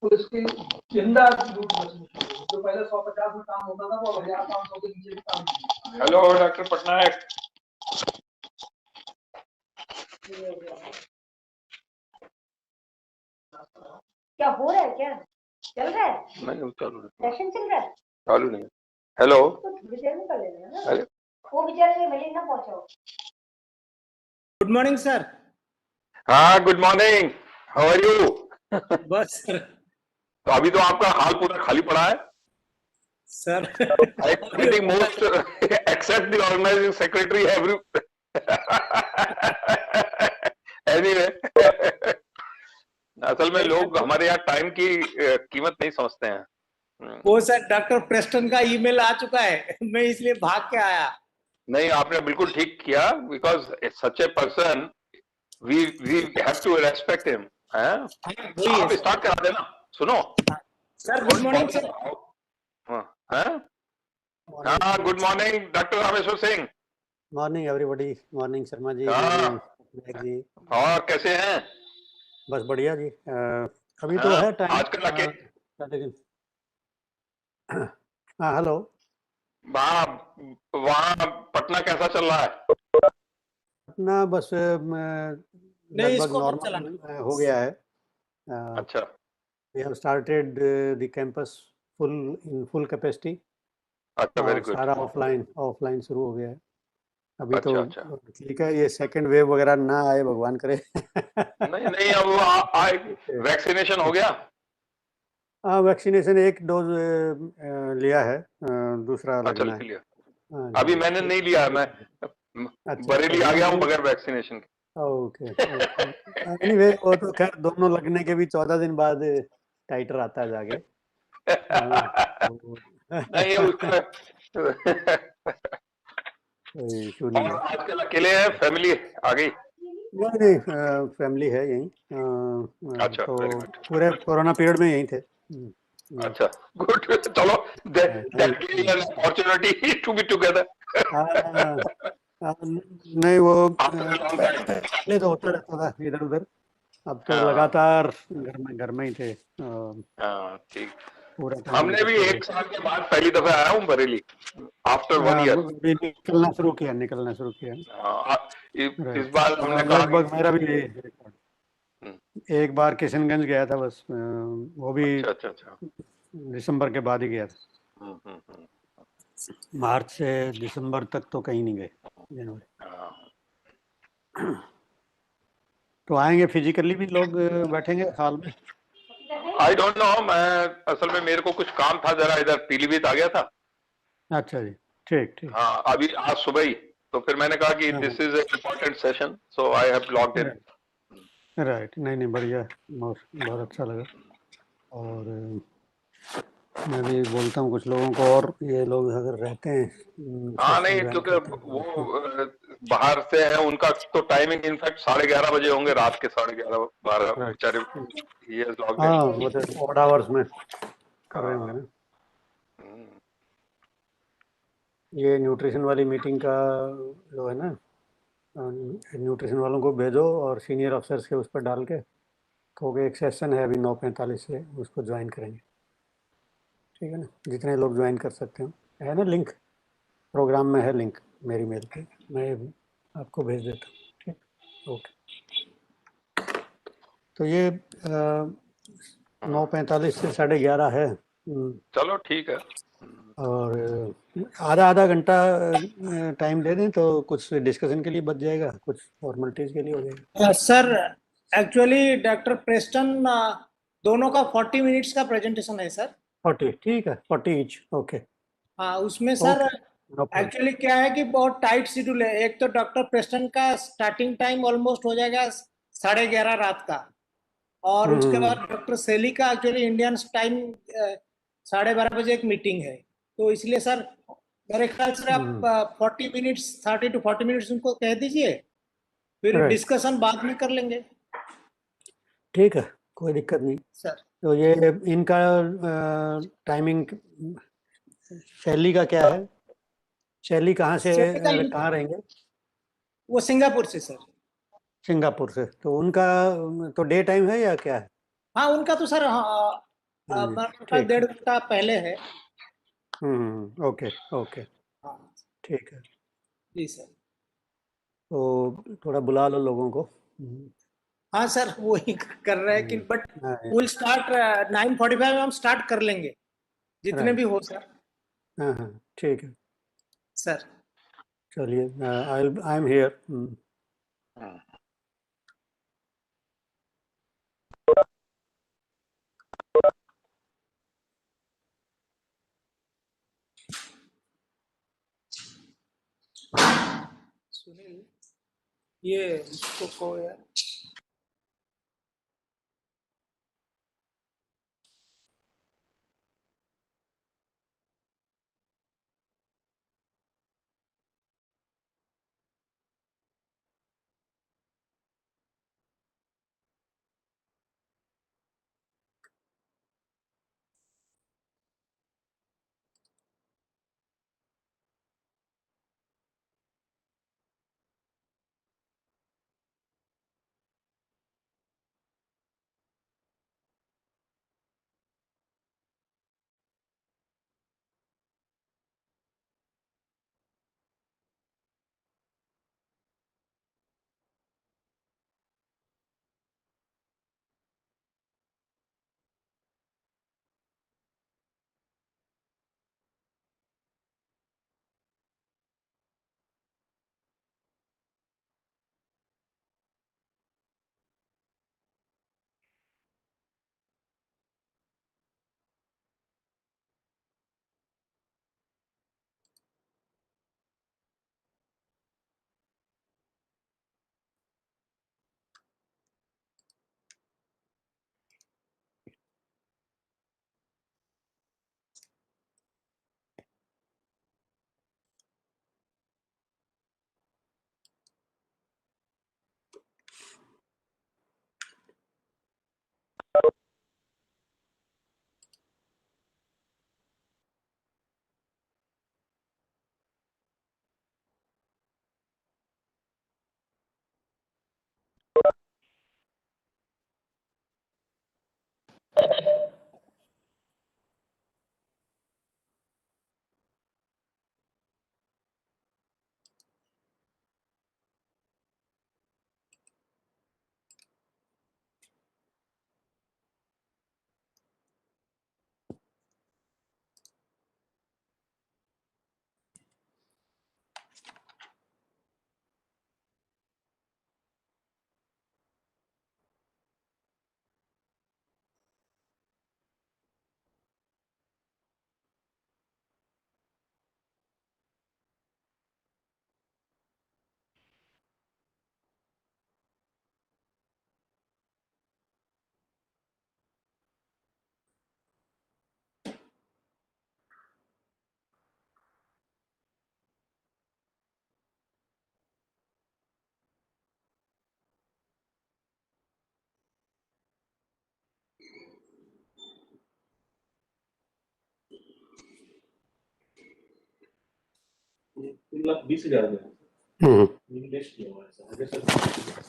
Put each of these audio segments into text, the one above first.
तो इसकी जिंदा लूट बचनी चाहिए। जो पहले 150 में काम होता था वो 1500 के नीचे भी काम नहीं। Hello doctor Patnaik. क्या हो रहा है, क्या चल रहा है? नहीं चालू है, सेशन चल रहा है, चालू नहीं। हेलो तो विचार में कर लेना है ना। अरे वो बेचारे में भले ना पहुंचाओ। Good morning sir. हाँ good morning, how are you? बस सर। तो अभी तो आपका हाल पूरा खाली पड़ा है sir I think most except the organizing secretary every anyway असल में लोग हमारे यहाँ टाइम की कीमत नहीं समझते हैं। वो सर डॉक्टर प्रेस्टन का ईमेल आ चुका है, मैं इसलिए भाग के आया। नहीं आपने बिल्कुल ठीक किया, because such a person we have to respect him. आप स्टार्ट करा देना। सुनो सर, गुड मॉर्निंग सर। हाँ good morning doctor Rameshwar Singh. Morning everybody. Morning Sharma ji. जी और कैसे हैं? बस बढ़िया जी। अभी तो है टाइम आजकल हाँ हेलो। वहाँ पटना कैसा चल रहा है? पटना बस लगभग नॉर्मल हो गया है। अच्छा we have started the campus in full capacity. अच्छा वेरी गुड। सारा ऑफलाइन शुरू हो गया है अभी। अच्छा, तो अच्छा। ठीक है, ये सेकंड वेव वगैरह ना आए भगवान करे। नहीं अब वैक्सीनेशन हो गया? हाँ वैक्सीनेशन एक डोज लिया है, दूसरा अच्छा लगना है। लिया। अभी मैंने नहीं लिया, मैं बरेली आ गया हूँ बगैर वैक्सीनेशन के। ओके एनीवे वो तो खैर दोनों लगने के भी 14 दिन बाद टाइटर आता है जाके। नहीं उसका इशू नहीं है। आजकल अकेले हैं, फैमिली आ गई? नहीं फैमिली है यहीं। अच्छा तो वेरी गुड। पूरे कोरोना पीरियड में यहीं थे। अच्छा गुड, चलो that give us opportunity to be together. नहीं वो पहले तो होता रहता था इधर उधर, अब तो लगातार घर में ही थे। हाँ ठीक। पूरा हमने भी 1 साल के बाद पहली दफा आया हूँ बरेली आफ्टर 1 ईयर। निकलना शुरू किया। इस बार हमने कहा लगभग मेरा भी एक बार किशनगंज गया था बस, वो भी अच्छा दिसंबर के बाद ही गया था। मार्च से दिसंबर तक तो कहीं नहीं गए, जनवरी। तो आएंगे फिजिकली भी लोग, बैठेंगे हॉल में। आई डोंट नो, मैं असल में मेरे को कुछ काम था, जरा इधर पीलीभीत आ गया था। अच्छा जी, ठीक। हाँ अभी आज सुबह ही, तो फिर मैंने कहा कि this is a important session, so I have logged in. Right, नहीं बढ़िया, बहुत अच्छा लगा। और मैं भी बोलता हूँ कुछ लोगों को, और ये लोग अगर रहते हैं हाँ नहीं, क्योंकि वो बाहर से है, उनका तो टाइमिंग इनफैक्ट 11:30 बजे होंगे, रात के 11:30 12 बेचारे। हाँ वो तो ऑड आवर्स में कर रहे होंगे ना। ये न्यूट्रिशन वाली मीटिंग का जो है ना, न्यूट्रिशन वालों को भेजो और सीनियर अफसर्स के उस पर डाल के कहोगे एक सेशन है अभी 9:45 से, उसको ज्वाइन करेंगे। ठीक है ना, जितने लोग ज्वाइन कर सकते हो, है ना लिंक, प्रोग्राम में है लिंक मेरी मेल पे, मैं आपको भेज देता हूँ। ठीक, ओके। तो ये 9:45 से 11:30 है। चलो ठीक है। और आधा घंटा टाइम दे दें तो कुछ डिस्कशन के लिए बच जाएगा, कुछ फॉर्मेलिटीज के लिए हो जाएगा। सर एक्चुअली डॉक्टर प्रेस्टन दोनों का 40 मिनट्स का प्रेजेंटेशन है सर। 40, ठीक है, 40 ईच, ओके। हाँ उसमें सर एक्चुअली क्या है कि बहुत टाइट शेड्यूल है। एक तो डॉक्टर प्रेस्टन का स्टार्टिंग टाइम ऑलमोस्ट हो जाएगा 11:30 रात का, और उसके बाद डॉक्टर सेली का एक्चुअली इंडियन टाइम 12:30 बजे एक मीटिंग है। तो इसलिए सर मेरे ख्याल से आप 40 मिनट्स 30 to 40 मिनट्स उनको कह दीजिए, फिर डिस्कशन बाद में कर लेंगे। ठीक है, कोई दिक्कत नहीं सर। तो ये इनका टाइमिंग, शैली का क्या है? शैली कहाँ से, कहाँ रहेंगे? वो सिंगापुर से सर। सिंगापुर से, तो उनका तो डे टाइम है या क्या है? हाँ उनका तो सर हमारे पास ठीक 1.5 घंटा पहले है। ओके ओके हाँ ठीक है। जी सर। तो थोड़ा बुला लो लोगों को। हाँ सर वही कर रहे हैं कि बट विल स्टार्ट 9:45 में हम स्टार्ट कर लेंगे जितने भी राइट। हो सर। हाँ हाँ ठीक है। सर चलिए आई एम हियर। सुनील ये इसको को यार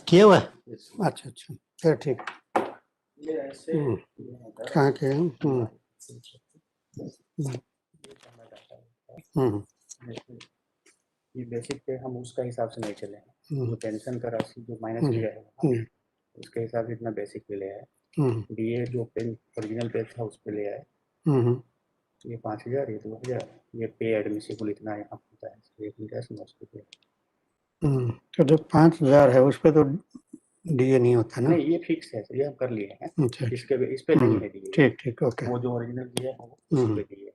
किया हुआ है। अच्छा अच्छा फिर ठीक। कहाँ के हैं? ये बेसिक पे हम उसका हिसाब से नहीं चले हैं। जो पेंशन का राशि जो माइनस किया है उसके हिसाब से इतना बेसिक पे ले आए। डीए जो पे ओरिजिनल पे था उस पे ले आए। ये 5,000 ये 2,000 ये पे एडमिसिबल इतना यहाँ होता है। एक मिनट उस पे तो जो 5,000 है उस पर तो डीए नहीं होता ना। नहीं ये फिक्स है ये हम कर लिए हैं। अच्छा इस पे नहीं है डीए। ठीक ठीक ओके। वो जो ओरिजिनल दिया है वो उस पे डीए है।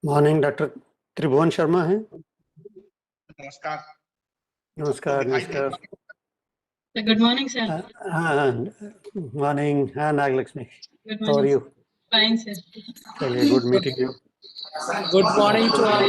मॉर्निंग डॉक्टर त्रिभुवन शर्मा है। नमस्कार। नमस्कार नमस्कार। Good morning, sir. हाँ मॉर्निंग। हाँ Nagalakshmi, Good how are morning. You? Fine, sir. चलिए, good meeting you. Good morning to all.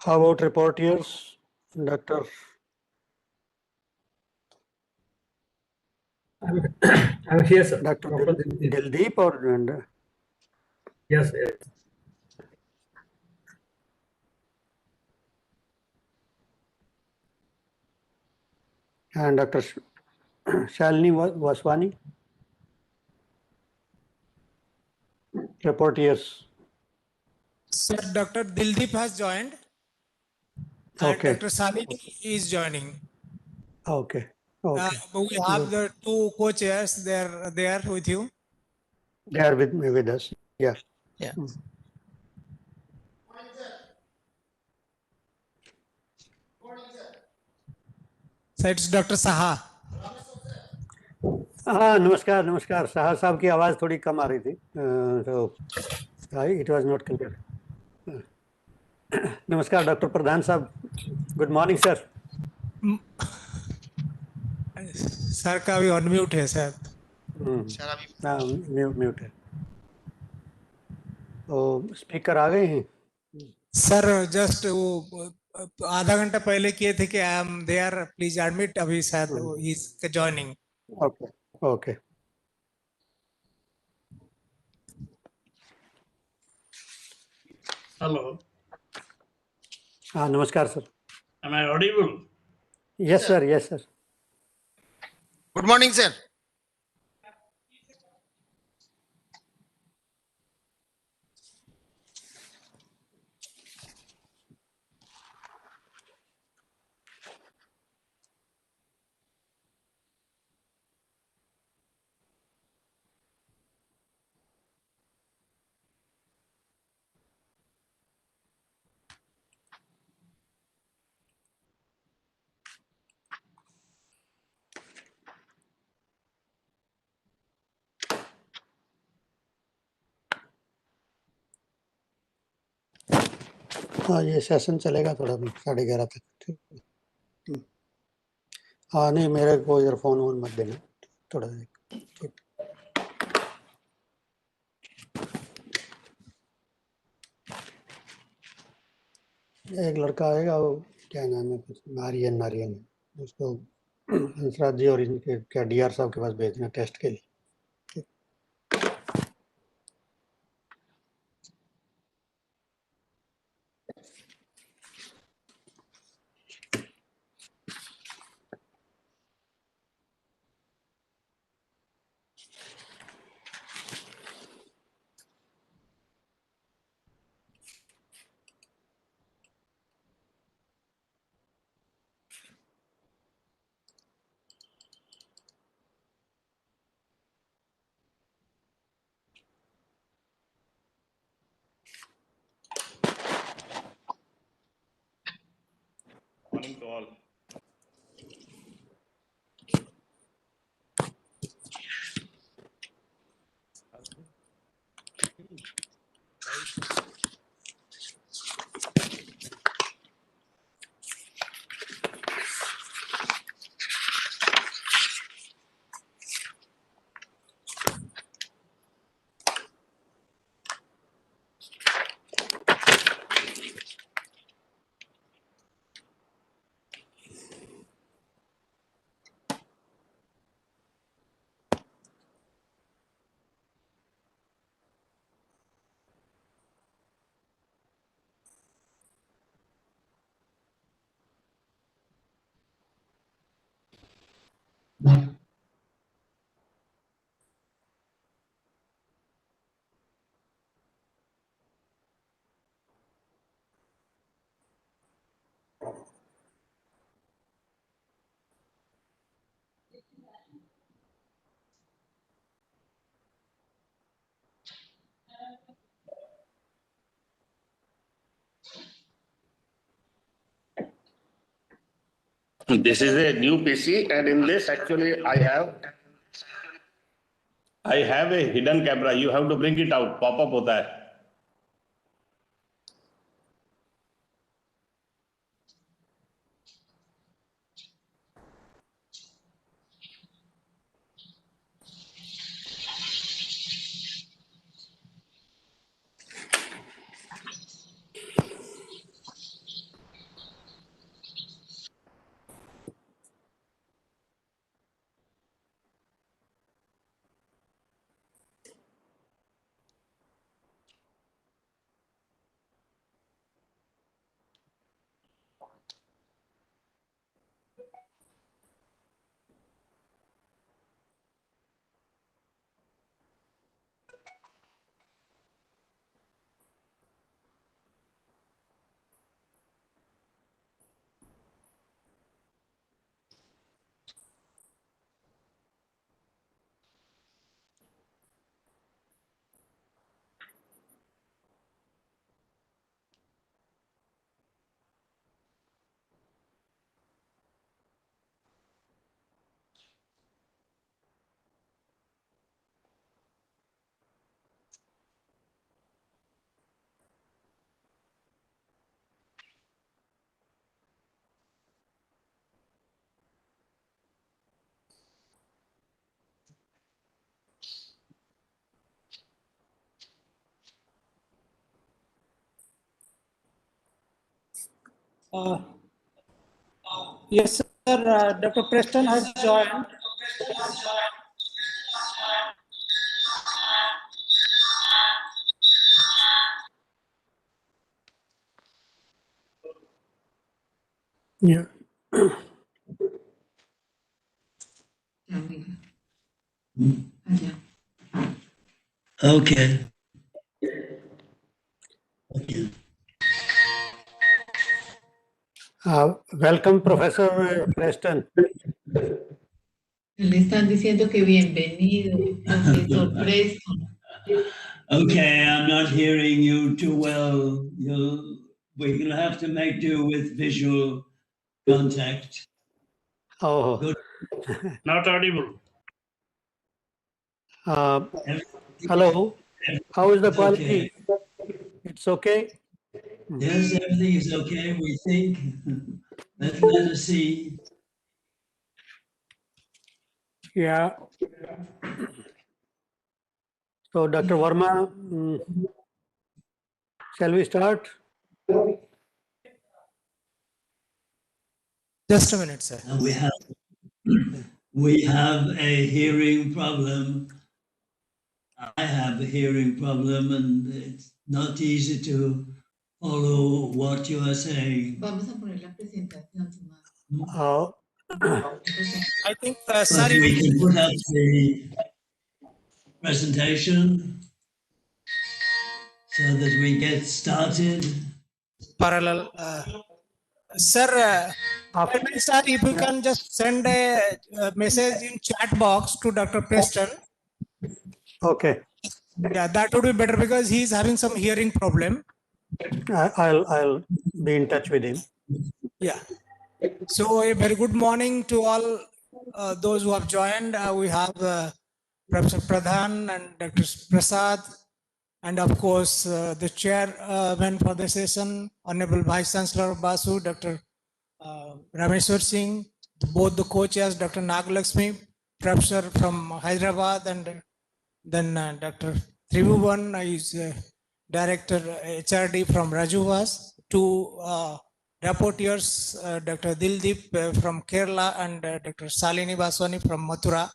How about report yours, Dr. I'm here, sir. Dr. Dr. Dildeep or Yes, yes. and Dr. Shalini Vaswani? Report yours. Sir, Dr. Dildeep has joined. And Okay. Dr. Salini is joining. Okay. Okay. But we have the two co-chairs. They are with you. They are with us. Yeah. Yeah. So it's Dr. Saha. हाँ नमस्कार नमस्कार। साहा साहब की आवाज़ थोड़ी कम आ रही थी, तो इट वाज नॉट क्लियर। नमस्कार डॉक्टर प्रधान साहब, गुड मॉर्निंग सर। सर का भी अनम्यूट है सर। हाँ म्यूट है। तो स्पीकर आ गए हैं सर? जस्ट वो आधा घंटा पहले किए थे कि I am there, please admit. अभी शायद he is joining. Okay okay. Hello. हाँ नमस्कार सर। Am I audible? Yes sir, yes sir. Good morning, sir. हाँ ये सेशन चलेगा थोड़ा 11:30 तक। ठीक। हाँ नहीं, मेरे को इधर फोन वोन मत देना थोड़ा। ठीक। एक लड़का आएगा, वो क्या नाम है, कुछ नारियन नारियन, उसको हंसराज जी और इनके क्या डीआर साहब के पास भेजना टेस्ट के लिए। Morning to all. This is a new PC, and in this actually I have a hidden camera. You have to bring it out. Pop up होता है. Yes, sir. Dr. Preston has joined. Yeah. Okay. Welcome, Professor Preston. Le están diciendo que bienvenido, profesor Preston. Okay, I'm not hearing you too well. We're going to have to make do with visual contact. Oh. Good. Not audible. Hello. How is the It's quality? okay. It's okay? Yes, everything is okay, we think. Let us see. Yeah. So, Dr. Verma, shall we start? Just a minute, sir. We have a hearing problem. I have a hearing problem, and it's not easy to follow what you are saying. Vamos a poner la presentación, I think, But we can put up the presentation so that we get started. Parallel. Sir, if you can just send a message in chat box to Dr. Preston. Okay. Yeah, that would be better because he is having some hearing problem. I'll be in touch with him. Yeah. So a very good morning to all those who have joined. We have Professor Pradhan and Dr. Prasad, and of course the chairman for the session, Honorable Vice Chancellor Basu, Dr. Rameshwar Singh, both the co-chairs, Dr. Nagalakshmi, Professor from Hyderabad, and then Dr. Tribhuvan is Director HRD from Rajuvas, two rapporteurs, Dr. Dildeep from Kerala and Dr. Salini Baswani from Mathura.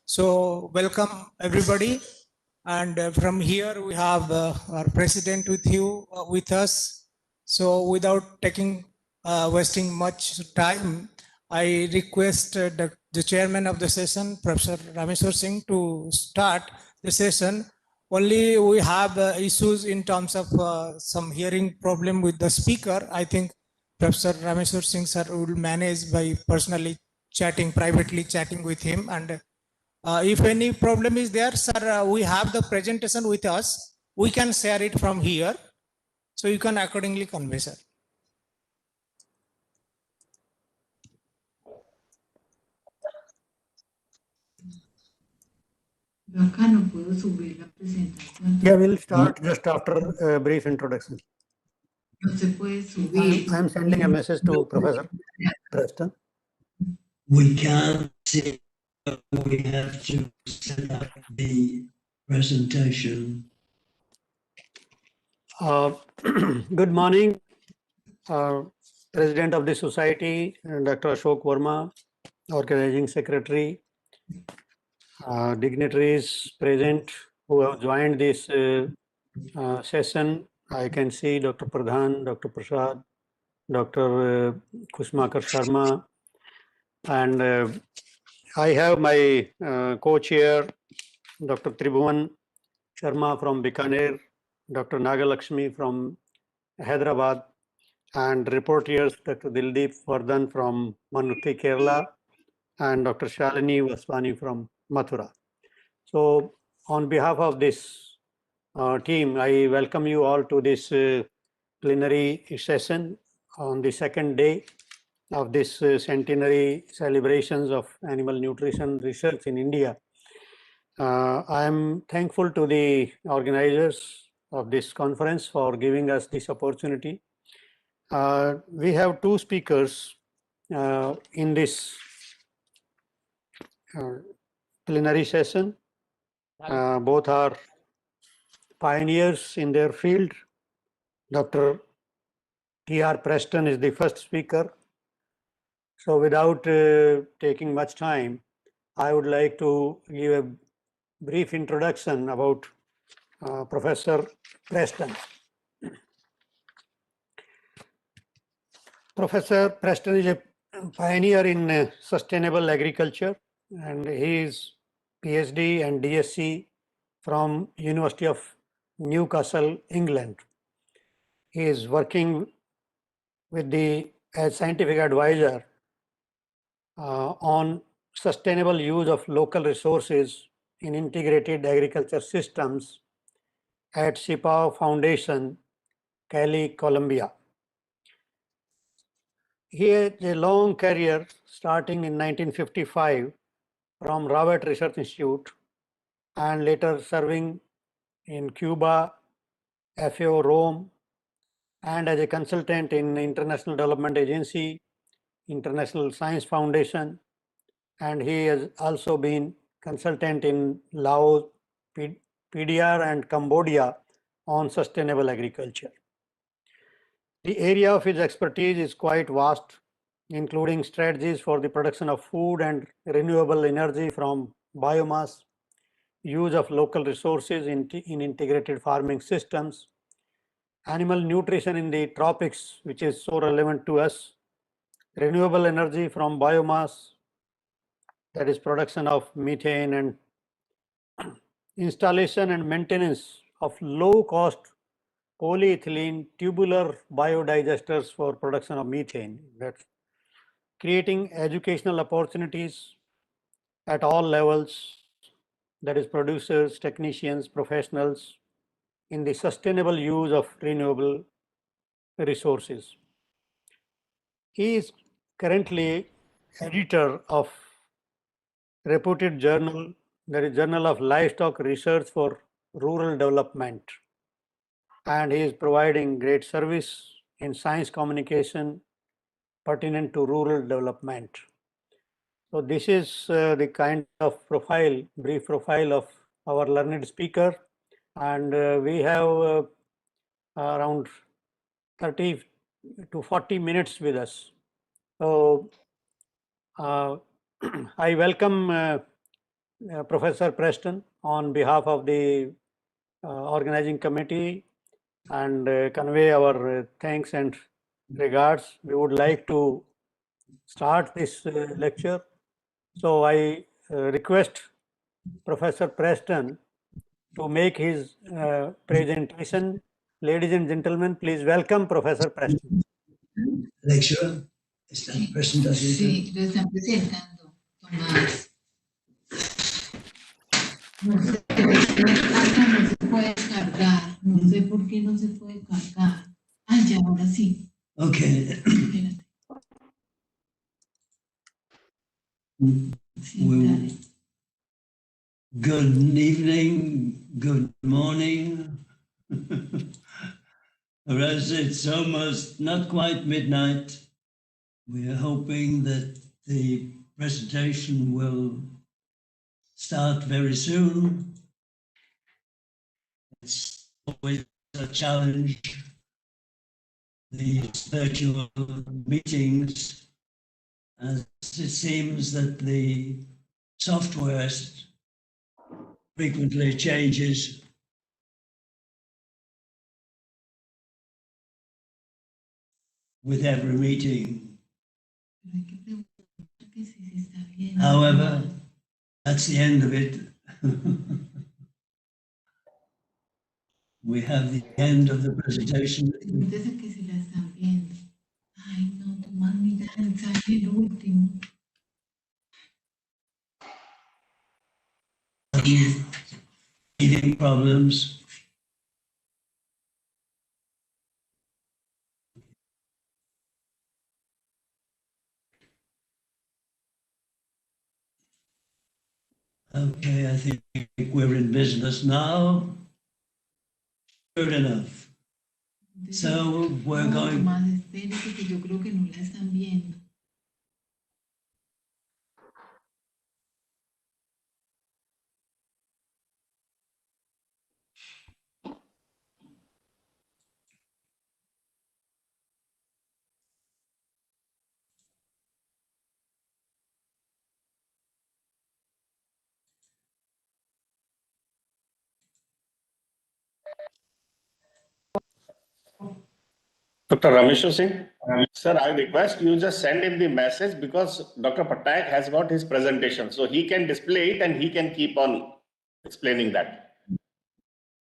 So welcome everybody. And from here we have our president with us. So without wasting much time, I request the chairman of the session, Professor Rameshwar Singh, to start the session. Only we have issues in terms of some hearing problem with the speaker. I think Professor Rameshwar Singh sir will manage by personally privately chatting with him. And if any problem is there, sir, we have the presentation with us. We can share it from here. So you can accordingly convey, sir. Acá no puedo subir la presentación. Yeah, we'll start just after a brief introduction. No se puede subir. I am sending a message to Professor Preston. We can't see. We have to set up the presentation. Good morning, President of the Society, Dr. Ashok Verma, Organizing Secretary, dignitaries present who have joined this session. I can see Dr. Pradhan, Dr. Prasad, Dr. Kushmakar Sharma, and I have my co-chair, Dr. Tribhuvan Sharma from Bikaner, Dr. Nagalakshmi from Hyderabad, and reporters Dr. Dildeep Vardhan from Manuti, Kerala, and Dr. Shalini Vaswani from Mathura. So on behalf of this team, I welcome you all to this plenary session on the second day of this centenary celebrations of animal nutrition research in India. I am thankful to the organizers of this conference for giving us this opportunity. We have two speakers in this plenary session. Both are pioneers in their field. Dr. T.R. Preston is the first speaker. So without taking much time, I would like to give a brief introduction about Professor Preston. Professor Preston is a pioneer in sustainable agriculture, and he is PhD and DSc from University of Newcastle, England. He is working with as scientific advisor on sustainable use of local resources in integrated agriculture systems at SIPA Foundation, Cali, Colombia. He had a long career starting in 1955 from Robert Research Institute and later serving in Cuba, FAO Rome, and as a consultant in International Development Agency, International Science Foundation, and he has also been consultant in Laos, PDR, and Cambodia on sustainable agriculture. The area of his expertise is quite vast, including strategies for the production of food and renewable energy from biomass, use of local resources in integrated farming systems, animal nutrition in the tropics, which is so relevant to us, renewable energy from biomass, that is production of methane, and installation and maintenance of low-cost polyethylene tubular biodigesters for production of methane. That's creating educational opportunities at all levels, that is producers, technicians, professionals, in the sustainable use of renewable resources. He is currently editor of reputed journal, that is Journal of Livestock Research for Rural Development, and he is providing great service in science communication pertinent to rural development. So this is the kind of profile, brief profile of our learned speaker, and we have around 30 to 40 minutes with us. So I welcome Professor Preston on behalf of the organizing committee and convey our thanks and regards. We would like to start this lecture. So I request Professor Preston to make his presentation. Ladies and gentlemen, please welcome Professor Preston. Lecturer, Están presentando. Sí, lo están presentando, Tomás. No sé, acá no se puede cargar. No sé por qué no se puede cargar. Ah, ya, ahora sí. Okay. Espérate. Sí, dale. Good evening, good morning. Whereas it's almost not quite midnight, we are hoping that the presentation will start very soon. It's always a challenge, these virtual meetings, as it seems that the software frequently changes. With every meeting. However, that's the end of it. We have the end of the presentation. Pregúntese que si la están viendo. Ay, no, Tomás, mira, sale el último. Eating problems. Okay, I think we're in business now. Good enough. So we're No, going. Tomás, espérese que yo creo que no la están viendo. Dr. Rameshwar Singh, sir, I request you just send him the message because Dr. Patnaik has got his presentation, so he can display it and he can keep on explaining that.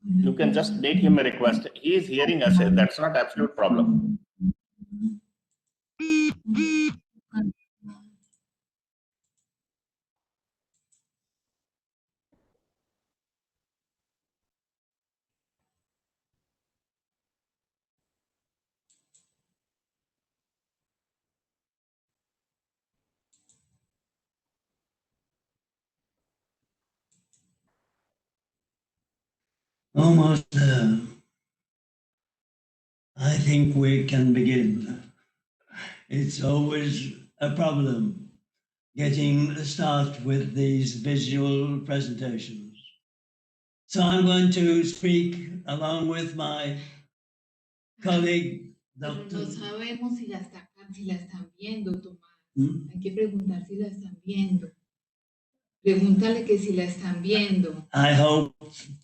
You can just make him a request. He is hearing us. That's not absolute problem. Almost there. I think we can begin. It's always a problem getting a start with these visual presentations. So I'm going to speak along with my colleague, Pero Dr. no sabemos si la están viendo, Tomás. Hay que preguntar si la están viendo. Pregúntale que si la están viendo. I hope,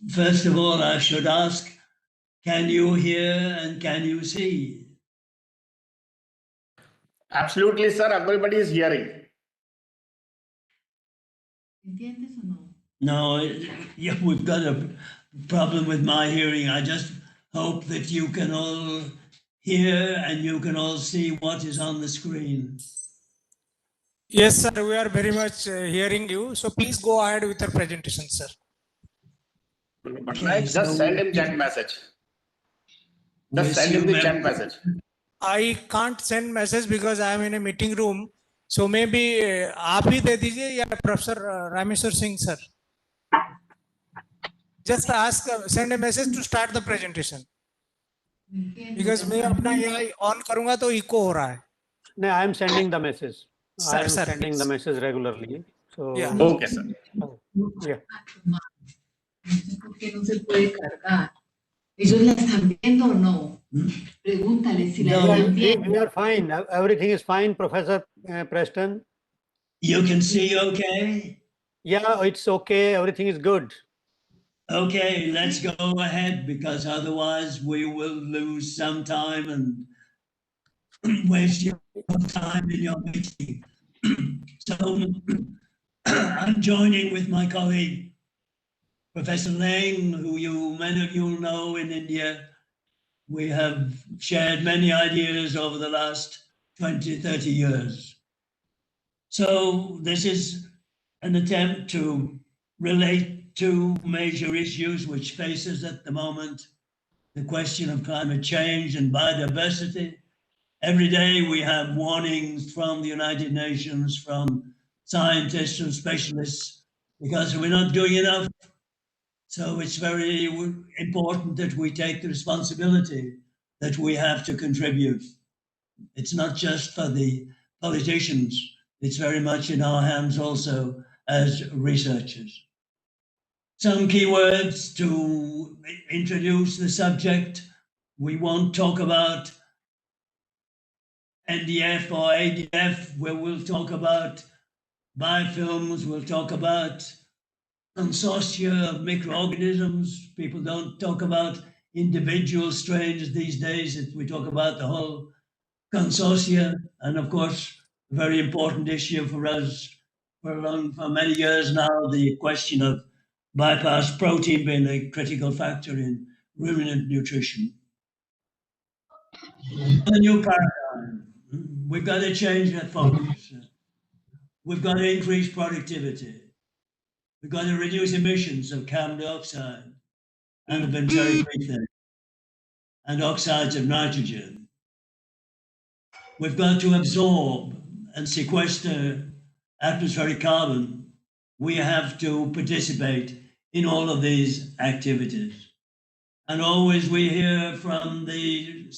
first of all, I should ask, can you hear and can you see? Absolutely, sir. Everybody is hearing. ¿Entiendes o no? No, yeah, we've got a problem with my hearing. I just hope that you can all hear and you can all see what is on the screen. Yes, sir, we are very much hearing you. So please go ahead with your presentation, sir. Okay, just send him chat message. Just send him the chat message. I can't send message because I am in a meeting room. So maybe आप ही दे दीजिए या Professor Rameshwar Singh sir. Just ask, send a message to start the presentation. Because मैं अपना AI on करूँगा तो echo हो रहा है. No, I am sending the message. Sir, I am sir, sending please. the message regularly. So Yeah. Okay, sir. Yeah. No sé por qué no se puede cargar. ¿Ellos la están viendo o no? Pregúntale si la están viendo. We are fine. Everything is fine, Professor Preston. You can see okay? Yeah, it's okay. Everything is good. Okay, let's go ahead because otherwise we will lose some time and waste your time in your meeting. So I'm joining with my colleague, Professor Lang, who many of you know in India. We have shared many ideas over the last 20, 30 years. So this is an attempt to relate to major issues which faces at the moment, the question of climate change and biodiversity. Every day we have warnings from the United Nations, from scientists and specialists, because we're not doing enough. So it's very important that we take the responsibility that we have to contribute. It's not just for the politicians, it's very much in our hands also as researchers. Some key words to introduce the subject. We won't talk about NDF or ADF, where we'll talk about biofilms, we'll talk about consortia of microorganisms. People don't talk about individual strains these days. We talk about the whole consortia, and of course, a very important issue for us for many years now, the question of bypass protein being a critical factor in ruminant nutrition. A new paradigm. We've got to change that focus. We've got to increase productivity. We've got to reduce emissions of carbon dioxide and of enteric methane and oxides of nitrogen. We've got to absorb and sequester atmospheric carbon. We have to participate in all of these activities. And always we hear from the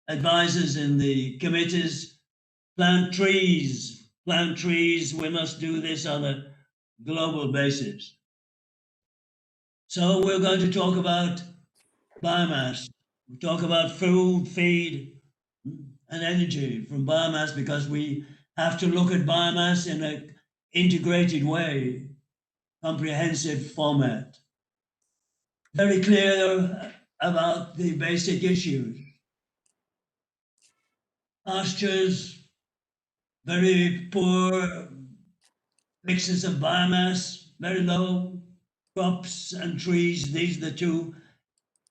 advisors in the committees, plant trees, we must do this on a global basis. So we're going to talk about biomass. We talk about food, feed, and energy from biomass, because we have to look at biomass in an integrated way, comprehensive format. Very clear about the basic issues. Pastures, very poor mixes of biomass, very low. Crops and trees, these are the two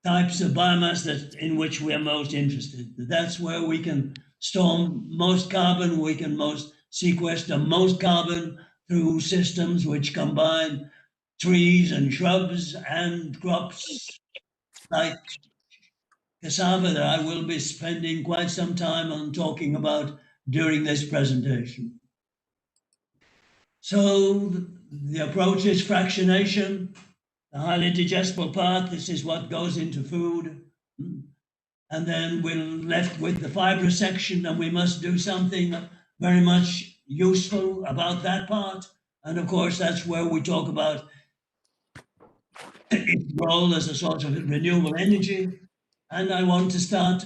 types of biomass in which we are most interested. That's where we can store most carbon, we can most sequester most carbon through systems which combine trees and shrubs and crops like cassava that I will be spending quite some time on talking about during this presentation. So the approach is fractionation, the highly digestible part. This is what goes into food. And then we're left with the fibrous section, and we must do something very much useful about that part. And of course, that's where we talk about its role as a sort of renewable energy. And I want to start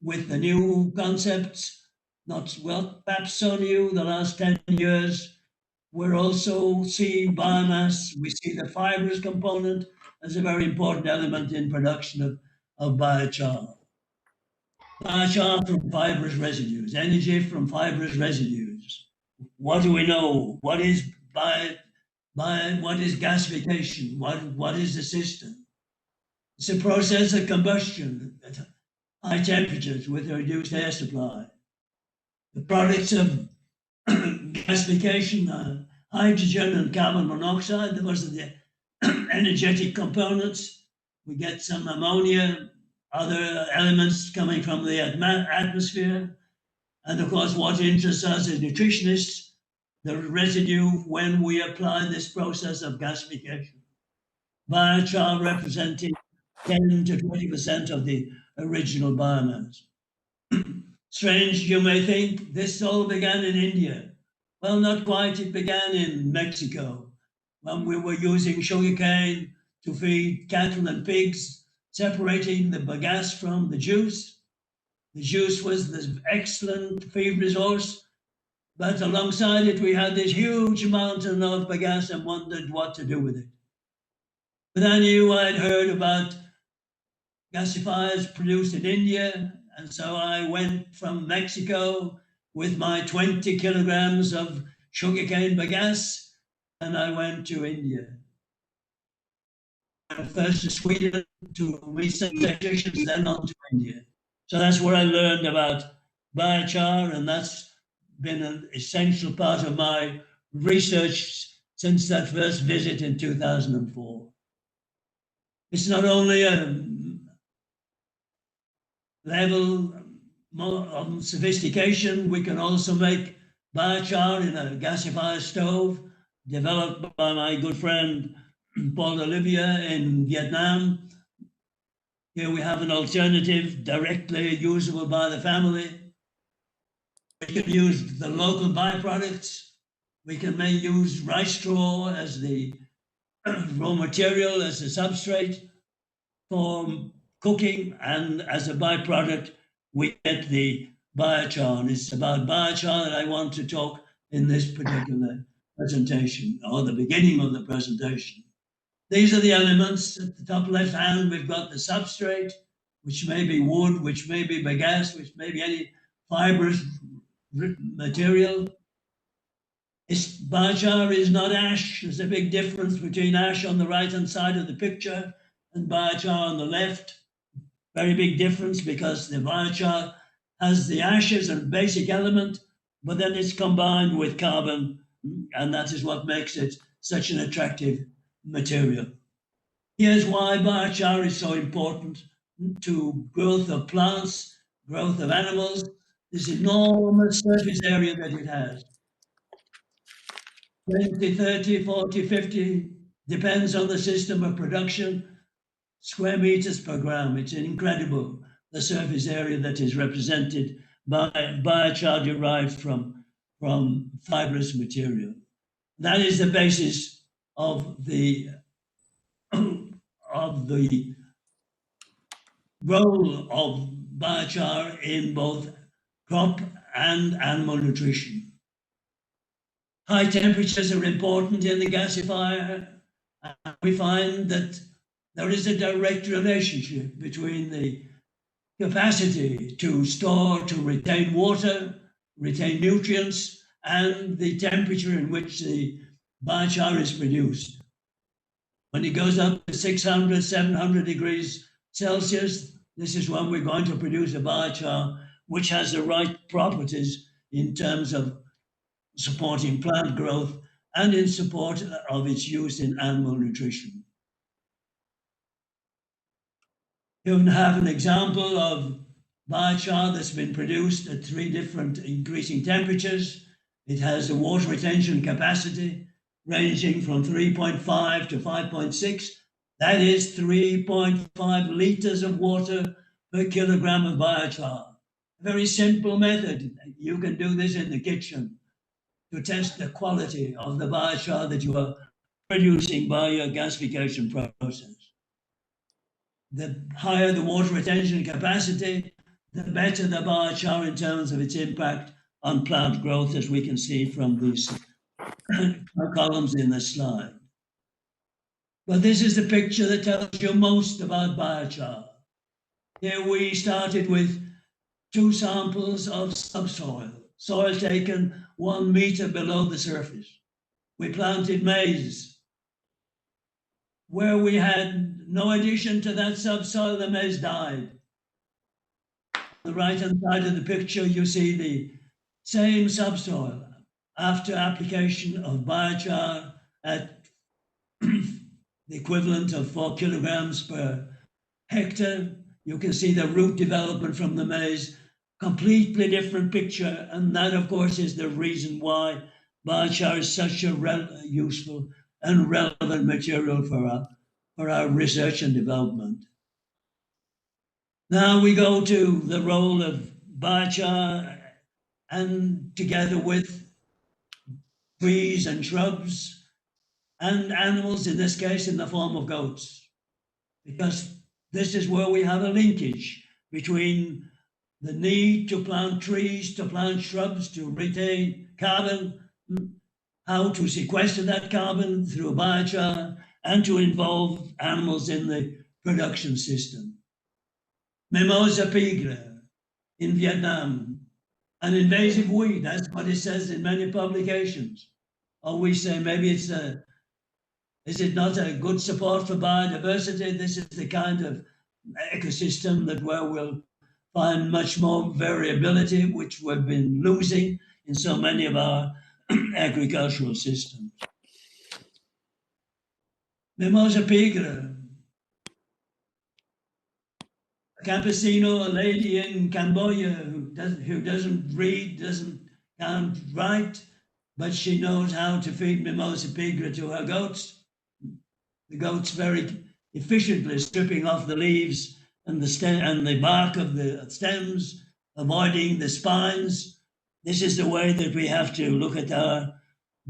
with the new concepts, not, well, perhaps so new, the last 10 years. We're also seeing biomass. We see the fibrous component as a very important element in production of biochar. Biochar from fibrous residues, energy from fibrous residues. What do we know? What is what is gasification? What is the system? It's a process of combustion at high temperatures with a reduced air supply. The products of gasification, hydrogen and carbon monoxide, those are the energetic components. We get some ammonia, other elements coming from the atmosphere. And of course, what interests us as nutritionists, the residue when we apply this process of gasification. Biochar representing 10 to 20% of the original biomass. Strange, you may think, this all began in India. Well, not quite. It began in Mexico when we were using sugarcane to feed cattle and pigs, separating the bagasse from the juice. The juice was the excellent feed resource, but alongside it, we had this huge mountain of bagasse and wondered what to do with it. But I knew I'd heard about gasifiers produced in India, and so I went from Mexico with my 20 kilograms of sugarcane bagasse, and I went to India. First to Sweden to research technicians, then on to India. So that's where I learned about biochar, and that's been an essential part of my research since that first visit in 2004. It's not only a level of sophistication, we can also make biochar in a gasifier stove developed by my good friend Paul Olivier in Vietnam. Here we have an alternative directly usable by the family. We can use the local byproducts. We can use rice straw as the raw material, as a substrate for cooking, and as a byproduct, we get the biochar. And it's about biochar that I want to talk in this particular presentation, or the beginning of the presentation. These are the elements. At the top left hand, we've got the substrate, which may be wood, which may be bagasse, which may be any fibrous material. Biochar is not ash. There's a big difference between ash on the right-hand side of the picture and biochar on the left. Very big difference, because the biochar has the ashes and basic element, but then it's combined with carbon, and that is what makes it such an attractive material. Here's why biochar is so important to growth of plants, growth of animals, this enormous surface area that it has. 20, 30, 40, 50, depends on the system of production, square meters per gram. It's incredible, the surface area that is represented by biochar derived from fibrous material. That is the basis of the role of biochar in both crop and animal nutrition. High temperatures are important in the gasifier. We find that there is a direct relationship between the capacity to store, to retain water, retain nutrients, and the temperature in which the biochar is produced. When it goes up to 600, 700 degrees Celsius, this is when we're going to produce a biochar which has the right properties in terms of supporting plant growth and in support of its use in animal nutrition. You have an example of biochar that's been produced at 3 different increasing temperatures. It has a water retention capacity ranging from 3.5 to 5.6. That is 3.5 liters of water per kilogram of biochar. A very simple method. You can do this in the kitchen to test the quality of the biochar that you are producing by your gasification process. The higher the water retention capacity, the better the biochar in terms of its impact on plant growth, as we can see from these columns in the slide. But this is the picture that tells you most about biochar. Here we started with 2 samples of subsoil, soil taken 1 meter below the surface. We planted maize. Where we had no addition to that subsoil, the maize died. On the right-hand side of the picture, you see the same subsoil after application of biochar at the equivalent of 4 kilograms per hectare. You can see the root development from the maize, completely different picture. And that, of course, is the reason why biochar is such a useful and relevant material for our research and development. Now we go to the role of biochar, and together with trees and shrubs and animals, in this case in the form of goats, because this is where we have a linkage between the need to plant trees, to plant shrubs, to retain carbon, how to sequester that carbon through biochar, and to involve animals in the production system. Mimosa pigre in Vietnam, an invasive weed, that's what it says in many publications. Or we say maybe it's is it not a good support for biodiversity? This is the kind of ecosystem that where we'll find much more variability, which we've been losing in so many of our agricultural systems. Mimosa pigra, a campesino, a lady in Cambodia who doesn't read, can't write, but she knows how to feed Mimosa pigra to her goats. The goats very efficiently stripping off the leaves and the stem and the bark of the stems, avoiding the spines. This is the way that we have to look at our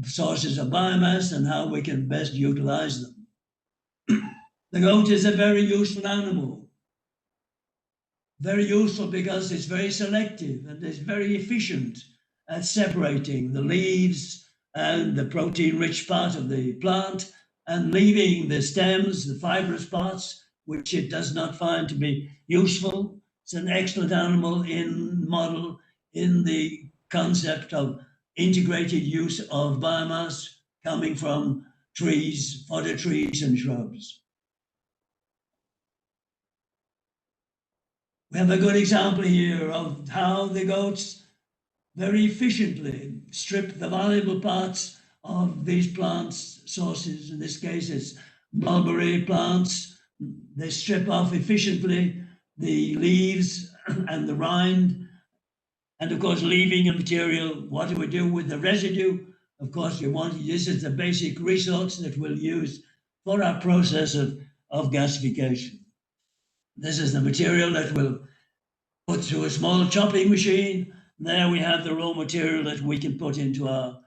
sources of biomass and how we can best utilize them. The goat is a very useful animal. Very useful because it's very selective and it's very efficient at separating the leaves and the protein-rich part of the plant and leaving the stems, the fibrous parts, which it does not find to be useful. It's an excellent animal model in the concept of integrated use of biomass coming from trees, fodder trees and shrubs. We have a good example here of how the goats very efficiently strip the valuable parts of these plants sources. In this case, it's mulberry plants. They strip off efficiently the leaves and the rind. And of course, leaving a material, what do we do with the residue? Of course, this is the basic resource that we'll use for our process of gasification. This is the material that we'll put through a small chopping machine. There we have the raw material that we can put into our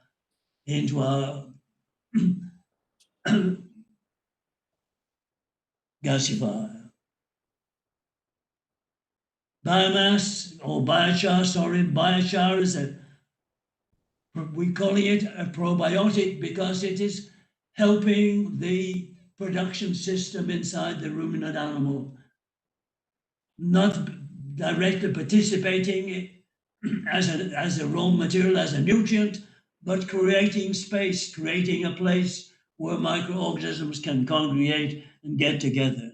gasifier. Biomass or biochar is we're calling it a probiotic because it is helping the production system inside the ruminant animal, not directly participating as a raw material, as a nutrient, but creating space, creating a place where microorganisms can congregate and get together.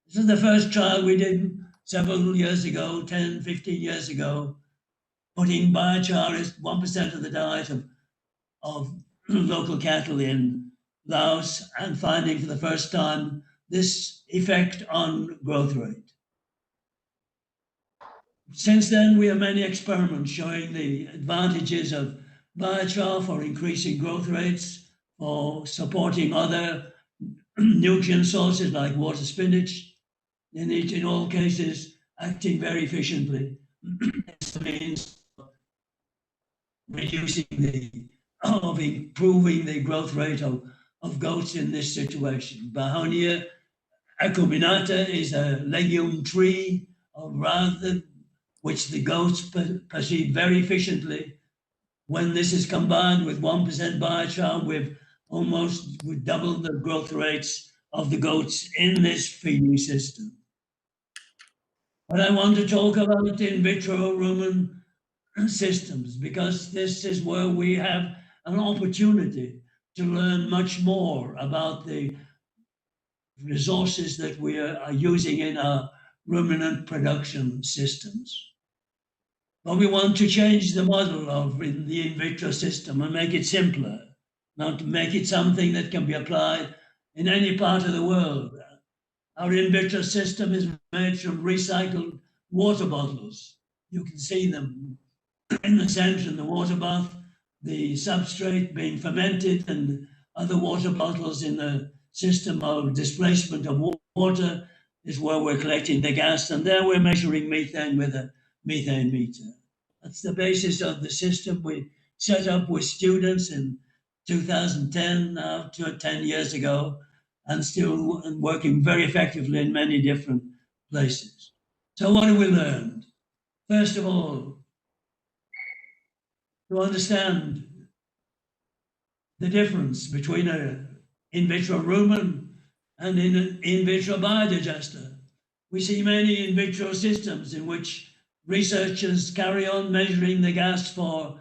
This is the first trial we did several years ago, 10, 15 years ago, putting biochar as 1% of the diet of local cattle in Laos and finding for the first time this effect on growth rate. Since then, we have many experiments showing the advantages of biochar for increasing growth rates, for supporting other nutrient sources like water spinach, in all cases acting very efficiently. This means improving the growth rate of goats in this situation. Bahonia acuminata is a legume tree which the goats perceive very efficiently. When this is combined with 1% biochar, we've doubled the growth rates of the goats in this feeding system. But I want to talk about in vitro rumen systems because this is where we have an opportunity to learn much more about the resources that we are using in our ruminant production systems. But we want to change the model of the in vitro system and make it simpler, not to make it something that can be applied in any part of the world. Our in vitro system is made from recycled water bottles. You can see them in the center in the water bath, the substrate being fermented and other water bottles in the system of displacement of water is where we're collecting the gas, and there we're measuring methane with a methane meter. That's the basis of the system we set up with students in 2010, now 10 years ago, and still working very effectively in many different places. So what have we learned? First of all, to understand the difference between an in vitro rumen and an in vitro biodigester. We see many in vitro systems in which researchers carry on measuring the gas for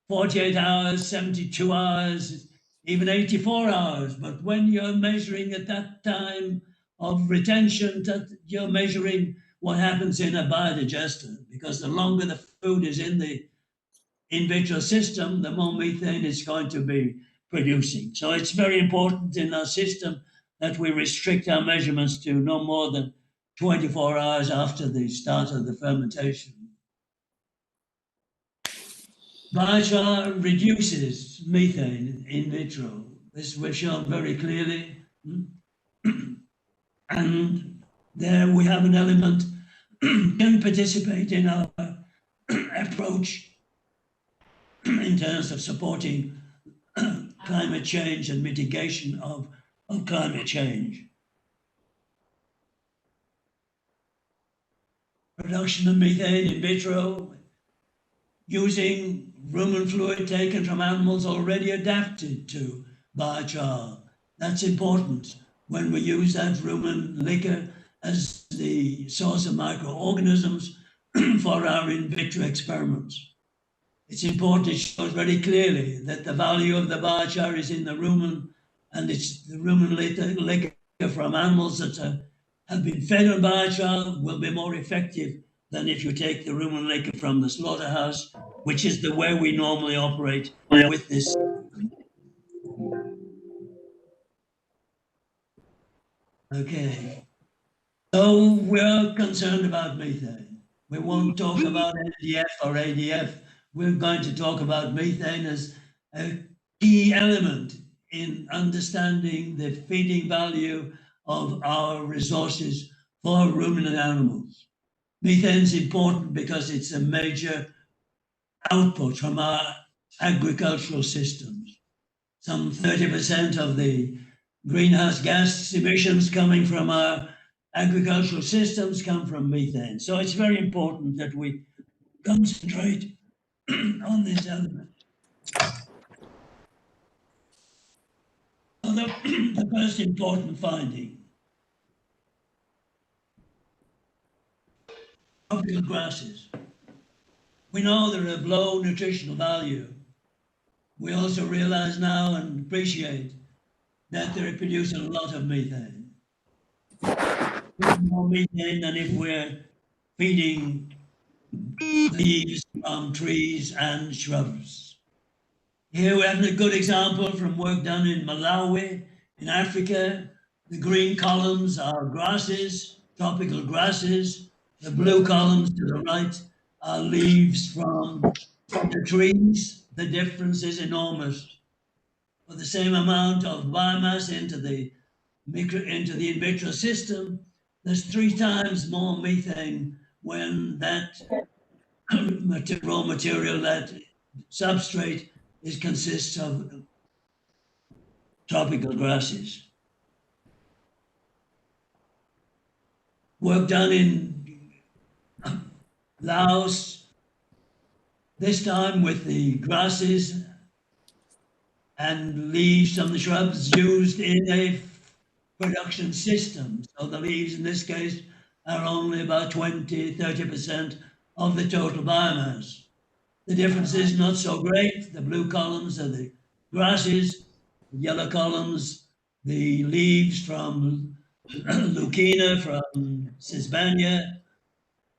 48 hours, 72 hours, even 84 hours. But when you're measuring at that time of retention, that you're measuring what happens in a biodigester, because the longer the food is in the in vitro system, the more methane it's going to be producing. So it's very important in our system that we restrict our measurements to no more than 24 hours after the start of the fermentation. Biochar reduces methane in vitro. This was shown very clearly. And there we have an element can participate in our approach in terms of supporting climate change and mitigation of climate change. Production of methane in vitro using rumen fluid taken from animals already adapted to biochar. That's important when we use that rumen liquor as the source of microorganisms for our in vitro experiments. It's important, it shows very clearly that the value of the biochar is in the rumen, and it's the rumen liquor from animals that have been fed on biochar will be more effective than if you take the rumen liquor from the slaughterhouse, which is the way we normally operate with this. Okay, so we're concerned about methane. We won't talk about NDF or ADF. We're going to talk about methane as a key element in understanding the feeding value of our resources for ruminant animals. Methane is important because it's a major output from our agricultural systems. Some 30% of the greenhouse gas emissions coming from our agricultural systems come from methane. So it's very important that we concentrate on this element. So the first important finding, tropical grasses. We know they're of low nutritional value. We also realize now and appreciate that they produce a lot of methane. More methane than if we're feeding leaves from trees and shrubs. Here we have a good example from work done in Malawi, in Africa. The green columns are grasses, tropical grasses. The blue columns to the right are leaves from the trees. The difference is enormous. For the same amount of biomass into the in vitro system, there's 3 times more methane when that raw material, that substrate, consists of tropical grasses. Work done in Laos, this time with the grasses and leaves from the shrubs used in a production system. So the leaves in this case are only about 20–30% of the total biomass. The difference is not so great. The blue columns are the grasses, the yellow columns, the leaves from Lucina, from Cisbania,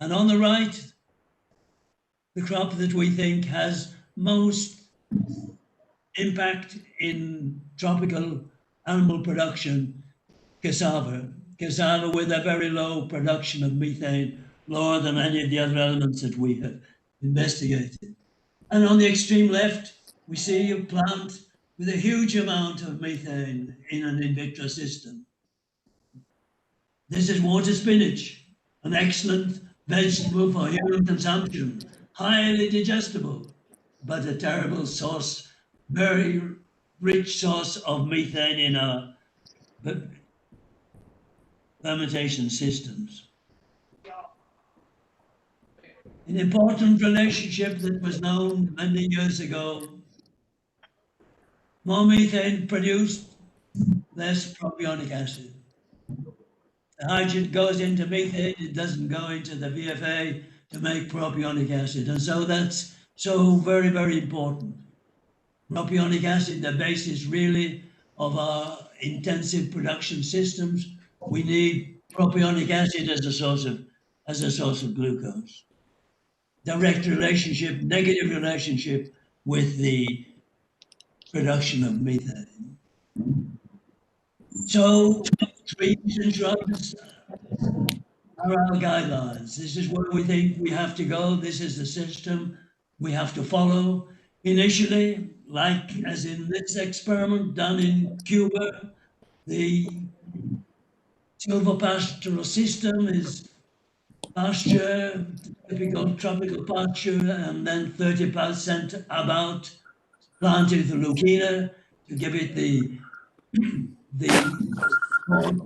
and on the right, the crop that we think has most impact in tropical animal production, cassava. Cassava with a very low production of methane, lower than any of the other elements that we have investigated. And on the extreme left, we see a plant with a huge amount of methane in an in vitro system. This is water spinach, an excellent vegetable for human consumption, highly digestible, but a terrible source, very rich source of methane in our fermentation systems. An important relationship that was known many years ago. More methane produced, less propionic acid. The hydrogen goes into methane, it doesn't go into the VFA to make propionic acid. And so that's so very, very important. Propionic acid, the basis really of our intensive production systems. We need propionic acid as a source of as a source of glucose. Direct relationship, negative relationship with the production of methane. So trees and shrubs are our guidelines. This is where we think we have to go. This is the system we have to follow. Initially, like as in this experiment done in Cuba, the silvopastoral system is pasture, typical tropical pasture, and then 30% about planted the leucaena to give it the form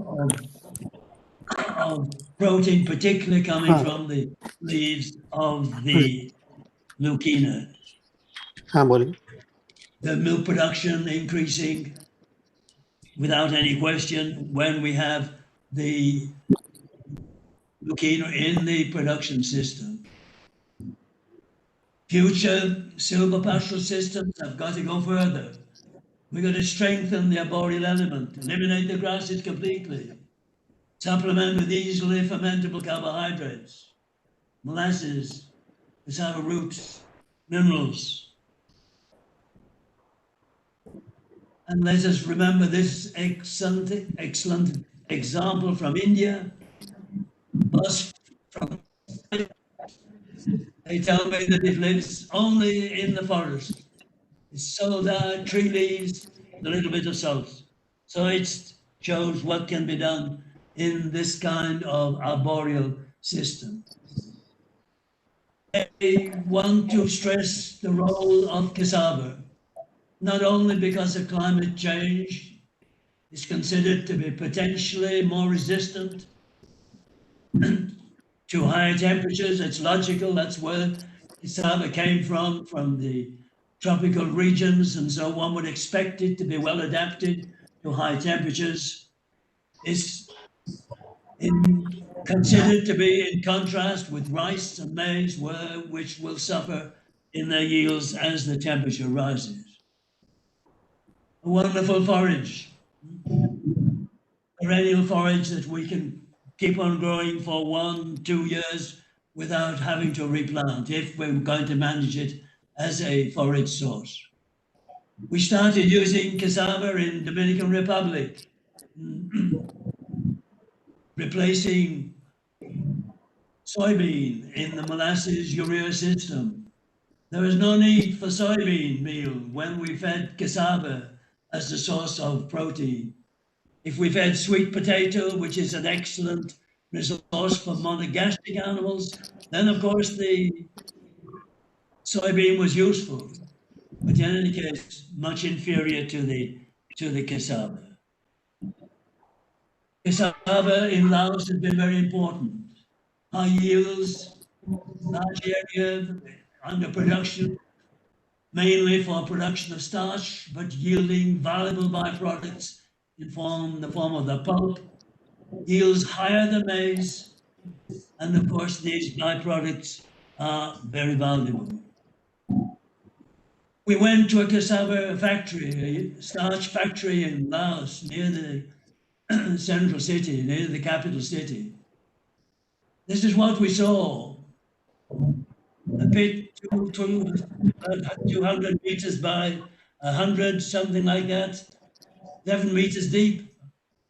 of protein, particularly coming from the leaves of the leucaena. हाँ बोलिए. The milk production increasing without any question when we have the leucaena in the production system. Future silvopastoral systems have got to go further. We've got to strengthen the arboreal element, eliminate the grasses completely, supplement with easily fermentable carbohydrates, molasses, cassava roots, minerals. And let us remember this excellent example from India. Bus from, they tell me that it lives only in the forest. It's soda, tree leaves, a little bit of salt. So it shows what can be done in this kind of arboreal system. I want to stress the role of cassava, not only because of climate change is considered to be potentially more resistant to higher temperatures. It's logical, that's where cassava came from the tropical regions, and so one would expect it to be well adapted to high temperatures. It's considered to be in contrast with rice and maize, which will suffer in their yields as the temperature rises. A wonderful forage, perennial forage that we can keep on growing for 1-2 years without having to replant if we're going to manage it as a forage source. We started using cassava in Dominican Republic, replacing soybean in the molasses urea system. There was no need for soybean meal when we fed cassava as the source of protein. If we fed sweet potato, which is an excellent resource for monogastric animals, then of course the soybean was useful, but in any case, much inferior to the cassava. Cassava in Laos has been very important. High yields, large area under production, mainly for production of starch, but yielding valuable byproducts in the form of the pulp, yields higher than maize, and of course these byproducts are very valuable. We went to a cassava factory, a starch factory in Laos, near the central city, near the capital city. This is what we saw. A pit 200 meters by 100, something like that, 11 meters deep,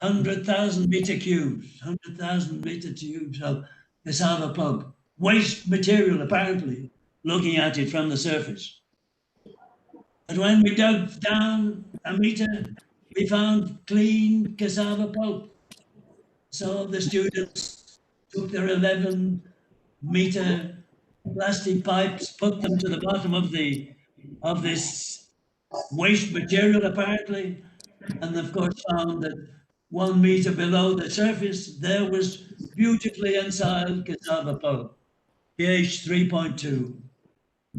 100,000 meter cubes, 100,000 meter cubes of cassava pulp. Waste material, apparently, looking at it from the surface. But when we dug down a meter, we found clean cassava pulp. So the students took their 11-meter plastic pipes, put them to the bottom of this waste material, apparently, and of course found that 1 meter below the surface, there was beautifully ensiled cassava pulp, pH 3.2.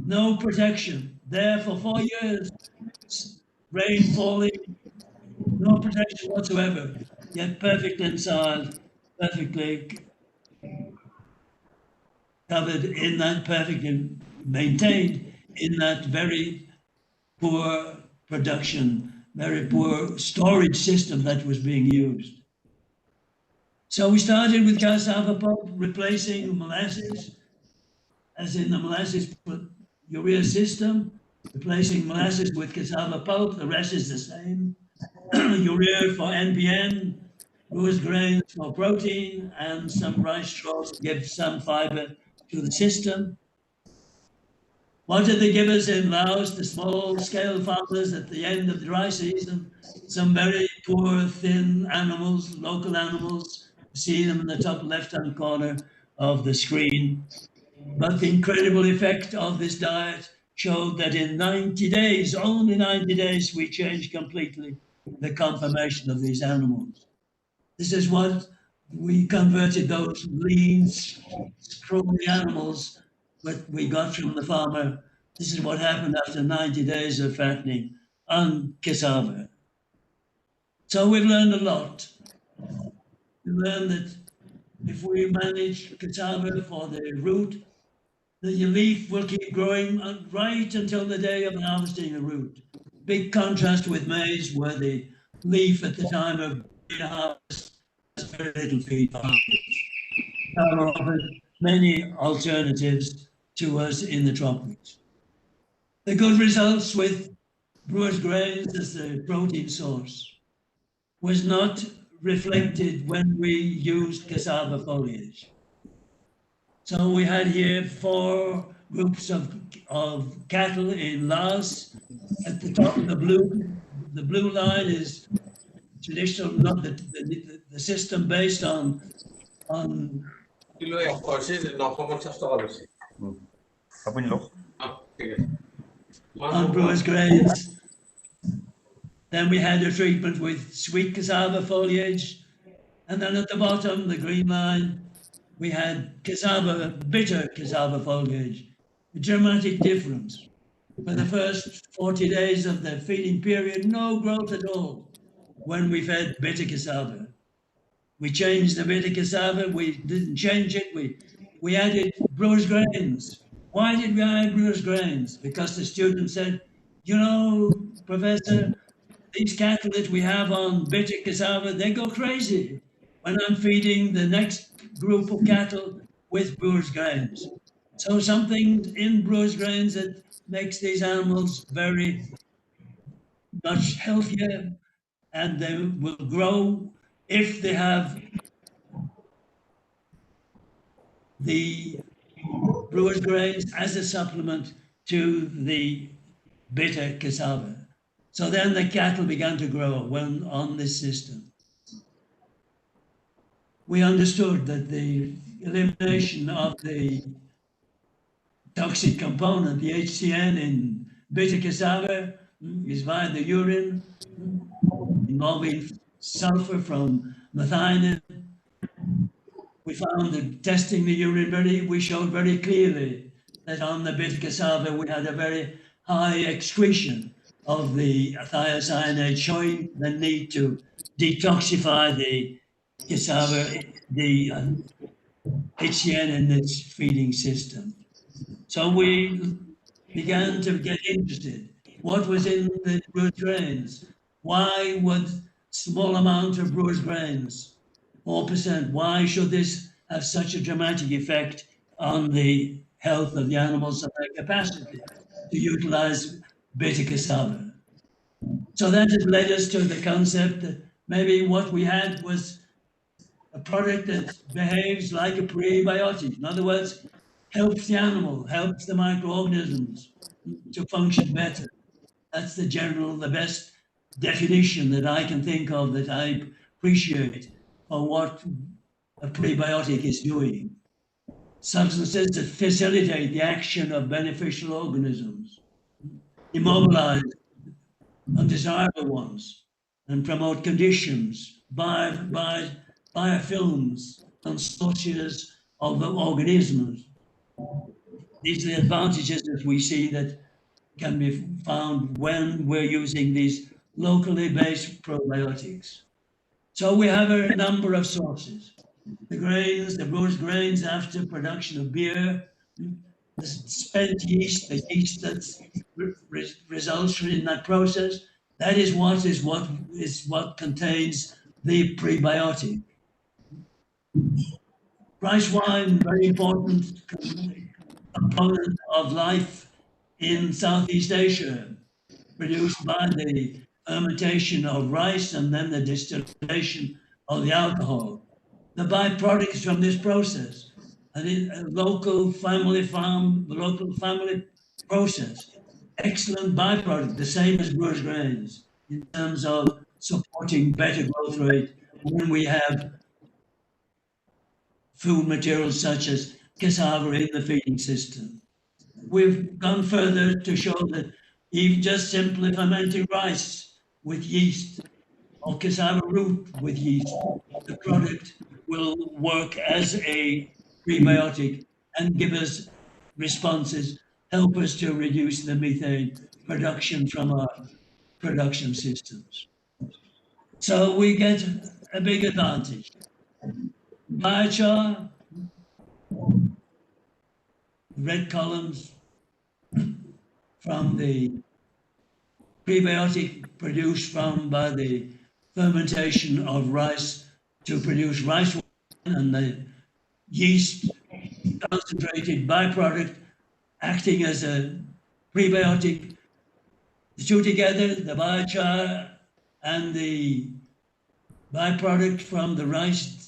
No protection, there for 4 years, rain falling, no protection whatsoever, yet perfectly ensiled, perfectly covered in that, perfectly maintained in that very poor production, very poor storage system that was being used. So we started with cassava pulp replacing molasses, as in the molasses urea system, replacing molasses with cassava pulp. The rest is the same. Urea for NPN, loose grains for protein, and some rice straws to give some fiber to the system. What did they give us in Laos, the small-scale farmers at the end of the dry season? Some very poor, thin animals, local animals. You see them in the top left-hand corner of the screen. But the incredible effect of this diet showed that in 90 days, only 90 days, we changed completely the conformation of these animals. This is what we converted those lean, scrawny animals that we got from the farmer. This is what happened after 90 days of fattening on cassava. So we've learned a lot. We learned that if we manage cassava for the root, the leaf will keep growing right until the day of harvesting the root. Big contrast with maize, where the leaf at the time of harvest has very little feed. Cassava offers many alternatives to us in the tropics. The good results with brewer's grains as the protein source was not reflected when we used cassava foliage. So we had here 4 groups of cattle in Laos. At the top of the blue line is traditional, not the system based on brewer's grains. Then we had a treatment with sweet cassava foliage. And then at the bottom, the green line, we had bitter cassava foliage. A dramatic difference. For the first 40 days of the feeding period, no growth at all when we fed bitter cassava. We changed the bitter cassava, we didn't change it, we added brewer's grains. Why did we add brewer's grains? Because the student said, you know, Professor, these cattle that we have on bitter cassava, they go crazy when I'm feeding the next group of cattle with brewer's grains. So something in brewer's grains that makes these animals very much healthier, and they will grow if they have the brewer's grains as a supplement to the bitter cassava. So then the cattle began to grow when on this system. We understood that the elimination of the toxic component, the HCN in bitter cassava, is via the urine, involving sulfur from methionine. We found that testing the urine we showed very clearly that on the bitter cassava we had a very high excretion of the thiocyanate, showing the need to detoxify the cassava, the HCN in its feeding system. So we began to get interested. What was in the brewer's grains? Why would small amount of brewer's grains, 4%, why should this have such a dramatic effect on the health of the animals and their capacity to utilize bitter cassava? So that has led us to the concept that maybe what we had was a product that behaves like a prebiotic. In other words, helps the animal, helps the microorganisms to function better. That's the best definition that I can think of that I appreciate for what a prebiotic is doing. Substances that facilitate the action of beneficial organisms, immobilize undesirable ones, and promote conditions, biofilms, and structures of the organisms. These are the advantages that we see that can be found when we're using these locally based probiotics. So we have a number of sources. The grains, the brewer's grains after production of beer, the spent yeast, the yeast that results in that process, that is what contains the prebiotic. Rice wine, very important component of life in Southeast Asia, produced by the fermentation of rice and then the distillation of the alcohol. The byproducts from this process, a local family farm, local family process, excellent byproduct, the same as Brewers grains in terms of supporting better growth rate when we have food materials such as cassava in the feeding system. We've gone further to show that even just simply fermenting rice with yeast or cassava root with yeast, the product will work as a prebiotic and give us responses, help us to reduce the methane production from our production systems. So we get a big advantage. Biochar, red columns from the prebiotic produced by the fermentation of rice to produce rice wine, and the yeast concentrated byproduct acting as a prebiotic. The two together, the biochar and the byproduct from the rice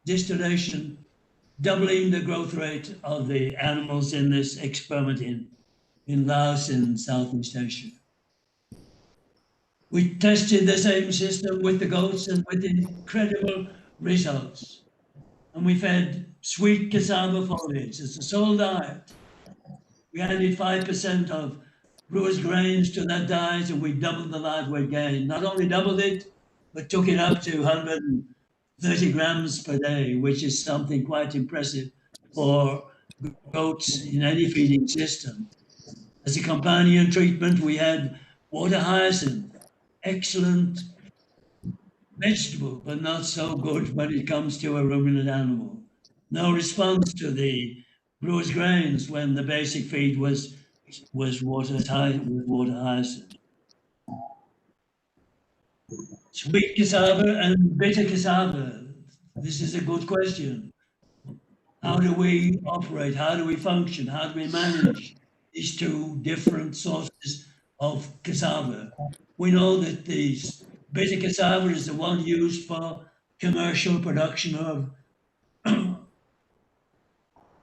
distillation, doubling the growth rate of the animals in this experiment in Laos in Southeast Asia. We tested the same system with the goats and with incredible results. And we fed sweet cassava foliage as a sole diet. We added 5% of Brewers grains to that diet and we doubled the live weight gain. Not only doubled it, but took it up to 130 grams per day, which is something quite impressive for goats in any feeding system. As a companion treatment, we had water hyacinth, excellent vegetable, but not so good when it comes to a ruminant animal. No response to the Brewers grains when the basic feed was water hyacinth. Sweet cassava and bitter cassava. This is a good question. How do we operate? How do we function? How do we manage these two different sources of cassava? We know that the bitter cassava is the one used for commercial production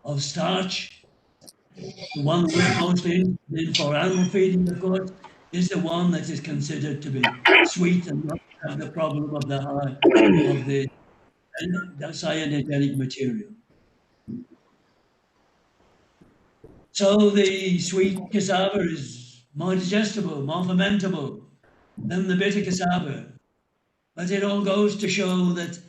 of starch. The one we're mostly in for animal feeding, of course, is the one that is considered to be sweet and not have the problem of the cyanogenic material. So the sweet cassava is more digestible, more fermentable than the bitter cassava. But it all goes to show that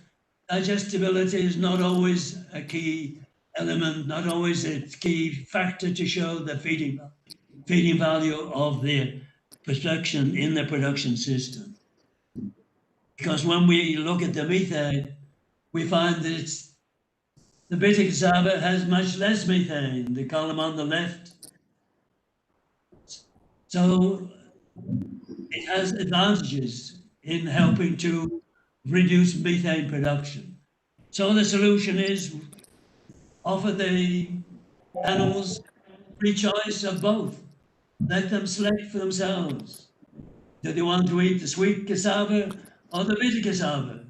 digestibility is not always a key element, not always a key factor to show the feeding value of the production in the production system. Because when we look at the methane, we find that the bitter cassava has much less methane, the column on the left. So it has advantages in helping to reduce methane production. So the solution is offer the animals free choice of both. Let them select for themselves. Do they want to eat the sweet cassava or the bitter cassava?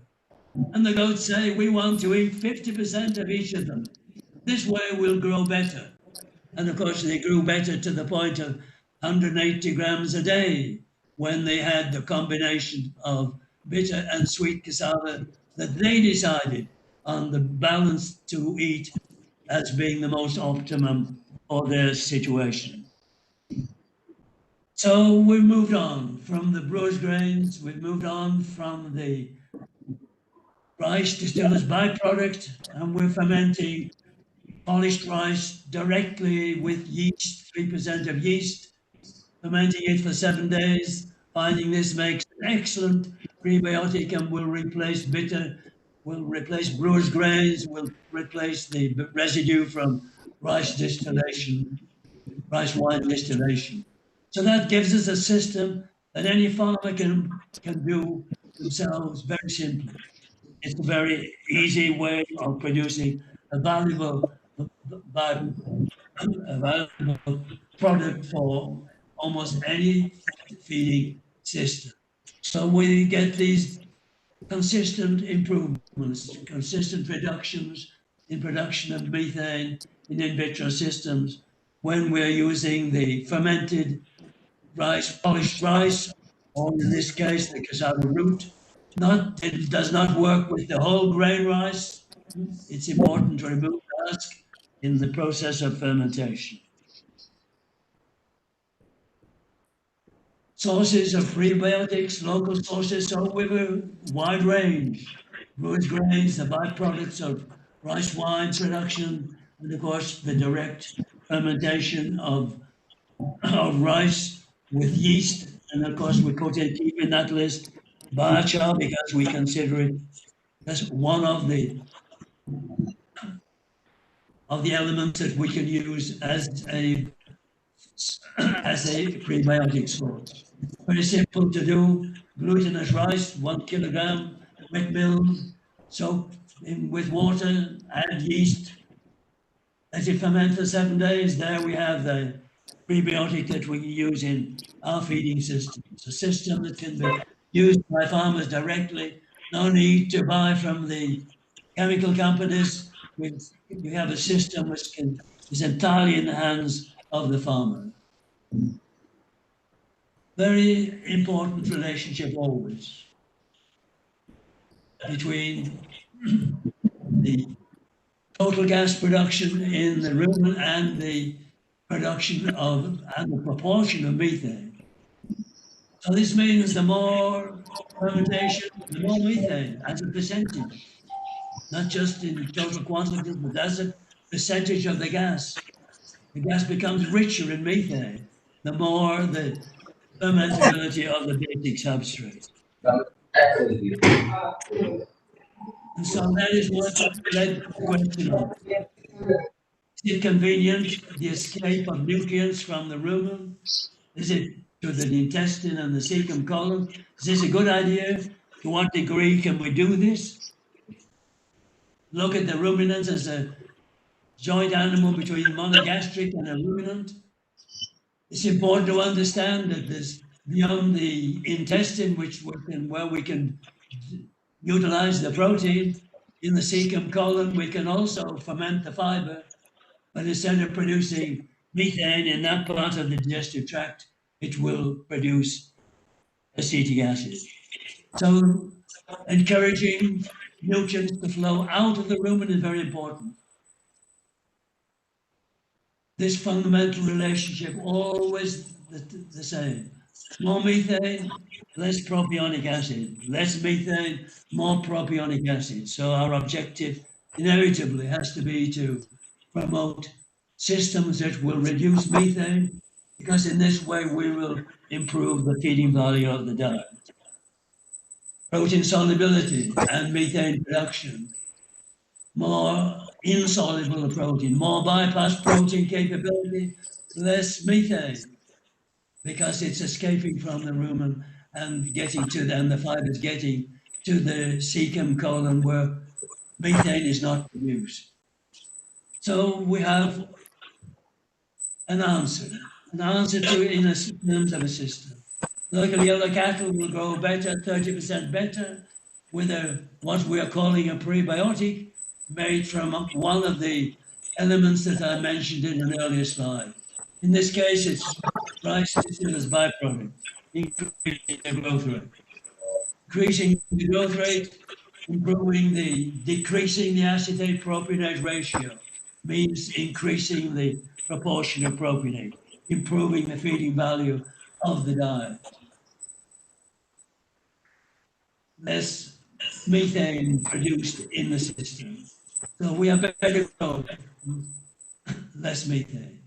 And the goats say, we want to eat 50% of each of them. This way we'll grow better. And of course, they grew better to the point of 180 grams a day when they had the combination of bitter and sweet cassava that they decided on the balance to eat as being the most optimum for their situation. So we've moved on from the Brewers grains, we've moved on from the rice distilled as byproduct, and we're fermenting polished rice directly with yeast, 3% of yeast, fermenting it for 7 days, finding this makes an excellent prebiotic and will replace bitter, will replace Brewers grains, will replace the residue from rice distillation, rice wine distillation. So that gives us a system that any farmer can do themselves very simply. It's a very easy way of producing a valuable product for almost any feeding system. So we get these consistent improvements, consistent reductions in production of methane in in vitro systems when we're using the fermented rice, polished rice, or in this case, the cassava root. It does not work with the whole grain rice. It's important to remove husk in the process of fermentation. Sources of prebiotics, local sources, so we have a wide range. Rose grains, the byproducts of rice wine production, and of course the direct fermentation of rice with yeast. And of course we could keep in that list biochar because we consider it as one of the elements that we can use as a prebiotic source. Very simple to do. Glutinous rice, 1 kilogram, wet milled, soaked with water, add yeast. Let it ferment for 7 days. There we have the prebiotic that we can use in our feeding system. It's a system that can be used by farmers directly. No need to buy from the chemical companies. We have a system which is entirely in the hands of the farmer. Very important relationship always between the total gas production in the rumen and the production of and the proportion of methane. So this means the more fermentation, the more methane as a percentage, not just in total quantity, but as a percentage of the gas. The gas becomes richer in methane, the more the fermentability of the basic substrate. And so that is what led to the question of, is it convenient, the escape of nutrients from the rumen? Is it to the intestine and the cecum colon? Is this a good idea? To what degree can we do this? Look at the ruminant as a joint animal between monogastric and a ruminant. It's important to understand that there's beyond the intestine, where we can utilize the protein, in the cecum colon, we can also ferment the fiber, but instead of producing methane in that part of the digestive tract, it will produce acetic acid. So encouraging nutrients to flow out of the rumen is very important. This fundamental relationship, always the same. More methane, less propionic acid. Less methane, more propionic acid. So our objective inevitably has to be to promote systems that will reduce methane, because in this way we will improve the feeding value of the diet. Protein solubility and methane production. More insoluble protein, more bypass protein capability, less methane, because it's escaping from the rumen and getting to the fibers getting to the cecum colon where methane is not produced. So we have an answer to in terms of a system. Local yellow cattle will grow better, 30% better, with what we are calling a prebiotic, made from one of the elements that I mentioned in an earlier slide. In this case, it's rice as byproduct, increasing the growth rate. Increasing the growth rate, decreasing the acetate-propionate ratio, means increasing the proportion of propionate, improving the feeding value of the diet. Less methane produced in the system. So we are better off less methane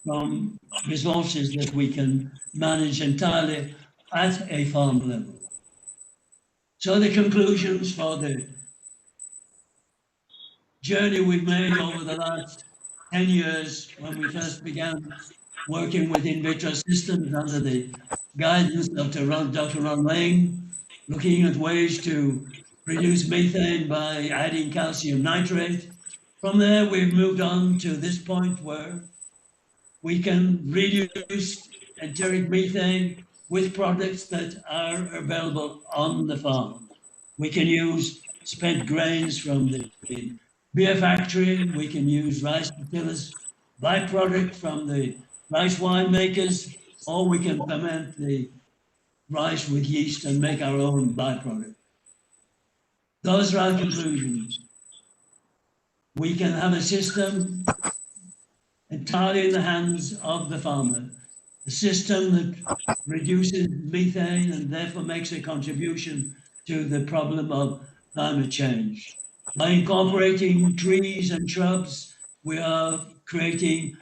from resources that we can manage entirely at a farm level. So the conclusions for the journey we've made over the last 10 years, when we first began working with in vitro systems under the guidance of Dr. Ron Lane, looking at ways to reduce methane by adding calcium nitrate, From there, we've moved on to this point where we can reduce enteric methane with products that are available on the farm. We can use spent grains from the beer factory. We can use rice distillers byproduct from the rice wine makers, or we can ferment the rice with yeast and make our own byproduct. Those are our conclusions. We can have a system entirely in the hands of the farmer, a system that reduces methane and therefore makes a contribution to the problem of climate change. By incorporating trees and shrubs, we are creating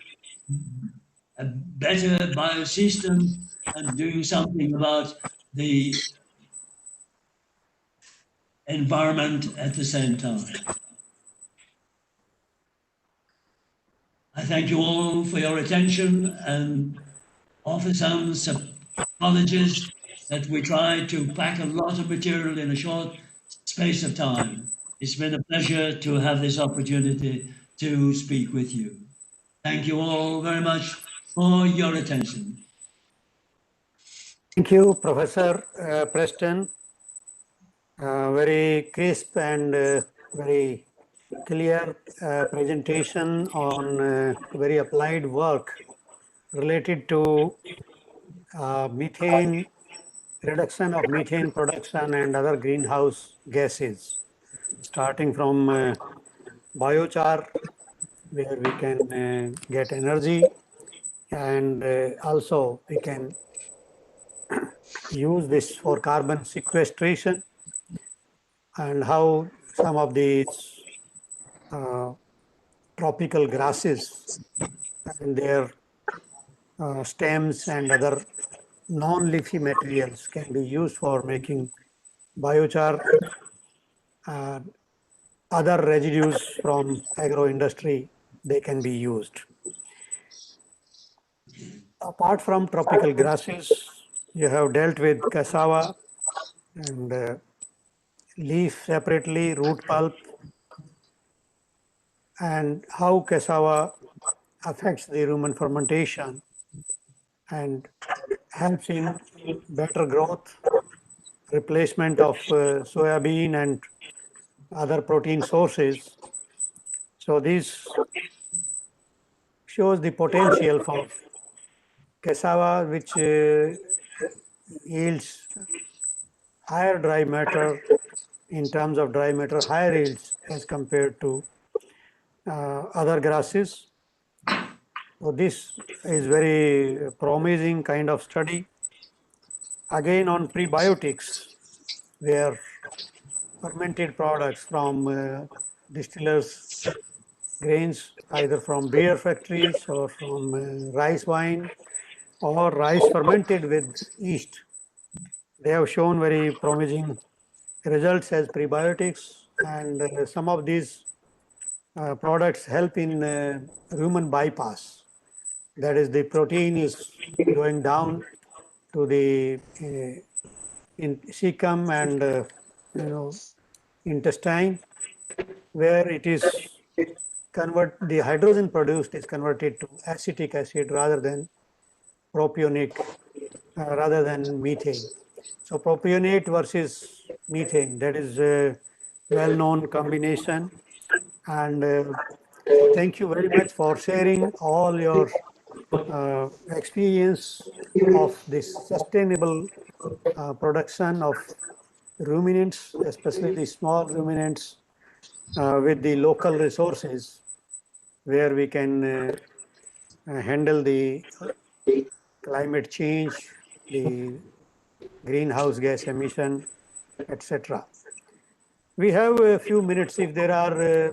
a better biosystem and doing something about the environment at the same time. I thank you all for your attention and offer some apologies that we tried to pack a lot of material in a short space of time. It's been a pleasure to have this opportunity to speak with you. Thank you all very much for your attention. Thank you, Professor Preston. Very crisp and very clear presentation on very applied work related to methane, reduction of methane production and other greenhouse gases, starting from biochar, where we can get energy, and also we can use this for carbon sequestration, and how some of these tropical grasses and their stems and other non-leafy materials can be used for making biochar. Other residues from agro-industry, they can be used. Apart from tropical grasses, you have dealt with cassava and leaf separately, root pulp, and how cassava affects the rumen fermentation and helps in better growth, replacement of soybean and other protein sources. So this shows the potential for cassava, which yields higher dry matter, in terms of dry matter, higher yields as compared to other grasses. So this is very promising kind of study. Again, on prebiotics, where fermented products from distillers' grains, either from beer factories or from rice wine or rice fermented with yeast, they have shown very promising results as prebiotics, and some of these products help in rumen bypass. That is, the protein is going down to the in cecum and intestine, where it is the hydrogen produced is converted to acetic acid rather than propionate, rather than methane. So propionate versus methane, that is a well-known combination. And thank you very much for sharing all your experience of this sustainable production of ruminants, especially the small ruminants, with the local resources, where we can handle the climate change, the greenhouse gas emission, etc. We have a few minutes. If there are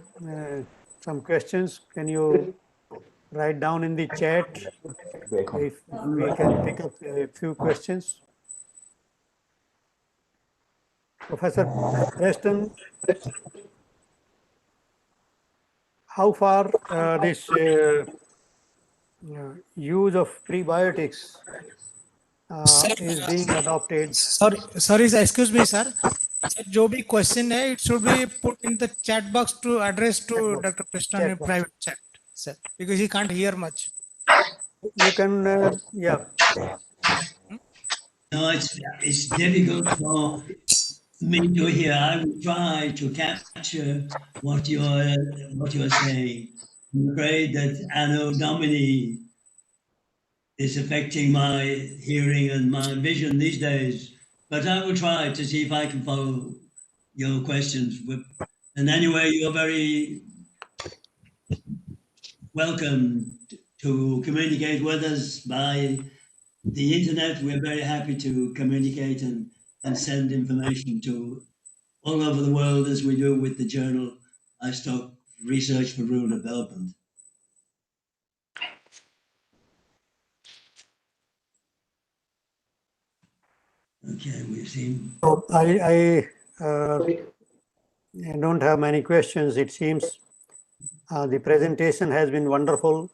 some questions, can you write down in the chat if we can pick up a few questions? Professor Preston, how far this use of prebiotics is being adopted? Sorry, excuse me, sir. जो भी question है, it should be put in the chat box to address to Chat box. Dr. Preston Chat in box. private chat, sir, because he can't hear much. You can, yeah. No, it's difficult for me to hear. I will try to capture what you're saying. I'm afraid that Anno Domini is affecting my hearing and my vision these days. But I will try to see if I can follow your questions. And anyway, you're very welcome to communicate with us by the internet. We're very happy to communicate and send information to all over the world, as we do with the journal Livestock Research for Rural Development. Okay, we've seen. So I don't have many questions. It seems the presentation has been wonderful,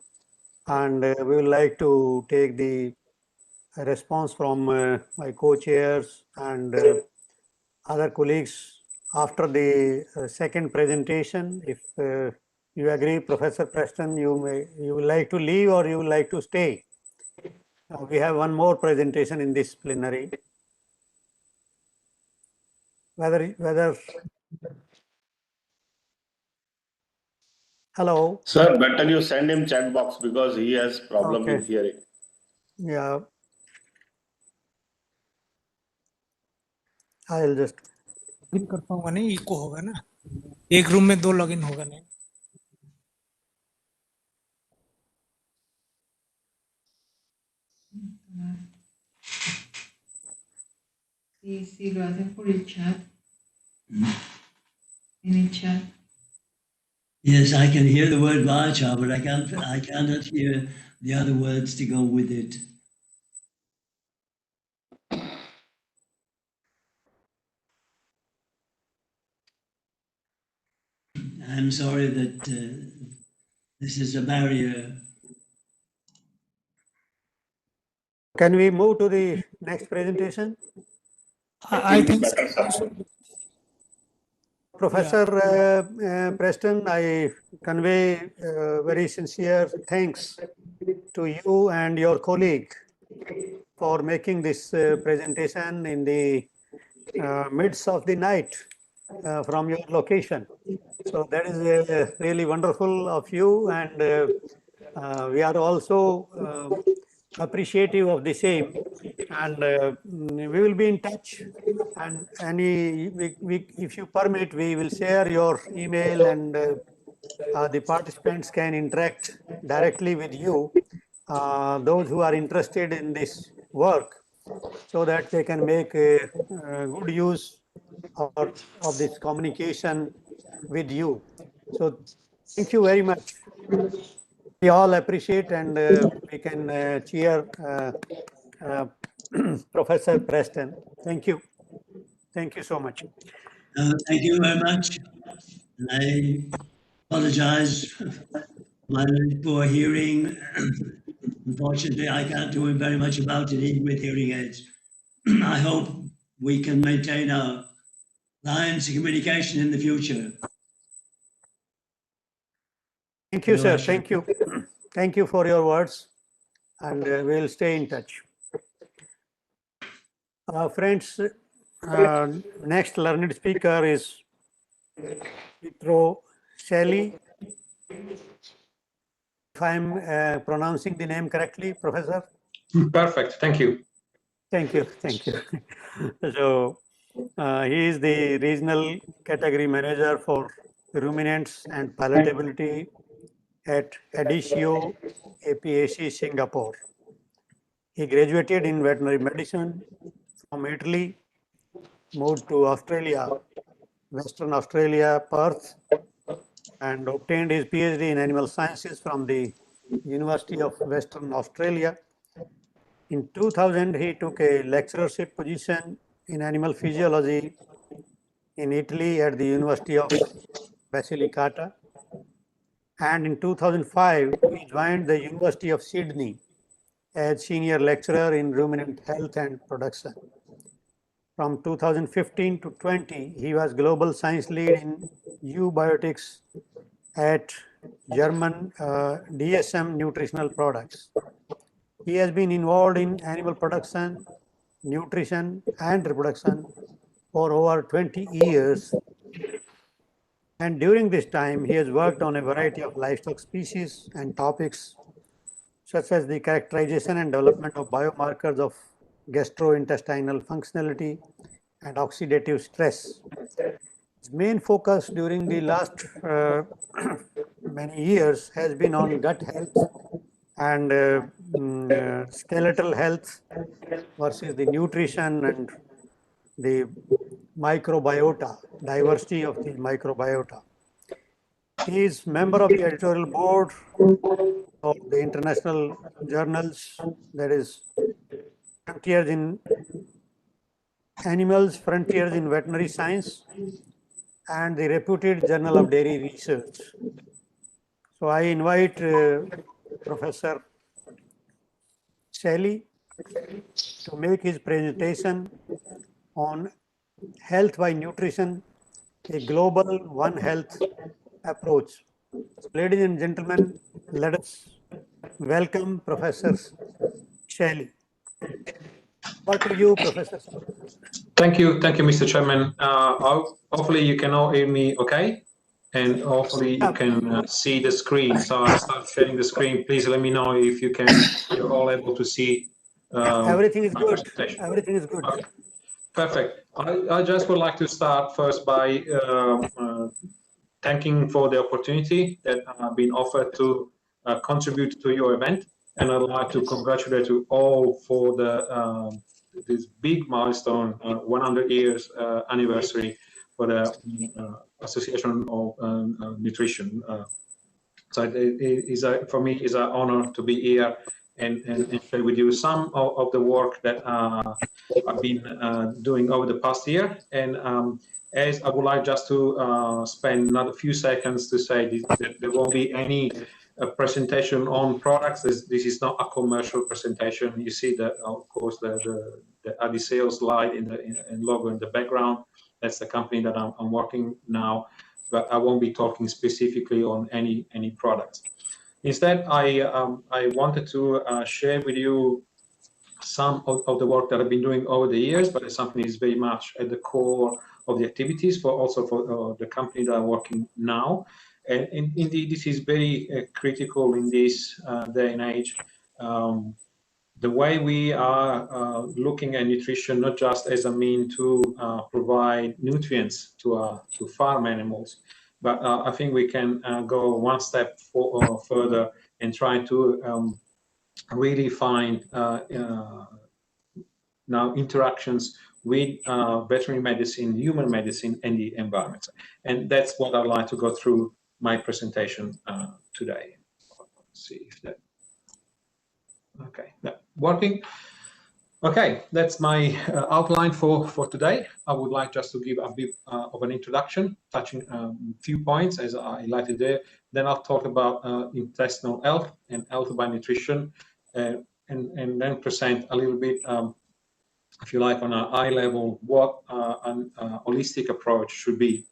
and we would like to take the response from my co-chairs and other colleagues after the second presentation. If you agree, Professor Preston, you would like to leave or you would like to stay. We have one more presentation in this plenary. Whether hello. Sir, better you send him chat box because he has problem Okay. with hearing. Yeah. I'll just login कर पाऊंगा नहीं, eco होगा ना, एक room में 2 login होगा नहीं. Si lo hacen por el chat, en el chat. Yes, I can hear the word varcha, but I cannot hear the other words to go with it. I'm sorry that this is a barrier. Can we move to the next presentation? I think Professor Preston, I convey very sincere thanks to you and your colleague for making this presentation in the midst of the night from your location. So that is really wonderful of you, and we are also appreciative of the same, and we will be in touch, and if you permit, we will share your email, and the participants can interact directly with you, those who are interested in this work, so that they can make a good use of this communication with you. So thank you very much. We all appreciate, and we can cheer Professor Preston. Thank you. Thank you so much. Thank you very much. I apologize for my poor hearing. Unfortunately, I can't do very much about it, even with hearing aids. I hope we can maintain our lines of communication in the future. Thank you, sir. Thank you. Thank you for your words, and we'll stay in touch. Friends, next learned speaker is Vitro Shelley. If I'm pronouncing the name correctly, Professor? Perfect. Thank you. Thank you. Thank you. So, he is the Regional Category Manager for Ruminants and Palatability at Aditio APAC, Singapore. He graduated in veterinary medicine from Italy, moved to Australia, Western Australia, Perth, and obtained his PhD in animal sciences from the University of Western Australia. In 2000, he took a lecturership position in animal physiology in Italy at the University of Basilicata. And in 2005, he joined the University of Sydney as senior lecturer in ruminant health and production. From 2015 to 20, he was global science lead in eubiotics at German DSM Nutritional Products. He has been involved in animal production, nutrition, and reproduction for over 20 years. And during this time, he has worked on a variety of livestock species and topics such as the characterization and development of biomarkers of gastrointestinal functionality and oxidative stress. His main focus during the last many years has been on gut health and skeletal health versus the nutrition and the microbiota, diversity of the microbiota. He is member of the editorial board of the international journals, that is Frontiers in Animals, Frontiers in Veterinary Science, and the reputed Journal of Dairy Research. So I invite Professor Shelley to make his presentation on health by nutrition, a global One Health approach. So ladies and gentlemen, let us welcome Professor Shelley. Over to you, Professor. Thank you, Mr. Chairman. Hopefully you can all hear me okay, and hopefully you can see the screen. So I'll start sharing the screen. Please let me know if you're all able to see. Everything is good. Everything is good. Okay. Perfect. I just would like to start first by thanking for the opportunity that I've been offered to contribute to your event, and I'd like to congratulate you all for the this big milestone, 100 years anniversary for the Association of Nutrition. So for me, it's an honor to be here and share with you some of the work that I've been doing over the past year. And as I would like just to spend another few seconds to say that there won't be any presentation on products. This is not a commercial presentation. You see that, of course, the Adiseo slide in logo in the background. That's the company that I'm working now, but I won't be talking specifically on any products. Instead, I wanted to share with you some of the work that I've been doing over the years, but it's something that is very much at the core of the activities also for the company that I'm working now. And indeed, this is very critical in this day and age. The way we are looking at nutrition, not just as a mean to provide nutrients to farm animals, but I think we can go one step further and try to really find now interactions with veterinary medicine, human medicine, and the environment. And that's what I'd like to go through my presentation today. Let's see if that, okay, that working. Okay, that's my outline for today. I would like just to give a bit of an introduction, touching a few points as I highlighted there. Then I'll talk about intestinal health and health by nutrition, and then present a little bit, if you like, on a high level, what an holistic approach should be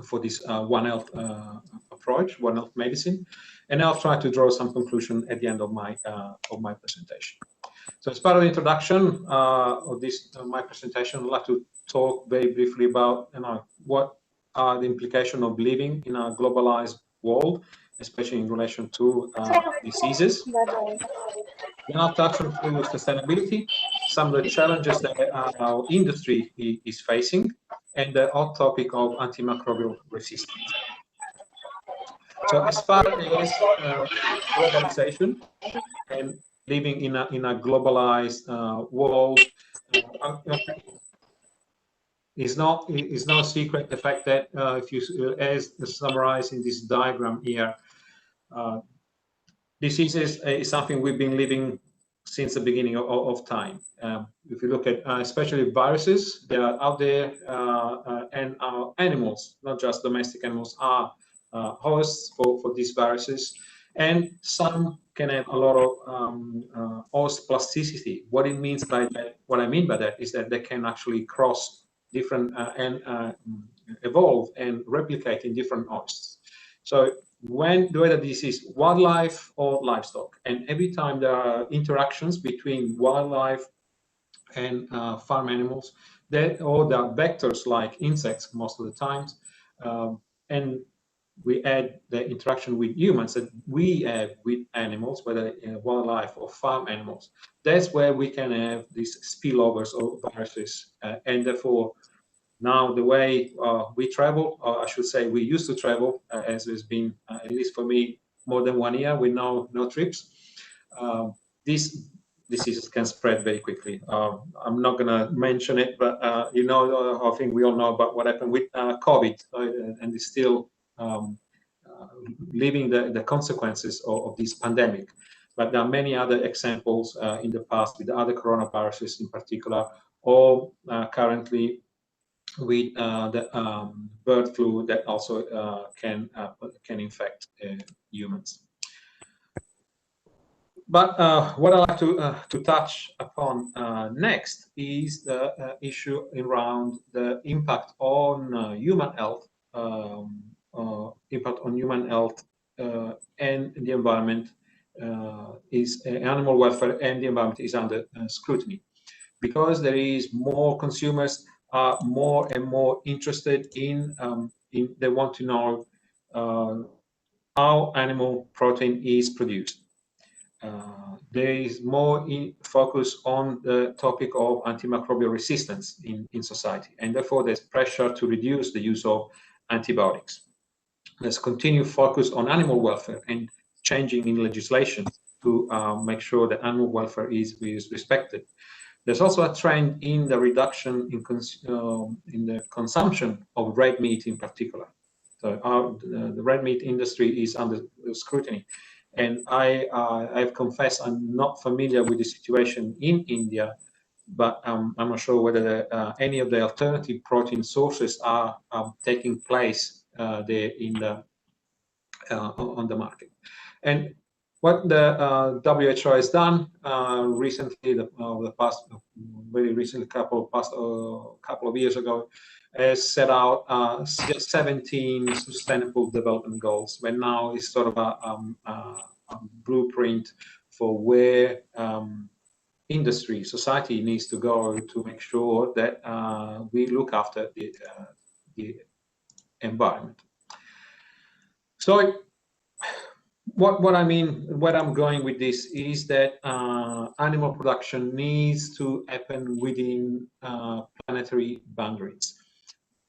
for this One Health approach, One Health medicine. And I'll try to draw some conclusion at the end of my presentation. So as part of the introduction of this my presentation, I'd like to talk very briefly about what are the implications of living in a globalized world, especially in relation to diseases. Then I'll touch on sustainability, some of the challenges that our industry is facing, and the hot topic of antimicrobial resistance. So as far as globalization and living in a globalized world, it's no secret the fact that if you, as summarized in this diagram here, diseases is something we've been living since the beginning of time. If you look at especially viruses, they are out there, and our animals, not just domestic animals, are hosts for these viruses. and some can have a lot of host plasticity. What it means by that, what I mean by that is that they can actually cross different and evolve and replicate in different hosts. So whether this is wildlife or livestock, and every time there are interactions between wildlife and farm animals, or there are vectors like insects most of the times, and we add the interaction with humans that we have with animals, whether wildlife or farm animals. That's where we can have these spillovers of viruses, and therefore now the way we travel, or I should say we used to travel, as has been, at least for me, more than 1 year with no trips, these diseases can spread very quickly. I'm not going to mention it, but I think we all know about what happened with COVID, and it's still living the consequences of this pandemic. But there are many other examples in the past with other coronaviruses in particular, or currently with the bird flu that also can infect humans. But what I'd like to touch upon next is the issue around the impact on human health, and the environment. Is animal welfare and the environment is under scrutiny, because there is more consumers are more and more interested in they want to know how animal protein is produced. There is more focus on the topic of antimicrobial resistance in society, and therefore there's pressure to reduce the use of antibiotics. There's continued focus on animal welfare and changing in legislation to make sure that animal welfare is respected. There's also a trend in the reduction in the consumption of red meat in particular. So the red meat industry is under scrutiny. And I've confessed I'm not familiar with the situation in India, but I'm not sure whether any of the alternative protein sources are taking place there on the market. And what the WHO has done recently, very recently, couple of years ago, has set out 17 sustainable development goals. When now is sort of a blueprint for where industry, society needs to go to make sure that we look after the environment. So what I mean, where I'm going with this is that animal production needs to happen within planetary boundaries.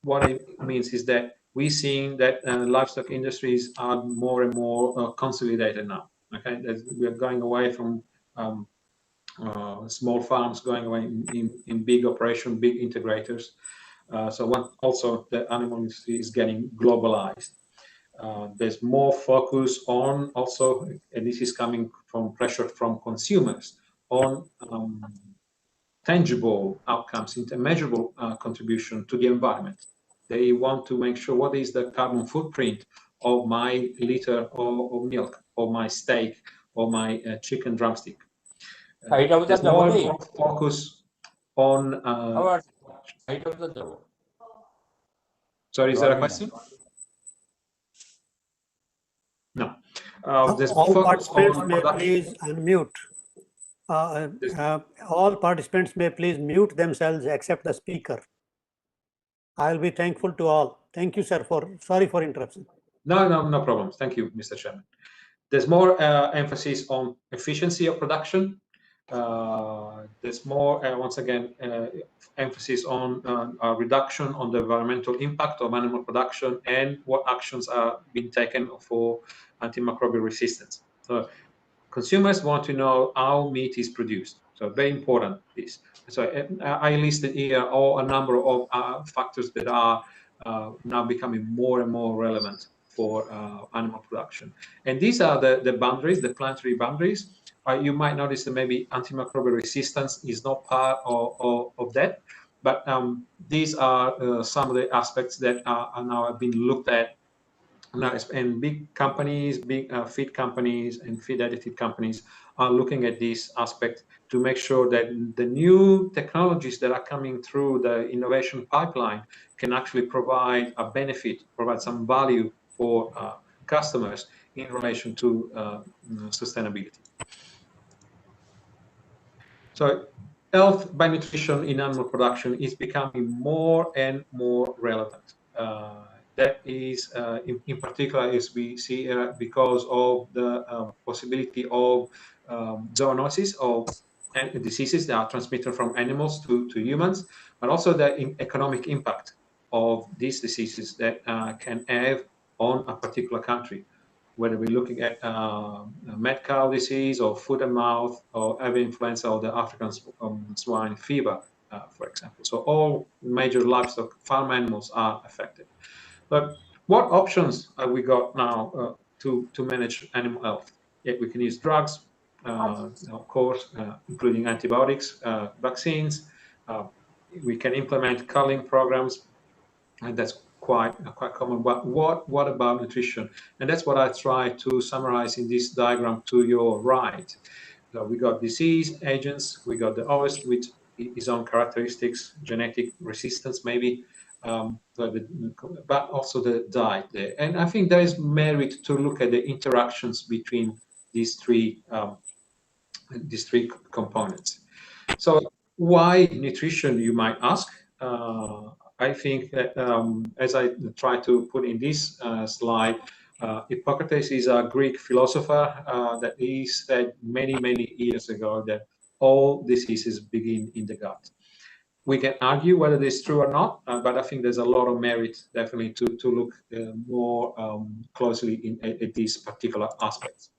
What it means is that we're seeing that livestock industries are more and more consolidated now. Okay, we are going away from small farms, going away in big operation, big integrators. Also the animal industry is getting globalized. There's more focus on also, and this is coming from pressure from consumers, on tangible outcomes, measurable contribution to the environment. They want to make sure what is the carbon footprint of my liter of milk, or my steak, or my chicken drumstick. There's more and more focus on. Sorry, is there a question? No. There's all focus participants on may production. please unmute. All participants may please mute themselves except the speaker. I'll be thankful to all. Thank you, sir. Sorry for interruption. No problem. Thank you, Mr. Chairman. There's more emphasis on efficiency of production. There's more, once again, emphasis on a reduction on the environmental impact of animal production and what actions are being taken for antimicrobial resistance. So consumers want to know how meat is produced. So very important this. So I listed here a number of factors that are now becoming more and more relevant for animal production. And these are the boundaries, the planetary boundaries. You might notice that maybe antimicrobial resistance is not part of that, but these are some of the aspects that are now being looked at and big companies, big feed companies and feed additive companies are looking at this aspect to make sure that the new technologies that are coming through the innovation pipeline can actually provide a benefit, provide some value for customers in relation to sustainability. So health by nutrition in animal production is becoming more and more relevant. That is, in particular, as we see because of the possibility of zoonosis of diseases that are transmitted from animals to humans, but also the economic impact of these diseases that can have on a particular country, whether we're looking at mad cow disease or foot and mouth or avian influenza or the African swine fever, for example. So all major livestock farm animals are affected. But what options have we got now to manage animal health? Yeah, we can use drugs, of course, including antibiotics, vaccines. We can implement culling programs, and that's quite common. But what about nutrition? And that's what I try to summarize in this diagram to your right. So we got disease agents, we got the host with his own characteristics, genetic resistance maybe, but also the diet there. And I think there is merit to look at the interactions between these three components. So why nutrition, you might ask? I think that, as I try to put in this slide, Hippocrates is a Greek philosopher that he said many, many years ago that all diseases begin in the gut. We can argue whether this is true or not, but I think there's a lot of merit definitely to look more closely at these particular aspects.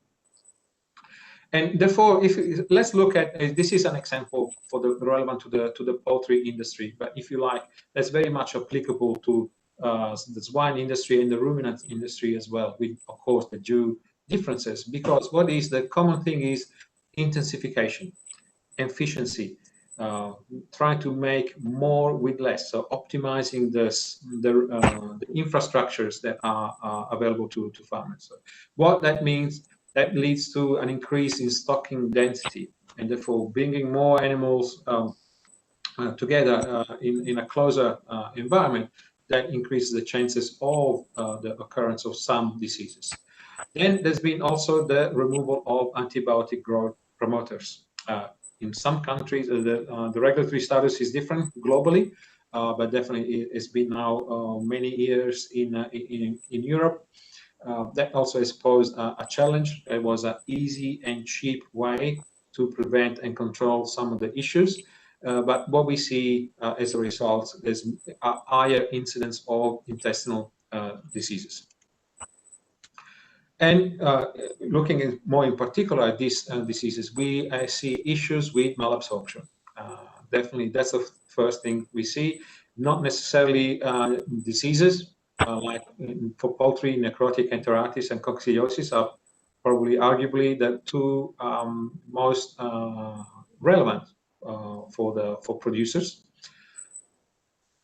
And therefore, let's look at this is an example for the relevant to the poultry industry, but if you like, that's very much applicable to the swine industry and the ruminant industry as well, with of course the due differences. Because what is the common thing is intensification, efficiency, trying to make more with less, so optimizing the infrastructures that are available to farmers. So what that means, that leads to an increase in stocking density, and therefore bringing more animals together in a closer environment, that increases the chances of the occurrence of some diseases. Then there's been also the removal of antibiotic growth promoters. In some countries, the regulatory status is different globally, but definitely it's been now many years in Europe. That also has posed a challenge. It was an easy and cheap way to prevent and control some of the issues. But what we see as a result is a higher incidence of intestinal diseases. And looking at more in particular at these diseases, we see issues with malabsorption. Definitely, that's the first thing we see. Not necessarily diseases like for poultry, necrotic enteritis and coccidiosis are probably arguably the two most relevant for producers.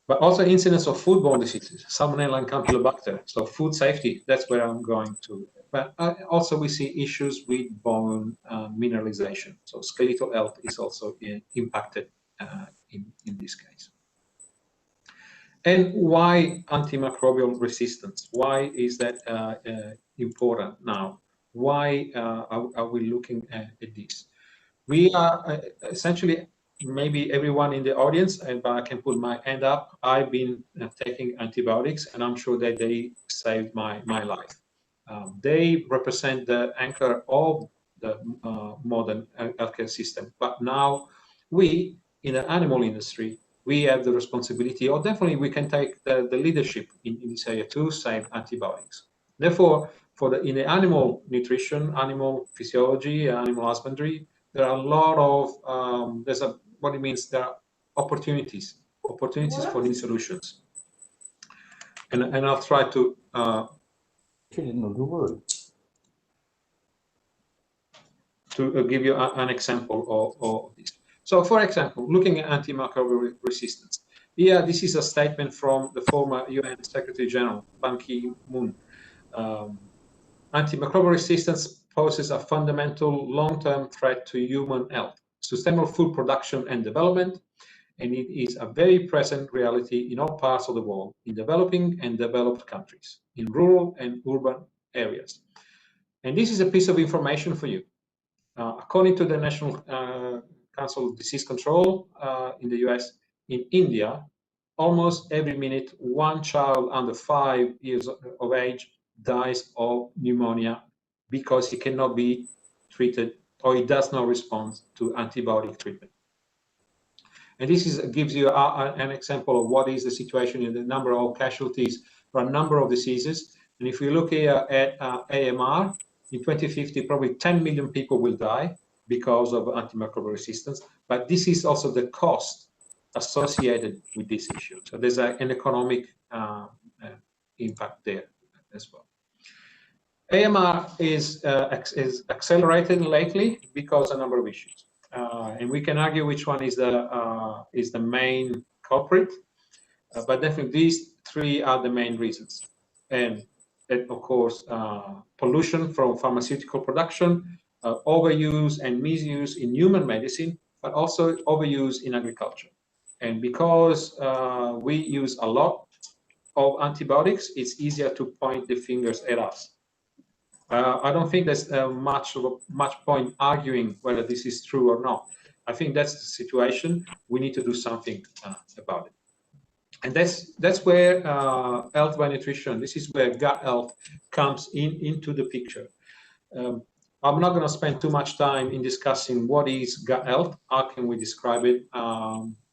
But also incidence of foodborne diseases, Salmonella and Campylobacter. So food safety, that's where I'm going to. But also we see issues with bone mineralization. So skeletal health is also impacted in this case. And why antimicrobial resistance? Why is that important now? Why are we looking at this? We are essentially, maybe everyone in the audience, but I can put my hand up. I've been taking antibiotics, and I'm sure that they saved my life. They represent the anchor of the modern healthcare system. But now we, in the animal industry, we have the responsibility, or definitely we can take the leadership in this area to save antibiotics. Therefore, in the animal nutrition, animal physiology, animal husbandry, there are a lot of what it means. There are opportunities for new solutions, and I'll try to give you an example of this. So, for example, looking at antimicrobial resistance, here this is a statement from the former UN Secretary General Ban Ki-moon. Antimicrobial resistance poses a fundamental long-term threat to human health, sustainable food production and development, and it is a very present reality in all parts of the world, in developing and developed countries, in rural and urban areas. And this is a piece of information for you. According to the National Council of Disease Control in the US, in India, almost every minute, one child under 5 years of age dies of pneumonia because he cannot be treated or he does not respond to antibiotic treatment. And this gives you an example of what is the situation in the number of casualties for a number of diseases. And if we look here at AMR, in 2050, probably 10 million people will die because of antimicrobial resistance. But this is also the cost associated with this issue. So there's an economic impact there as well. AMR is accelerated lately because of a number of issues. And we can argue which one is the main culprit, but definitely these three are the main reasons. And of course, pollution from pharmaceutical production, overuse and misuse in human medicine, but also overuse in agriculture. And because we use a lot of antibiotics, it's easier to point the fingers at us. I don't think there's much point arguing whether this is true or not. I think that's the situation. We need to do something about it. And that's where health by nutrition, this is where gut health comes into the picture. I'm not going to spend too much time in discussing what is gut health, how can we describe it.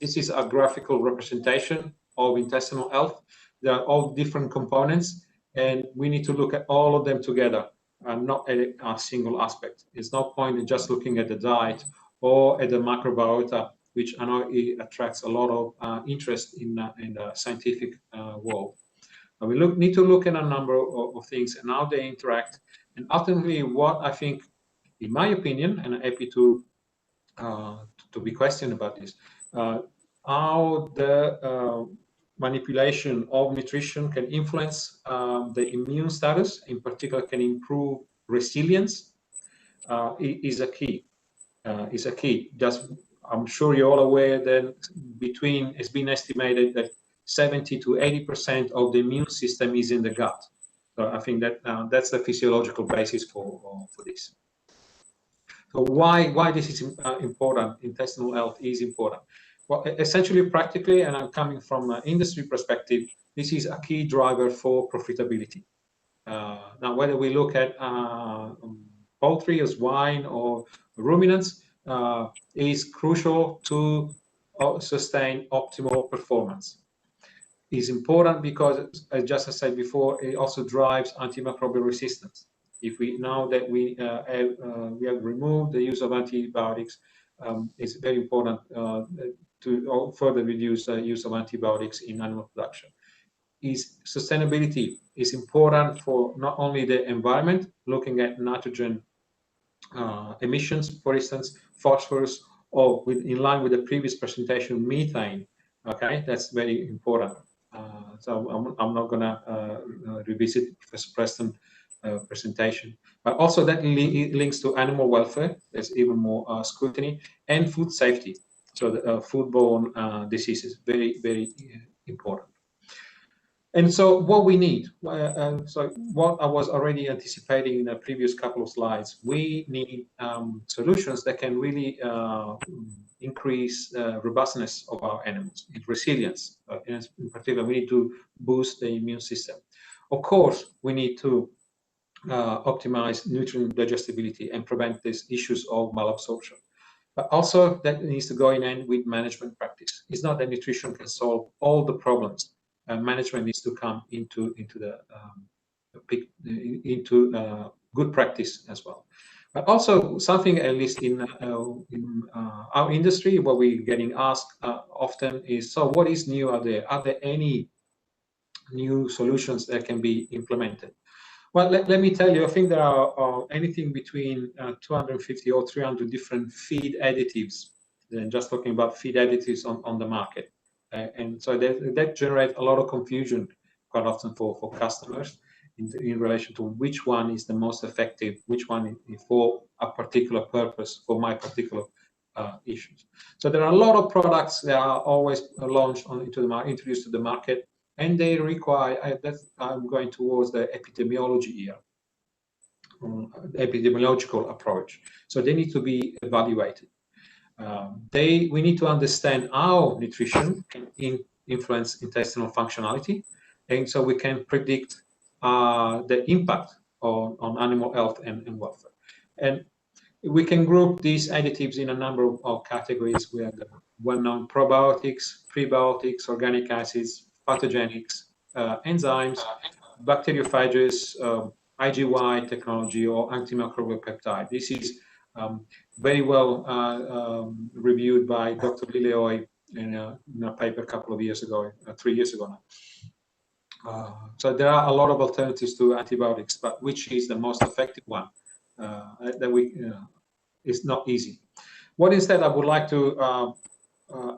This is a graphical representation of intestinal health. There are all different components, and we need to look at all of them together, and not at a single aspect. It's no point in just looking at the diet or at the microbiota, which I know it attracts a lot of interest in the scientific world. We need to look at a number of things and how they interact. And ultimately, what I think, in my opinion, and I'm happy to be questioned about this, how the manipulation of nutrition can influence the immune status, in particular can improve resilience, is a key. Just, I'm sure you're all aware that it's been estimated that 70 to 80% of the immune system is in the gut. So I think that that's the physiological basis for this. So why this is important? Intestinal health is important. Well, essentially, practically, and I'm coming from an industry perspective, this is a key driver for profitability. Now, whether we look at poultry as swine or ruminants, is crucial to sustain optimal performance. It's important because, just as I said before, it also drives antimicrobial resistance. If we know that we have removed the use of antibiotics, it's very important to further reduce the use of antibiotics in animal production. Sustainability is important for not only the environment, looking at nitrogen emissions, for instance, phosphorus, or in line with the previous presentation, methane. Okay, that's very important. So I'm not going to revisit Professor Preston's presentation, but also that links to animal welfare. There's even more scrutiny, and food safety. So the foodborne diseases, very, very important. And so what we need, so what I was already anticipating in the previous couple of slides, we need solutions that can really increase robustness of our animals, resilience. In particular, we need to boost the immune system. Of course, we need to optimize nutrient digestibility and prevent these issues of malabsorption. But also that needs to go in hand with management practice. It's not that nutrition can solve all the problems. Management needs to come into good practice as well. But also something, at least in our industry, what we're getting asked often is, so what is new out there? Are there any new solutions that can be implemented? Well, let me tell you, I think there are anything between 250 or 300 different feed additives, and just talking about feed additives on the market. And so that generates a lot of confusion quite often for customers. in relation to which one is the most effective, which one is for a particular purpose, for my particular issues. So there are a lot of products that are always launched introduced to the market, and they require, I'm going towards the epidemiology here, epidemiological approach. So they need to be evaluated. We need to understand how nutrition can influence intestinal functionality, and so we can predict the impact on animal health and welfare. And we can group these additives in a number of categories. We have the well-known probiotics, prebiotics, organic acids, pathogenics, enzymes, bacteriophages, IGY technology, or antimicrobial peptide. This is very well reviewed by Dr. Lilleoy in a paper a couple of years ago, 3 years ago now. So there are a lot of alternatives to antibiotics, but which is the most effective one? It's not easy. What instead I would like to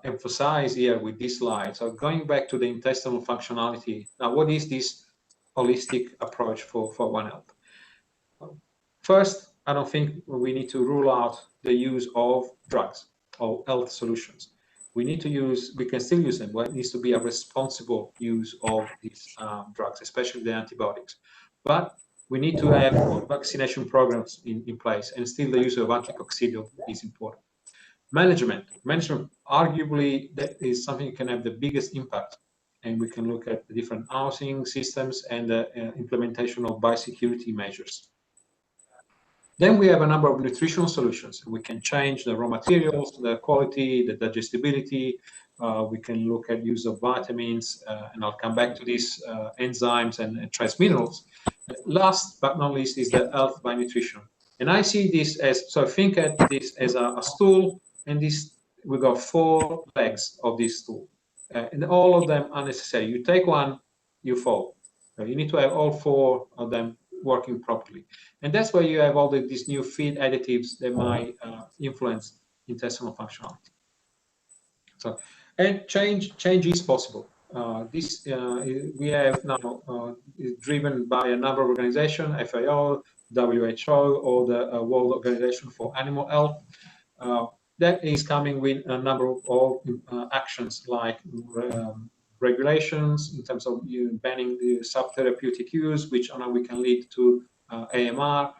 emphasize here with this slide, so going back to the intestinal functionality, now what is this holistic approach for One Health? First, I don't think we need to rule out the use of drugs or health solutions. We can still use them, but it needs to be a responsible use of these drugs, especially the antibiotics. But we need to have vaccination programs in place, and still the use of anticoccidial is important. Management, arguably, that is something that can have the biggest impact, and we can look at the different housing systems and the implementation of biosecurity measures. Then we have a number of nutritional solutions. We can change the raw materials, the quality, the digestibility. We can look at use of vitamins, and I'll come back to these enzymes and trace minerals. Last but not least is the health by nutrition. And I see this as, so think at this as a stool, and we got 4 legs of this stool. And all of them are necessary. You take one, you fall. So you need to have all 4 of them working properly. And that's where you have all these new feed additives that might influence intestinal functionality. So, and change is possible. We have now is driven by a number of organizations, FAO, WHO, or the World Organization for Animal Health. That is coming with a number of actions like regulations in terms of banning the sub-therapeutic use, which we can lead to AMR,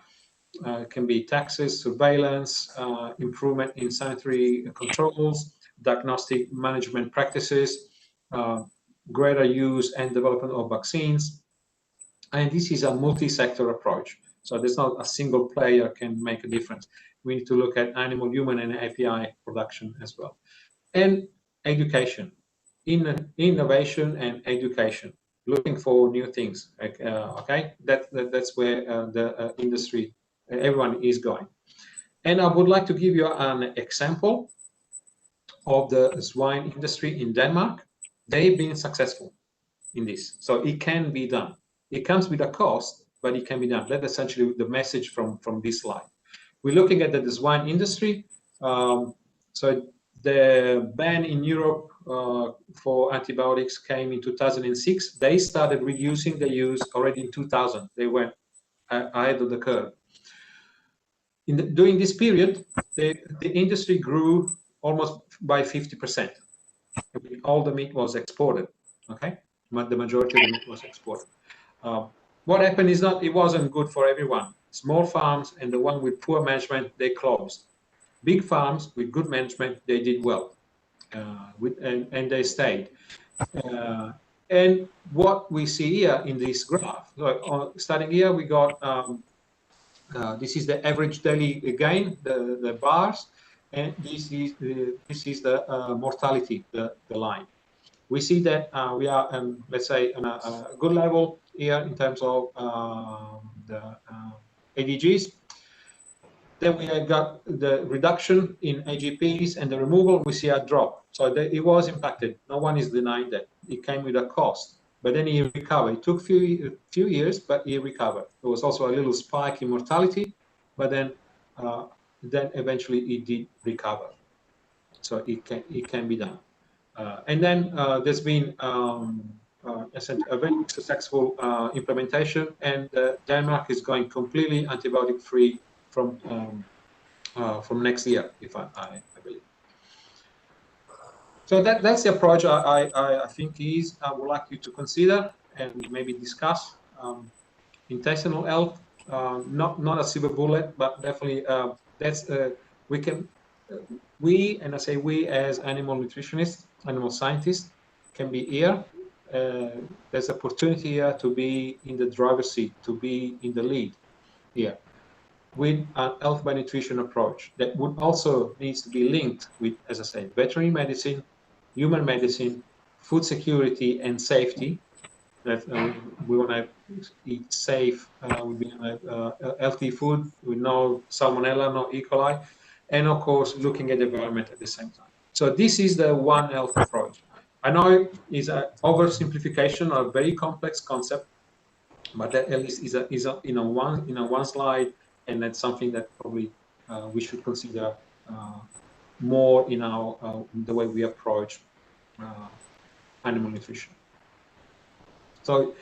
can be taxes, surveillance, improvement in sanitary controls, diagnostic management practices, greater use and development of vaccines. And this is a multi-sector approach. So there's not a single player can make a difference. We need to look at animal, human, and API production as well. And education, innovation and education, looking for new things. Okay, that's where the industry, everyone is going. And I would like to give you an example of the swine industry in Denmark. They've been successful in this, so it can be done. It comes with a cost, but it can be done. That's essentially the message from this slide. We're looking at the swine industry. So the ban in Europe for antibiotics came in 2006. They started reducing the use already in 2000. They went ahead of the curve. During this period, the industry grew almost by 50%. All the meat was exported. Okay, the majority of the meat was exported. What happened is it wasn't good for everyone. Small farms and the one with poor management, they closed. Big farms with good management, they did well, and they stayed. And what we see here in this graph, starting here, we got this is the average daily gain, the bars, and this is the mortality, the line. We see that we are, let's say, on a good level here in terms of the ADGs. Then we have got the reduction in AGPs and the removal. We see a drop. So it was impacted. No one is denying that. It came with a cost, but then it recovered. It took few years, but it recovered. There was also a little spike in mortality, but then eventually it did recover. So it can be done. And then there's been a very successful implementation, and Denmark is going completely antibiotic free from next year, if I believe. So that's the approach I think I would like you to consider and maybe discuss. Intestinal health, not a silver bullet, but definitely that's and I say we as animal nutritionists, animal scientists, can be here. There's opportunity here to be in the driver's seat, to be in the lead here, with an health by nutrition approach that would also needs to be linked with, as I said, veterinary medicine, human medicine, food security and safety. That we want to eat safe, healthy food with no salmonella, no E. coli, and of course looking at the environment at the same time. So this is the One Health approach. I know it is an oversimplification of a very complex concept, but that at least is in a one slide, and that's something that probably we should consider more in our the way we approach animal nutrition. So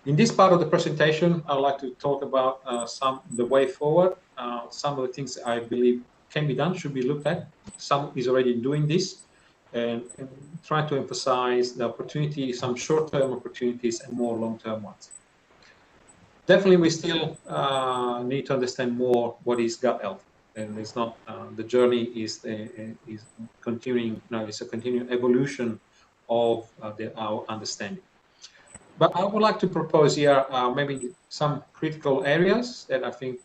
in this part of the presentation, I'd like to talk about the way forward, some of the things I believe can be done, should be looked at. Some is already doing this, and try to emphasize the opportunity, some short-term opportunities and more long-term ones. Definitely, we still need to understand more what is gut health, and it's not the journey is continuing. No, it's a continuing evolution of our understanding. But I would like to propose here maybe some critical areas that I think,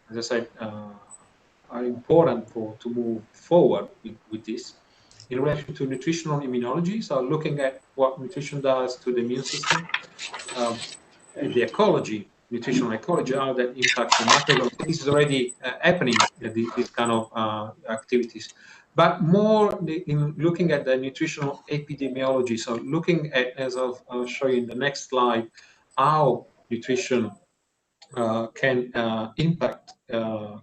as I said, are important to move forward with this in relation to nutritional immunology. So looking at what nutrition does to the immune system, the ecology, nutritional ecology, how that impacts the microbiome. This is already happening, these kind of activities. But more in looking at the nutritional epidemiology, so looking at, as I'll show you in the next slide, how nutrition can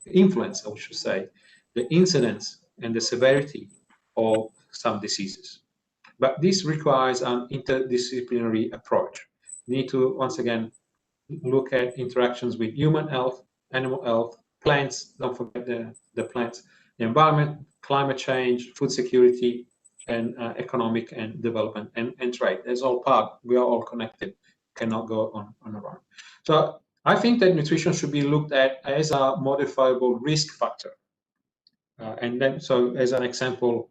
influence, I should say, the incidence and the severity of some diseases. But this requires an interdisciplinary approach. You need to, once again, look at interactions with human health, animal health, plants, don't forget the plants, the environment, climate change, food security, and economic and development and trade. It's all part, we are all connected, cannot go on our own. So I think that nutrition should be looked at as a modifiable risk factor. And then, so as an example,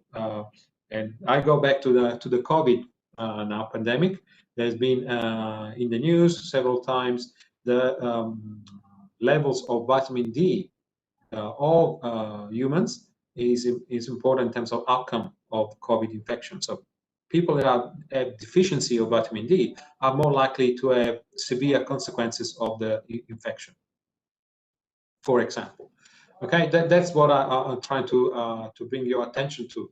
and I go back to the COVID now pandemic. There's been in the news several times the levels of vitamin D of humans is important in terms of outcome of COVID infection. So people that have deficiency of vitamin D are more likely to have severe consequences of the infection, for example. Okay, that's what I'm trying to bring your attention to.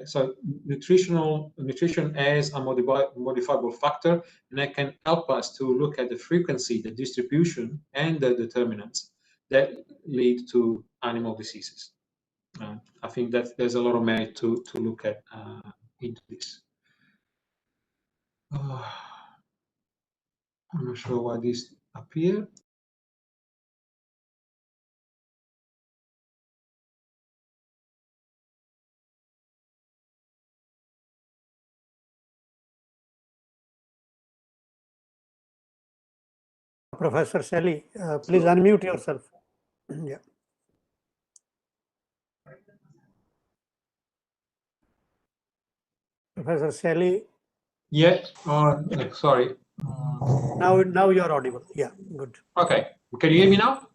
So nutrition as a modifiable factor, and that can help us to look at the frequency, the distribution, and the determinants that lead to animal diseases. I think that there's a lot of merit to look at into this. I'm not sure why this appeared. Professor Sally, please unmute yourself. Yeah. Professor Sally. Yeah. Sorry. Now you're audible. Yeah. Good. Okay. Can you hear me now?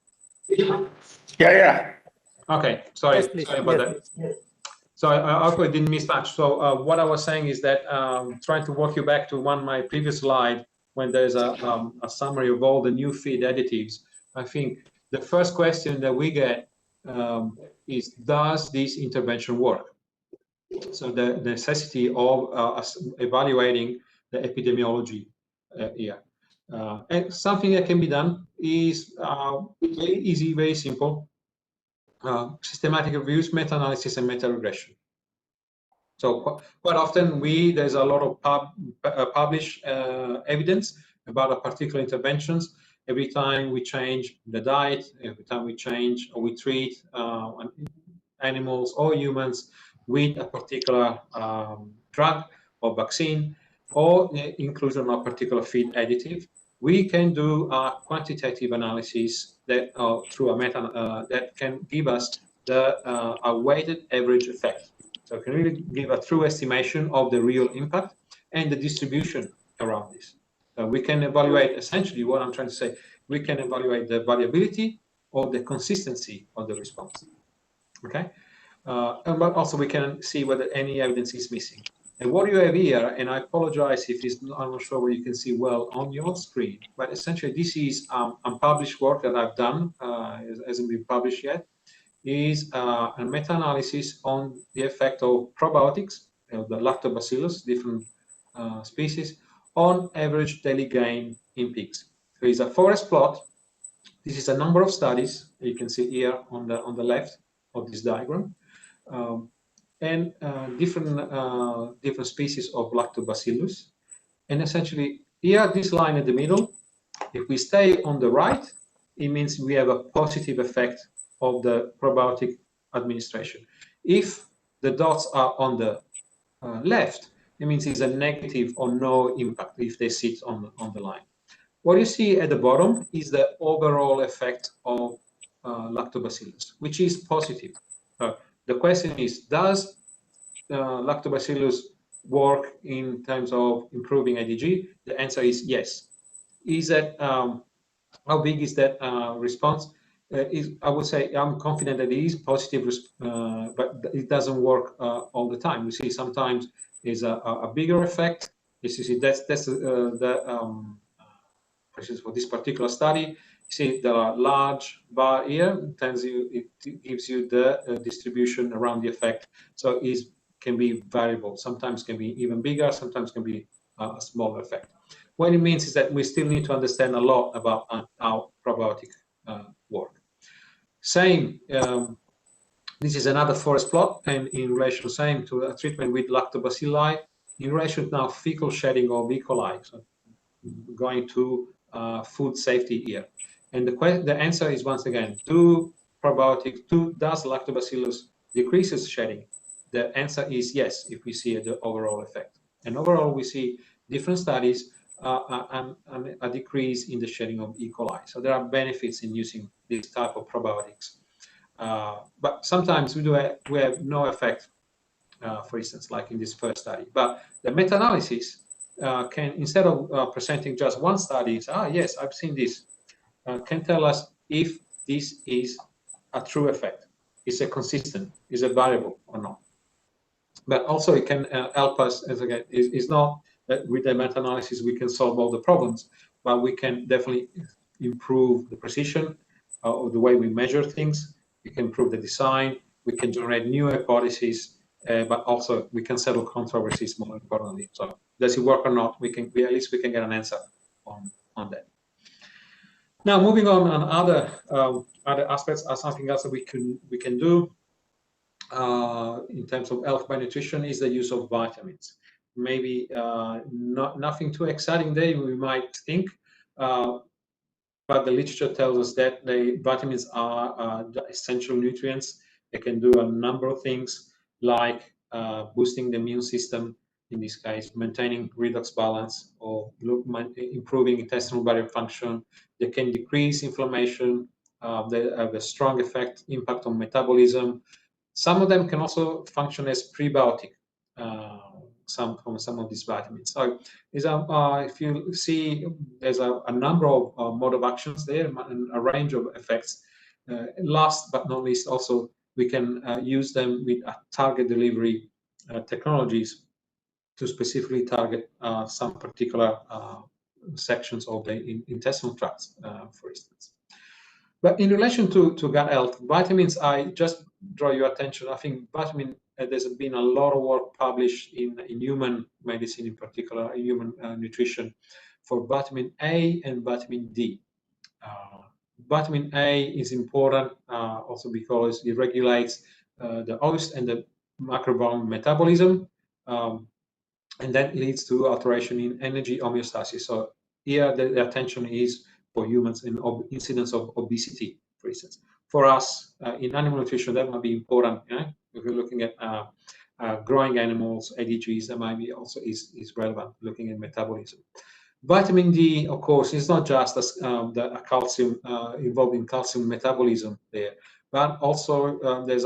Yeah. Okay. Sorry. Yes, please. Sorry about that. Please. So I hopefully didn't miss much. So what I was saying is that trying to walk you back to my previous slide when there's a summary of all the new feed additives. I think the first question that we get is, does this intervention work? So the necessity of evaluating the epidemiology here. And something that can be done is very easy, very simple. Systematic reviews, meta-analysis, and meta-regression. So quite often there's a lot of published evidence about a particular interventions. Every time we change the diet, every time we change or we treat animals or humans with a particular drug or vaccine, or the inclusion of a particular feed additive, we can do a quantitative analysis that through a meta that can give us a weighted average effect. So it can really give a true estimation of the real impact and the distribution around this. We can evaluate, essentially what I'm trying to say, we can evaluate the variability or the consistency of the response. Okay, but also we can see whether any evidence is missing. And what you have here, and I apologize if I'm not sure whether you can see well on your screen, but essentially this is unpublished work that I've done, hasn't been published yet, is a meta-analysis on the effect of probiotics, the lactobacillus, different species, on average daily gain in pigs. So it's a forest plot. This is a number of studies you can see here on the left of this diagram, and different species of lactobacillus. And essentially here, this line in the middle, if we stay on the right, it means we have a positive effect of the probiotic administration. If the dots are on the left, it means it's a negative or no impact if they sit on the line. What you see at the bottom is the overall effect of lactobacillus, which is positive. The question is, does lactobacillus work in terms of improving IDG? The answer is yes. Is that how big is that response? I would say I'm confident that it is positive, but it doesn't work all the time. We see sometimes is a bigger effect. You see that's for this particular study. You see there are large bar here. It gives you the distribution around the effect. So it can be variable. Sometimes can be even bigger. Sometimes can be a smaller effect. What it means is that we still need to understand a lot about how probiotic work. Same, this is another forest plot, and in relation same to a treatment with lactobacilli, in relation to now fecal shedding of E. coli, so going to food safety here. And the answer is once again, does lactobacillus decreases shedding? The answer is yes, if we see the overall effect. And overall, we see different studies and a decrease in the shedding of E. coli. So there are benefits in using this type of probiotics. But sometimes we have no effect, for instance, like in this first study. But the meta-analysis can, instead of presenting just one study, yes, I've seen this, can tell us if this is a true effect, is it consistent, is it variable or not. But also it can help us, as again, it's not that with the meta-analysis we can solve all the problems, but we can definitely improve the precision of the way we measure things. We can improve the design, we can generate new hypotheses, but also we can settle controversies more importantly. So does it work or not? At least we can get an answer on that. Now moving on other aspects are something else that we can do in terms of health by nutrition is the use of vitamins. Maybe nothing too exciting there, we might think, but the literature tells us that the vitamins are the essential nutrients. They can do a number of things like boosting the immune system, in this case, maintaining redox balance, or improving intestinal barrier function. They can decrease inflammation. They have a strong impact on metabolism. Some of them can also function as prebiotic, some of these vitamins. So if you see, there's a number of mode of actions there, and a range of effects. Last but not least, also we can use them with target delivery technologies to specifically target some particular sections of the intestinal tracts, for instance. But in relation to gut health, vitamins, I just draw your attention. I think there's been a lot of work published in human medicine, in particular, human nutrition, for vitamin A and vitamin D. Vitamin A is important also because it regulates the host and the macrobiome metabolism, and that leads to alteration in energy homeostasis. So here the attention is for humans in incidence of obesity, for instance. For us, in animal nutrition, that might be important. If you're looking at growing animals, ADGs, that might be also is relevant, looking at metabolism. Vitamin D, of course, is not just the calcium involved in calcium metabolism there, but also there's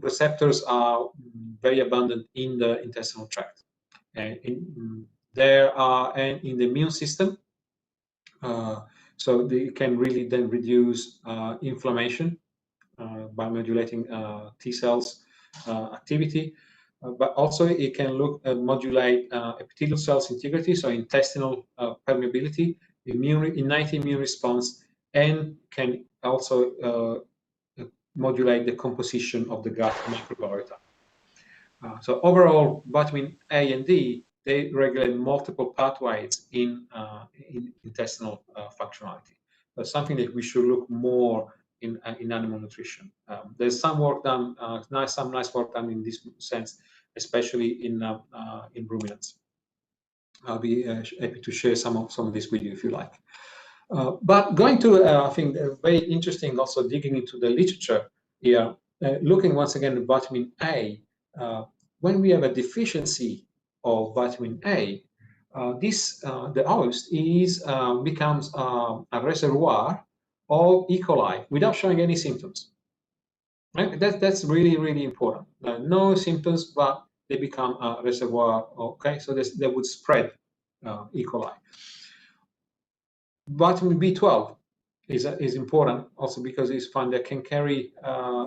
receptors are very abundant in the intestinal tract. There are and in the immune system, so they can really then reduce inflammation by modulating T cells activity. But also it can modulate epithelial cells integrity, so intestinal permeability, innate immune response, and can also modulate the composition of the gut microbiota. So overall, vitamin A and D, they regulate multiple pathways in intestinal functionality. That's something that we should look more in animal nutrition. There's some work done, some nice work done in this sense, especially in ruminants. I'll be happy to share some of this with you if you like. But going to, I think, very interesting also digging into the literature here, looking once again at vitamin A. When we have a deficiency of vitamin A, the host becomes a reservoir of E. coli without showing any symptoms. Right? That's really, really important. No symptoms, but they become a reservoir. Okay, so they would spread E. coli. Vitamin B12 is important also because it's found that can carry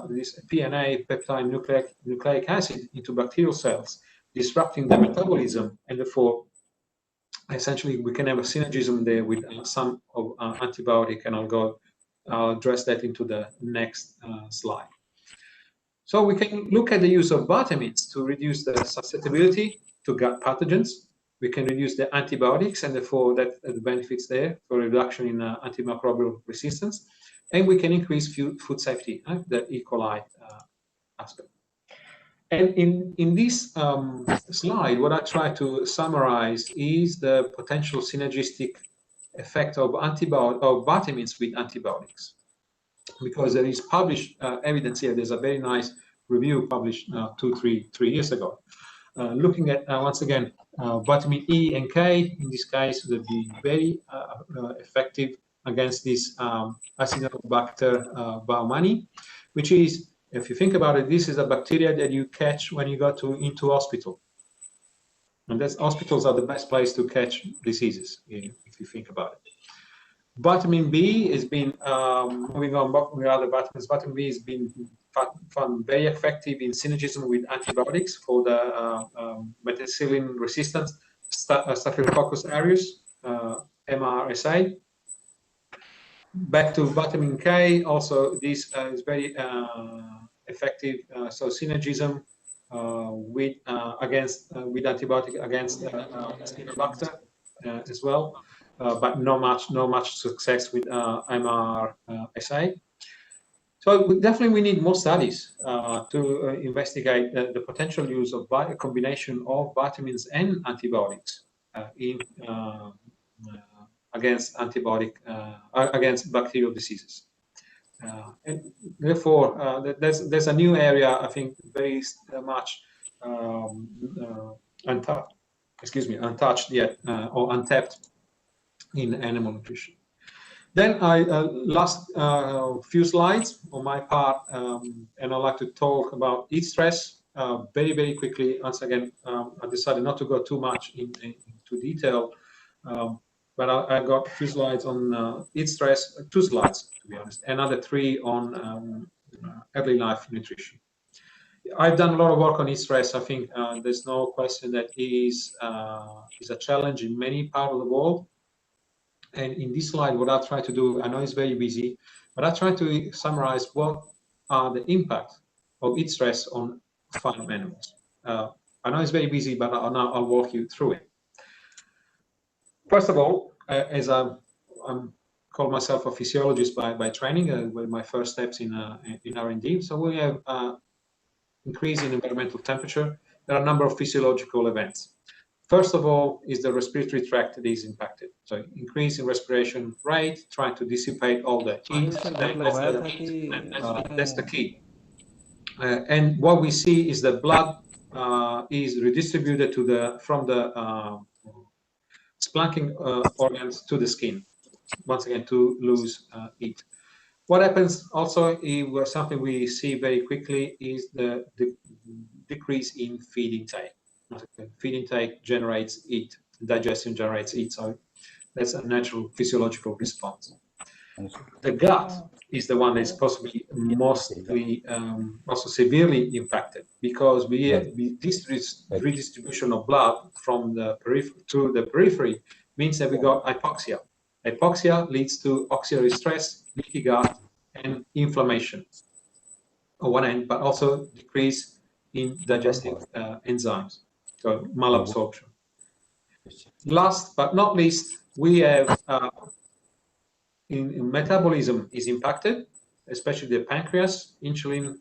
this PNA, peptide nucleic acid, into bacterial cells, disrupting the metabolism, and therefore essentially we can have a synergism there with some of antibiotic, and I'll address that into the next slide. So we can look at the use of vitamins to reduce the susceptibility to gut pathogens. We can reduce the antibiotics, and therefore that the benefits there for reduction in antimicrobial resistance, and we can increase food safety, the E. coli aspect. And in this slide, what I try to summarize is the potential synergistic effect of vitamins with antibiotics, because there is published evidence here. There's a very nice review published 3 years ago, looking at once again vitamin E and K. In this case, would be very effective against this Acinetobacter baumannii, which is, if you think about it, this is a bacteria that you catch when you go into hospital, and hospitals are the best place to catch diseases, if you think about it. Vitamin B has been moving on with other vitamins. Vitamin B has been found very effective in synergism with antibiotics for the methicillin resistant Staphylococcus aureus, MRSA. Back to vitamin K, also this is very effective. So synergism with antibiotic against Acinetobacter as well. But not much success with MRSA. So definitely we need more studies to investigate the potential use of a combination of vitamins and antibiotics against bacterial diseases. And therefore, there's a new area, I think, very much untouched yet or untapped in animal nutrition. Then last few slides on my part, and I'd like to talk about heat stress very, very quickly. Once again, I decided not to go too much into detail, but I got a few slides on heat stress, 2 slides to be honest, another 3 on early life nutrition. I've done a lot of work on heat stress. I think there's no question that is a challenge in many parts of the world. And in this slide, what I'll try to do, I know it's very busy, but I'll try to summarize what are the impacts of heat stress on farm animals. I know it's very busy, but I'll walk you through it. First of all, as I'm call myself a physiologist by training, with my first steps in R&D. So we have increase in environmental temperature, there are a number of physiological events. First of all is the respiratory tract that is impacted. So increase in respiration rate, trying to dissipate all the heat. That's the key. And what we see is that blood is redistributed from the splanking organs to the skin, once again to lose heat. What happens also, something we see very quickly, is the decrease in feed intake. Feed intake generates heat, digestion generates heat, so that's a natural physiological response. The gut is the one that's possibly mostly also severely impacted, because this redistribution of blood from the periphery to the periphery means that we got hypoxia. Hypoxia leads to oxidatory stress, leaky gut, and inflammation on one end, but also decrease in digestive enzymes, so malabsorption. Last but not least, we have in metabolism is impacted, especially the pancreas. Insulin,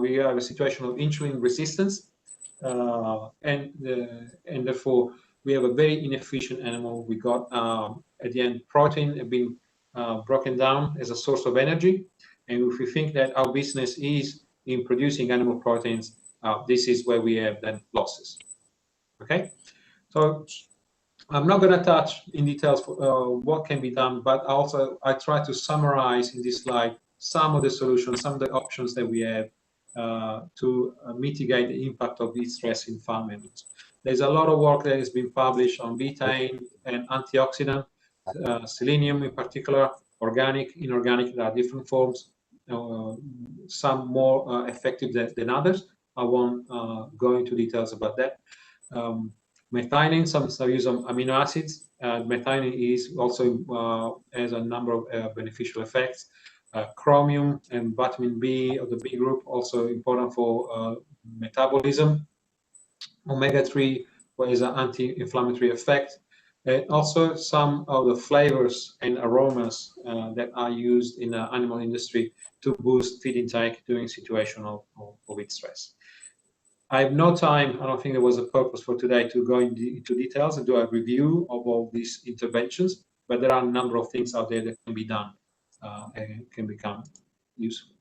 we have a situation of insulin resistance, and therefore we have a very inefficient animal. We got at the end protein being broken down as a source of energy, and if we think that our business is in producing animal proteins, this is where we have then losses. Okay, so I'm not going to touch in details what can be done, but also I try to summarize in this slide some of the solutions, some of the options that we have to mitigate the impact of heat stress in farm animals. There's a lot of work that has been published on betaine and antioxidant, selenium in particular, organic, inorganic. There are different forms, some more effective than others. I won't go into details about that. Methionine, some use of amino acids. Methionine is also has a number of beneficial effects. Chromium and vitamin B of the B group, also important for metabolism. Omega-3 has an anti-inflammatory effect. Also, some of the flavors and aromas that are used in the animal industry to boost feed intake during situation of heat stress. I have no time, I don't think there was a purpose for today to go into details and do a review of all these interventions, but there are a number of things out there that can be done and can become useful.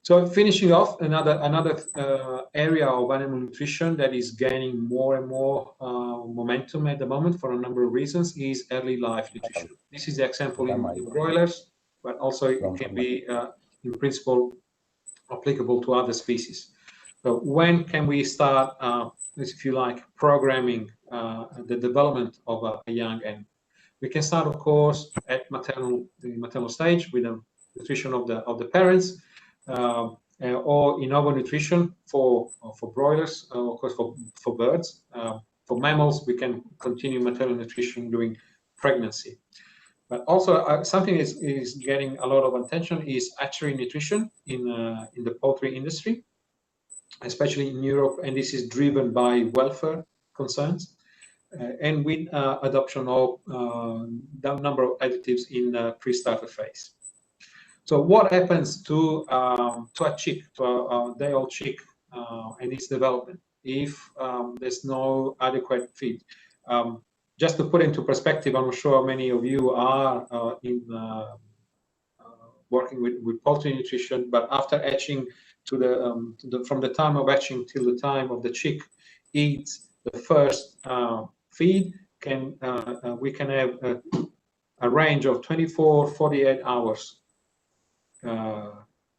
So finishing off, another area of animal nutrition that is gaining more and more momentum at the moment for a number of reasons is early life nutrition. This is the example in broilers, but also it can be, in principle, applicable to other species. So when can we start, if you like, programming the development of a young animal? We can start, of course, at the maternal stage with the nutrition of the parents, or in nutrition for broilers, of course, for birds. For mammals, we can continue maternal nutrition during pregnancy. But also something is getting a lot of attention is hatchery nutrition in the poultry industry, especially in Europe, and this is driven by welfare concerns, and with adoption of a number of additives in the pre-starter phase. So what happens to a chick, to a day-old chick, and its development if there's no adequate feed? Just to put into perspective, I'm sure many of you are working with poultry nutrition, but after hatching from the time of hatching till the time of the chick eats the first feed, we can have a range of 24-48 hours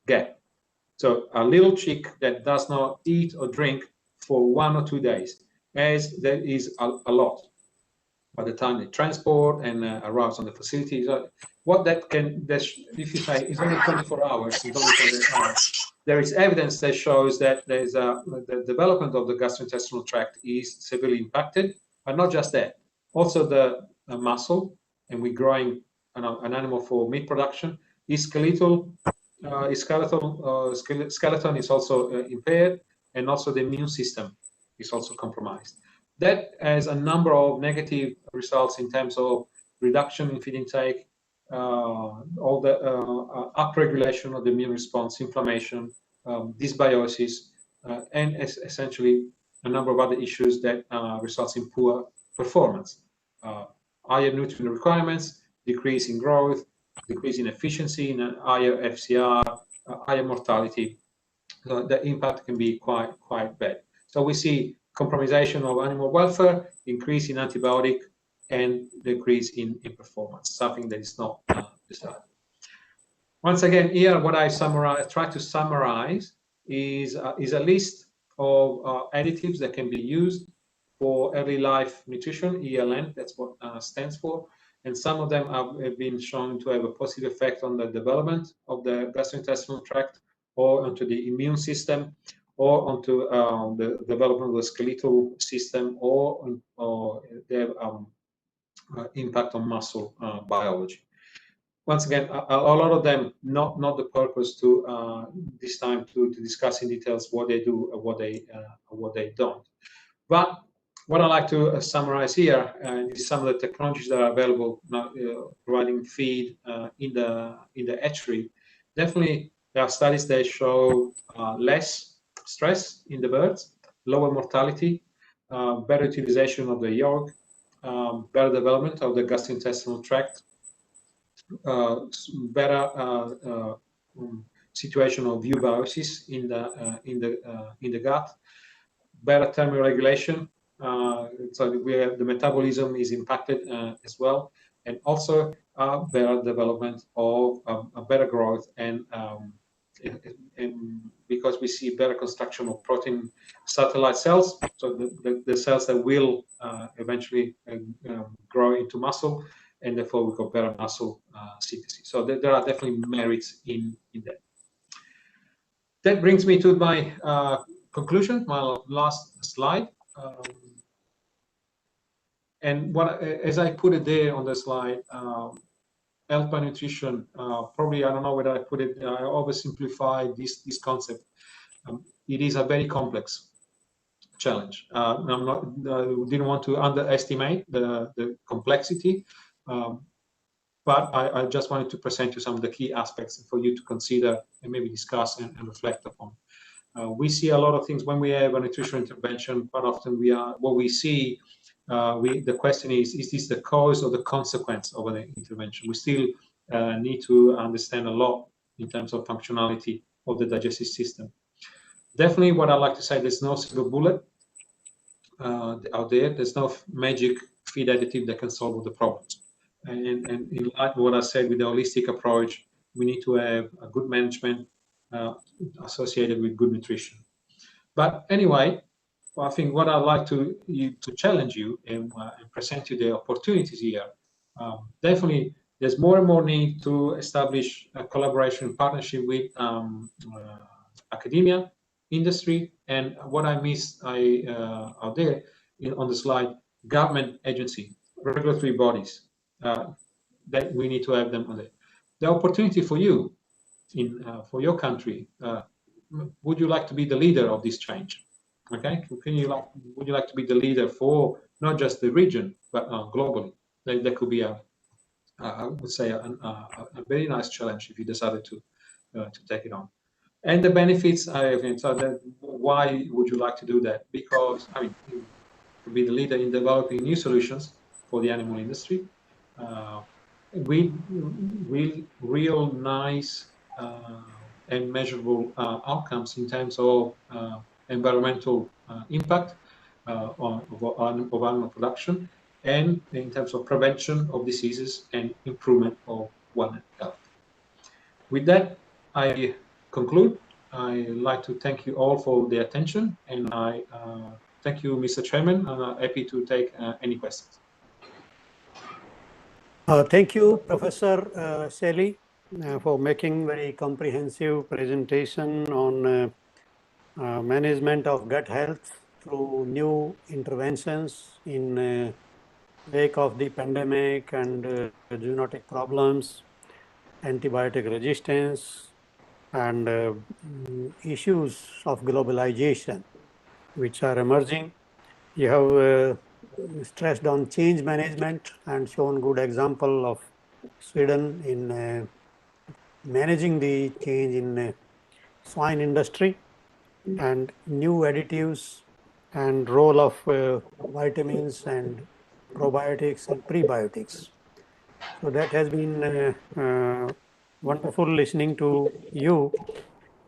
gap. So a little chick that does not eat or drink for 1 or 2 days, as that is a lot. By the time they transport and arrives on the facility, so what that can, if you say it's only 24 hours, it's only 48 hours, there is evidence that shows that there's the development of the gastrointestinal tract is severely impacted, but not just that, also the muscle, and we're growing an animal for meat production, skeleton is also impaired, and also the immune system is also compromised. That has a number of negative results in terms of reduction in feed intake, all the upregulation of the immune response, inflammation, dysbiosis, and essentially a number of other issues that results in poor performance. Higher nutrient requirements, decrease in growth, decrease in efficiency, and higher FCR, higher mortality. So the impact can be quite bad. So we see compromisation of animal welfare, increase in antibiotic, and decrease in performance, something that is not desired. Once again, here what I try to summarize is a list of additives that can be used for early life nutrition, ELN, that's what stands for. And some of them have been shown to have a positive effect on the development of the gastrointestinal tract, or onto the immune system, or onto the development of the skeletal system, or they have impact on muscle biology. Once again, a lot of them, not the purpose to this time to discuss in details what they do or what they don't. But what I like to summarize here is some of the technologies that are available now, providing feed in the hatchery. Definitely, there are studies that show less stress in the birds, lower mortality, better utilization of the yolk, better development of the gastrointestinal tract, better situation of eubiosis in the gut, better thermoregulation. So the metabolism is impacted as well, and also better development of a better growth, and because we see better construction of protein satellite cells, so the cells that will eventually grow into muscle, and therefore we got better muscle synthesis. So there are definitely merits in that. That brings me to my conclusion, my last slide. And what, as I put it there on the slide, health by nutrition, probably, I don't know whether I put it, I oversimplify this concept. It is a very complex challenge. I'm not, didn't want to underestimate the complexity, but I just wanted to present you some of the key aspects for you to consider and maybe discuss and reflect upon. We see a lot of things when we have a nutritional intervention. Quite often the question is this the cause or the consequence of an intervention? We still need to understand a lot in terms of functionality of the digestive system. Definitely what I like to say, there's no silver bullet out there. There's no magic feed additive that can solve all the problems. And in light of what I said with the holistic approach, we need to have a good management associated with good nutrition. But anyway, I think what I'd like to challenge you and present you the opportunities here. Definitely, there's more and more need to establish a collaboration and partnership with academia, industry, and what I missed out there on the slide, government agency, regulatory bodies, that we need to have them on there. The opportunity for you, for your country, would you like to be the leader of this change? Okay, would you like to be the leader for not just the region, but globally? That could be I would say a very nice challenge if you decided to take it on. And the benefits, so why would you like to do that? Because, I mean, to be the leader in developing new solutions for the animal industry, with real nice and measurable outcomes in terms of environmental impact of animal production, and in terms of prevention of diseases and improvement of one health. With that, I conclude. I'd like to thank you all for the attention, and I thank you, Mr. Chairman. I'm happy to take any questions. Thank you, Professor Shelley, for making very comprehensive presentation on management of gut health through new interventions in wake of the pandemic and zoonotic problems, antibiotic resistance, and issues of globalization which are emerging. You have stressed on change management and shown good example of Sweden in managing the change in swine industry. and new additives and role of vitamins and probiotics and prebiotics. So that has been wonderful listening to you,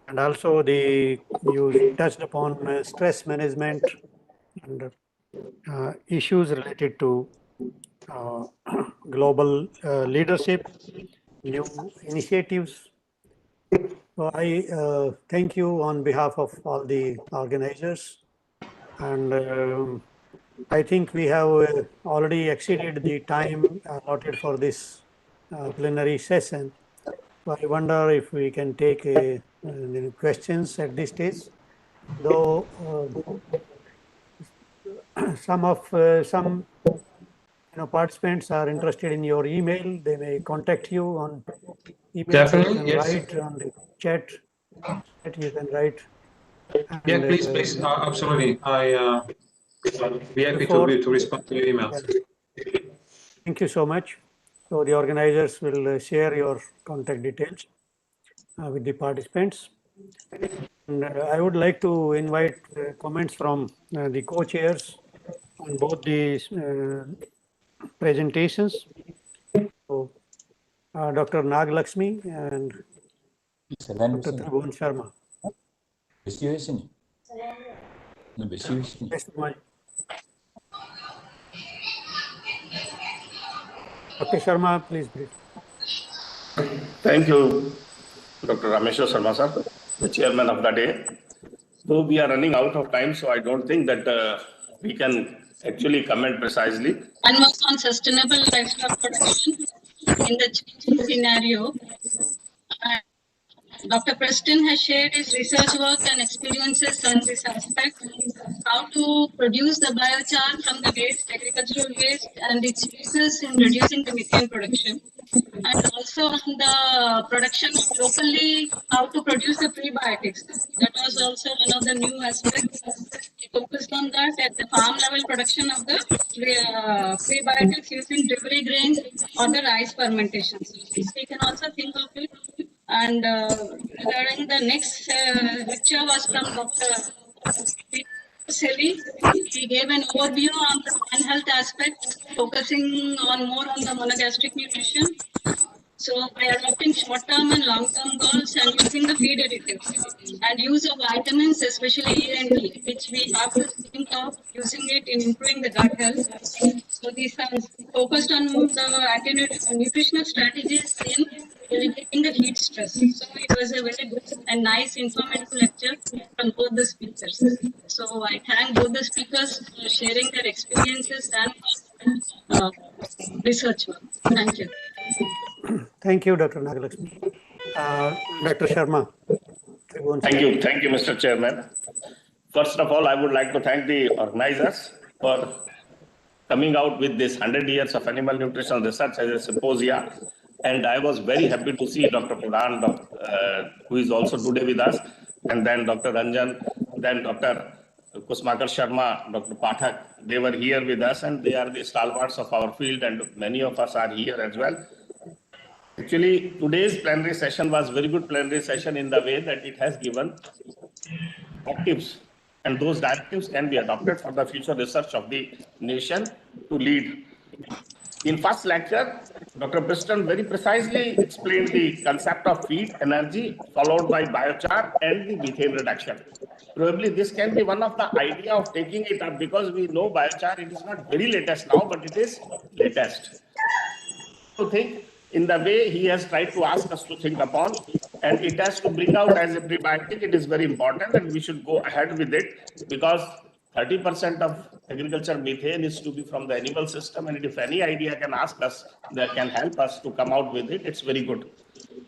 and also you touched upon stress management and issues related to global leadership, new initiatives. So I thank you on behalf of all the organizers, and I think we have already exceeded the time allotted for this plenary session. So I wonder if we can take questions at this stage, though some participants are interested in your email. They may contact you on email, so you Definitely, can yes. write on the chat. You can write. And, Yeah, please, absolutely. I be happy to respond to your emails. Yeah. Thank you so much. So the organizers will share your contact details with the participants. And I would like to invite comments from the co-chairs on both these presentations. So, Dr. Nagalakshmi and Dr. Tribhuvan Sharma. Dr. Sharma, please brief. Thank you, Dr. Rameshwar Sharma, sir, the chairman of the day. Though we are running out of time, so I don't think that we can actually comment precisely. One was on sustainable livestock production in the changing scenario. Dr. Preston has shared his research work and experiences on this aspect, how to produce the biochar from the waste, agricultural waste, and its uses in reducing the methane production. And also on the production of locally, how to produce the prebiotics. That was also one of the new aspects. We focused on that at the farm level production of the prebiotics using delivery grains or the rice fermentation. So this we can also think of it. And regarding the next lecture was from Dr. Selly. He gave an overview on the One Health aspect, focusing on more on the monogastric nutrition. So by adopting short-term and long-term goals and using the feed additives and use of vitamins, especially E and D, which we have to think of using it in improving the gut health. So these are focused on the nutritional strategies in eliminating the heat stress. So it was a very good and nice informative lecture from both the speakers. So I thank both the speakers for sharing their experiences and research work. Thank you. Thank you, Dr. Nagalakshmi. Dr. Sharma. Thank you, Mr. Chairman. First of all, I would like to thank the organizers for coming out with this 100 years of animal nutrition research as a symposia. And I was very happy to see Dr. Pradhan, who is also today with us, and then Dr. Ranjan, then Dr. Kusmakar Sharma, Dr. Pathak. They were here with us, and they are the stalwarts of our field, and many of us are here as well. Actually, today's plenary session was very good plenary session in the way that it has given directives, and those directives can be adopted for the future research of the nation to lead. In first lecture, Dr. Preston very precisely explained the concept of feed, energy, followed by biochar and the methane reduction. Probably this can be one of the idea of taking it up, because we know biochar, it is not very latest now, but it is latest. To think in the way he has tried to ask us to think upon, and it has to bring out as a prebiotic. It is very important, and we should go ahead with it, because 30% of agriculture methane is to be from the animal system, and if any idea can ask us, that can help us to come out with it, it's very good.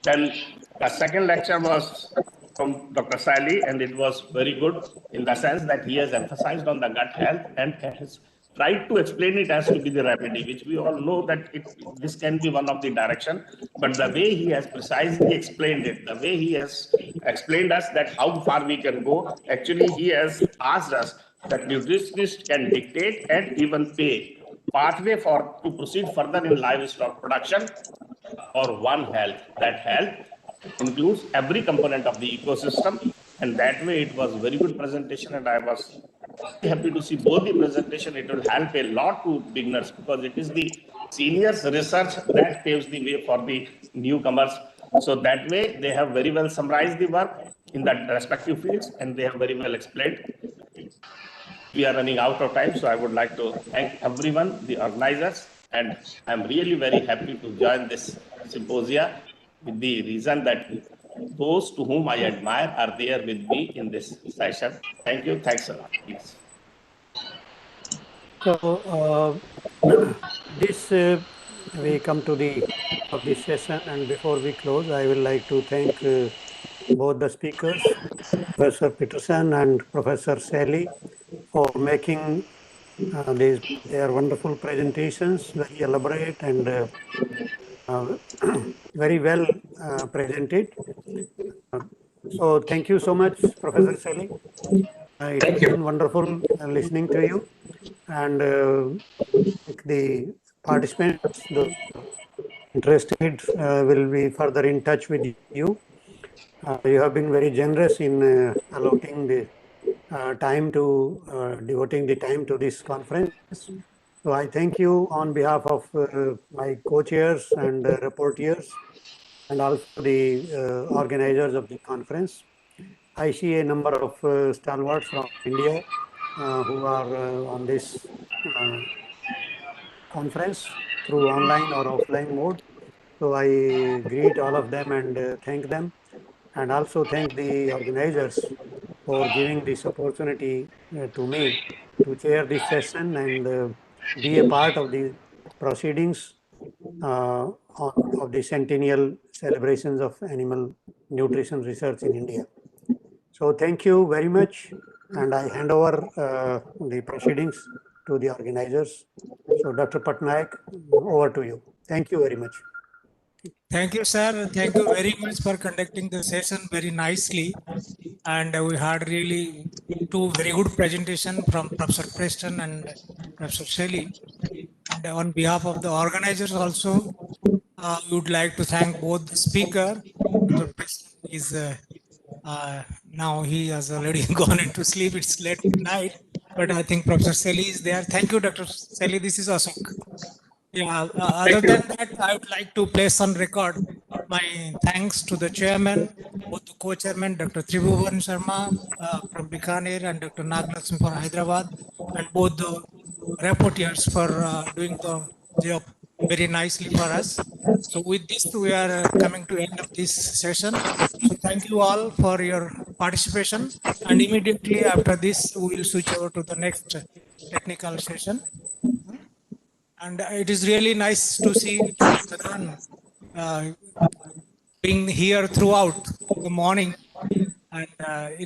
Then the second lecture was from Dr. Sally, and it was very good in the sense that he has emphasized on the gut health and has tried to explain it as to be the remedy, which we all know that this can be one of the direction, but the way he has precisely explained it, the way he has explained us that how far we can go, actually he has asked us that nutritionists can dictate and even pay pathway to proceed further in livestock production or One Health. That health includes every component of the ecosystem, And that way it was very good presentation, and I was happy to see both the presentation. It will help a lot to beginners because it is the seniors research that paves the way for the newcomers. So that way they have very well summarized the work in the respective fields and they have very well explained. We are running out of time, so I would like to thank everyone, the organizers, and I'm really very happy to join this symposia with the reason that those to whom I admire are there with me in this session. Thank you. Thanks a lot. Please. So we come to the end of this session, and before we close, I would like to thank both the speakers, Professor Peterson and Professor Sally, for making their wonderful presentations, very elaborate and very well presented. So thank you so much, Professor Sally. It has been wonderful listening to you, and the participants, the interested, will be further in touch with you. You have been very generous in allotting the time to devoting the time to this conference. So I thank you on behalf of my co-chairs and rapporteurs, and also the organizers of the conference. I see a number of stalwarts from India who are on this conference through online or offline mode. So I greet all of them and thank them, and also thank the organizers for giving this opportunity to me to chair this session and be a part of the proceedings of the centennial celebrations of animal nutrition research in India. So thank you very much, and I hand over the proceedings to the organizers. So Dr. Patnaik, over to you. Thank you very much. Thank you, sir. Thank you very much for conducting the session very nicely. And we had really two very good presentations from Professor Preston and Professor Shelley. And on behalf of the organizers also, we would like to thank both the speaker. Dr. Preston is now he has already gone into sleep. It's late night, but I think Professor Shelley is there. Thank you, Dr. Shelley. This is Ashok. Yeah, other than that, I would like to place on record my thanks to the chairman, both the co-chairman, Dr. Tribhuvan Sharma from Bikaner and Dr. Naglakshmi for Hyderabad, and both the rapporteurs for doing the job very nicely for us. So with this, we are coming to end of this session. So thank you all for your participation. And immediately after this, we will switch over to the next technical session. And it is really nice to see Dr. Tadan being here throughout the morning. And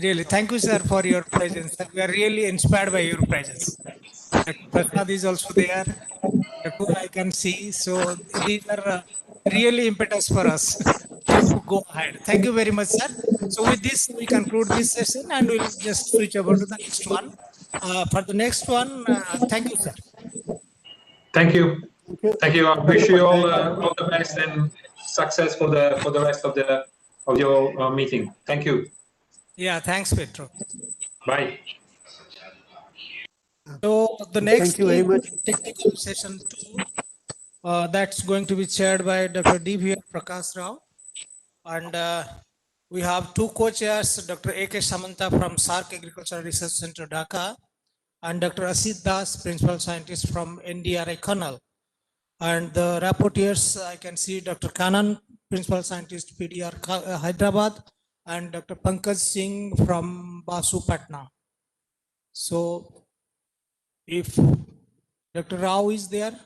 really, thank you, sir, for your presence. We are really inspired by your presence. Dr. Prasad is also there. Who I can see. So these are really impetus for us to go ahead. Thank you very much, sir. So with this, we conclude this session and we'll just switch over to the next one. For the next one, thank you, sir. Thank you. Thank you. I wish you all the best and success for the rest of your meeting. Thank you. Yeah, thanks, Petro. Bye. So the next Thank you very much. technical session 2, that's going to be chaired by Dr. D.V. Prakash Rao. And we have two co-chairs, Dr. A.K. Samanta from SARC Agricultural Research Center, Dhaka, and Dr. Asit Das, Principal Scientist from NDRI Kernel. And the rapporteurs, I can see Dr. Kanan, Principal Scientist, PDR Hyderabad, and Dr. Pankaj Singh from Basu Patna. So if Dr. Rao is there.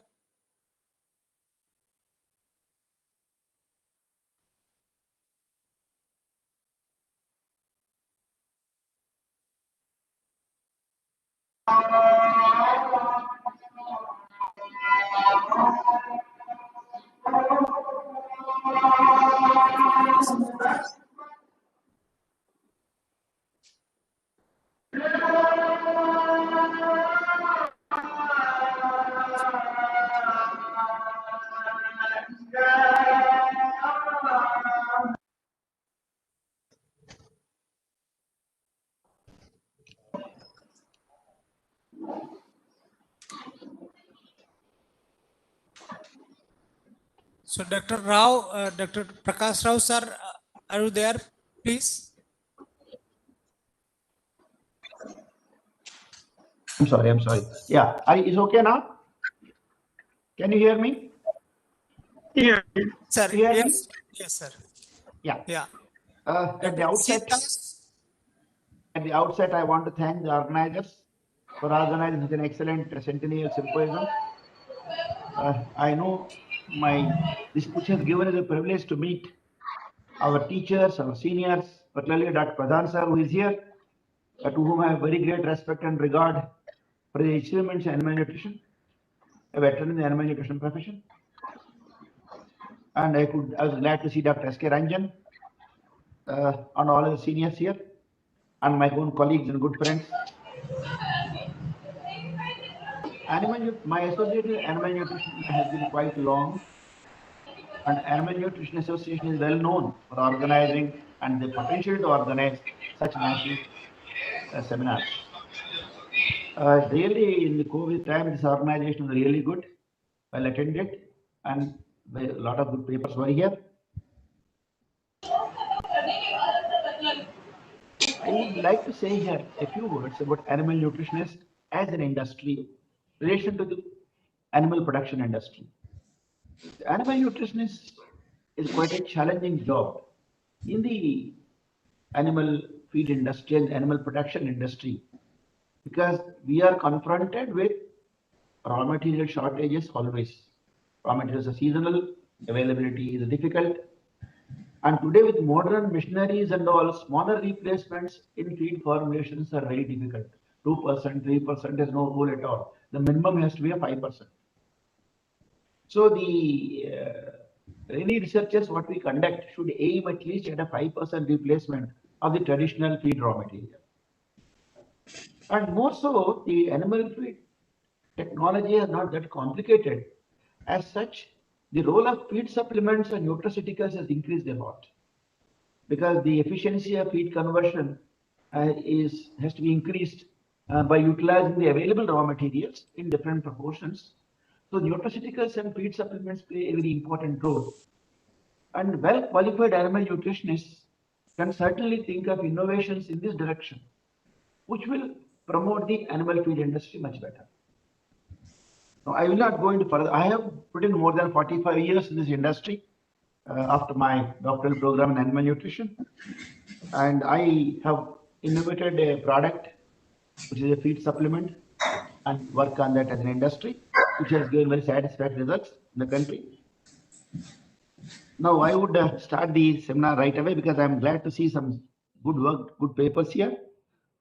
So Dr. Rao, Dr. Prakash Rao sir, are you there, please? I'm sorry. Yeah, it's okay now? Can you hear me? Yeah. Sir, Hear me? yes, sir. Yeah. Yeah. At the outset, I want to thank the organizers for organizing such an excellent centennial symposium. I know this which has given us a privilege to meet our teachers, our seniors, particularly Dr. Pradhan sir, who is here, to whom I have very great respect and regard for the achievements in animal nutrition, a veteran in the animal nutrition profession. And I was glad to see Dr. S.K. Ranjan and all the seniors here, and my own colleagues and good friends. My association with animal nutrition has been quite long, and Animal Nutrition Association is well known for organizing and the potential to organize such massive seminars. Really, in the COVID time, this organization was really good, well attended, and a lot of good papers were here. I would like to say here a few words about animal nutritionists as an industry, in relation to the animal production industry. The animal nutritionist is quite a challenging job in the animal feed industry and animal production industry, because we are confronted with raw material shortages always. Raw materials are seasonal, availability is difficult, and today with modern machineries and all, smaller replacements in feed formulations are very difficult. 2%, 3% is no goal at all. The minimum has to be a 5%. So any researchers what we conduct should aim at least at a 5% replacement of the traditional feed raw material. And more so, the animal feed technology is not that complicated. As such, the role of feed supplements and nutraceuticals has increased a lot, because the efficiency of feed conversion has to be increased by utilizing the available raw materials in different proportions. So nutraceuticals and feed supplements play a very important role. And well-qualified animal nutritionists can certainly think of innovations in this direction, which will promote the animal feed industry much better. Now, I will not go into further. I have put in more than 45 years in this industry after my doctoral program in animal nutrition. And I have innovated a product, which is a feed supplement, and work on that as an industry, which has given very satisfactory results in the country. Now, I would start the seminar right away, because I'm glad to see some good work, good papers here.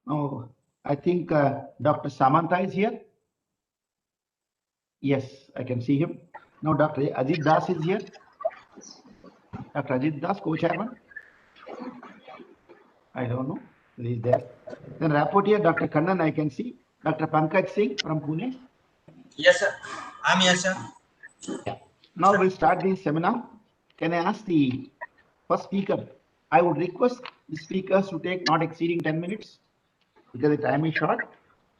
Now, I think Dr. Samantha is here. Yes, I can see him. Now, Dr. Ajit Das is here. Dr. Ajit Das, co-chairman. I don't know. He's there. Then rapporteur, Dr. Kannan, I can see. Dr. Pankaj Singh from Pune. Yes, sir. I'm here, sir. Yeah. Now we'll start the seminar. Can I ask the first speaker? I would request the speakers to take not exceeding 10 minutes, because the time is short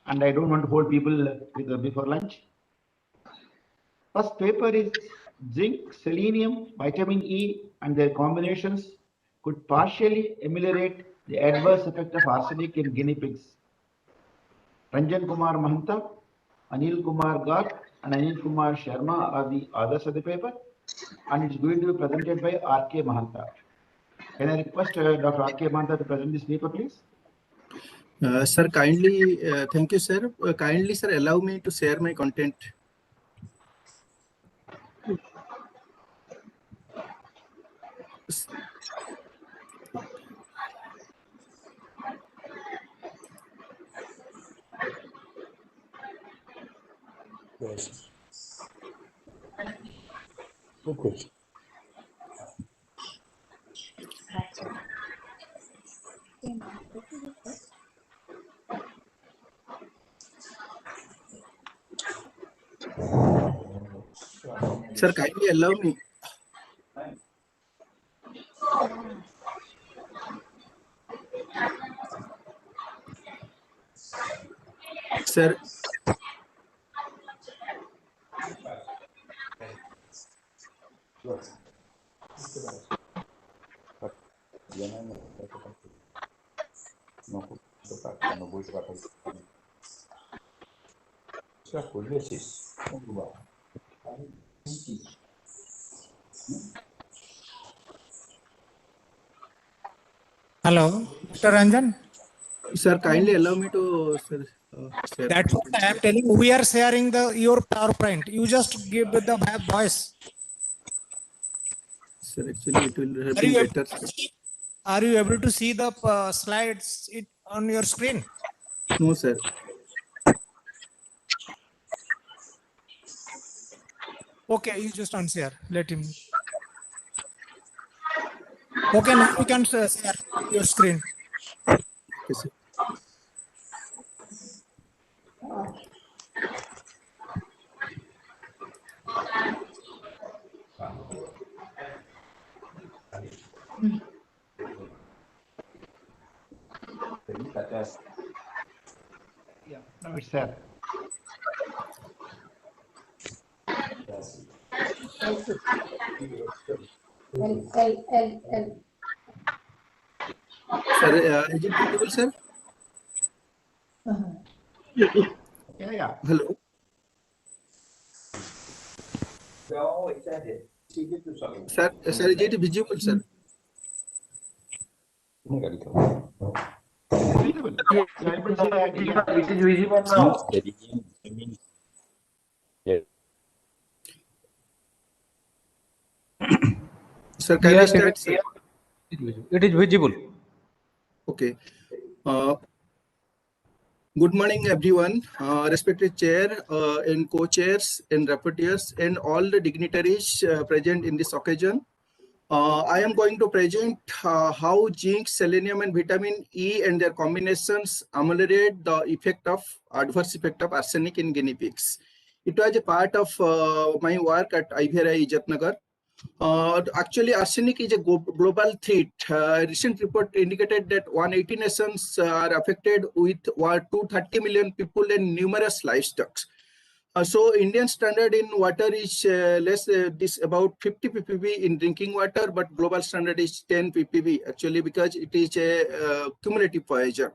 and I don't want to hold people before lunch. First paper is zinc, selenium, vitamin E and their combinations could partially ameliorate the adverse effect of arsenic in guinea pigs. Ranjan Kumar Mahanta, Anil Kumar Garg and Anil Kumar Sharma are the authors of the paper, and it's going to be presented by R.K. Mahanta. Can I request Dr. R.K. Mahanta to present this paper, please? Sir, kindly, thank you, sir. Kindly, sir, allow me to share my content. Yes. Okay. Sir, kindly allow me. Sir. Hello, Mr. Ranjan. Sir, kindly allow me to share. That's what I am telling. We are sharing your PowerPoint. You just give the voice. Sir, actually, it will have Are been you better. Are you able to see the slides on your screen? No, sir. Okay, you just unshare. Let him. Okay, now you can share your screen. Okay, sir. Yeah, now it's there. L. Sir, is it visible, sir? Yeah. Hello. Sir, is it visible, sir? Visible. Yeah, able to see that. Yeah. It is visible now. Sir, can you start, sir? It is visible. Okay. Good morning, everyone. Respected chair and co-chairs and rapporteurs and all the dignitaries present in this occasion. I am going to present how zinc, selenium, and vitamin E and their combinations ameliorate the adverse effect of arsenic in guinea pigs. It was a part of my work at IVRI Izatnagar. Actually, arsenic is a global threat. Recent report indicated that 180 nations are affected with 230 million people and numerous livestock. So Indian standard in water is this about 50 ppb in drinking water, but global standard is 10 ppb actually, because it is a cumulative poison.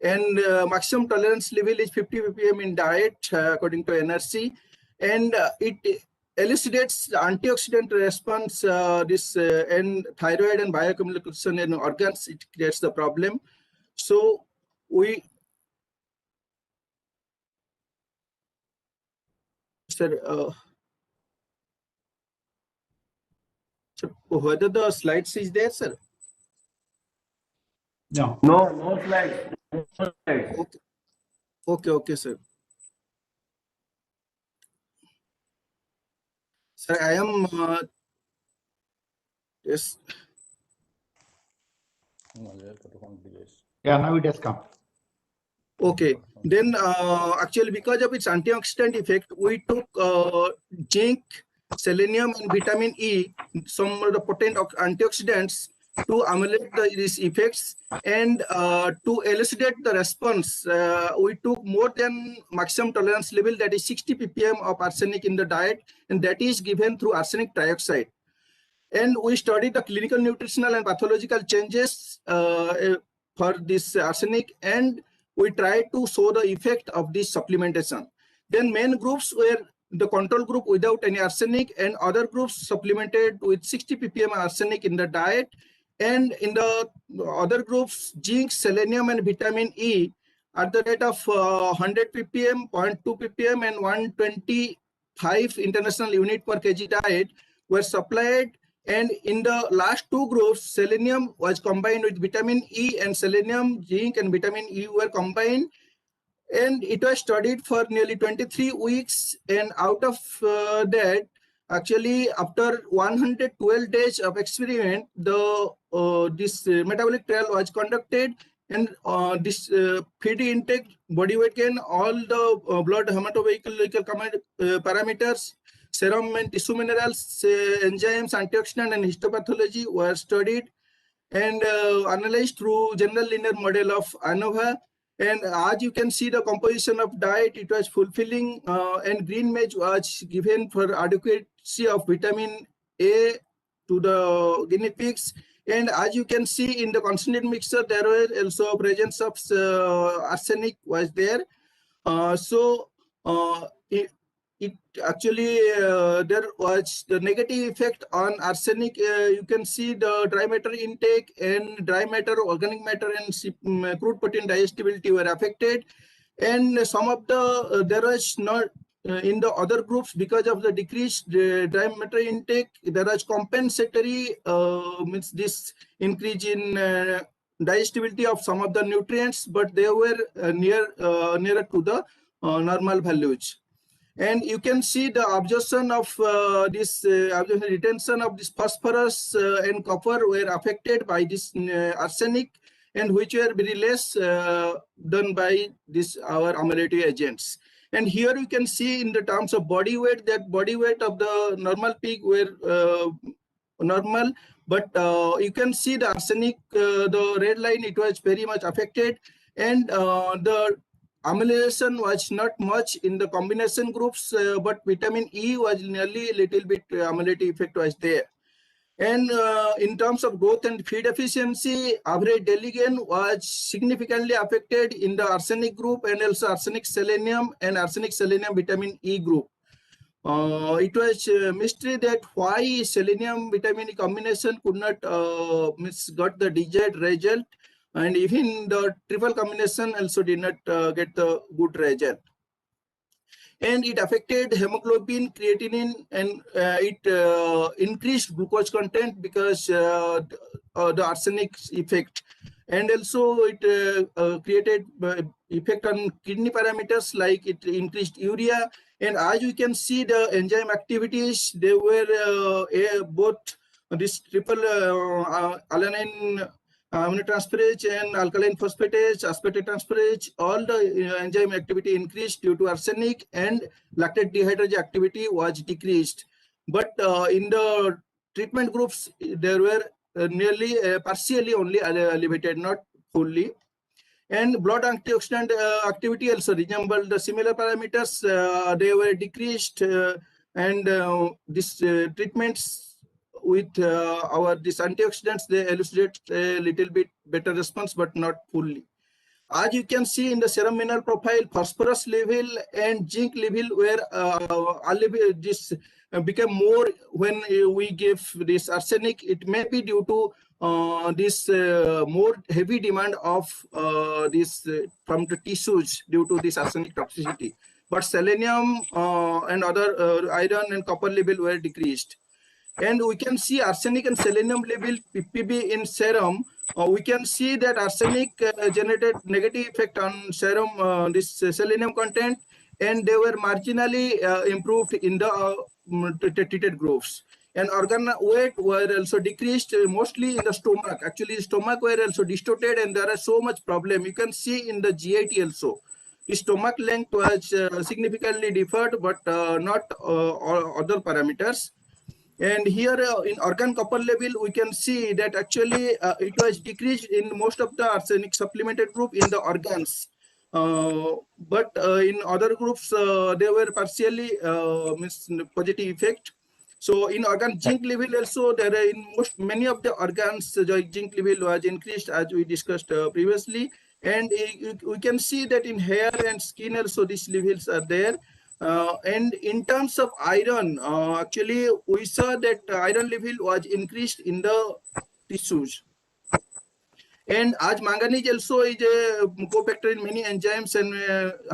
And maximum tolerance level is 50 ppm in diet according to NRC, and it elucidates the antioxidant response and thyroid and bioaccumulation in organs. It creates the problem. So whether the slides is there, sir? No. No slides. No slides. Okay, sir. Sir, I am yes. Yeah, now it has come. Okay, then actually, because of its antioxidant effect, we took zinc, selenium, and vitamin E, some of the potent antioxidants, to ameliorate these effects and to elucidate the response. We took more than maximum tolerance level, that is 60 ppm of arsenic in the diet, and that is given through arsenic trioxide. And we studied the clinical, nutritional, and pathological changes for this arsenic, and we tried to show the effect of this supplementation. Then main groups were the control group without any arsenic, and other groups supplemented with 60 ppm arsenic in the diet. And in the other groups, zinc, selenium, and vitamin E at the rate of 100 ppm, 0.2 ppm, and 125 international unit per kg diet were supplied. And in the last two groups, selenium was combined with vitamin E, and selenium, zinc, and vitamin E were combined. And it was studied for nearly 23 weeks. And out of that, actually, after 112 days of experiment, this metabolic trial was conducted. And this feed intake, body weight gain, all the blood hematopoietic parameters, serum and tissue minerals, enzymes, antioxidant, and histopathology were studied and analyzed through general linear model of ANOVA. And as you can see, the composition of diet, it was fulfilling, and green mesh was given for adequacy of vitamin A, to the guinea pigs. And as you can see in the concentrated mixture, there was also presence of arsenic was there. It actually there was the negative effect on arsenic. You can see the dry matter intake and dry matter, organic matter, and crude protein digestibility were affected. And some of the there was not in the other groups because of the decreased dry matter intake. There was compensatory means this increase in digestibility of some of the nutrients, but they were nearer to the normal values. And you can see the absorption of retention of this phosphorus and copper were affected by this arsenic, and which were very less done by this our amyloid agents. And here you can see in the terms of body weight that body weight of the normal pig were normal, but you can see the arsenic, the red line, it was very much affected, and the amylation was not much in the combination groups, but vitamin E was nearly a little bit amyloid effect was there. And in terms of growth and feed efficiency, average daily gain was significantly affected in the arsenic group and also arsenic selenium and arsenic selenium vitamin E group. It was a mystery that why selenium vitamin E combination could not got the desired result, and even the triple combination also did not get the good result. And it affected hemoglobin, creatinine, and it increased glucose content because the arsenic effect. And also it created effect on kidney parameters, like it increased urea. And as you can see, the enzyme activities, they were both this triple alanine aminotransferase and alkaline phosphatase, aspartate transferase, all the enzyme activity increased due to arsenic, and lactate dehydrogenase activity was decreased. But in the treatment groups, there were nearly partially only elevated, not fully. And blood antioxidant activity also resembled the similar parameters. They were decreased, and this treatments with this antioxidants, they elucidate a little bit better response, but not fully. As you can see in the serum mineral profile, phosphorus level and zinc level were this became more when we give this arsenic. It may be due to this more heavy demand of this from the tissues due to this arsenic toxicity. But selenium and other iron and copper level were decreased. And we can see arsenic and selenium level ppb in serum. We can see that arsenic generated negative effect on serum, this selenium content, and they were marginally improved in the treated groups. And organ weight were also decreased, mostly in the stomach. Actually, stomach were also distorted, and there are so much problem. You can see in the GIT also. The stomach length was significantly differed, but not other parameters. And here in organ copper level, we can see that actually it was decreased in most of the arsenic supplemented group in the organs. But in other groups, they were partially positive effect. So in organ zinc level also, there are in many of the organs, the zinc level was increased, as we discussed previously. And we can see that in hair and skin also these levels are there. And in terms of iron, actually we saw that iron level was increased in the tissues. And as manganese also is a cofactor in many enzymes and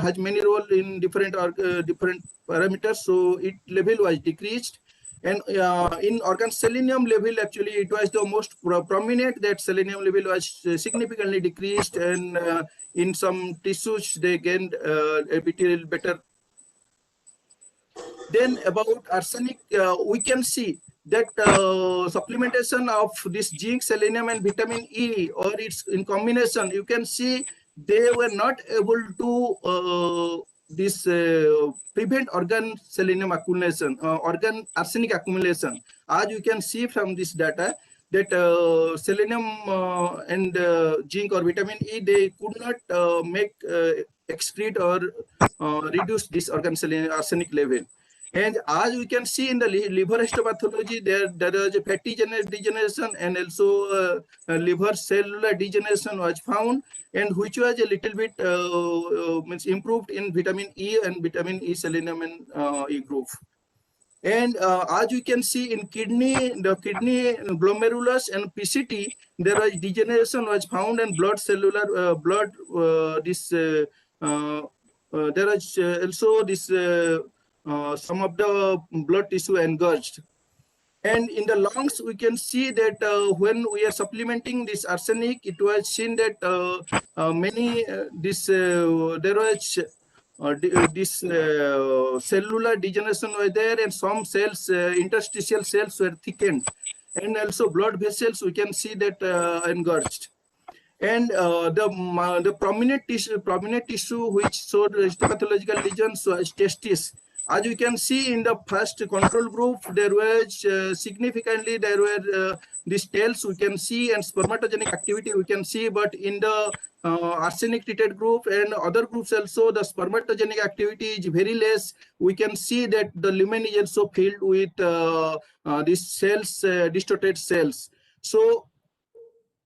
has many role in different parameters, so its level was decreased. And in organ selenium level, actually it was the most prominent that selenium level was significantly decreased, and in some tissues they gained a bit better. Then about arsenic, we can see that supplementation of this zinc, selenium, and vitamin E, or it's in combination, you can see they were not able to prevent organ selenium accumulation, organ arsenic accumulation. As you can see from this data, that selenium and zinc or vitamin E, they could not excrete or reduce this organ arsenic level. And as we can see in the liver histopathology, there is a fatty degeneration and also liver cellular degeneration was found, and which was a little bit means improved in vitamin E and vitamin E selenium and E group. And as you can see in the kidney glomerulus and PCT, there was degeneration was found, and blood cellular there was also this some of the blood tissue engorged. And in the lungs, we can see that when we are supplementing this arsenic, it was seen that there was this cellular degeneration was there, and some cells, interstitial cells were thickened, and also blood vessels we can see that engorged. And the prominent tissue which showed histopathological lesions was testis. As you can see in the first control group, there was significantly there were these tails we can see and spermatogenic activity we can see, but in the arsenic treated group and other groups also the spermatogenic activity is very less. We can see that the lumen is also filled with these cells, distorted cells. So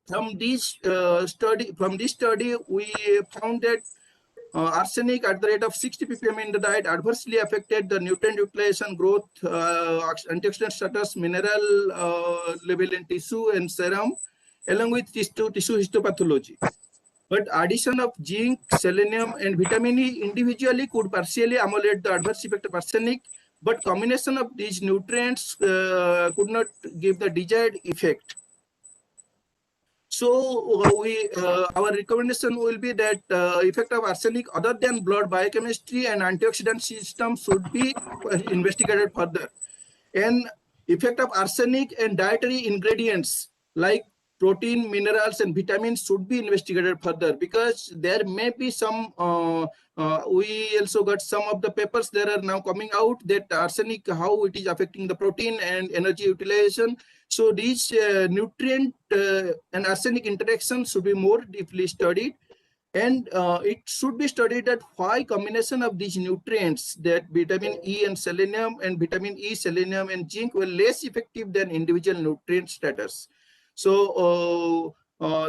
from this study, we found that arsenic at the rate of 60 ppm in the diet adversely affected the nutrient utilization, growth, antioxidant status, mineral level in tissue and serum, along with tissue histopathology. But addition of zinc, selenium, and vitamin E individually could partially ameliorate the adverse effect of arsenic, but combination of these nutrients could not give the desired effect. So our recommendation will be that effect of arsenic other than blood biochemistry and antioxidant system should be investigated further. And effect of arsenic and dietary ingredients like protein, minerals, and vitamins should be investigated further, because there may be some, we also got some of the papers that are now coming out that arsenic, how it is affecting the protein and energy utilization. So these nutrient and arsenic interactions should be more deeply studied. And it should be studied that why combination of these nutrients, that vitamin E and selenium, and vitamin E, selenium, and zinc were less effective than individual nutrient status. So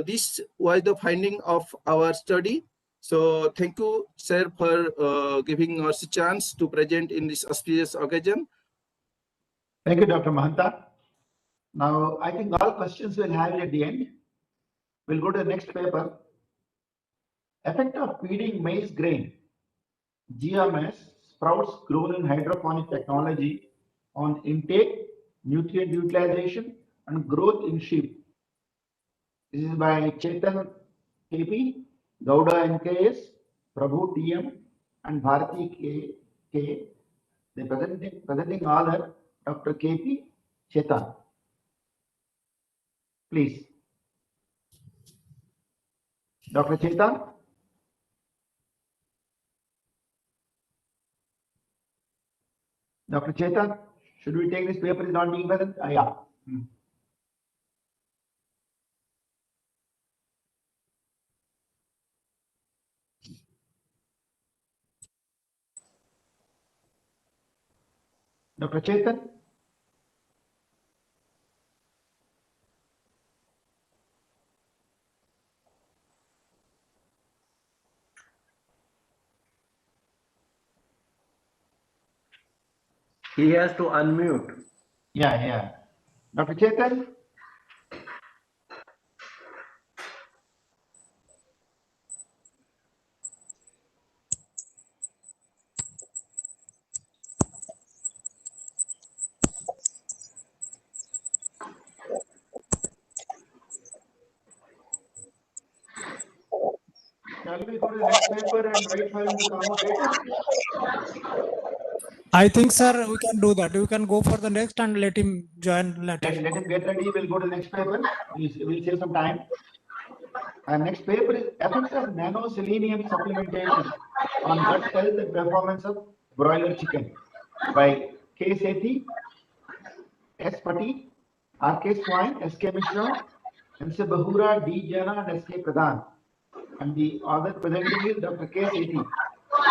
this was the finding of our study. So thank you, sir, for giving us a chance to present in this auspicious occasion. Thank you, Dr. Mahanta. Now, I think all questions we'll have at the end. We'll go to the next paper. Effect of feeding maize grain, GMS, sprouts grown in hydroponic technology on intake, nutrient utilization, and growth in sheep. This is by Chetan KP, Gowda NKS, Prabhu TM, and Bharati K. The presenting author, Dr. KP Chetan. Please. Dr. Chetan. Dr. Chetan, should we take this paper is not being present? Yeah. Dr. Chetan? He has to unmute. Yeah. Dr. Chetan? Shall we go to the next paper and wait for him to come out later? I think, sir, we can do that. We can go for the next and let him join later. Let him get ready. We'll go to the next paper. We'll save some time. And next paper is effect of nano selenium supplementation on gut health and performance of broiler chicken by K. Sethi, S. Pati, R. K. Swine, S. K. Mishra, M. C. Bahura, D. Jana, and S. K. Pradhan. And the author presenting is Dr. K. Sethi.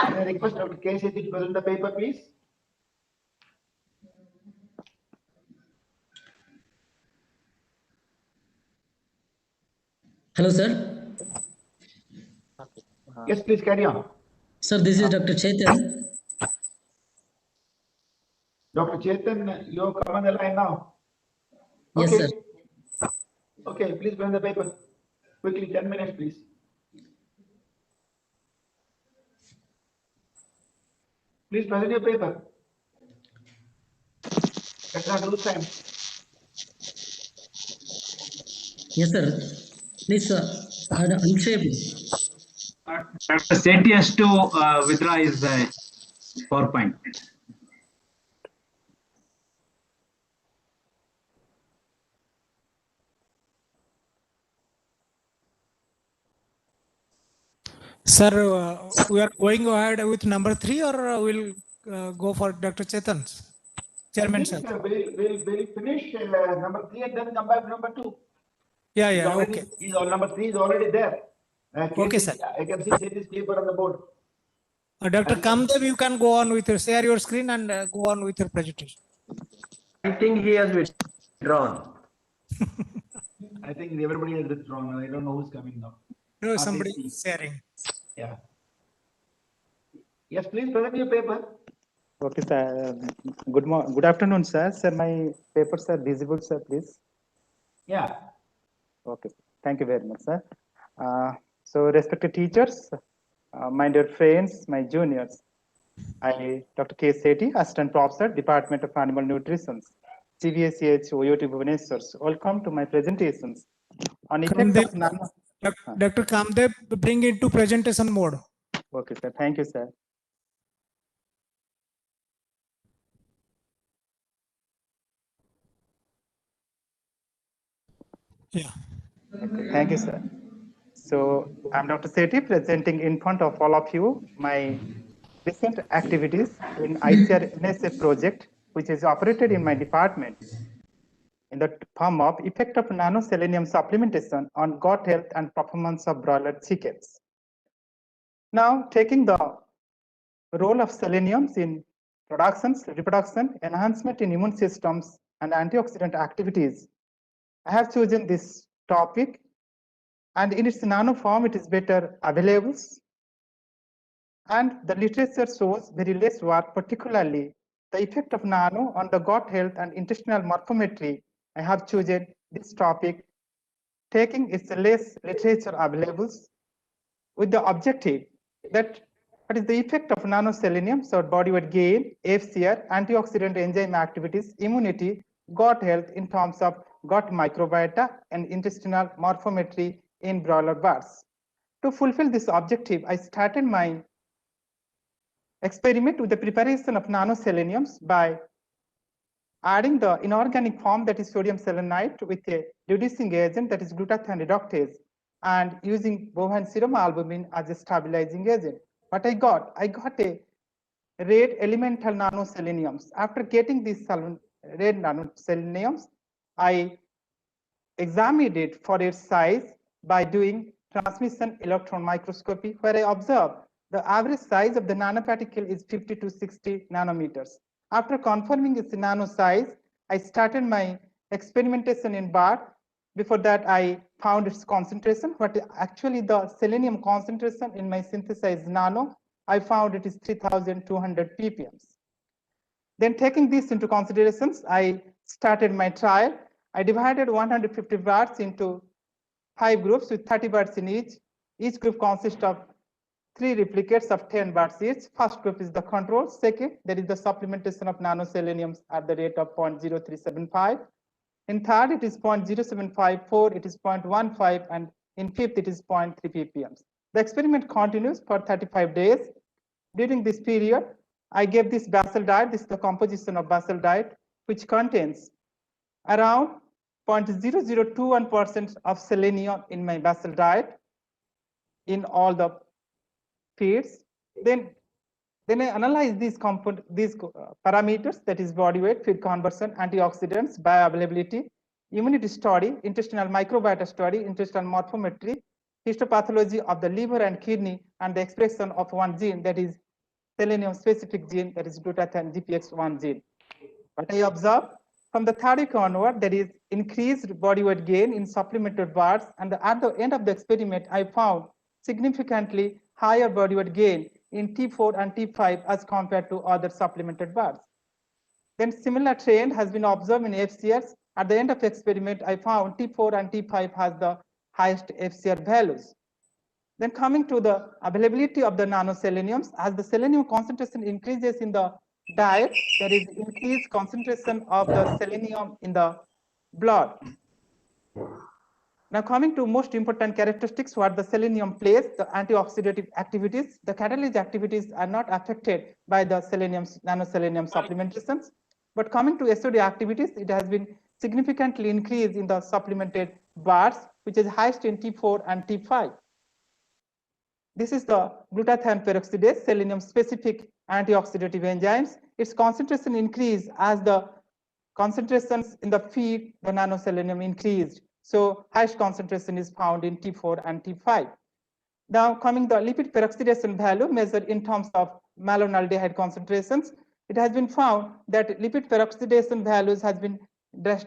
Can I request Dr. K. Sethi to present the paper, please? Hello, sir. Yes, please carry on. Sir, this is Dr. Chetan. Dr. Chetan, you come on the line now. Yes, Okay. sir. Okay, please bring the paper. Quickly, 10 minutes, please. Please present your paper. Let's not lose time. Yes, sir. Please, unshaped. Dr. Sethi has to withdraw his PowerPoint. Sir, we are going ahead with number 3, or we'll go for Dr. Chetan's? Chairman, I sir. think we'll finish number 3 and then come back to number 2. Yeah, He's yeah, already, okay. Number 3 is already there. Okay, sir. I can see Sethi's paper on the board. Dr. Kamdev, you can go on with your, share your screen and go on with your presentation. I think he has withdrawn. I think everybody has withdrawn. I don't know who's coming now. No, somebody is sharing. Yeah. Yes, please present your paper. Okay, sir. Good afternoon, sir. Sir, my papers are visible, sir, please. Yeah. Okay. Thank you very much, sir. So, respected teachers, my dear friends, my juniors, I, Dr. K. Sethi, Assistant Professor, Department of Animal Nutrition, CVSCH, OUT Bhubaneswar. Welcome to my presentations on effect of nano. Dr. Kamdev, bring it to presentation mode. Okay, sir. Thank you, sir. Yeah. Okay, thank you, sir. So I'm Dr. Sethi, presenting in front of all of you my recent activities in ICR NSA project, which is operated in my department in the form of effect of nanoselenium supplementation on gut health and performance of broiler chickens. Now, taking the role of seleniums in productions, reproduction, enhancement in immune systems, and antioxidant activities, I have chosen this topic, and in its nano form, it is better available. And the literature shows very less work, particularly the effect of nano on the gut health and intestinal morphometry. I have chosen this topic, taking its less literature available with the objective that what is the effect of nanoselenium, so body weight gain, FCR, antioxidant enzyme activities, immunity, gut health in terms of gut microbiota and intestinal morphometry in broiler birds. To fulfill this objective, I started my experiment with the preparation of nanoseleniums by adding the inorganic form, that is sodium selenite, with a reducing agent, that is glutathione reductase, and using bovine serum albumin as a stabilizing agent. What I got a red elemental nanoseleniums. After getting these red nanoseleniums, I examined it for its size by doing transmission electron microscopy, where I observed the average size of the nanoparticle is 50 to 60 nanometers. After confirming its nano size, I started my experimentation in bird. Before that, I found its concentration. What actually the selenium concentration in my synthesized nano, I found it is 3,200 ppms. Then taking this into considerations, I started my trial. I divided 150 birds into 5 groups with 30 birds in each. Each group consists of 3 replicates of 10 birds each. First group is the control. Second, there is the supplementation of nanoseleniums at the rate of 0.0375. In third, it is 0.0754, it is 0.15, and in fifth, it is 0.3 ppm. The experiment continues for 35 days. During this period, I gave this basal diet. This is the composition of basal diet, which contains around 0.0021% of selenium in my basal diet in all the feeds. Then I analyze these parameters, that is body weight, feed conversion, antioxidants, bioavailability, immunity study, intestinal microbiota study, intestinal morphometry, histopathology of the liver and kidney, and the expression of one gene, that is selenium specific gene, that is glutathione GPX1 gene. What I observed, from the third week onward, there is increased body weight gain in supplemented bars, and at the end of the experiment, I found significantly higher body weight gain in T4 and T5 as compared to other supplemented bars. Then similar trend has been observed in FCRs. At the end of the experiment, I found T4 and T5 has the highest FCR values. Then coming to the availability of the nanoseleniums, as the selenium concentration increases in the diet, there is increased concentration of the selenium in the blood. Now coming to most important characteristics what the selenium plays, the antioxidative activities, the catalytic activities are not affected by the nanoselenium supplementations. But coming to SOD activities, it has been significantly increased in the supplemented bars, which is highest in T4 and T5. This is the glutathione peroxidase, selenium-specific antioxidative enzymes. Its concentration increased as the concentrations in the feed, the nanoselenium increased. So highest concentration is found in T4 and T5. Now coming the lipid peroxidation value measured in terms of malonaldehyde concentrations, it has been found that lipid peroxidation values has been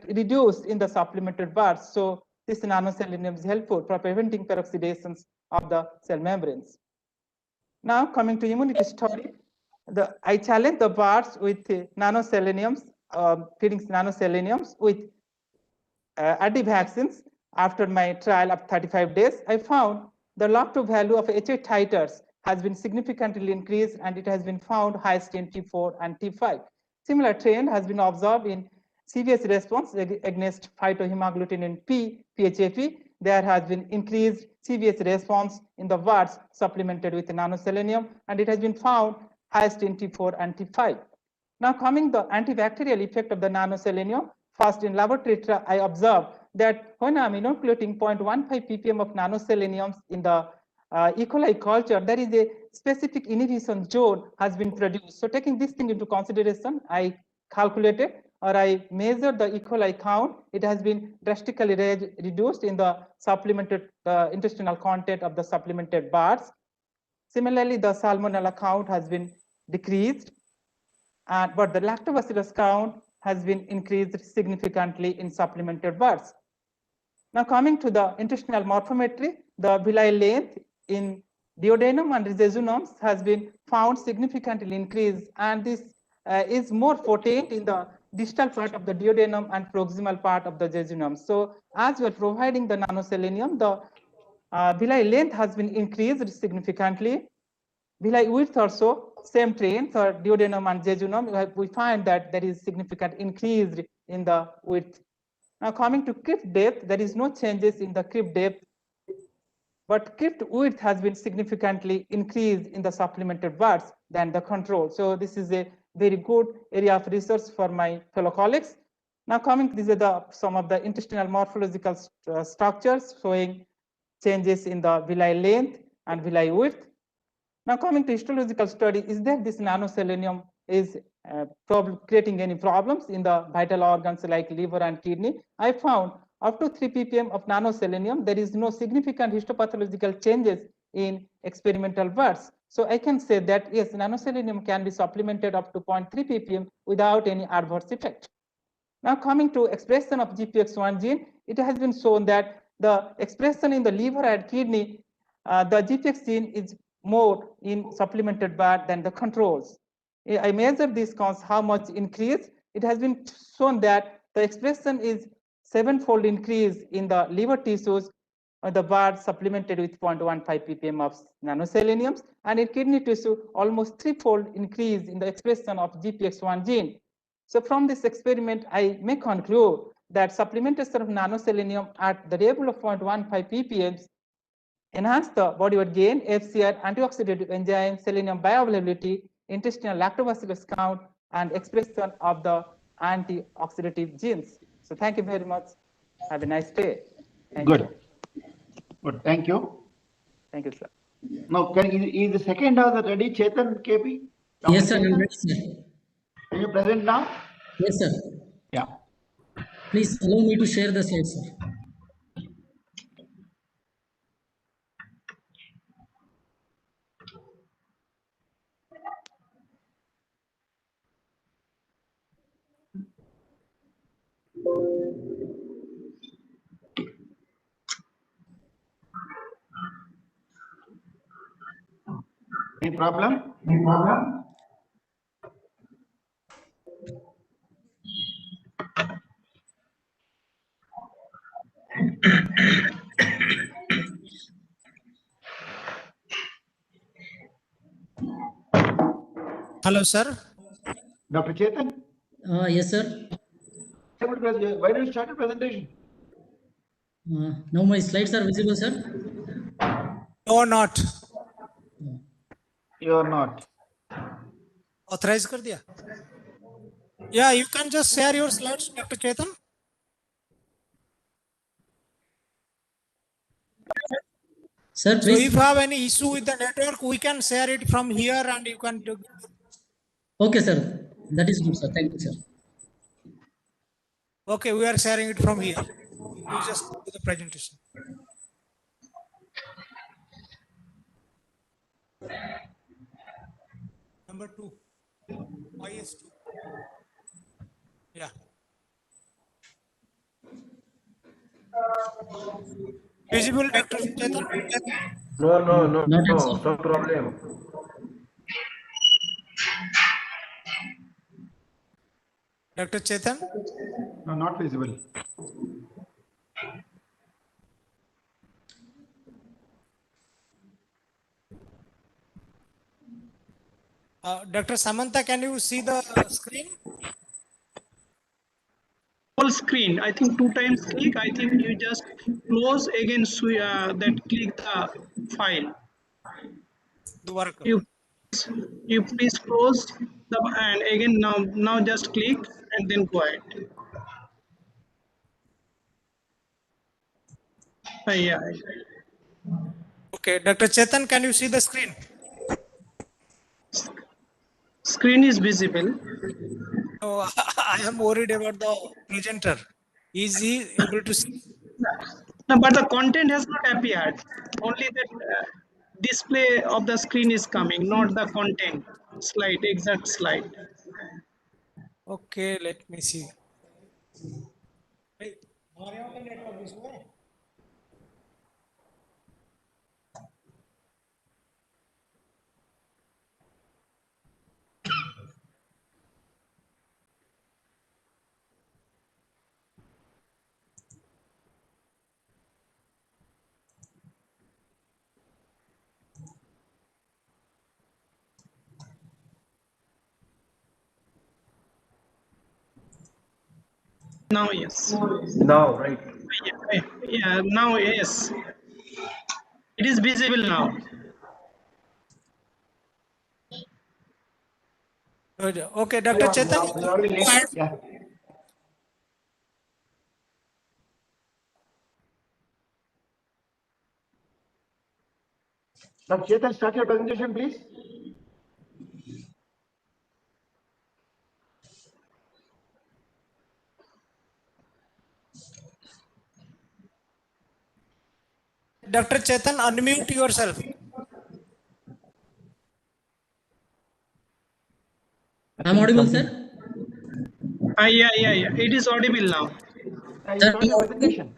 reduced in the supplemented bars. So this nanoselenium is helpful for preventing peroxidations of the cell membranes. Now coming to immunity study, I challenge the bars with nanoseleniums, feeding nanoseleniums with RD vaccines. After my trial of 35 days, I found the log2 value of HA titers has been significantly increased, and it has been found highest in T4 and T5. Similar trend has been observed in CVS response against phytohemagglutinin P, PHAP. There has been increased CVS response in the wards supplemented with nanoselenium, and it has been found highest in T4 and T5. Now coming the antibacterial effect of the nanoselenium, first in laboratory I observed that when I'm inoculating 0.15 ppm of nanoseleniums in the E. coli culture, there is a specific inhibition zone has been produced. So taking this thing into consideration, I calculated or I measured the E. coli count. It has been drastically reduced in the supplemented intestinal content of the supplemented bars. Similarly, the salmonella count has been decreased, but the lactobacillus count has been increased significantly in supplemented bars. Now coming to the intestinal morphometry, the villi length in duodenum and jejunum has been found significantly increased, and this is more potent in the distal part of the duodenum and proximal part of the jejunum. So as we are providing the nanoselenium, the villi length has been increased significantly. Villi width also same trend for duodenum and jejunum. We find that there is significant increase in the width. Now coming to crypt depth, there is no changes in the crypt depth, but crypt width has been significantly increased in the supplemented bars than the control. So this is a very good area of research for my fellow colleagues. Now coming, these are some of the intestinal morphological structures showing changes in the villi length and villi width. Now coming to histological study, is that this nanoselenium is creating any problems in the vital organs like liver and kidney? I found up to 3 ppm of nanoselenium, there is no significant histopathological changes in experimental birds. So I can say that yes, nanoselenium can be supplemented up to 0.3 ppm without any adverse effect. Now coming to expression of GPX1 gene, it has been shown that the expression in the liver and kidney, the GPX gene is more in supplemented bar than the controls. I measured this cause how much increase. It has been shown that the expression is 7-fold increase in the liver tissues, the bar supplemented with 0.15 ppm of nanoseleniums, and in kidney tissue almost 3-fold increase in the expression of GPX1 gene. So from this experiment, I may conclude that supplementation of nanoselenium at the level of 0.15 ppm enhance the body weight gain, FCR, antioxidative enzyme, selenium bioavailability, intestinal lactobacillus count, and expression of the antioxidative genes. So thank you very much. Have a nice day. Thank Good. you. Good. Thank you. Thank you, sir. Now, is the second hour ready, Chetan KP? Yes, sir. Chetan? I'm ready, sir. Are you present now? Yes, sir. Yeah. Please allow me to share the slides, sir. Any problem? Hello, sir. Dr. Chetan? Yes, sir. Why don't you start your presentation? Now my slides are visible, sir. No, not. You are not. Authorized कर दिया. Yeah, you can just share your slides, Dr. Chetan. Sir, So please. if you have any issue with the network, we can share it from here and you can do. Okay, sir. That is good, sir. Thank you, sir. Okay, we are sharing it from here. You just do the presentation. Number 2. IS2. Yeah. Visible, Dr. Chetan? No, Not yet, sir. no problem. Dr. Chetan? No, not visible. Dr. Samantha, can you see the screen? Full screen. I think 2 times click. I think you just close again. That click the file. You please close the and again now just click and then go ahead. Yeah. Okay, Dr. Chetan, can you see the screen? Screen is visible. Oh, I am worried about the presenter. Is he able to see? No, but the content has not appeared. Only that display of the screen is coming, not the content slide, exact slide. Okay, let me see. Hey, हमारे यहाँ का network issue है? Now, yes. Now, right. Yeah, now, yes. It is visible now. Good. Okay, Dr. Chetan. Yeah. Dr. Chetan, start your presentation, please. Dr. Chetan, unmute yourself. I'm audible, sir. Yeah. It is audible now. You start your presentation.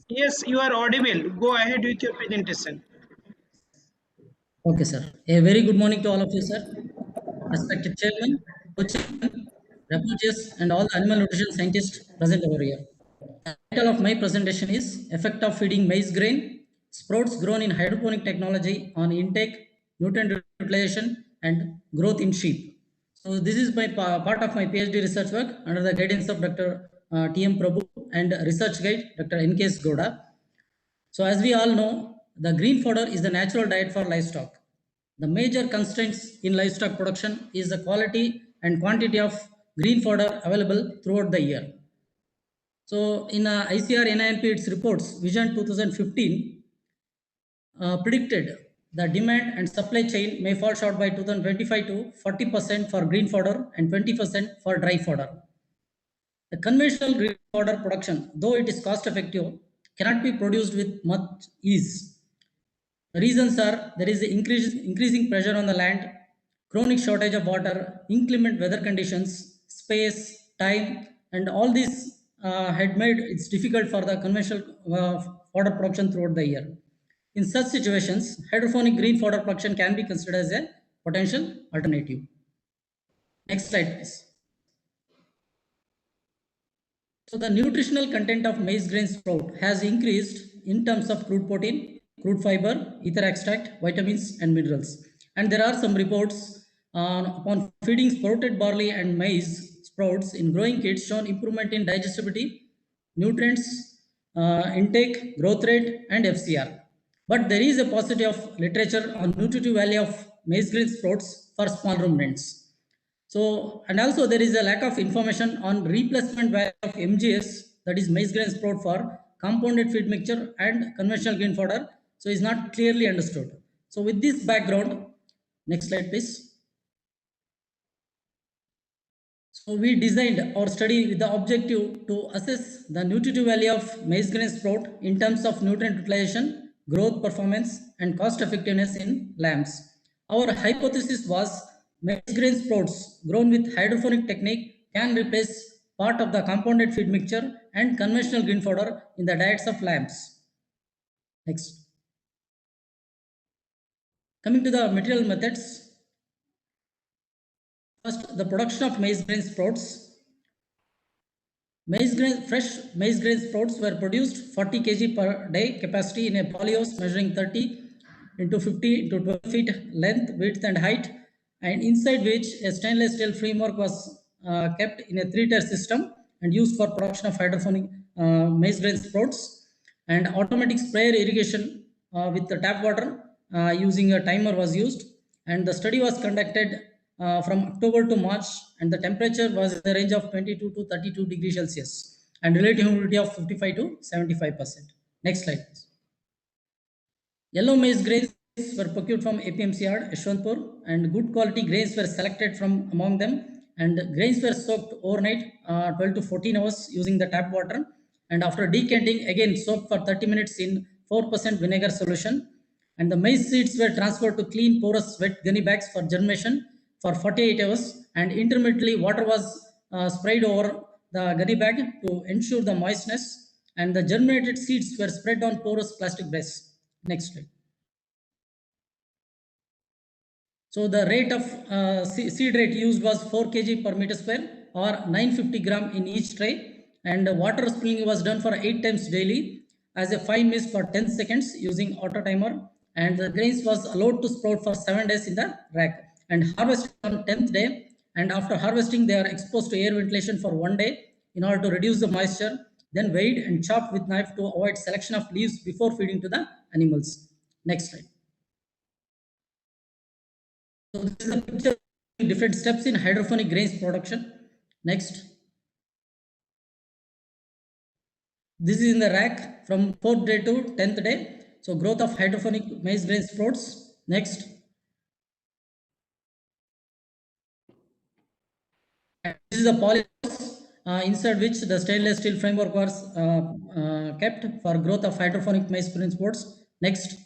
Yes, you are audible. Go ahead with your presentation. Okay, sir. A very good morning to all of you, sir. Respected chairman, co-chairman, researchers, and all the animal nutrition scientists present over here. The title of my presentation is Effect of Feeding Maize Grain, Sprouts Grown in Hydroponic Technology on Intake, Nutrient Utilization, and Growth in Sheep. So this is my part of my PhD research work under the guidance of Dr. T.M. Prabhu and research guide Dr. N.K.S. Gowda. So as we all know, the green fodder is the natural diet for livestock. The major constraints in livestock production is the quality and quantity of green fodder available throughout the year. So in ICR NINP, its reports, Vision 2015, predicted the demand and supply chain may fall short by 2025 to 40% for green fodder and 20% for dry fodder. The conventional green fodder production, though it is cost effective, cannot be produced with much ease. The reasons are there is increasing pressure on the land, chronic shortage of water, inclement weather conditions, space, time, and all these had made it difficult for the conventional fodder production throughout the year. In such situations, hydroponic green fodder production can be considered as a potential alternative. Next slide, please. So the nutritional content of maize grain sprout has increased in terms of crude protein, crude fiber, ether extract, vitamins, and minerals. And there are some reports upon feeding sprouted barley and maize sprouts in growing kids shown improvement in digestibility, nutrients, intake, growth rate, and FCR. But there is a paucity of literature on nutritive value of maize grain sprouts for small ruminants. So, and also there is a lack of information on replacement value of MGS, that is maize grain sprout, for compounded feed mixture and conventional grain fodder. So, is not clearly understood. So, with this background, next slide, please. So, we designed our study with the objective to assess the nutritive value of maize grain sprout in terms of nutrient utilization, growth performance, and cost effectiveness in lambs. Our hypothesis was maize grain sprouts grown with hydroponic technique can replace part of the compounded feed mixture and conventional grain fodder in the diets of lambs. Next. Coming to the material methods. First, the production of maize grain sprouts. Fresh maize grain sprouts were produced 40 kg per day capacity in a polyhouse measuring 30 into 50 into 12 feet length, width, and height, and inside which a stainless steel framework was kept in a 3-tier system and used for production of hydroponic maize grain sprouts. And automatic sprayer irrigation with the tap water using a timer was used. And the study was conducted from October to March, and the temperature was in the range of 22 to 32 degrees Celsius and relative humidity of 55 to 75%. Next slide, please. Yellow maize grains were procured from APMC yard, Yeshwantpur, and good quality grains were selected from among them. And grains were soaked overnight, 12 to 14 hours using the tap water. And after decanting, again soaked for 30 minutes in 4% vinegar solution. And the maize seeds were transferred to clean, porous, wet gunny bags for germination for 48 hours. And intermittently, water was sprayed over the gunny bag to ensure the moistness. And the germinated seeds were spread on porous plastic bags. Next slide. So the rate of seed rate used was 4 kg per meter square or 950 gram in each tray, and water sprinkling was done for 8 times daily as a 5 mist for 10 seconds using auto timer, and the grains was allowed to sprout for 7 days in the rack and harvested on 10th day, and after harvesting they are exposed to air ventilation for 1 day in order to reduce the moisture, then weighed and chopped with knife to avoid selection of leaves before feeding to the animals. Next slide. So this is a picture of different steps in hydroponic grains production. Next. This is in the rack from 4th day to 10th day. So growth of hydroponic maize grain sprouts. Next. And this is a polyhouse inside which the stainless steel framework was kept for growth of hydroponic maize grain sprouts. Next.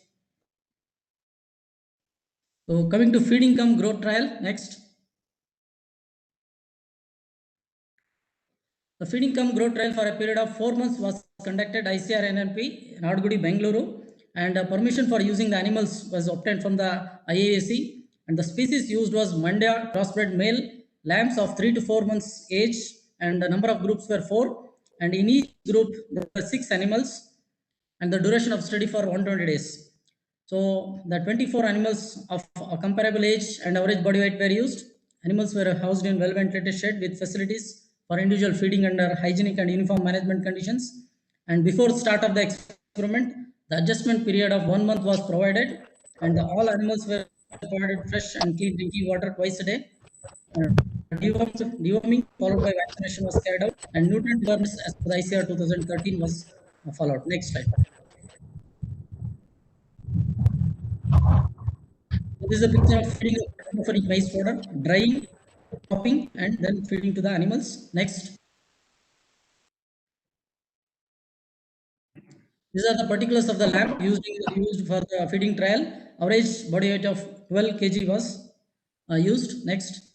So coming to feeding cum growth trial. Next. The feeding cum growth trial for a period of 4 months was conducted ICR NNP in Adgudi, Bengaluru, and permission for using the animals was obtained from the IAAC, and the species used was Mandya crossbred male lambs of 3 to 4 months age, and the number of groups were 4, and in each group there were 6 animals, and the duration of study for 120 days. So the 24 animals of a comparable age and average body weight were used. Animals were housed in well-ventilated shed with facilities for individual feeding under hygienic and uniform management conditions. And before start of the experiment, the adjustment period of 1 month was provided, and all animals were provided fresh and clean drinking water twice a day. Deworming followed by vaccination was carried out, and nutrient burns as per the ICR 2013 was followed. Next slide. This is a picture of feeding of hydroponic maize fodder, drying, chopping, and then feeding to the animals. Next. These are the particulars of the lamb used for the feeding trial. Average body weight of 12 kg was used. Next.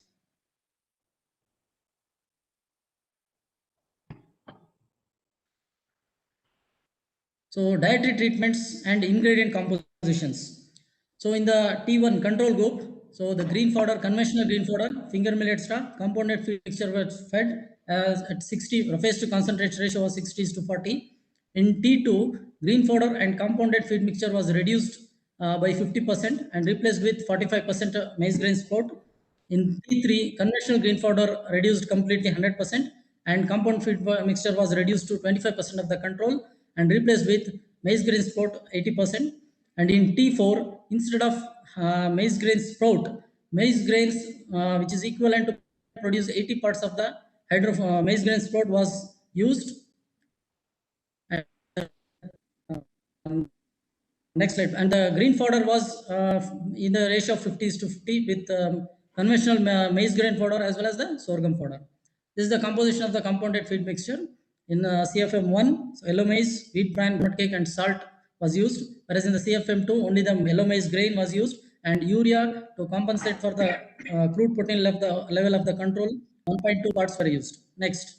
So dietary treatments and ingredient compositions. So in the T1 control group, so the green fodder, conventional green fodder, finger millet straw, compounded feed mixture was fed as at 60, phase to concentration ratio was 60:40. In T2, green fodder and compounded feed mixture was reduced by 50% and replaced with 45% maize grain sprout. In T3, conventional green fodder reduced completely 100% and compound feed mixture was reduced to 25% of the control and replaced with maize grain sprout 80%. And in T4, instead of maize grain sprout, maize grains which is equivalent to produce 80 parts of the maize grain sprout was used. Next slide. And the green fodder was in the ratio of 50:50 with conventional maize grain fodder as well as the sorghum fodder. This is the composition of the compounded feed mixture. In CFM1, so yellow maize, wheat bran, nut cake, and salt was used. Whereas in the CFM2, only the yellow maize grain was used, and urea to compensate for the crude protein level of the control, 1.2 parts were used. Next.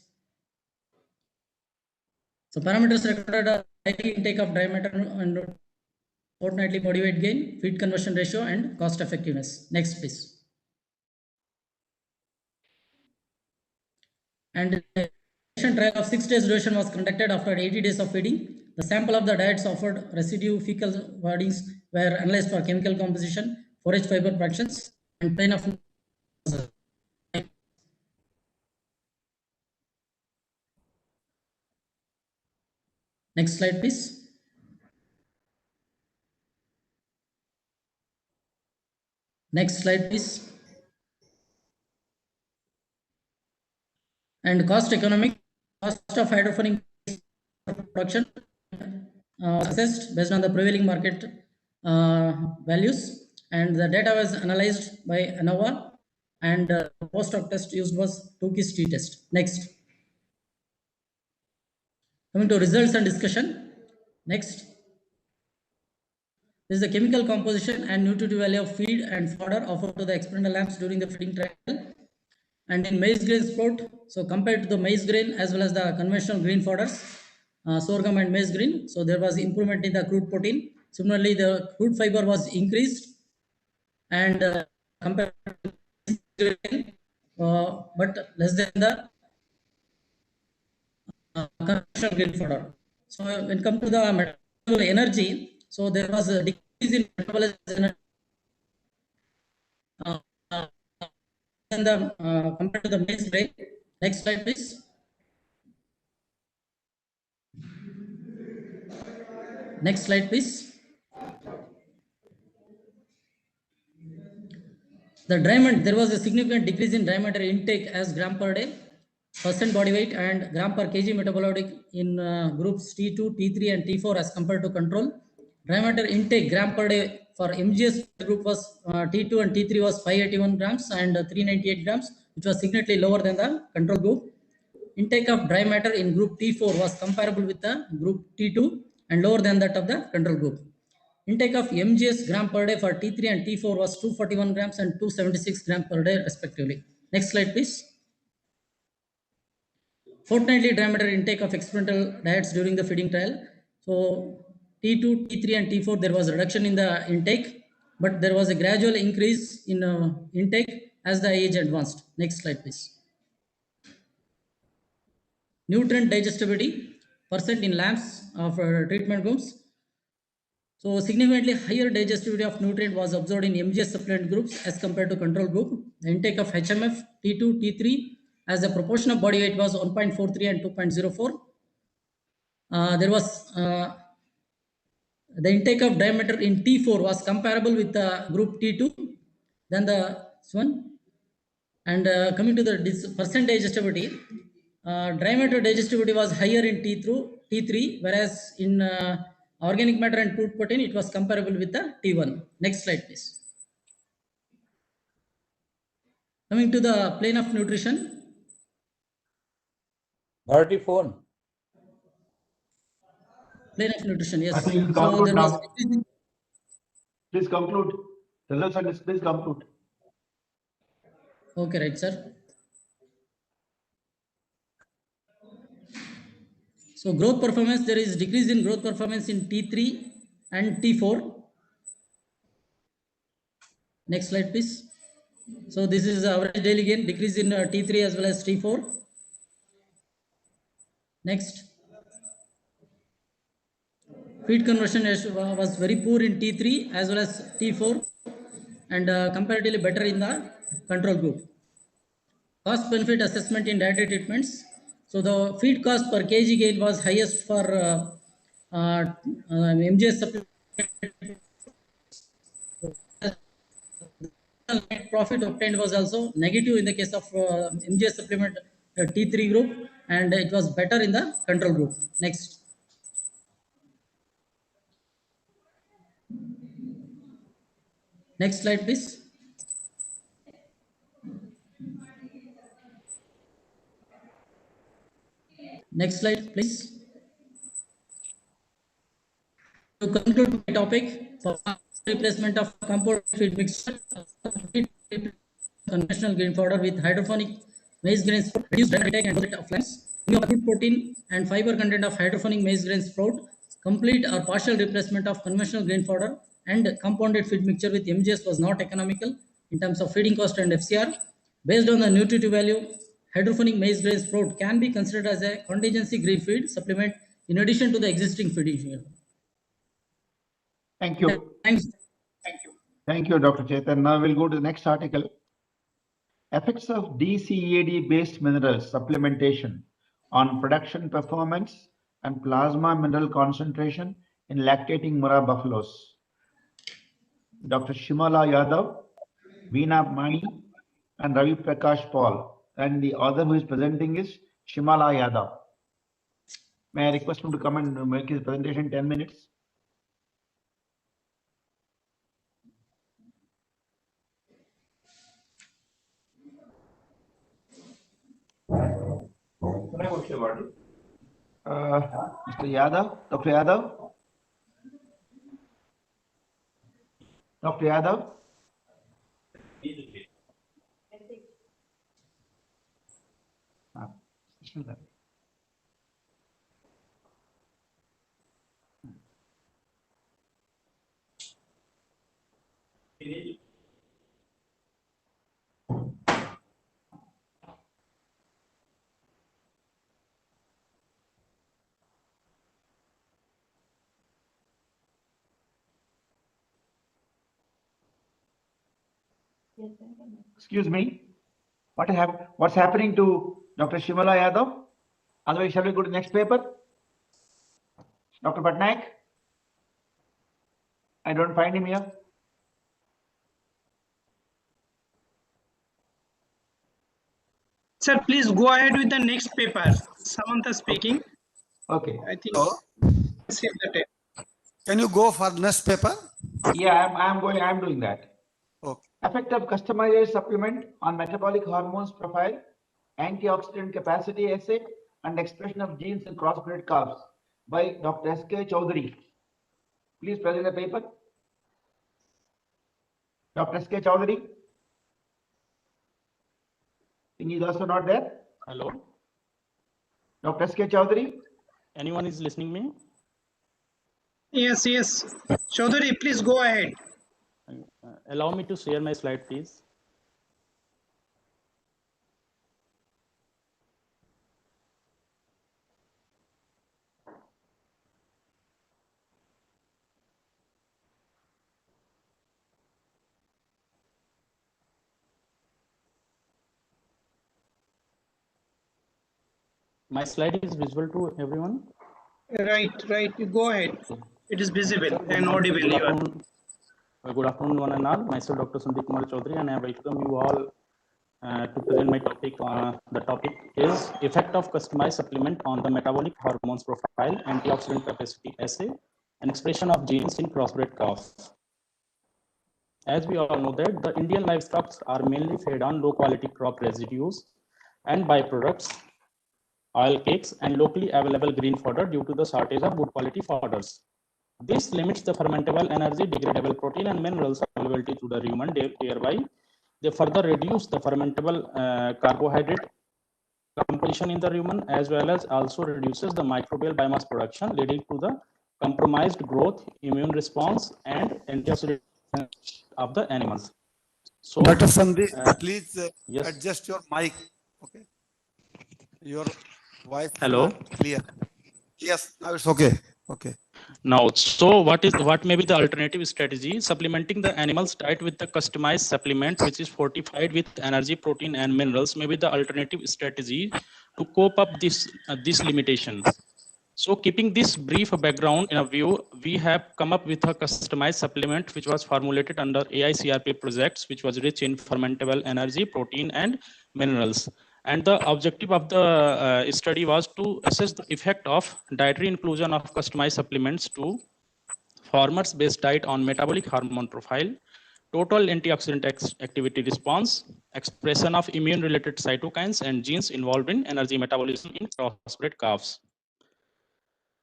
So parameters recorded are daily intake of dry matter and fortnightly body weight gain, feed conversion ratio, and cost effectiveness. Next, please. And the trial of 6 days duration was conducted after 80 days of feeding. The sample of the diets offered residue fecal bodies were analyzed for chemical composition, forage fiber fractions, and plane of. Next slide, please. Next slide, please. And cost economic, cost of hydroponic production assessed based on the prevailing market values, and the data was analyzed by ANOVA, and post hoc test used was Tukey's t-test. Next. Coming to results and discussion. Next. This is the chemical composition and nutritive value of feed and fodder offered to the experimental lamps during the feeding trial. And in maize grain sprout, so compared to the maize grain as well as the conventional green fodders, sorghum and maize grain, so there was improvement in the crude protein. Similarly, the crude fiber was increased, and compared to grain, but less than the conventional green fodder. So when come to the metabolic energy, so there was a decrease in metabolic energy compared to the maize grain. Next slide, please. Next slide, please. The dry matter, there was a significant decrease in dry matter intake as gram per day, percent body weight, and gram per kg metabolic in groups T2, T3, and T4 as compared to control. Dry matter intake gram per day for MGS group was T2 and T3 was 581 grams and 398 grams, which was significantly lower than the control group. Intake of dry matter in group T4 was comparable with the group T2 and lower than that of the control group. Intake of MGS gram per day for T3 and T4 was 241 grams and 276 grams per day respectively. Next slide, please. Fortnightly dry matter intake of experimental diets during the feeding trial. So T2, T3 and T4 there was a reduction in the intake, but there was a gradual increase in intake as the age advanced. Next slide, please. Nutrient digestibility percent in lamps of treatment groups. So significantly higher digestibility of nutrient was observed in MGS supplement groups as compared to control group. The intake of HMF, T2, T3 as a proportion of body weight was 1.43 and 2.04. There was the intake of diameter in T4 was comparable with the group T2 than the one. And coming to the percent digestibility, dry matter digestibility was higher in T3, whereas in organic matter and crude protein, it was comparable with the T1. Next slide, please. Coming to the plane of nutrition. Bharati phone. Plane of nutrition, yes. I think you can So conclude there was. now. Please conclude. Results and please conclude. Okay, right, sir. So growth performance, there is decrease in growth performance in T3 and T4. Next slide, please. So this is average daily gain, decrease in T3 as well as T4. Next. Feed conversion was very poor in T3 as well as T4 and comparatively better in the control group. Cost benefit assessment in dietary treatments. So the feed cost per kg gain was highest for MGS supplement. Net profit obtained was also negative in the case of MGS supplement T3 group, and it was better in the control group. Next. Next slide, please. Next slide, please. To conclude my topic, for replacement of compound feed mixture, conventional grain fodder with hydroponic maize grains, reduced intake and dosage of lines, good protein and fiber content of hydroponic maize grain sprout, complete or partial replacement of conventional grain fodder and compounded feed mixture with MGS was not economical in terms of feeding cost and FCR. Based on the nutritive value, hydroponic maize grain sprout can be considered as a contingency green feed supplement in addition to the existing feeding field. Thank you. Thanks. Thank you, Dr. Chetan. Now we'll go to the next article. Effects of DCEAD-based minerals supplementation on production performance and plasma mineral concentration in lactating Murrah buffaloes. Dr. Shimala Yadav, Veena Mani, and Ravi Prakash Paul. And the author who is presenting is Shimala Yadav. May I request him to come and make his presentation in 10 minutes? Mr. Yadav, Dr. Yadav? Dr. Yadav? Excuse me. What's happening to Dr. Shimala Yadav? Otherwise, shall we go to the next paper? Dr. Patnaik? I don't find him here. Sir, please go ahead with the next paper. Samantha speaking. Okay. I think save the tape. Can you go for next paper? Yeah, I'm doing that. Okay. Effect of customized supplement on metabolic hormones profile, antioxidant capacity assay, and expression of genes in crossbred calves by Dr. S.K. Chowdhury. Please present the paper. Dr. S.K. Chowdhury. He is also not there. Hello. Dr. S.K. Chowdhury. Anyone is listening me? Yes. Chaudhary, please go ahead. Allow me to share my slide, please. My slide is visible to everyone? Right. You go ahead. It is visible and audible. Good afternoon, one and all. Myself, Dr. Sandeep Kumar Chaudhary, and I welcome you all to present my topic. The topic is effect of customized supplement on the metabolic hormones profile, antioxidant capacity assay, and expression of genes in crossbred calf. As we all know that the Indian livestock are mainly fed on low quality crop residues and byproducts, oil cakes, and locally available green fodder due to the shortage of good quality fodders. This limits the fermentable energy, degradable protein, and minerals availability to the human, thereby they further reduce the fermentable carbohydrate composition in the rumen, as well as also reduces the microbial biomass production, leading to the compromised growth, immune response, and antioxidant of the animals. So, Dr. Sandhi, please yes. adjust your mic. Okay. Your voice is Hello. not clear. Yes, now it's okay. Okay. Now, so what may be the alternative strategy? Supplementing the animal's diet with the customized supplement, which is fortified with energy, protein, and minerals, may be the alternative strategy to cope up this limitation. So, keeping this brief background in a view, we have come up with a customized supplement which was formulated under AICRP projects, which was rich in fermentable energy, protein, and minerals. And the objective of the study was to assess the effect of dietary inclusion of customized supplements to farmers-based diet on metabolic hormone profile, total antioxidant activity response, expression of immune-related cytokines and genes involved in energy metabolism in crossbred calves.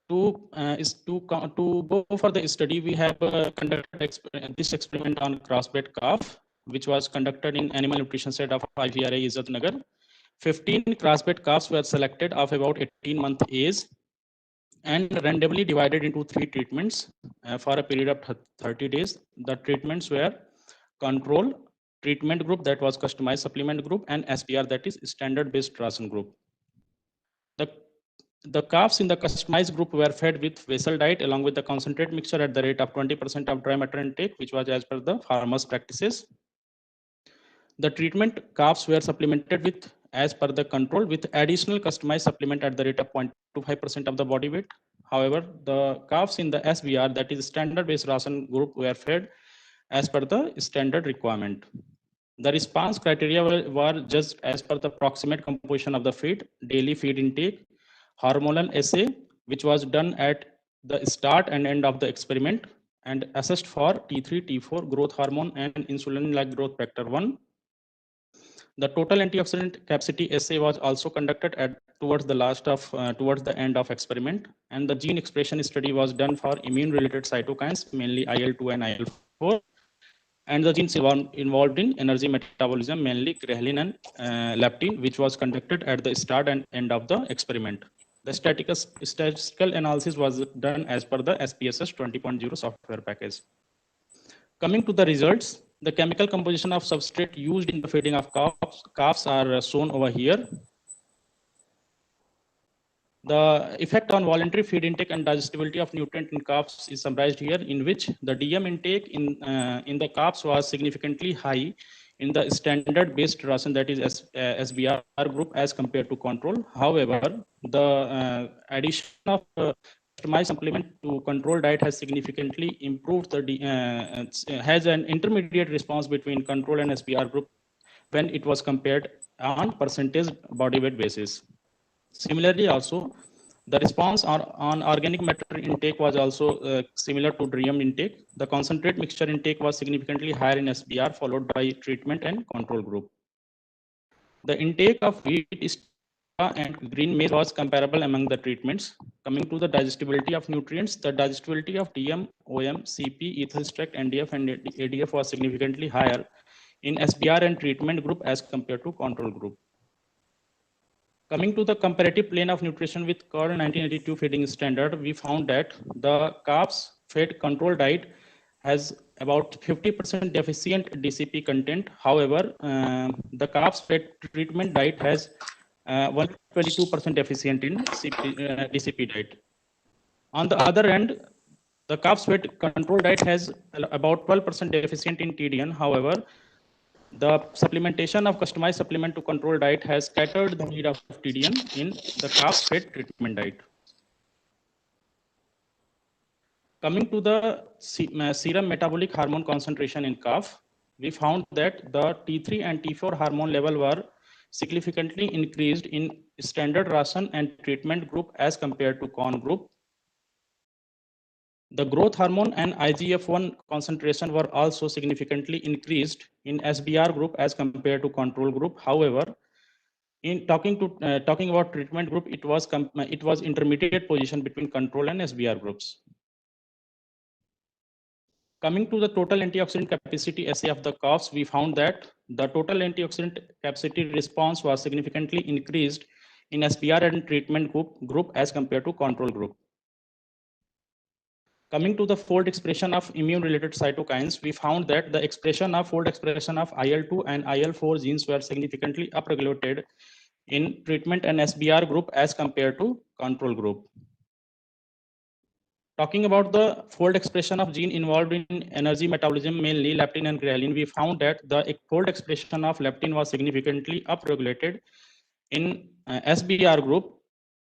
To go for the study, we have conducted this experiment on crossbred calf, which was conducted in animal nutrition set of IVRI Izatnagar. 15 crossbred calves were selected of about 18-month age and randomly divided into 3 treatments for a period of 30 days. The treatments were control, treatment group, that was customized supplement group, and SPR, that is standard based ration group. The calves in the customized group were fed with vessel diet along with the concentrate mixture at the rate of 20% of dry matter intake, which was as per the farmers' practices. The treatment calves were supplemented with, as per the control, with additional customized supplement at the rate of 0.25% of the body weight. However, the calves in the SBR, that is standard based ration group, were fed as per the standard requirement. The response criteria were just as per the proximate composition of the feed, daily feed intake, hormonal assay, which was done at the start and end of the experiment, and assessed for T3, T4, growth hormone, and insulin-like growth factor 1. The total antioxidant capacity assay was also conducted towards the end of experiment, and the gene expression study was done for immune-related cytokines, mainly IL-2 and IL-4, and the genes involved in energy metabolism, mainly ghrelin and leptin, which was conducted at the start and end of the experiment. The statistical analysis was done as per the SPSS 20.0 software package. Coming to the results, the chemical composition of substrate used in the feeding of calves are shown over here. The effect on voluntary feed intake and digestibility of nutrient in calves is summarized here, in which the DM intake in the calves was significantly high in the standard based ration, that is SBR group, as compared to control. However, the addition of customized supplement to control diet has significantly improved has an intermediate response between control and SBR group when it was compared on percentage body weight basis. Similarly, also, the response on organic matter intake was also similar to DREAM intake. The concentrate mixture intake was significantly higher in SBR, followed by treatment and control group. The intake of wheat and green maize was comparable among the treatments. Coming to the digestibility of nutrients, the digestibility of DM, OM, CP, ethyl extract, NDF, and ADF was significantly higher in SBR and treatment group as compared to control group. Coming to the comparative plane of nutrition with current 1982 feeding standard, we found that the calves fed control diet has about 50% deficient DCP content. However, the calves fed treatment diet has 122% deficient in DCP diet. On the other end, the calves fed control diet has about 12% deficient in TDN. However, the supplementation of customized supplement to control diet has scattered the need of TDN in the calves fed treatment diet. Coming to the serum metabolic hormone concentration in calf, we found that the T3 and T4 hormone level were significantly increased in standard ration and treatment group as compared to con group. The growth hormone and IGF-1 concentration were also significantly increased in SBR group as compared to control group. However, in talking about treatment group, it was intermediate position between control and SBR groups. Coming to the total antioxidant capacity assay of the calves, we found that the total antioxidant capacity response was significantly increased in SBR and treatment group as compared to control group. Coming to the fold expression of immune-related cytokines, we found that the fold expression of IL-2 and IL-4 genes were significantly upregulated in treatment and SBR group as compared to control group. Talking about the fold expression of gene involved in energy metabolism, mainly leptin and ghrelin, we found that the fold expression of leptin was significantly upregulated in SBR group.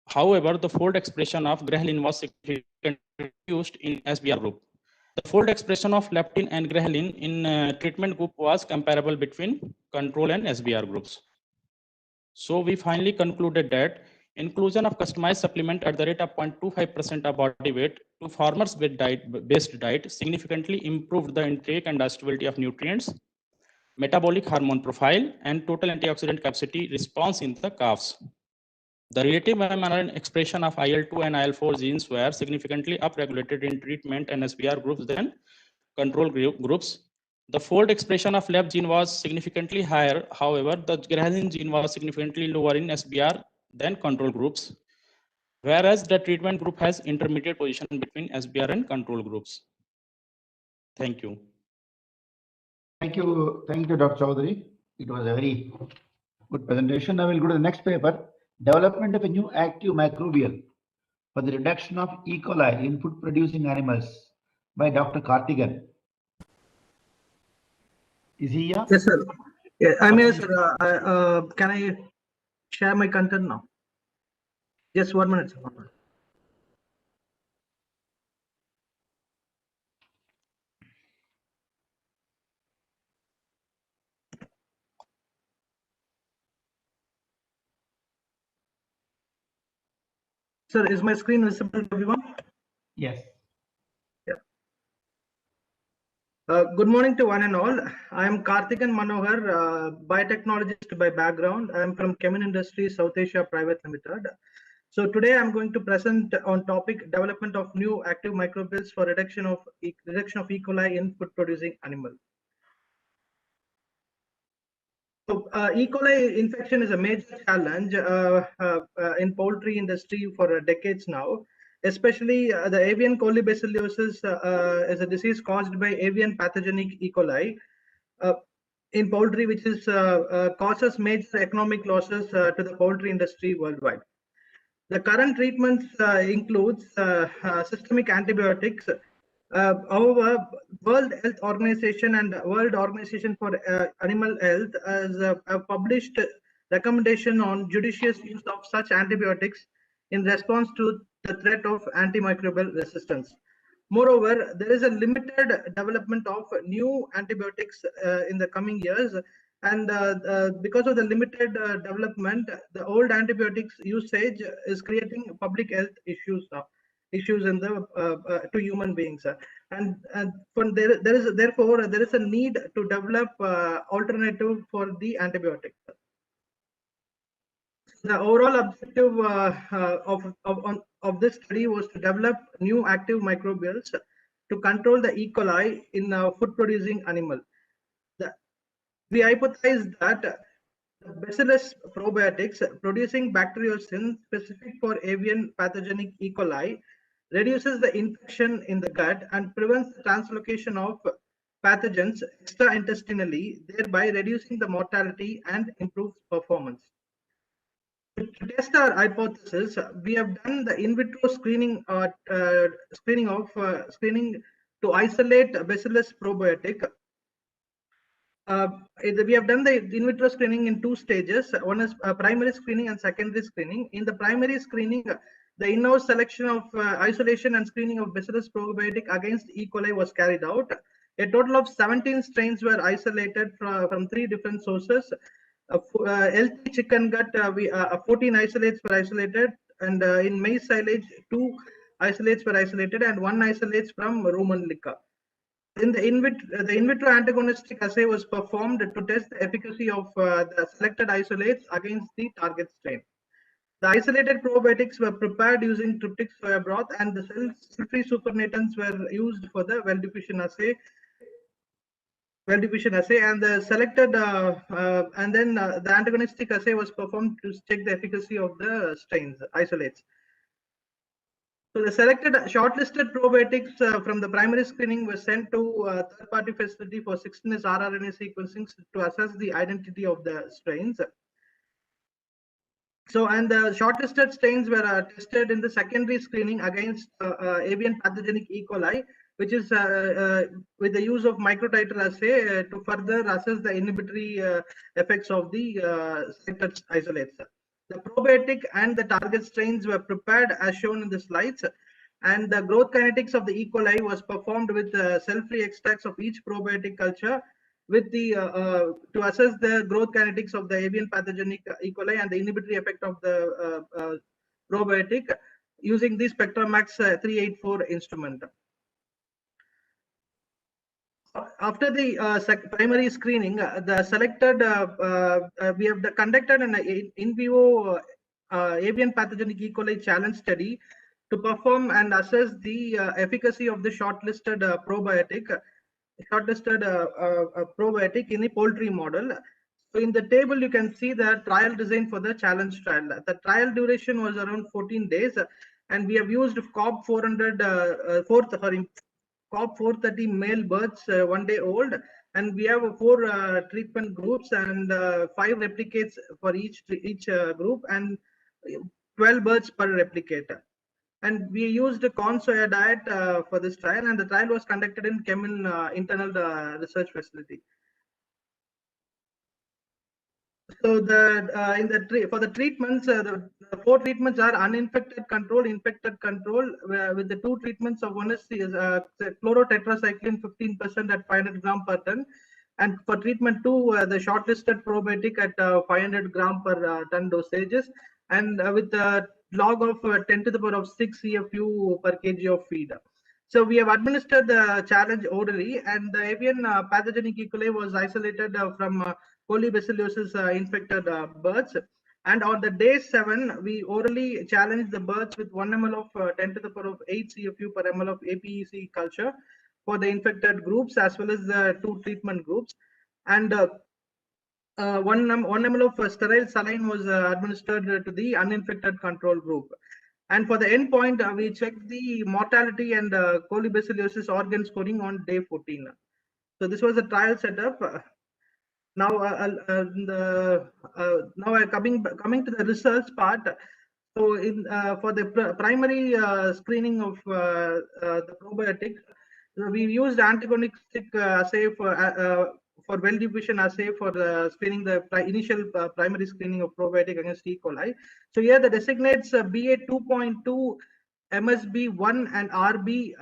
However, the fold expression of ghrelin was significantly reduced in SBR group. The fold expression of leptin and ghrelin in treatment group was comparable between control and SBR groups. So we finally concluded that inclusion of customized supplement at the rate of 0.25% of body weight to farmers-based diet significantly improved the intake and digestibility of nutrients, metabolic hormone profile, and total antioxidant capacity response in the calves. The relative mRNA expression of IL-2 and IL-4 genes were significantly upregulated in treatment and SBR groups than control groups. The fold expression of LEP gene was significantly higher. However, the ghrelin gene was significantly lower in SBR than control groups, whereas the treatment group has intermediate position between SBR and control groups. Thank you. Thank you, Dr. Chaudhary. It was a very good presentation. I will go to the next paper, development of a new active microbial for the reduction of E. coli in food-producing animals by Dr. Karthigan. Is he here? Yes, sir. Yeah, I'm here, sir. Can I share my content now? Just 1 minute, sir. 1 minute. Sir, is my screen visible to everyone? Yes. Yeah. Good morning to one and all. I am Karthikan Manohar, biotechnologist by background. I am from Kemin Industries South Asia Private Limited. So today I'm going to present on topic development of new active microbials for reduction of E. coli in food producing animal. So, E. coli infection is a major challenge in poultry industry for decades now. Especially the avian colibacillosis is a disease caused by avian pathogenic E. coli in poultry, which is causes major economic losses to the poultry industry worldwide. The current treatments includes systemic antibiotics. However, World Health Organization and World Organization for Animal Health has published recommendation on judicious use of such antibiotics in response to the threat of antimicrobial resistance. Moreover, there is a limited development of new antibiotics in the coming years, and because of the limited development, the old antibiotics usage is creating public health issues now. Issues in the to human beings, and therefore there is a need to develop alternative for the antibiotics. The overall objective of this study was to develop new active microbials to control the E. coli in food producing animal. We hypothesized that the Bacillus probiotics producing bacteriocin specific for avian pathogenic E. coli reduces the infection in the gut and prevents the translocation of pathogens extraintestinally, thereby reducing the mortality and improves performance. To test our hypothesis, we have done the in vitro screening to isolate Bacillus probiotic. We have done the in vitro screening in 2 stages. One is primary screening and secondary screening. In the primary screening, the in-house selection of isolation and screening of Bacillus probiotic against E. coli was carried out. A total of 17 strains were isolated from 3 different sources. Healthy chicken gut, 14 isolates were isolated, and in maize silage, 2 isolates were isolated, and 1 isolates from rumen liquor. In the in vitro antagonistic assay was performed to test the efficacy of the selected isolates against the target strain. The isolated probiotics were prepared using tryptic soya broth, and the cell-free supernatants were used for the well diffusion assay. well-diffusion assay, and the selected and then the antagonistic assay was performed to check the efficacy of the strains isolates. So the selected shortlisted probiotics from the primary screening were sent to third-party facility for 16S rRNA sequencing to assess the identity of the strains. So, and the shortlisted strains were tested in the secondary screening against avian pathogenic E. coli, which is with the use of microtiter assay to further assess the inhibitory effects of the selected isolates. The probiotic and the target strains were prepared as shown in the slides, and the growth kinetics of the E. coli was performed with cell-free extracts of each probiotic culture with the to assess the growth kinetics of the avian pathogenic E. coli and the inhibitory effect of the probiotic using the SpectraMax 384 instrument. After the primary screening, the selected we have conducted an in vivo avian pathogenic E. coli challenge study to perform and assess the efficacy of the shortlisted probiotic in a poultry model. So in the table, you can see the trial design for the challenge trial. The trial duration was around 14 days, and we have used COB 430 male birds 1 day old, and we have 4 treatment groups and 5 replicates for each group, and 12 birds per replicator. And we used a corn soya diet for this trial, and the trial was conducted in Kemin internal research facility. So the for the treatments, the 4 treatments are uninfected control, infected control, with the 2 treatments of one is chlorotetracycline 15% at 500 gram per ton, and for treatment 2, the shortlisted probiotic at 500 gram per ton dosages, and with a log of 10 to the power of 6 CFU per kg of feed. So we have administered the challenge orally, and the avian pathogenic E. coli was isolated from colibacillosis infected birds. And on the day 7, we orally challenged the birds with 1 ml of 10 to the power of 8 CFU per ml of APEC culture for the infected groups as well as the 2 treatment groups. And 1 ml of sterile saline was administered to the uninfected control group. And for the endpoint, we checked the mortality and colibacillosis organ scoring on day 14. So this was a trial setup. Now, coming to the results part. So, for the primary screening of the probiotic, we used antagonistic assay for well-diffusion assay for screening the initial primary screening of probiotic against E. coli. So here the designates BA 2.2, MSB1 and RB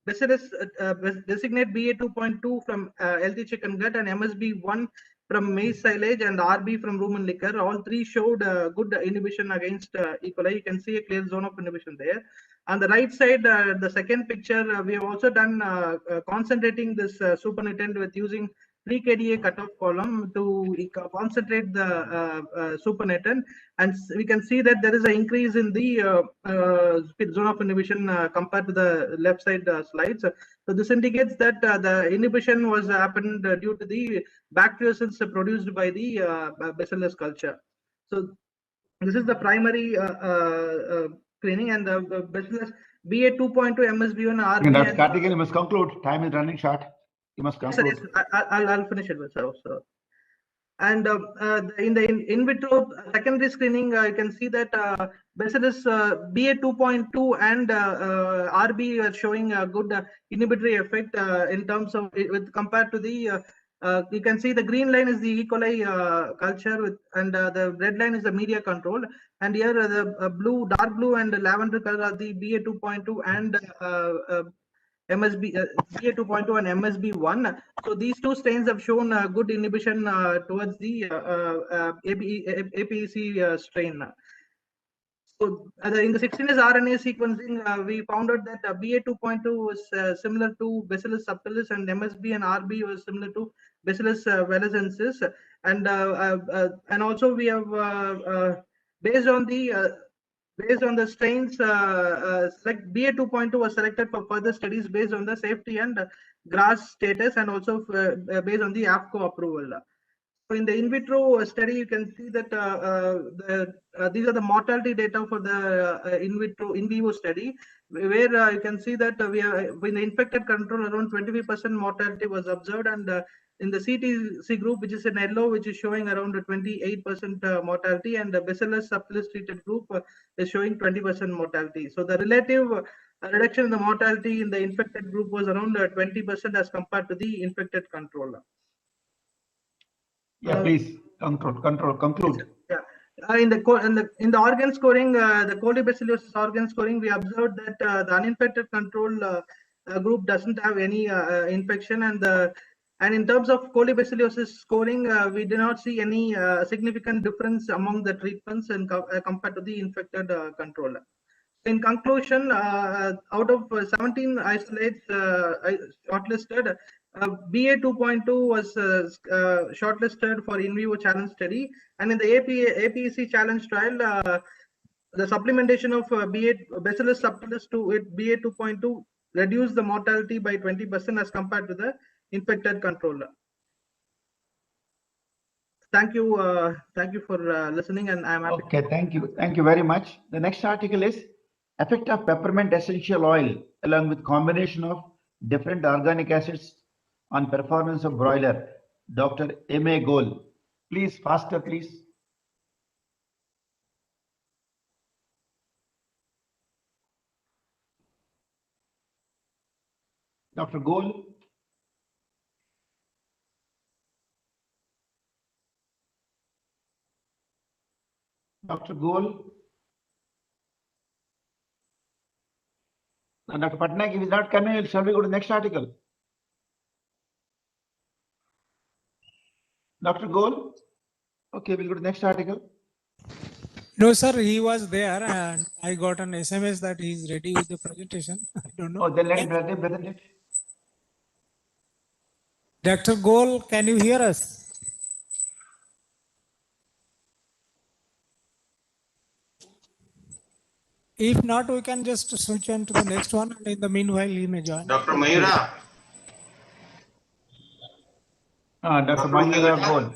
designate BA 2.2 from healthy chicken gut and MSB1 from maize silage and RB from rumen liquor. All 3 showed good inhibition against E. coli. You can see a clear zone of inhibition there. On the right side, the second picture, we have also done concentrating this supernatant with using 3 kDa cutoff column to concentrate the supernatant, and we can see that there is an increase in the zone of inhibition compared to the left side slides. So this indicates that the inhibition was happened due to the bacteriosis produced by the bacillus culture. So this is the primary screening, and the bacillus BA 2.2, MSB1, RB. Dr. Karthikeyan, you must conclude. Time is running short. You must conclude. Yes, I'll finish it with so. And in the in vitro secondary screening, you can see that bacillus BA 2.2 and RB are showing a good inhibitory effect in terms of with compared to the. You can see the green line is the E. coli culture with, and the red line is the media control, and here the blue, dark blue and lavender color are the BA 2.2 and MSB BA 2.2 and MSB1. So these 2 strains have shown good inhibition towards the APEC strain. So in the 16S RNA sequencing, we found out that BA 2.2 was similar to Bacillus subtilis, and MSB and RB was similar to Bacillus valesensis, and also we have based on the based on the strains, select BA 2.2 was selected for further studies based on the safety and GRAS status, and also based on the AFCO approval. So in the in vitro study, you can see that these are the mortality data for the in vivo study, where you can see that in the infected control, around 25% mortality was observed, and in the CTC group, which is in yellow, which is showing around 28% mortality, and the Bacillus subtilis treated group is showing 20% mortality. So the relative reduction in the mortality in the infected group was around 20% as compared to the infected control. Yeah, please conclude. Yeah. In the organ scoring, the colibacillosis organ scoring, we observed that the uninfected control group doesn't have any infection, and in terms of colibacillosis scoring, we do not see any significant difference among the treatments and compared to the infected control. In conclusion, out of 17 isolates shortlisted, BA 2.2 was shortlisted for in vivo challenge study, and in the APEC challenge trial, the supplementation of Bacillus subtilis to BA 2.2 reduced the mortality by 20% as compared to the infected control. Thank you for listening, and I'm happy. Okay, thank you very much. The next article is effect of peppermint essential oil along with combination of different organic acids on performance of broiler. Dr. M.A. Gol. Please, faster, please. Dr. Gol. Dr. Gol. And Dr. Patnaik, if he's not coming, shall we go to the next article? Dr. Gol? Okay, we'll go to the next article. No, sir, he was there and I got an SMS that he's ready with the presentation. I don't know. Oh, then let him present it. Dr. Gol, can you hear us? If not, we can just switch on to the next one, and in the meanwhile, he may join. Dr. Mayura. Dr. Mayura Gol.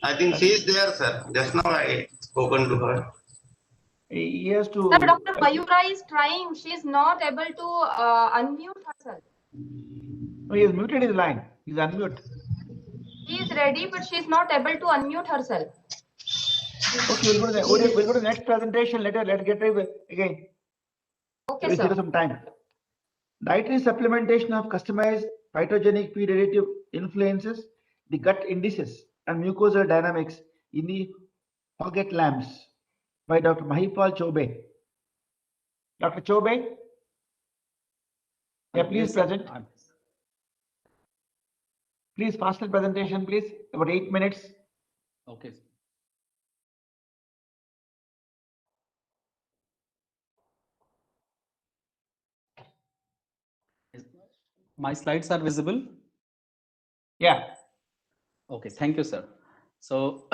I think she is there, sir. Just now I spoken to her. He has to. Sir, Dr. Mayura is trying. She is not able to unmute herself. No, he has muted his line. He's unmute. She is ready, but she is not able to unmute herself. Okay, we'll go to the next presentation. Let's get it again. Okay, We'll sir. give some time. Dietary supplementation of customized phytogenic feed additive influences the gut indices and mucosal dynamics in the Hoggett lambs by Dr. Mahipal Chobe. Dr. Chobe? Yeah, please present. Please faster presentation, please. About 8 minutes. Okay. My slides are visible? Yeah. Okay, thank you, sir. So,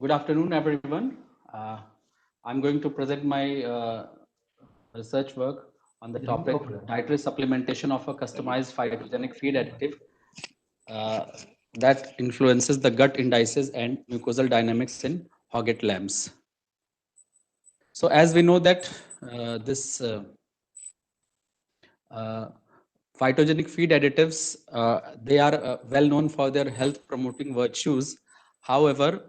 good afternoon, everyone. I'm going to present my research work on the topic dietary supplementation of a customized phytogenic feed additive that influences the gut indices and mucosal dynamics in Hoggett lambs. So as we know that this phytogenic feed additives, they are well known for their health promoting virtues. However,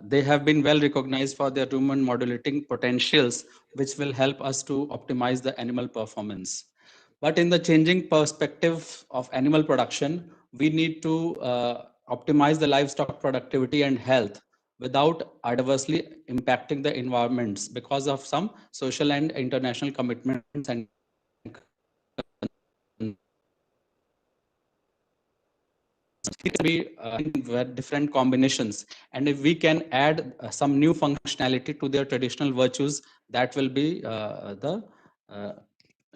they have been well recognized for their rumen modulating potentials, which will help us to optimize the animal performance. But in the changing perspective of animal production, we need to optimize the livestock productivity and health without adversely impacting the environments because of some social and international commitments and it can be different combinations, and if we can add some new functionality to their traditional virtues, that will be the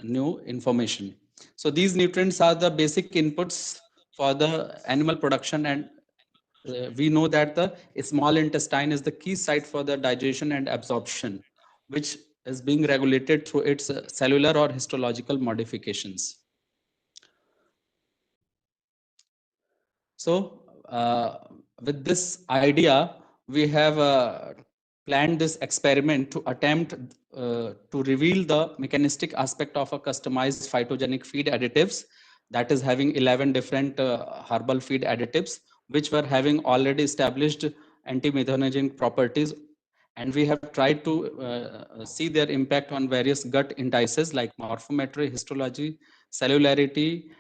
new information. So these nutrients are the basic inputs for the animal production and we know that the small intestine is the key site for the digestion and absorption, which is being regulated through its cellular or histological modifications. So with this idea, we have planned this experiment to attempt to reveal the mechanistic aspect of a customized phytogenic feed additives, that is having 11 different herbal feed additives, which were having already established anti-methanogen properties. And we have tried to see their impact on various gut indices like morphometry, histology, cellularity.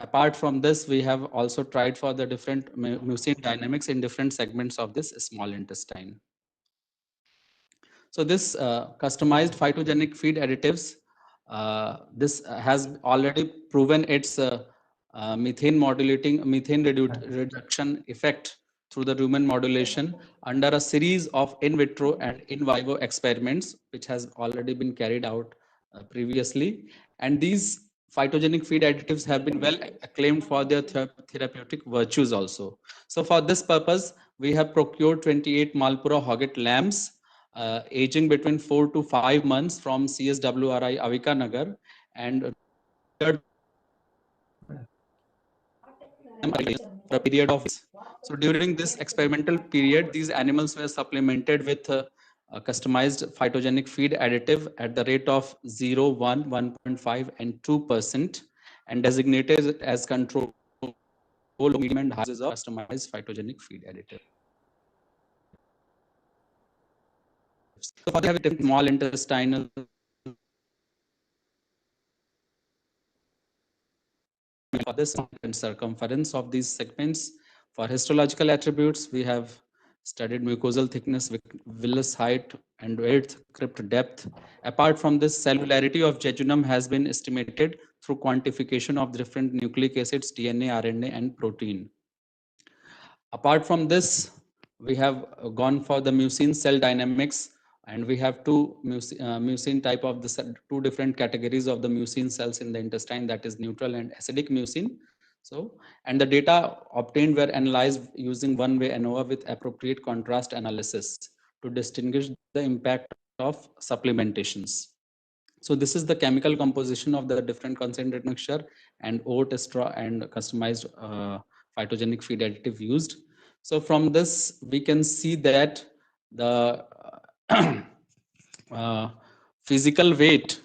Apart from this, we have also tried for the different mucin dynamics in different segments of this small intestine. So this customized phytogenic feed additives, this has already proven its methane reduction effect through the rumen modulation under a series of in vitro and in vivo experiments, which has already been carried out previously. And these phytogenic feed additives have been well acclaimed for their therapeutic virtues also. So for this purpose, we have procured 28 Malpura Hogget lambs aging between 4 to 5 months from CSWRI Izatnagar, and for a period of. So during this experimental period, these animals were supplemented with a customized phytogenic feed additive at the rate of 0, 1, 1.5 and 2%, and designated as control medium and high doses of customized phytogenic feed additive. So for the small intestinal for this and circumference of these segments. For histological attributes, we have studied mucosal thickness, villus height, and width, crypt depth. Apart from this, cellularity of jejunum has been estimated through quantification of different nucleic acids, DNA, RNA, and protein. Apart from this, we have gone for the mucin cell dynamics, and we have two mucin type of the two different categories of the mucin cells in the intestine, that is neutral and acidic mucin. So, and the data obtained were analyzed using one-way ANOVA with appropriate contrast analysis to distinguish the impact of supplementations. So this is the chemical composition of the different concentrated mixture and oat, straw, and customized phytogenic feed additive used. So from this, we can see that the physical weight,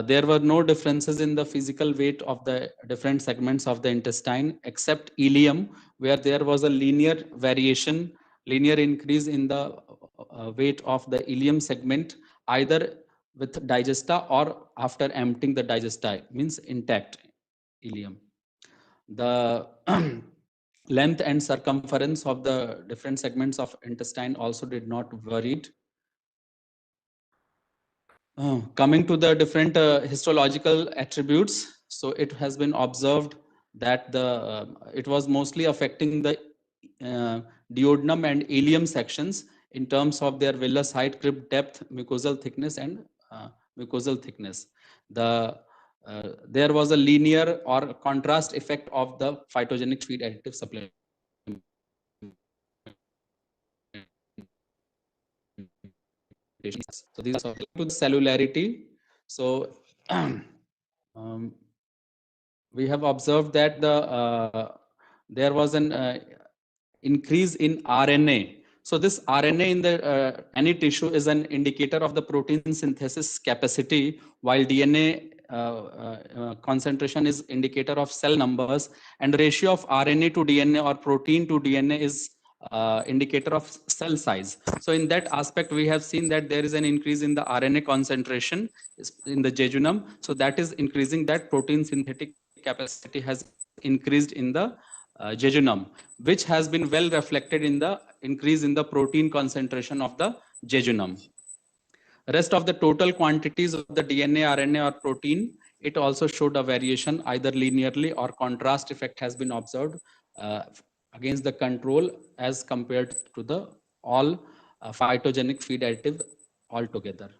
there were no differences in the physical weight of the different segments of the intestine except ileum, where there was a linear variation, linear increase in the weight of the ileum segment, either with digesta or after emptying the digesta, means intact ileum. The length and circumference of the different segments of intestine also did not varied. Coming to the different histological attributes, so it has been observed that the it was mostly affecting the duodenum and ileum sections in terms of their villus height, crypt depth, mucosal thickness, and mucosal thickness. There was a linear or contrast effect of the phytogenic feed additive supplement. So these are to the cellularity. So we have observed that there was an increase in RNA. So this RNA in the any tissue is an indicator of the protein synthesis capacity, while DNA concentration is indicator of cell numbers, and ratio of RNA to DNA or protein to DNA is indicator of cell size. So in that aspect, we have seen that there is an increase in the RNA concentration in the jejunum. So that is increasing that protein synthetic capacity has increased in the jejunum, which has been well reflected in the increase in the protein concentration of the jejunum. Rest of the total quantities of the DNA, RNA, or protein, it also showed a variation, either linearly or contrast effect has been observed against the control as compared to the all phytogenic feed additive altogether.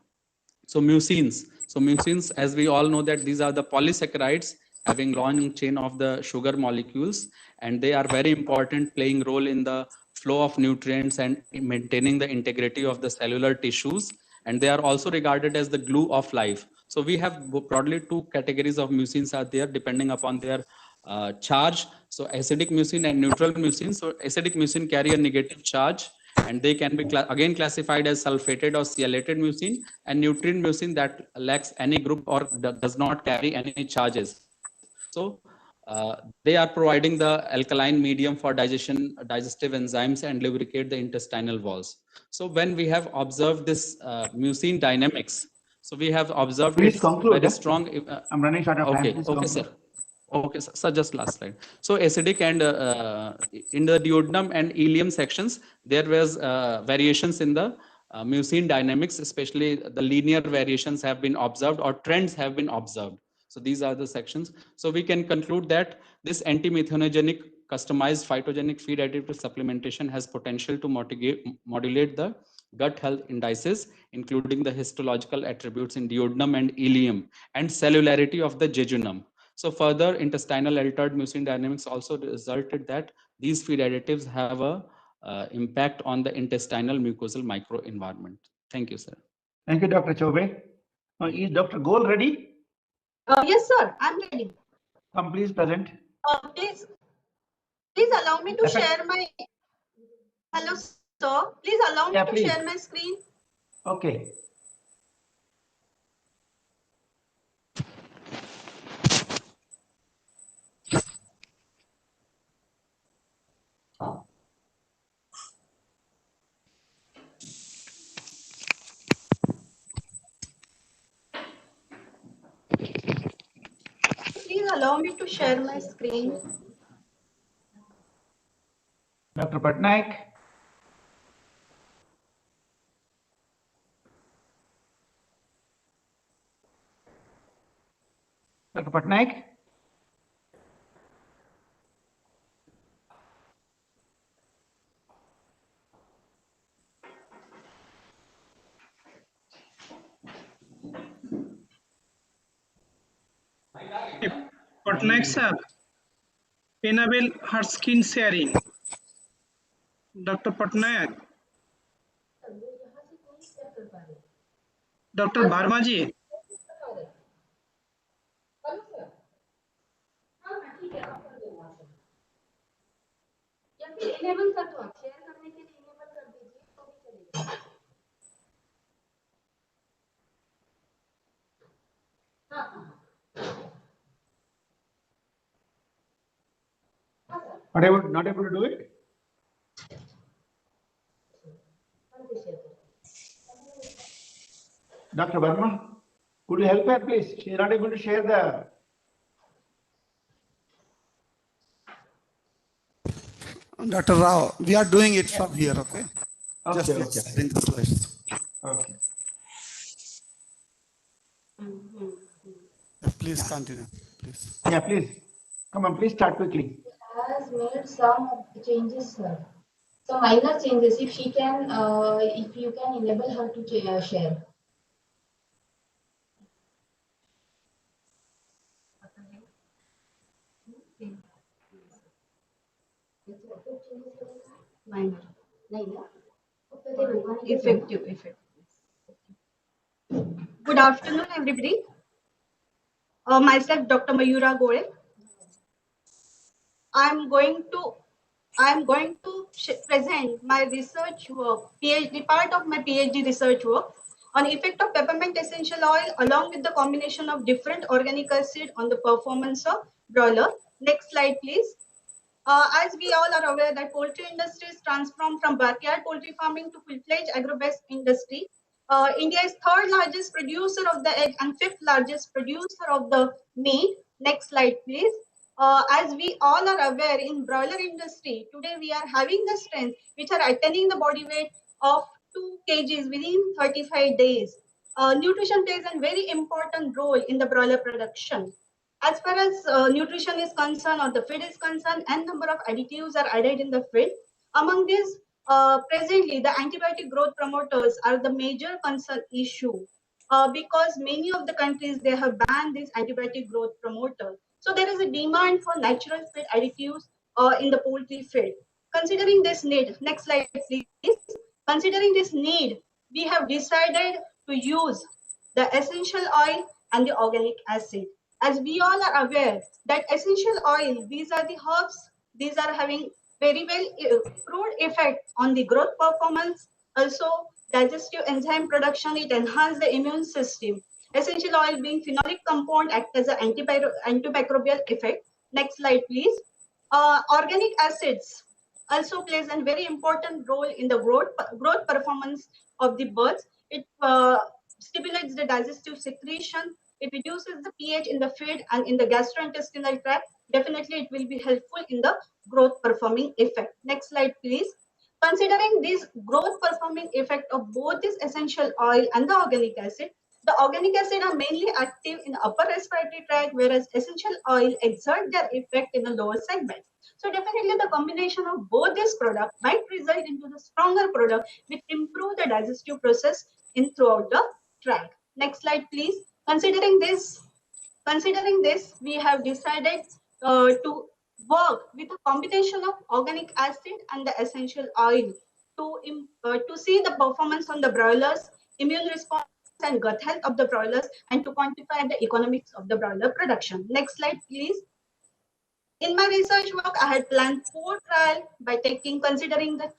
So mucins, as we all know that these are the polysaccharides having long chain of the sugar molecules, and they are very important, playing role in the flow of nutrients and maintaining the integrity of the cellular tissues. And they are also regarded as the glue of life. So we have broadly two categories of mucins are there depending upon their charge. So acidic mucin and neutral mucin. So acidic mucin carry a negative charge, and they can be again classified as sulfated or sialated mucin, and neutral mucin that lacks any group or does not carry any charges. So they are providing the alkaline medium for digestive enzymes and lubricate the intestinal walls. So when we have observed this mucin dynamics, so we have observed Please it's conclude. very strong. I'm running short of time. Okay, Please okay, conclude. sir. Okay, sir, just last slide. So acidic and in the duodenum and ileum sections, there was variations in the mucin dynamics, especially the linear variations have been observed or trends have been observed. So these are the sections. So we can conclude that this anti-methanogens customized phytogenic feed additive supplementation has potential to modulate the gut health indices, including the histological attributes in duodenum and ileum and cellularity of the jejunum. So further intestinal altered mucin dynamics also resulted that these feed additives have a impact on the intestinal mucosal microenvironment. Thank you, sir. Thank you, Dr. Chobe. Is Dr. Goel ready? Yes, sir. I'm ready. Come, please present. Please allow me to share my. Hello, sir. Please allow me to share my screen. Okay. Please allow me to share my screen. Dr. Patnaik. Dr. Patnaik. Patnaik sir, enable her screen sharing. Dr. Patnaik. Dr. Barma ji. Enable कर दो, share करने के लिए enable कर दीजिए तो भी चलेगा। Not able to do it? Dr. Verma, could you help her, please? She is not able to share the. Dr. Rao, we are doing it from here, okay? Okay, Just okay. bring the slides. Okay. Please continue, please. Yeah, please. Come on, please start quickly. Has made some changes, sir. So minor changes. If she can, if you can enable her to share. Minor. Effective. Good afternoon, everybody. Myself, Dr. Mayura Goel. I am going to present my research work, part of my PhD research work on effect of peppermint essential oil along with the combination of different organic acid on the performance of broiler. Next slide, please. As we all are aware that poultry industry is transformed from backyard poultry farming to full-fledged agro-based industry. India is third largest producer of the egg and fifth largest producer of the meat. Next slide, please. As we all are aware, in broiler industry, today we are having the strength which are attaining the body weight of 2 kgs within 35 days. Nutrition plays a very important role in the broiler production. As far as nutrition is concerned or the feed is concerned, n number of additives are added in the feed. Among these, presently, the antibiotic growth promoters are the major concern issue because many of the countries, they have banned these antibiotic growth promoters. So there is a demand for natural feed additives in the poultry feed. Considering this need, next slide please. Considering this need, we have decided to use the essential oil and the organic acid. As we all are aware that essential oil, these are the herbs, these are having very well proved effect on the growth performance, also digestive enzyme production, it enhances the immune system. Essential oil being phenolic compound act as an antimicrobial effect. Next slide please. Organic acids also plays a very important role in the growth performance of the birds. It stimulates the digestive secretion. It reduces the pH in the feed and in the gastrointestinal tract. Definitely, it will be helpful in the growth performing effect. Next slide, please. Considering this growth performing effect of both this essential oil and the organic acid are mainly active in the upper respiratory tract, whereas essential oil exert their effect in the lower segment. So definitely the combination of both these products might result into the stronger product which improve the digestive process in throughout the tract. Next slide, please. Considering this, we have decided to work with a combination of organic acid and the essential oil to see the performance on the broilers, immune response and gut health of the broilers, and to quantify the economics of the broiler production. Next slide, please. In my research work, I had planned 4 trials by considering the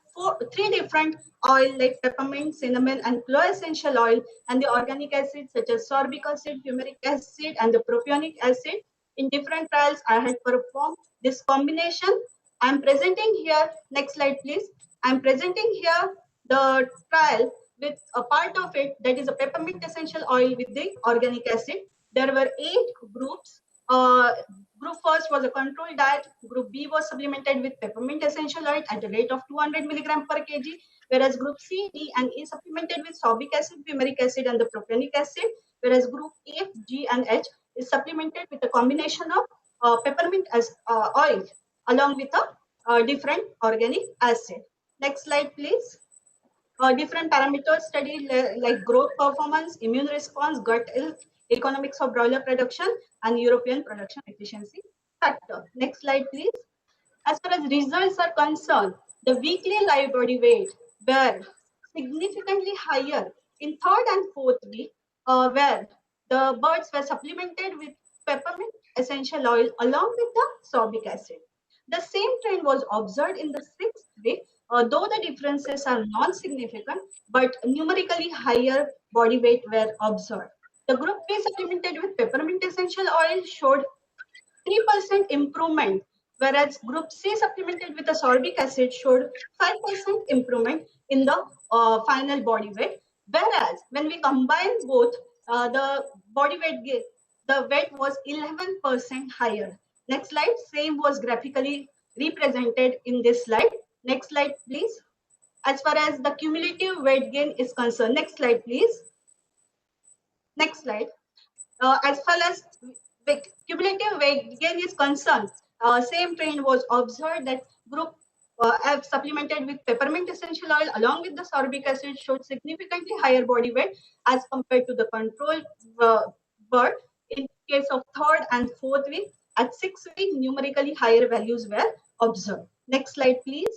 3 different oil like peppermint, cinnamon, and clove essential oil, and the organic acids such as sorbic acid, fumaric acid, and the propionic acid. In different trials, I had performed this combination. I'm presenting here. Next slide, please. I'm presenting here the trial with a part of it that is a peppermint essential oil with the organic acid. There were 8 groups. Group first was a controlled diet. Group B was supplemented with peppermint essential oil at a rate of 200 milligram per kg, whereas group C, D, and E supplemented with sorbic acid, fumaric acid, and the propionic acid, whereas group F, G, and H is supplemented with a combination of peppermint oil along with a different organic acid. Next slide, please. Different parameters studied like growth performance, immune response, gut health, economics of broiler production, and European production efficiency factor. Next slide, please. As far as results are concerned, the weekly live body weight were significantly higher in 3rd and 4th week, where the birds were supplemented with peppermint essential oil along with the sorbic acid. The same trend was observed in the 6th week, though the differences are non-significant, but numerically higher body weight were observed. The group B supplemented with peppermint essential oil showed 3% improvement, whereas group C supplemented with a sorbic acid showed 5% improvement in the final body weight. Whereas when we combine both, the body weight gain, the weight was 11% higher. Next slide, same was graphically represented in this slide. Next slide, please. As far as the cumulative weight gain is concerned, next slide, please. Next slide. As far as cumulative weight gain is concerned, same trend was observed that group F supplemented with peppermint essential oil along with the sorbic acid showed significantly higher body weight as compared to the control bird. In case of 3rd and 4th week, at 6th week, numerically higher values were observed. Next slide, please.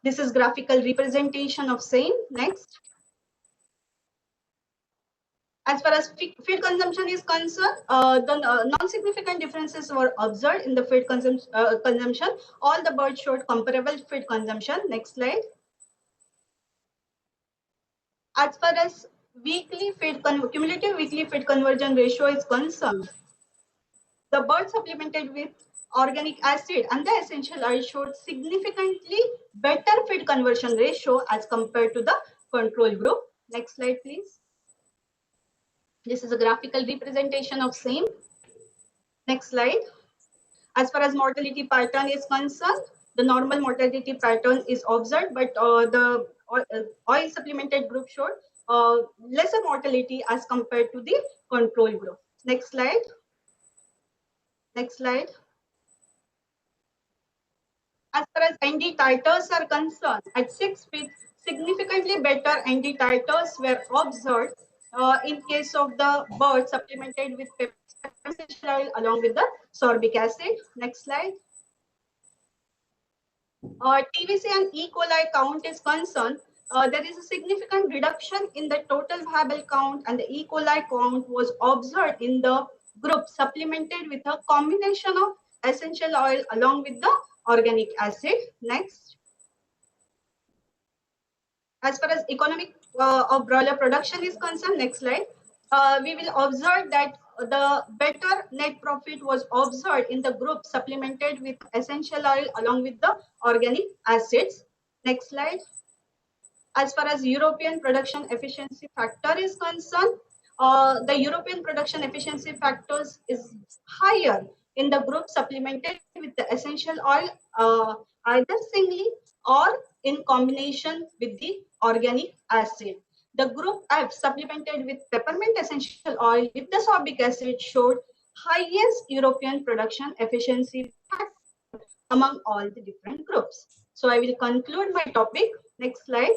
This is graphical representation of same. Next. As far as feed consumption is concerned, the non-significant differences were observed in the feed consumption. All the birds showed comparable feed consumption. Next slide. As far as cumulative weekly feed conversion ratio is concerned, the birds supplemented with organic acid and the essential oil showed significantly better feed conversion ratio as compared to the control group. Next slide, please. This is a graphical representation of same. Next slide. As far as mortality pattern is concerned, the normal mortality pattern is observed, but the oil supplemented group showed lesser mortality as compared to the control group. Next slide. Next slide. As far as ND titers are concerned, at 6 weeks, significantly better ND titers were observed in case of the birds supplemented with peppermint essential oil along with the sorbic acid. Next slide. TVC and E. coli count is concerned, there is a significant reduction in the total viable count, and the E. coli count was observed in the group supplemented with a combination of essential oil along with the organic acid. Next. As far as economic of broiler production is concerned, next slide, we will observe that the better net profit was observed in the group supplemented with essential oil along with the organic acids. Next slide. As far as European production efficiency factor is concerned, the European production efficiency factors is higher in the group supplemented with the essential oil, either singly or in combination with the organic acid. The group F supplemented with peppermint essential oil with the sorbic acid showed highest European production efficiency factor among all the different groups. So I will conclude my topic. Next slide.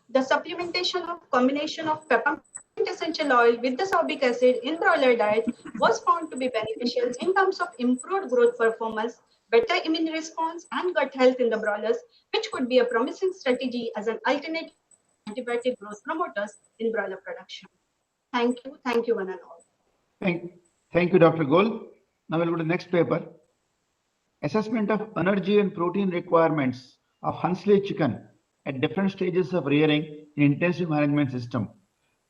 The supplementation of combination of peppermint essential oil with the sorbic acid in broiler diet was found to be beneficial in terms of improved growth performance, better immune response, and gut health in the broilers, which could be a promising strategy as an alternative to antibiotic growth promoters in broiler production. Thank you one and all. Thank you, Dr. Gol. Now we'll go to the next paper. Assessment of energy and protein requirements of Hunsley chicken at different stages of rearing in intensive management system.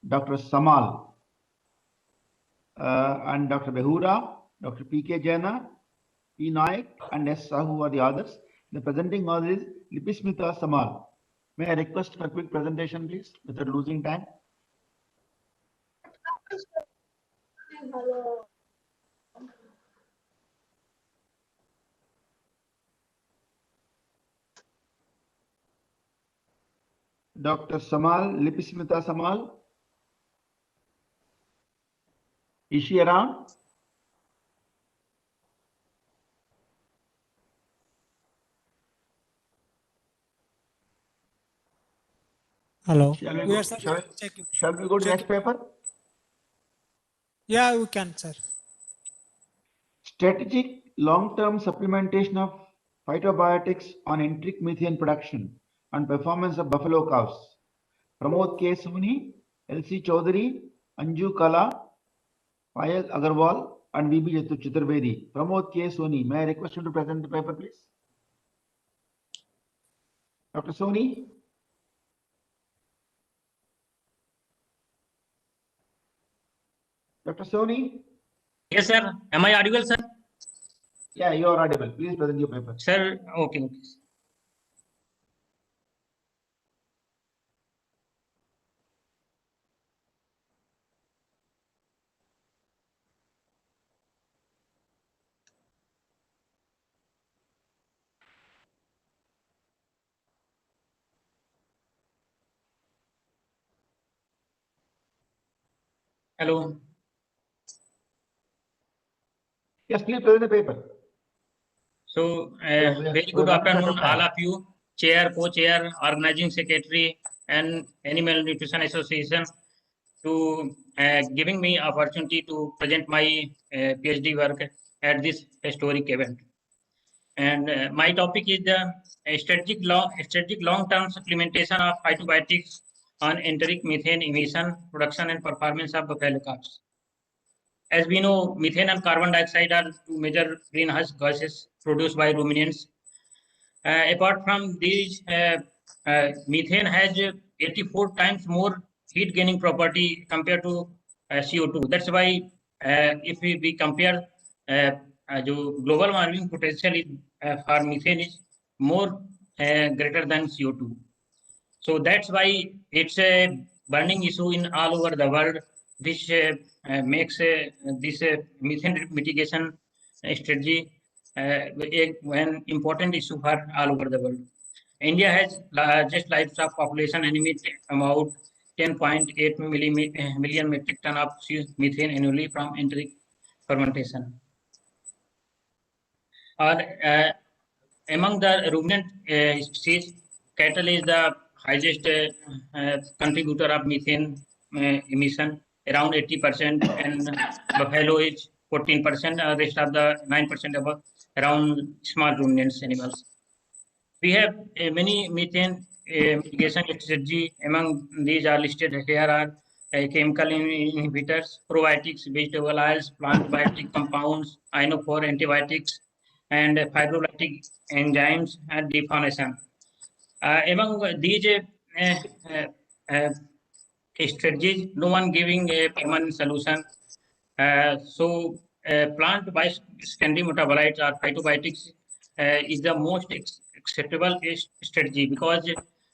Dr. Samal and Dr. Behura, Dr. P.K. Jaina, P. Naik, and S. Sahu are the others. The presenting author is Lipismita Samal. May I request for a quick presentation, please, without losing time? Dr. Samal, Lipismita Samal. Is she around? Hello. Shall we go to the next paper? Yeah, we can, sir. Strategic long-term supplementation of phytobiotics on enteric methane production and performance of buffalo cows. Pramod K. Soni, L.C. Chaudhary, Anju Kala, Payal Agarwal, and V.B. Chaturvedi. Pramod K. Soni, may I request you to present the paper, please? Dr. Soni? Dr. Soni? Yes, sir. Am I audible, sir? Yeah, you are audible. Please present your paper. Sir, okay. Hello. Yes, please present the paper. So, very good afternoon, all of you, chair, co-chair, organizing secretary, and Animal Nutrition Association, to giving me opportunity to present my PhD work at this historic event. And my topic is the strategic long-term supplementation of phytobiotics on enteric methane emission, production, and performance of buffalo calves. As we know, methane and carbon dioxide are two major greenhouse gases produced by ruminants. Apart from these, methane has 84 times more heat gaining property compared to CO2. That's why if we compare the global warming potential for methane is more greater than CO2. So that's why it's a burning issue in all over the world, which makes this methane mitigation strategy an important issue for all over the world. India has largest livestock population and emit about 10.8 million metric ton of methane annually from enteric fermentation. Among the ruminant species, cattle is the highest contributor of methane emission around 80%, and buffalo is 14%. Rest of the 9% above around small ruminants animals. We have many methane mitigation strategy. Among these are listed here are chemical inhibitors, probiotics, vegetable oils, plant biotic compounds, inophore antibiotics, and fibrolytic enzymes and defaunation. Among these strategies, no one giving a permanent solution. So plant secondary metabolites or phytobiotics is the most acceptable strategy because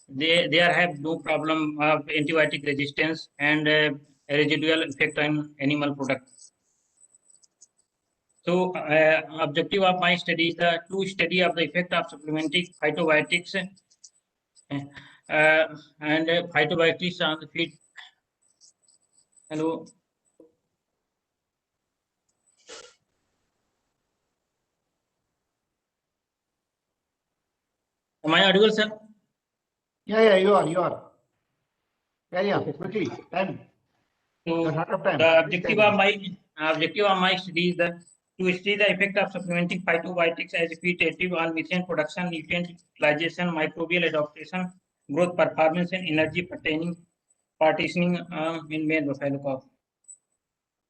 they have no problem of antibiotic resistance and residual effect on animal products. So objective of my study is to study of the effect of supplementing phytobiotics and phytobiotics on the feed. Hello. Am I audible, sir? Yeah, you are. Yeah, quickly, time. So the objective of my study is to study the effect of supplementing phytobiotics as a feed additive on methane production, nutrient utilization, microbial adaptation, growth performance, and energy partitioning in male buffalo calf.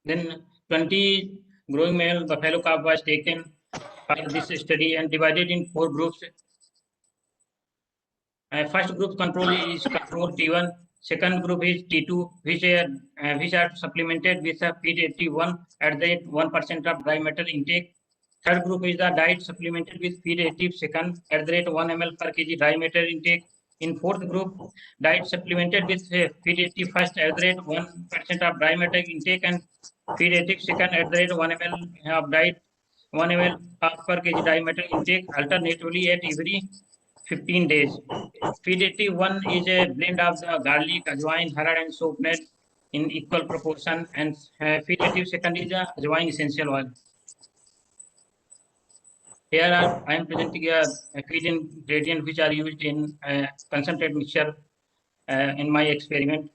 Then 20 growing male buffalo calf was taken for this study and divided in 4 groups. First group control is control T1. Second group is T2, which are supplemented with a feed 81 at the rate 1% of dry matter intake. Third group is the diet supplemented with feed 80 second at the rate 1 ml per kg dry matter intake. In fourth group, diet supplemented with feed 80 first at the rate 1% of dry matter intake and feed 80 second at the rate 1 ml of diet 1 ml per kg dry matter intake alternatively at every 15 days. Feed 81 is a blend of the garlic, ajwain, harad, and soap made in equal proportion, and feed 80 second is the ajwain essential oil. Here I am presenting a feed ingredient which are used in concentrate mixture in my experiment.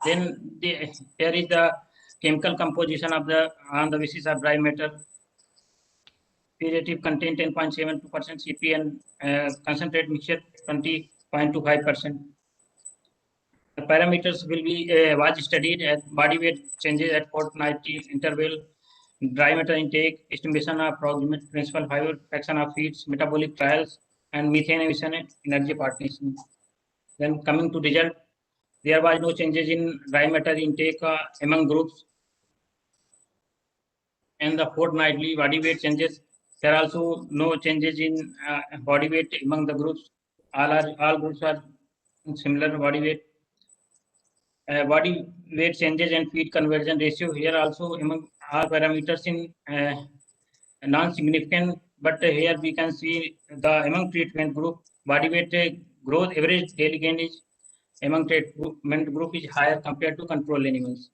Then here is the chemical composition of on the basis of dry matter. Feed contain 10.72% Cp and concentrate mixture 20.25%. The parameters will be was studied at body weight changes at fortnightly interval, dry matter intake, estimation of approximate principal fiber fraction of feeds, metabolic trials, and methane emission and energy partitioning. Then coming to result, there was no changes in dry matter intake among groups, and the fortnightly body weight changes. There are also no changes in body weight among the groups. All groups are similar body weight. Body weight changes and feed conversion ratio here also among all parameters in non-significant, but here we can see the among treatment group body weight growth average daily gain is among treatment group is higher compared to control animals.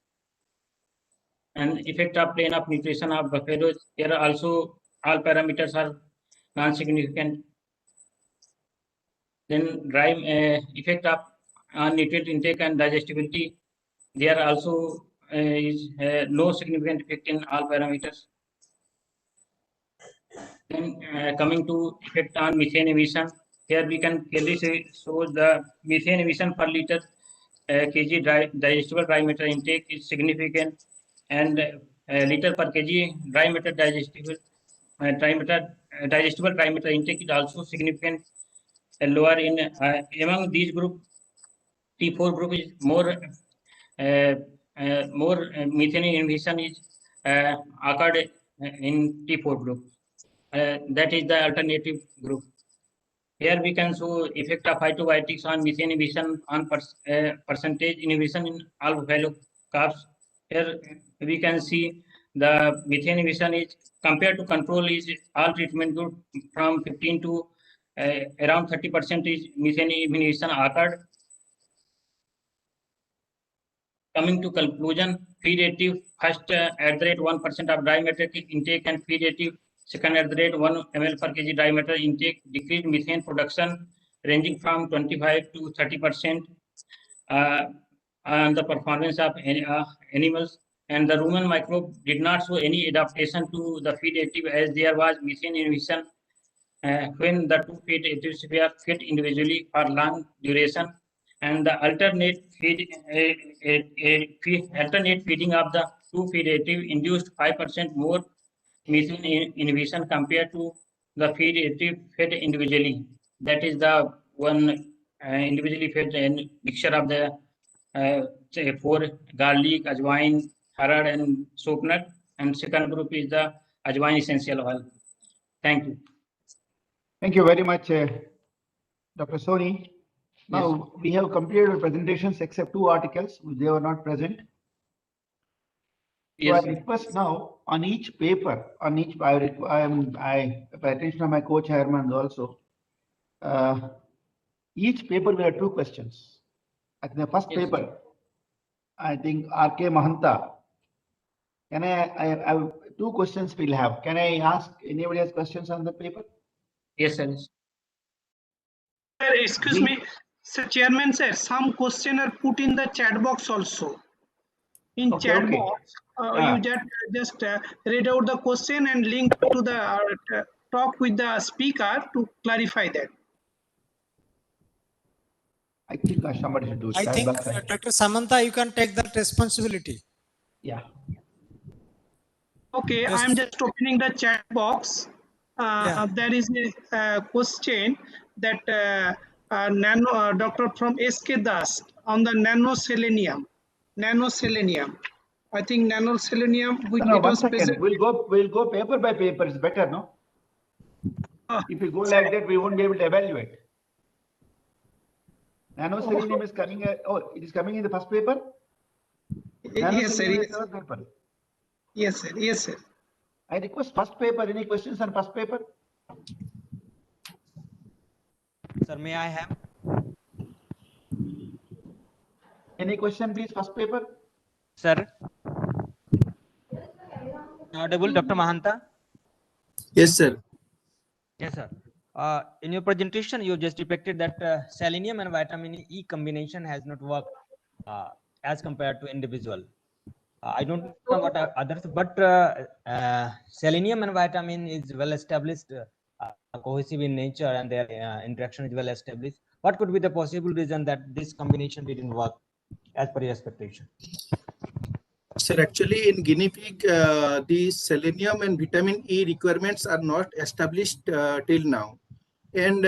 And effect of plane of nutrition of buffalo here also all parameters are non-significant. Then effect of nutrient intake and digestibility, there also is no significant effect in all parameters. Then coming to effect on methane emission, here we can clearly show the methane emission per liter kg digestible dry matter intake is significant, and liter per kg dry matter digestible dry matter intake is also significant. Lower in among these group, T4 group is more methane inhibition is occurred in T4 group. That is the alternative group. Here we can show effect of phytobiotics on methane inhibition on percentage inhibition in all buffalo calves. Here we can see the methane inhibition is compared to control is all treatment group from 15 to around 30% is methane inhibition occurred. Coming to conclusion, feed additive first at the rate 1% of dry matter intake and feed additive second at the rate 1 ml per kg dry matter intake decreased methane production ranging from 25 to 30%. and the performance of animals. And the rumen microbe did not show any adaptation to the feed active, as there was missing inhibition when the two feed actives were fed individually for long duration. And the alternate feeding of the two feed active induced 5% more missing inhibition compared to the feed active fed individually. That is the one individually fed mixture of the say 4 garlic, ajwain, harad, and soap nut. And second group is the ajwain essential oil. Thank you. Thank you very much, Dr. Soni. Now we have completed our presentations except 2 articles which they were not present. So Yes. I request now on each paper, on each I pay attention to my co-chairman also. Each paper will have 2 questions. At the first paper, I think R.K. Mahanta. Can I have 2 questions we'll have. Can I ask anybody has questions on the paper? Yes, sir. Sir, excuse me, Sir Chairman, sir, some question are put in the chat box also. In chat box, you just read out the question and link to the talk with the speaker to clarify that. I think somebody should do it. I think Dr. Samantha, you can take that responsibility. Yeah. Okay, I'm just opening the chat box. There is a question that Dr. from SK Das on the nanoselenium. I think nanoselenium. No, 1 second. We'll go paper by paper. It's better, no? If you go like that, we won't be able to evaluate. Nanoselenium is coming. It is coming in the first paper. Yes, sir. Yes. Third paper. Yes, sir. Yes, sir. I request first paper. Any questions on first paper? Sir, may I have? Any question, please? First paper. Sir. Audible, Dr. Mahanta? Yes, sir. Yes, sir. In your presentation, you just depicted that selenium and vitamin E combination has not worked as compared to individual. I don't know about others, but selenium and vitamin is well established, cohesive in nature, and their interaction is well established. What could be the possible reason that this combination didn't work as per your expectation? Sir, actually in guinea pig, the selenium and vitamin E requirements are not established till now. And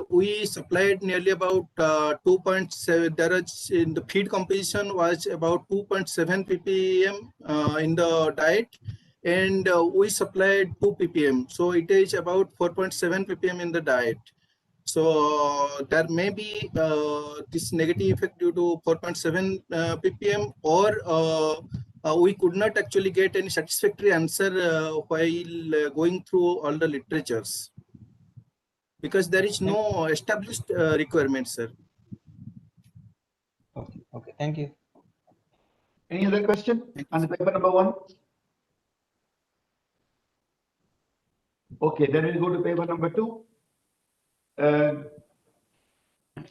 we supplied nearly about 2.7, there is in the feed composition was about 2.7 ppm in the diet, and we supplied 2 ppm. So it is about 4.7 ppm in the diet. So there may be this negative effect due to 4.7 ppm, or we could not actually get any satisfactory answer while going through all the literatures, because there is no established requirement, sir. Okay, thank you. Any other question on the paper number 1? Okay, then we'll go to paper number 2.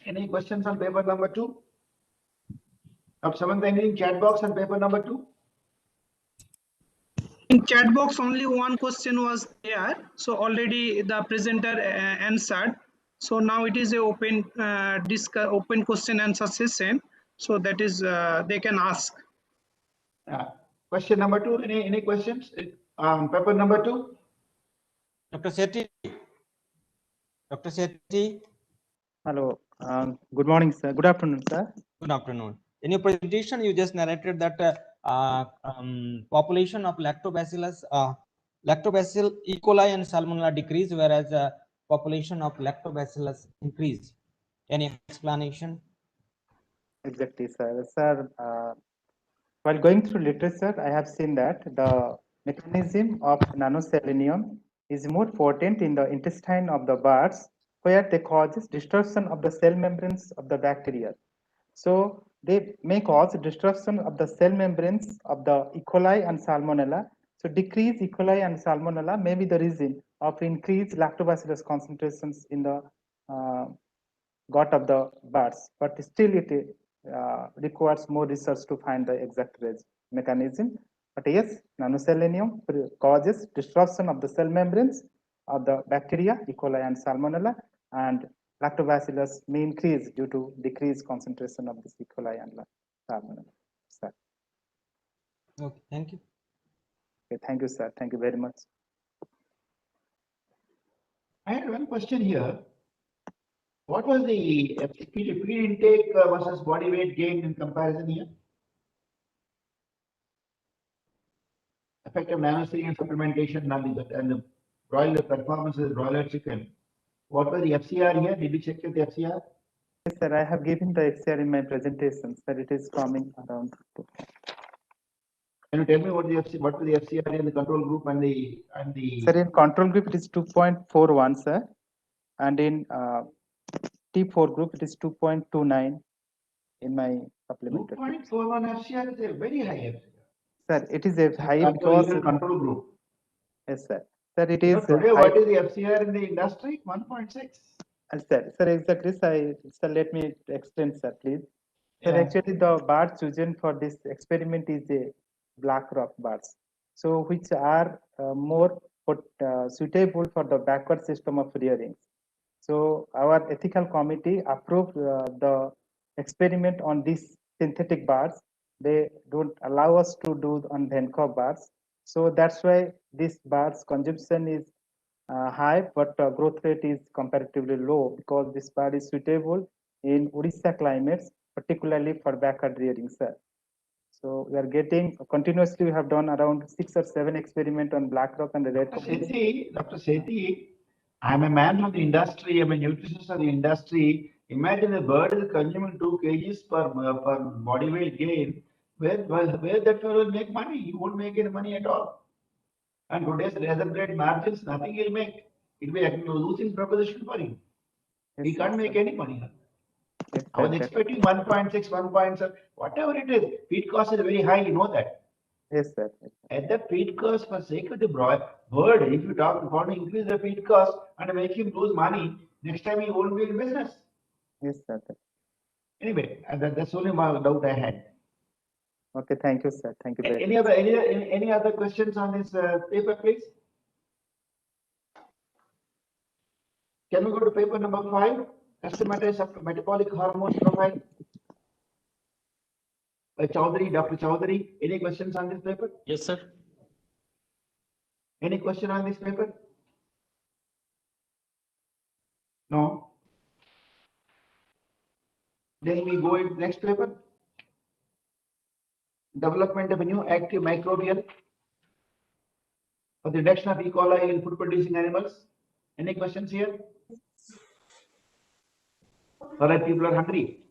Any questions on paper number 2? Someone in chat box on paper number 2? In chat box, only one question was there. So already the presenter answered. So now it is a open open question answer session. So that is they can ask. Question number 2. Any questions? Paper number 2. Dr. Sethi. Dr. Sethi. Hello. Good morning, sir. Good afternoon, sir. Good afternoon. In your presentation, you just narrated that population of lactobacillus, lactobacillus E. coli and salmonella decrease, whereas population of lactobacillus increase. Any explanation? Exactly, sir. Sir, while going through literature, I have seen that the mechanism of nanoselenium is more potent in the intestine of the birds, where they causes destruction of the cell membranes of the bacteria. So they may cause destruction of the cell membranes of the E. coli and salmonella. So decreased E. coli and salmonella may be the reason of increased lactobacillus concentrations in the gut of the birds, but still it requires more research to find the exact mechanism. But yes, nanoselenium causes disruption of the cell membranes of the bacteria, E. coli and Salmonella, and lactobacillus may increase due to decreased concentration of this E. coli and Salmonella. Sir. Okay, thank you. Okay, thank you, sir. Thank you very much. I had one question here. What was the feed intake versus body weight gain in comparison here? Effective nanoselenium supplementation and the broiler performances, broiler chicken. What was the FCR here? Did you check the FCR? Yes, sir. I have given the FCR in my presentation, sir. It is coming around. Can you tell me what was the FCR in the control group and the Sir, in control group it is 2.41, sir, and in T4 group it is 2.29 in my supplementary. 2.41 FCR is a very high FCR. Sir, it is a high because control group. Yes, sir. Sir, it is today what is the FCR in the industry? 1.6. Sir, exactly. Sir, let me explain, sir, please. Sir, Yeah. actually, the bird chosen for this experiment is a black rock birds, so which are more suitable for the backward system of rearing. So our ethical committee approved the experiment on these synthetic birds. They don't allow us to do on Vancouver birds. So that's why this birds consumption is high, but growth rate is comparatively low because this bird is suitable in Odisha climates, particularly for backward rearing, sir. So we are getting continuously, we have done around 6 or 7 experiments on black rock and the red. Dr. Sethi, I'm a man of the industry, I'm a nutritionist of the industry. Imagine a bird is consuming 2 kgs per body weight gain. Where that fellow will make money? He won't make any money at all. And today's razor blade margins, nothing he'll make. It'll be a losing proposition for him. He can't make any money. I was expecting 1.6, 1.7, whatever it is. Feed cost is very high, you know that. Yes, sir. At the feed cost, for sake of the bird, if you want to increase the feed cost and make him lose money, next time he won't be in business. Yes, sir. Anyway, that's only my doubt I had. Okay, thank you, sir. Thank you very Any much. any other questions on this paper, please? Can we go to paper number 5? Customized metabolic hormones profile. By Chaudhary, Dr. Chaudhary. Any questions on this paper? Yes, sir. Any question on this paper? No. Then we go into next paper. Development of a new active microbial for the reduction of E. coli in food producing animals. Any questions here? All right, people are hungry.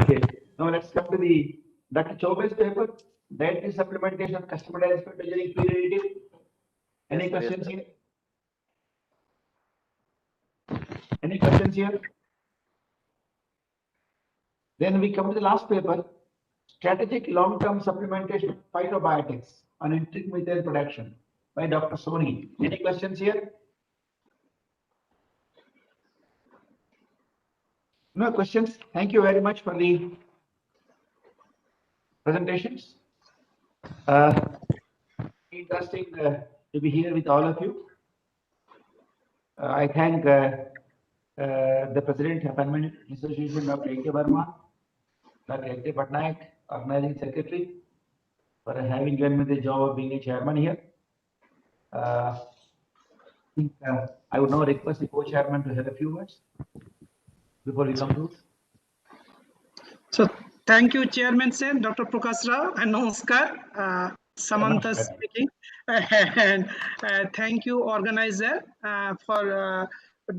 Okay, now let's come to the Dr. Chaube's paper, dietary supplementation, customized pathogenic preventative. Any questions here? Any questions here? Then we come to the last paper, strategic long-term supplementation of phytobiotics on enteric methane production by Dr. Soni. Any questions here? No questions. Thank you very much for the presentations. Interesting to be here with all of you. I thank the President of Environment Association, Dr. A.K. Verma, Dr. A.K. Patnaik, Organizing Secretary, for having given me the job of being a chairman here. I would now request the co-chairman to have a few words before we conclude. So thank you, Chairman sir, Dr. Prakash Rao, and Namaskar. Samantha speaking. And thank you, organizer, for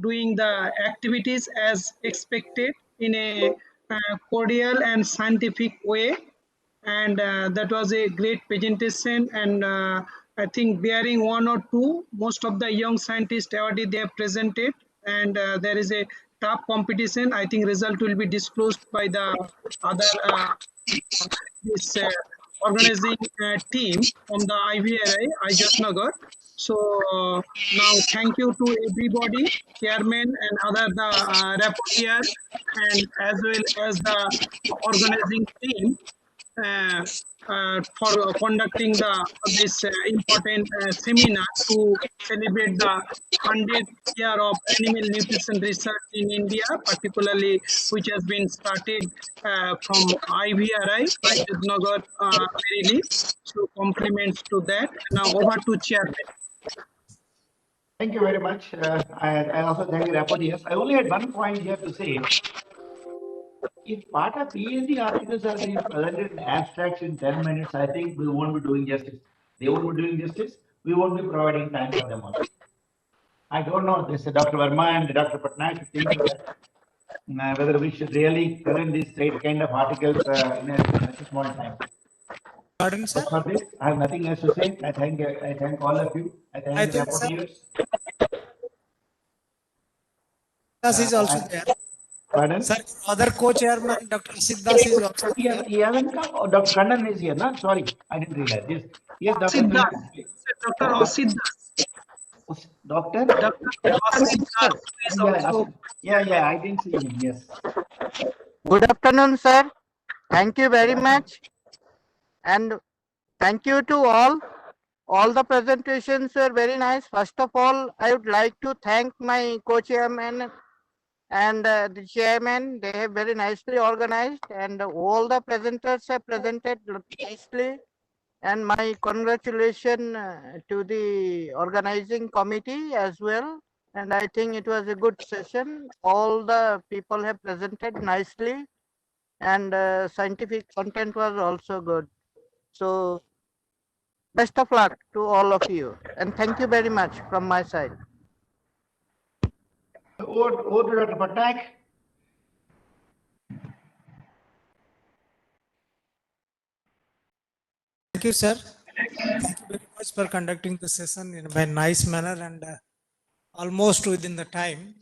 doing the activities as expected in a cordial and scientific way. And that was a great presentation, and I think bearing 1 or 2, most of the young scientists already they have presented, and there is a tough competition. I think result will be disclosed by the other this organizing team from the IVRI Izatnagar. So now thank you to everybody, chairman and other the rapporteur, and as well as the organizing team for conducting this important seminar to celebrate the 100th year of animal nutrition research in India, particularly which has been started from IVRI Izatnagar really. So compliments to that. Now over to chairman. Thank you very much. I also thank the rapporteurs. I only had one point here to say. If part of PhD articles are being presented in abstracts in 10 minutes, I think we won't be doing justice. They won't be doing justice. We won't be providing time for them also. I don't know. This Dr. Verma and Dr. Patnaik should think of that. Whether we should really present these kind of articles in such a small time. Pardon, sir? For this, I have nothing else to say. I thank all of you. I thank the think, sir, rapporteurs. Das is also there. Pardon? Sir, other co-chairman, Dr. Siddhas is also there. He hasn't come. Oh, Dr. Kannan is here, no? Sorry, I didn't realize. Yes, yes, Dr. Asid Das, Kannan. Dr. Asid Das. Doctor? Dr. Asid Das is also. Yeah, I didn't see him. Yes. Good afternoon, sir. Thank you very much. And thank you to all. All the presentations were very nice. First of all, I would like to thank my co-chairman and the chairman. They have very nicely organized, and all the presenters have presented nicely. And my congratulations to the organizing committee as well. And I think it was a good session. All the people have presented nicely, and scientific content was also good. So best of luck to all of you, and thank you very much from my side. Over to Dr. Patnaik. Thank you, sir. Thank you very much for conducting the session in a very nice manner and almost within the time.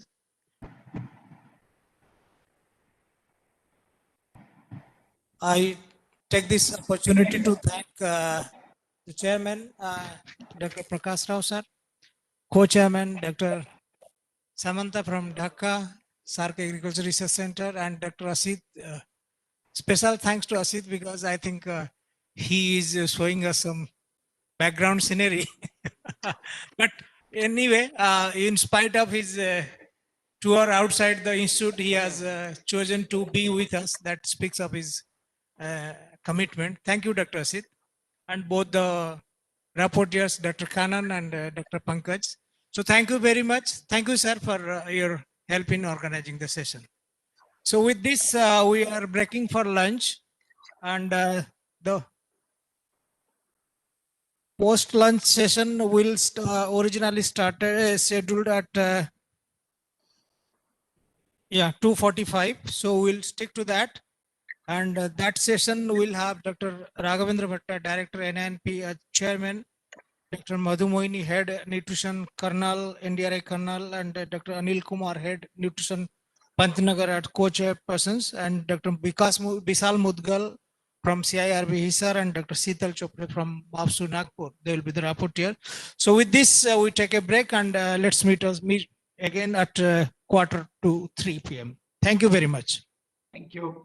I take this opportunity to thank the chairman, Dr. Prakash Rao, sir, co-chairman, Dr. Samantha from Dhaka, Sark Agriculture Research Center, and Dr. Asit. Special thanks to Asit because I think he is showing us some background scenery. But anyway, in spite of his tour outside the institute, he has chosen to be with us. That speaks of his commitment. Thank you, Dr. Asit, and both the rapporteurs, Dr. Kanan and Dr. Pankaj. So thank you very much. Thank you, sir, for your help in organizing the session. So with this, we are breaking for lunch, and the post-lunch session will originally started scheduled at 2:45. So we'll stick to that, and that session will have Dr. Raghavendra Bhatta, Director NNP, Chairman, Dr. Madhu Moini, Head Nutrition Colonel, NDRI Colonel, and Dr. Anil Kumar, Head Nutrition Pantnagar at co-chairpersons, and Dr. Bisal Mudgal from CIRB Hisar, and Dr. Sital Chopra from Bapsu Nagpur. They will be the rapporteur. So with this, we take a break, and let's meet again at 2:45 p.m. Thank you very much. Thank you.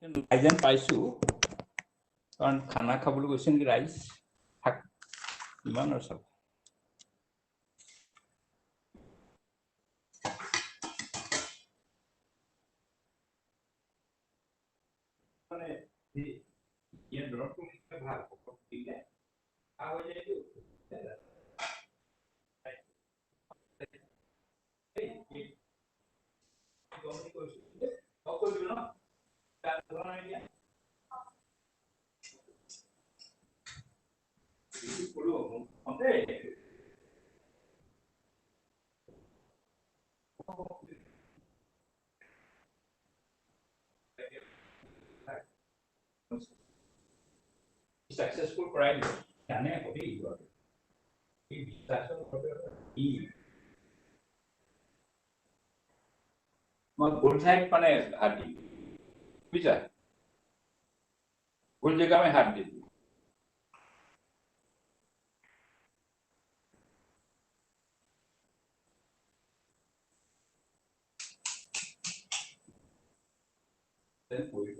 Eigen পাইছো কাৰণ খানা খাবলৈ গৈছে নেকি rice শাক ইমান আৰু চব মানে ইয়াৰ দৰটো ভাল দিলে আৰু এইটো successful crime জানে কবি এই বিশ্বাসৰ বাবে ই মই ভুল ঠাইত মানে হাত দি বুঝা ভুল জায়গা में हाथ दे then कोई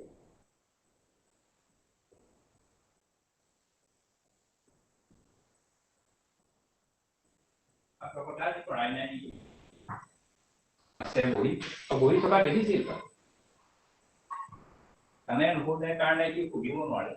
आपका पता है पढ़ाई नहीं আছে বহি থকা দেখিছিল কানে নুশুনে কাৰণে কি সুধিব নোৱাৰে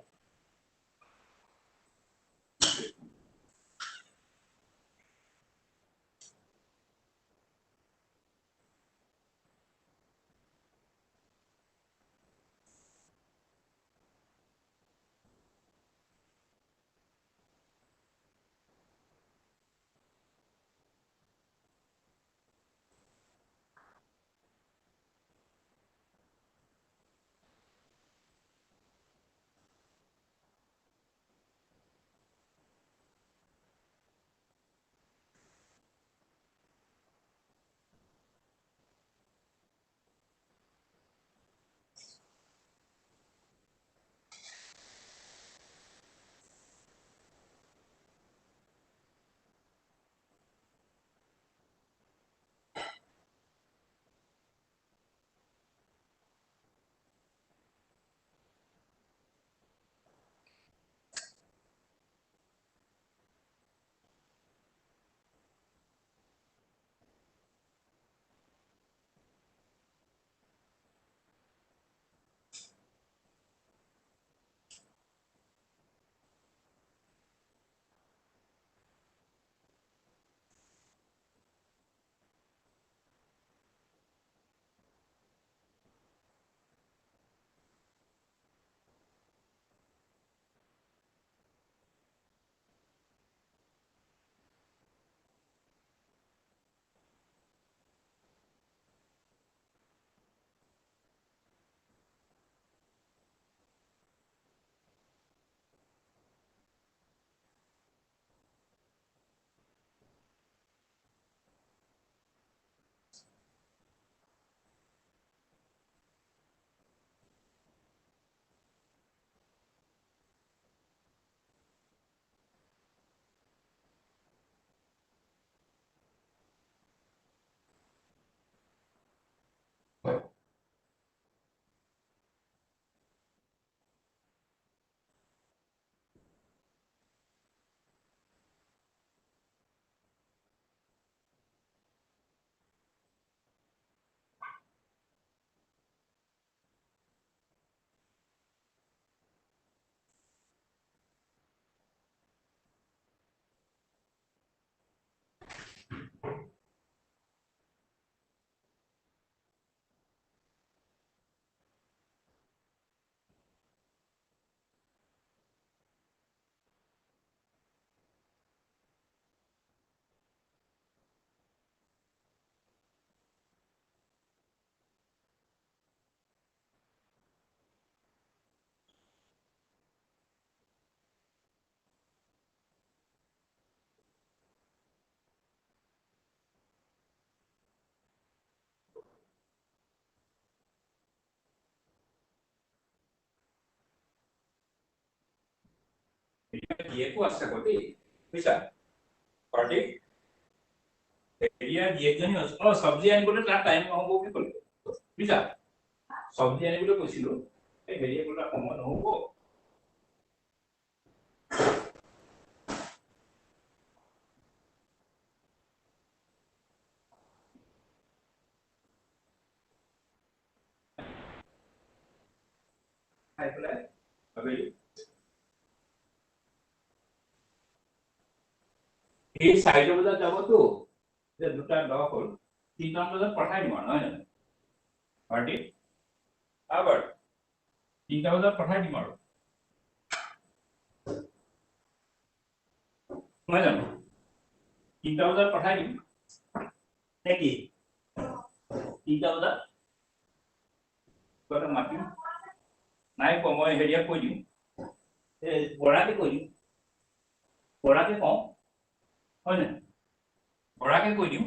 ये को अच्छा कोती বুঝা পার্টি এরিয়া দিয়ে জনি সবজি আনি বলে তার টাইম হবো কি করে বুঝা সবজি আনি বলে কইছিল এই ভেৰিয়েবলটা কমন নহ'ব খাই পেলাই আবেলি এই 4 বজাত যাবতো যে দুটা লগ হ'ল 3 বজাত পঠাই দিম আৰু নহয় জানো পাৰ্টি আবার 3 বজাত পঠাই দিম আৰু নহয় জানো 3 বজাত পঠাই দিম নেকি 3 বজাত কথা মাতিম নাই মই হেৰিয়া কৈ দিম এই বৰাকে কৈ দিম বৰাকে কওঁ হয় নে বৰাকে কৈ দিম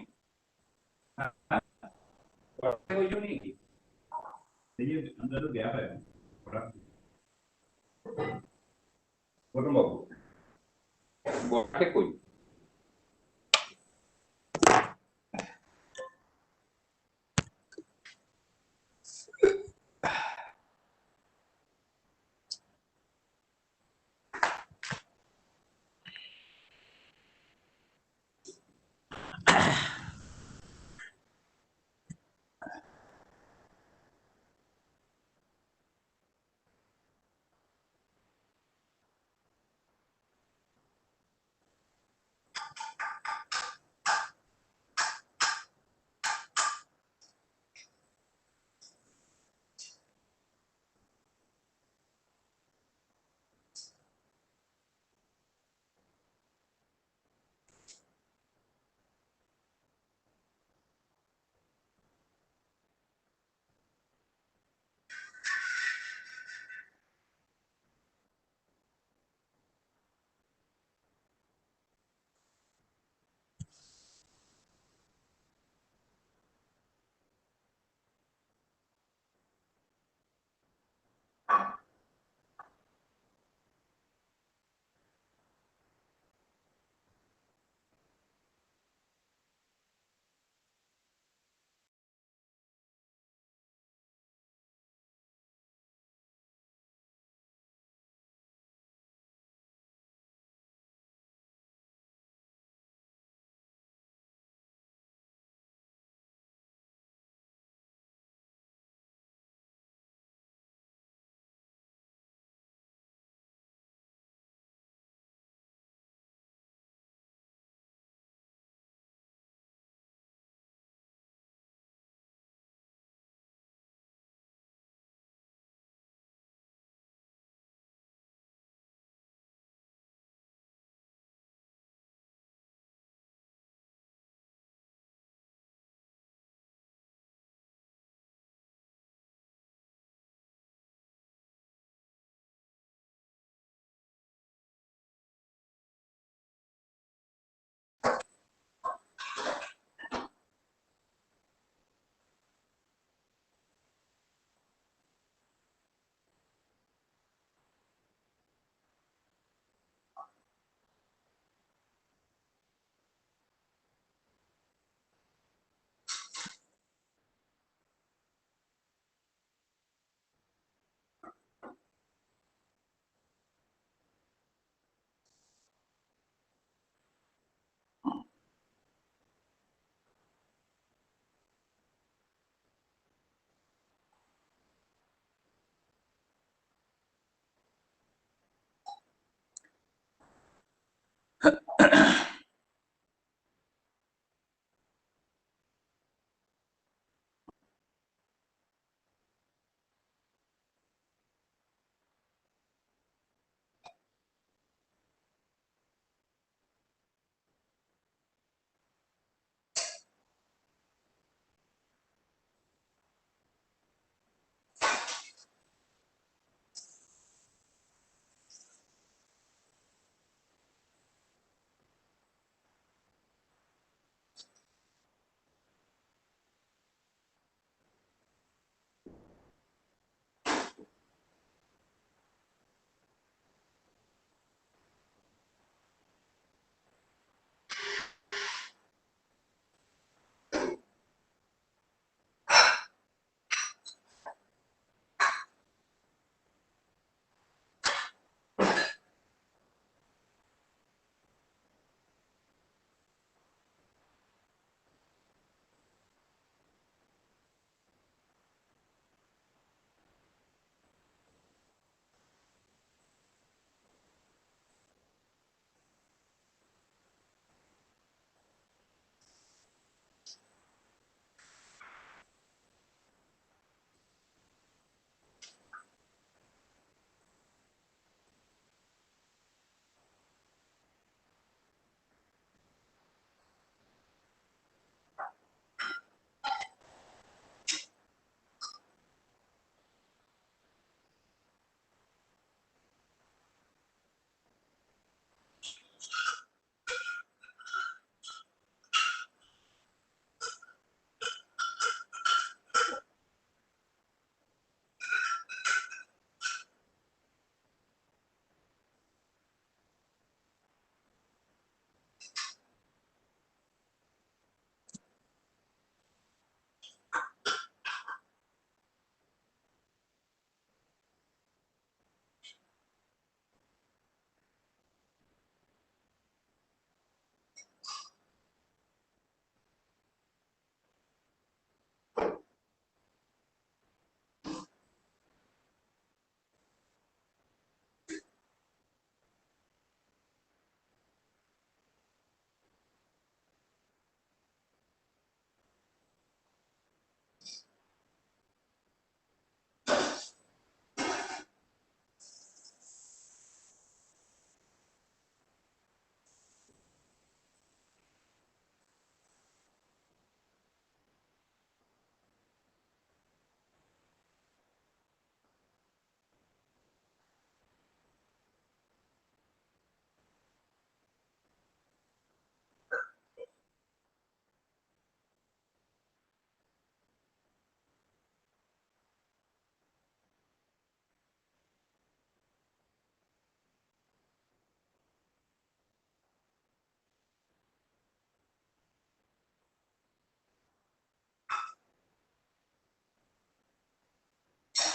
বৰাকে কৈ দিম নেকি এই আন্দাজটো বেয়া পায় বৰা গৌতম বাবু বৰাকে কৈ দিম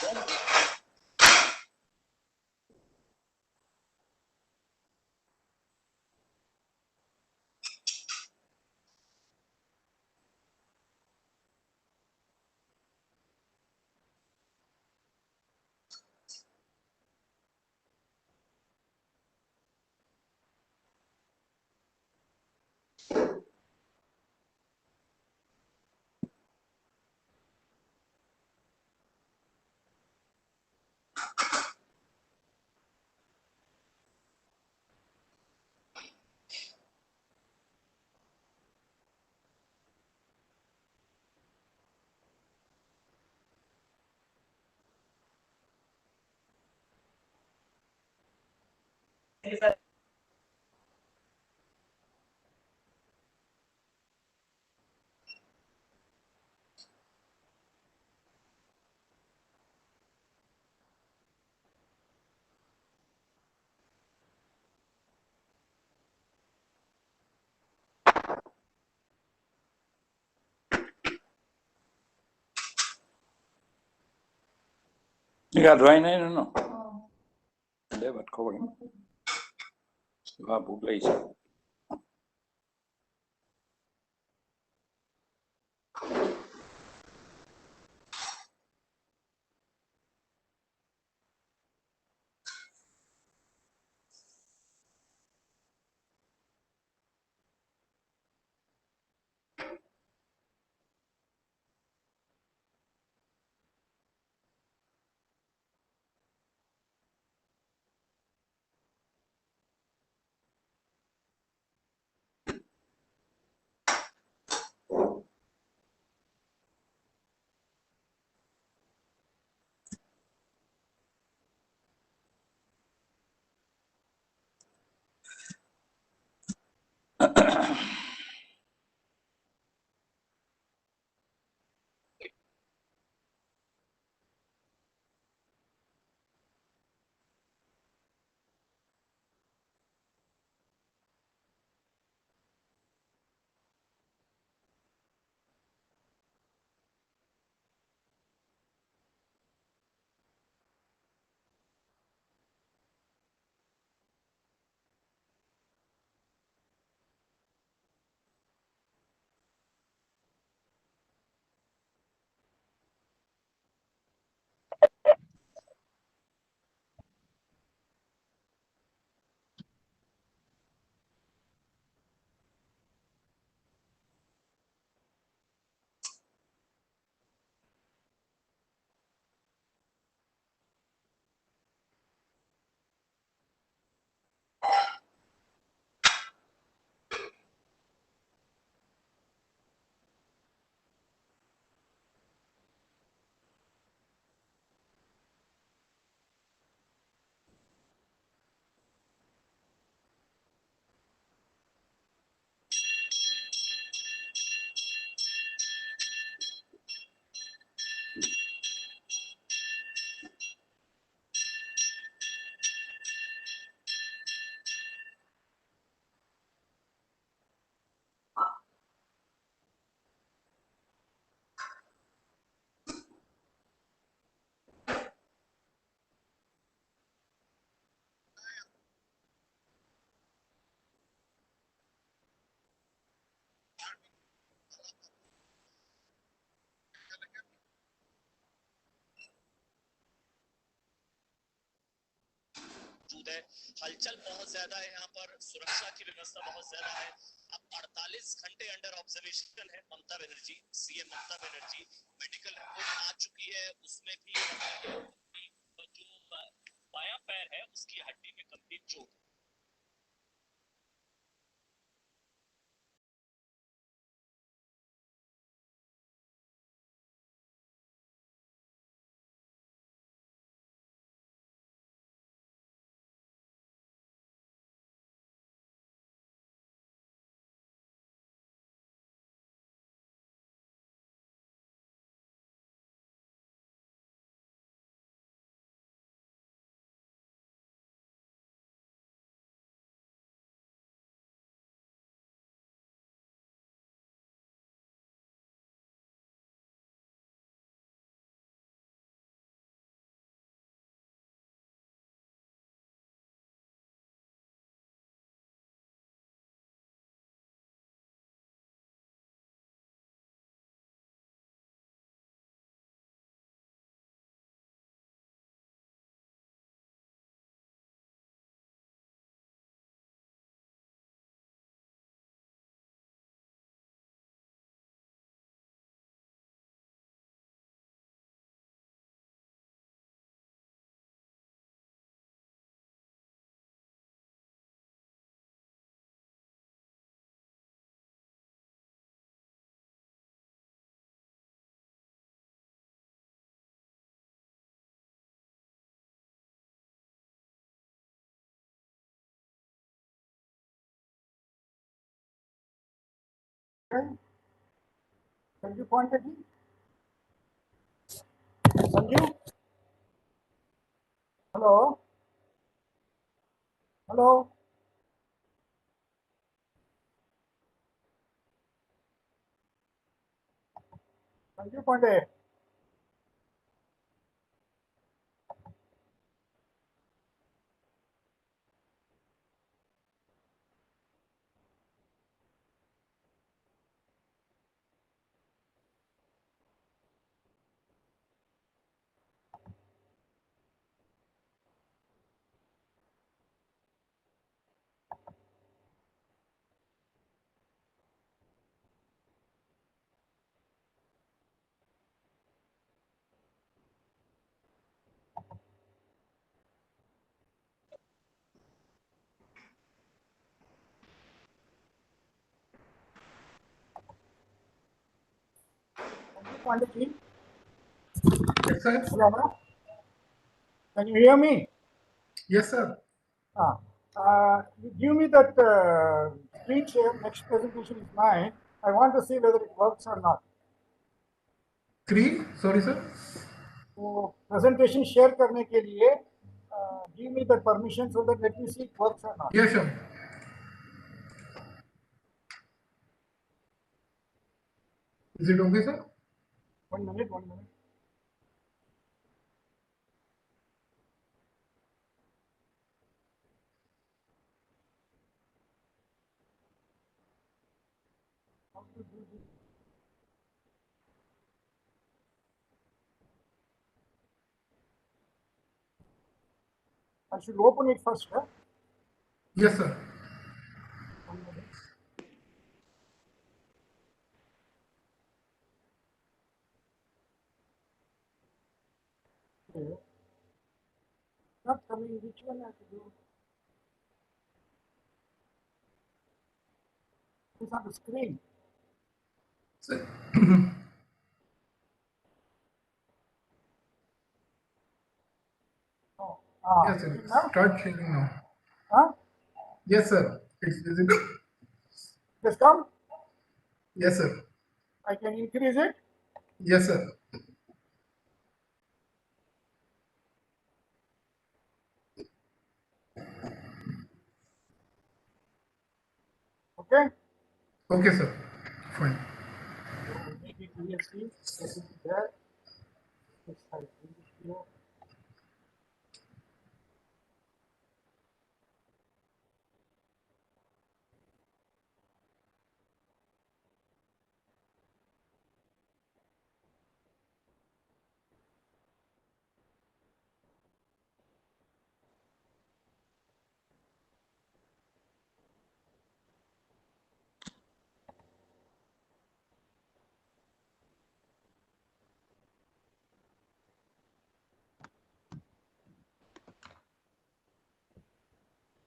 You got dry nine or no? They were covering. Population. मौजूद है। हलचल बहुत ज्यादा है, यहाँ पर सुरक्षा की व्यवस्था बहुत ज्यादा है। अब 48 घंटे अंडर ऑब्जर्वेशन है Mamata Banerjee, CM Mamata Banerjee. Medical report आ चुकी है, उसमें भी जो बायां पैर है उसकी हड्डी में गंभीर चोट है। Sanju quantity. Sanju. Hello. Hello. Sanju Pandey. Pandey. Yes, sir. Hello. Can you hear me? Yes, sir. You give me that screen share. Next presentation is mine. I want to see whether it works or not. Screen? Sorry, sir. So presentation share करने के लिए give me the permission so that let me see it works or not. Yes, sir. Is it okay, sir? 1 minute, 1 minute. How to do this? I should open it first, huh? Yes, sir. 1 minute. Okay. Not coming. Which one I have to do? It's on the screen. Sir. Oh. Yes, sir. Now? Start sharing now. Huh? Yes, sir. It's visible. Just come. Yes, sir. I can increase it. Yes, sir. Okay. Okay, sir. Fine. So make it ESC. Let it be there. This side. Bring it here.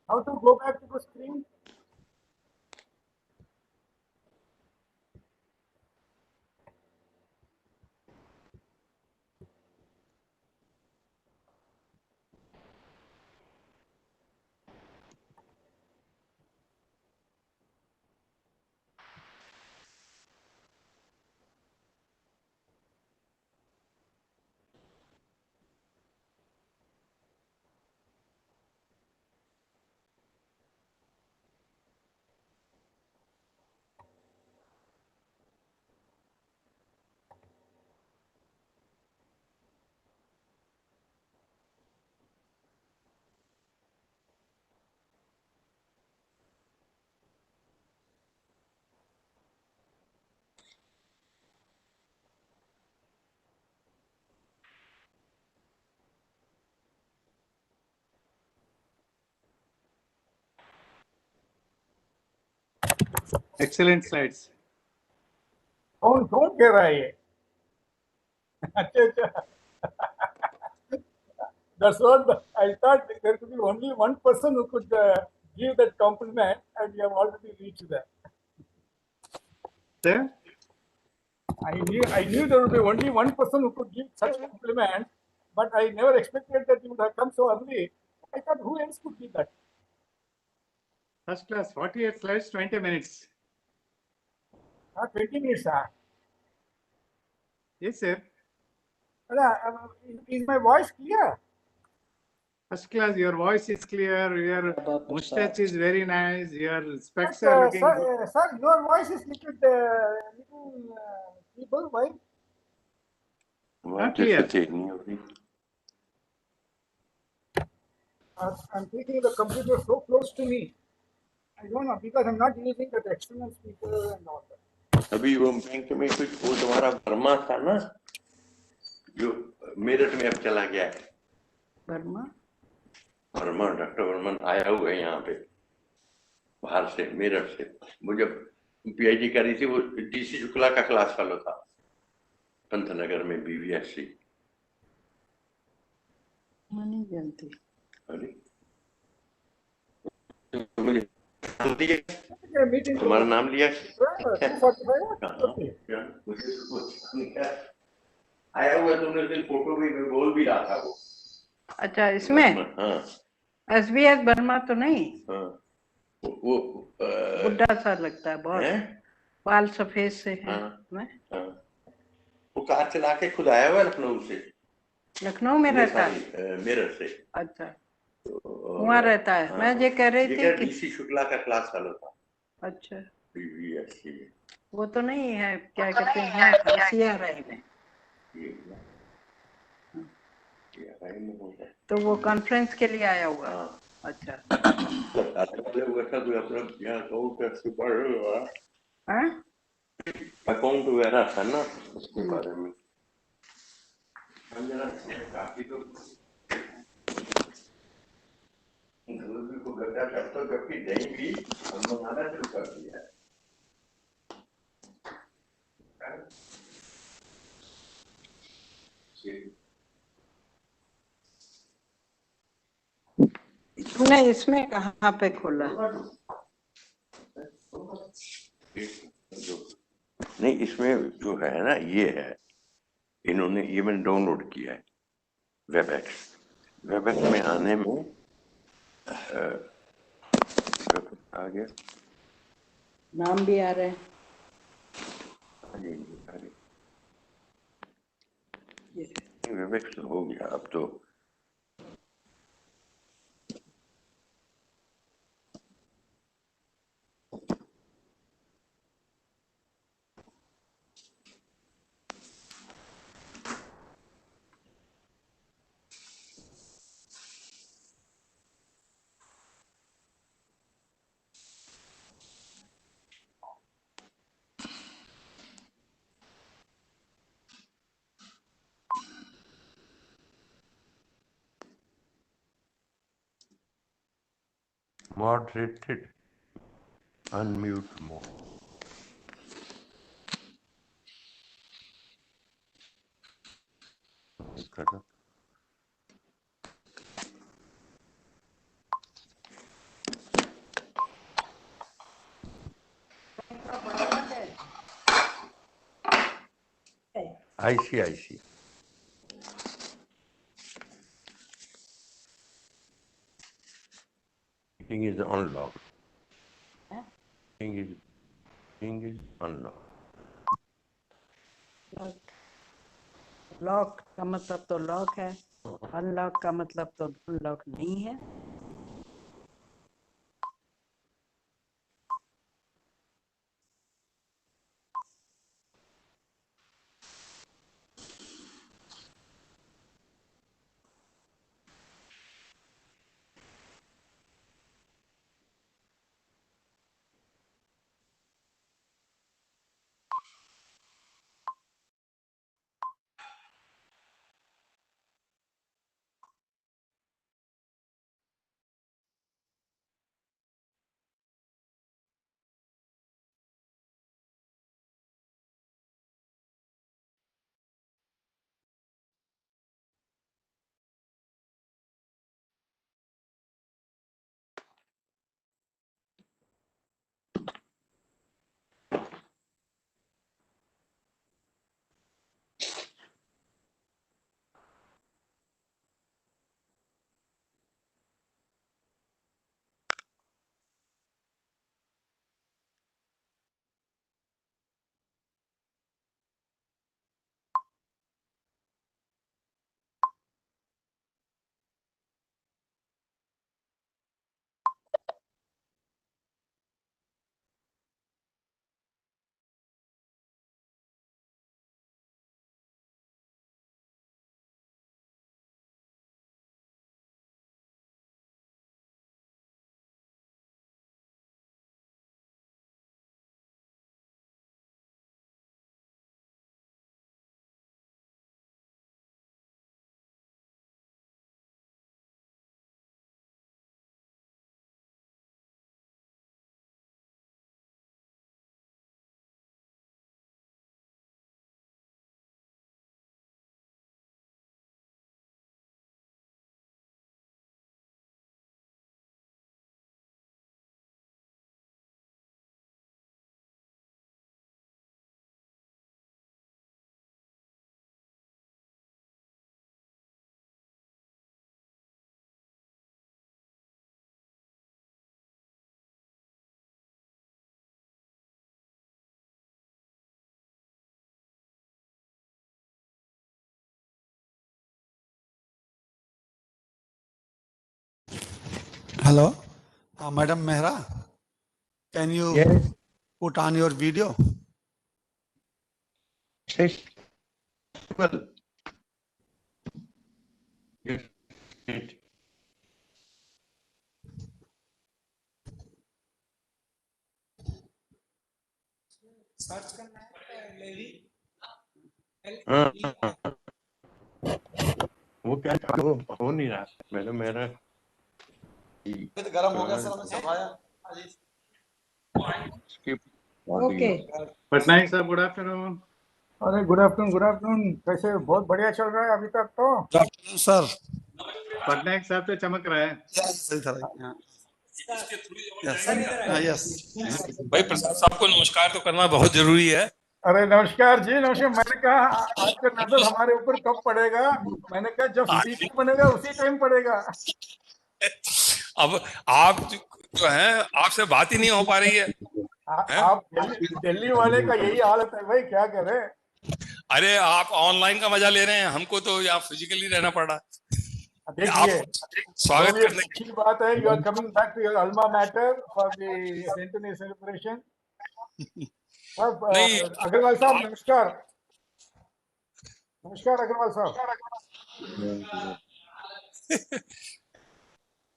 How to go back to the screen? Excellent slides. कौन कह रहा है ये? अच्छा अच्छा. That's what I thought. There could be only one person who could give that compliment, and you have already reached that. Sir? I knew there would be only one person who could give such compliment, but I never expected that you would have come so early. I thought who else could give that? First class, 48 slides, 20 minutes. 20 minutes. Yes, sir. Is my voice clear? First class. Your voice is clear. Your mustache is very nice. Your specs But, are looking good. sir, your voice is little feeble. Why? Not clear. I'm taking the computer so close to me. I don't know because I'm not using that external speaker and all that. अभी वो bank में कुछ वो तुम्हारा वर्मा था ना जो मेरठ में अब चला गया है वर्मा वर्मा डॉक्टर वर्मन आया हुआ है यहाँ पे बाहर से मेरठ से वो जब पीएचडी कर रही थी वो डीसी शुक्ला का क्लास फेलो था पंतनगर में बीवीएससी नहीं जानती अरे मुझे तुम्हारा नाम लिया आया हुआ तुमने दिन फोटो भी मैं बोल भी रहा था वो अच्छा इसमें हाँ एसबीएस वर्मा तो नहीं हाँ वो बुढ़ा सा लगता है बहुत बाल सफेद से है वो कार चला के खुद आया हुआ लखनऊ से लखनऊ में रहता है मेरठ से अच्छा वहाँ रहता है मैं ये कह रही थी कि डीसी शुक्ला का क्लास फेलो था अच्छा बीवीएससी वो तो नहीं है क्या कहते हैं सीआरआई में तो वो कॉन्फ्रेंस के लिए आया हुआ अच्छा हुआ था कोई अपना यहाँ अकाउंट वगैरह था ना उसके बारे में हम जरा काफी तो को गड्ढा करता जबकि नहीं भी हम बनाना शुरू कर दिया तूने इसमें कहाँ पे खोला नहीं इसमें जो है ना ये है इन्होंने ये मैंने डाउनलोड किया है वेबएक्स में आने में आ गया नाम भी आ रहे हैं वेबएक्स हो गया अब तो moderated unmute mode I see meeting is unlocked meeting is unlocked lock का मतलब तो लॉक है अनलॉक का मतलब तो अनलॉक नहीं है Hello, Madam Mehra, can you Yes. put on your video? Yes. Well, yes. हाँ, वो क्या हो नहीं रहा मैडम मेरा गरम हो गया सर, हमने सफाया। Okay. Patnaik sir, good afternoon. अरे गुड आफ्टरनून कैसे बहुत बढ़िया चल रहा है अभी तक तो सर पटनायक साहब तो चमक रहा है। सही था यस भाई प्रसाद साहब को नमस्कार तो करना बहुत जरूरी है। अरे नमस्कार जी नमस्कार। मैंने कहा आपका नजर हमारे ऊपर कब पड़ेगा, मैंने कहा जब स्पीकर बनेगा उसी टाइम पड़ेगा। अब आप जो है आपसे बात ही नहीं हो पा रही है। आप दिल्ली वाले का यही हालत है भाई, क्या करें। अरे आप ऑनलाइन का मजा ले रहे हैं, हमको तो यहाँ फिजिकली रहना पड़ रहा है। देखिए स्वागत करने अच्छी बात है, you are coming back to your alma mater for the centennial celebration. Agrawal साहब नमस्कार। नमस्कार अग्रवाल साहब।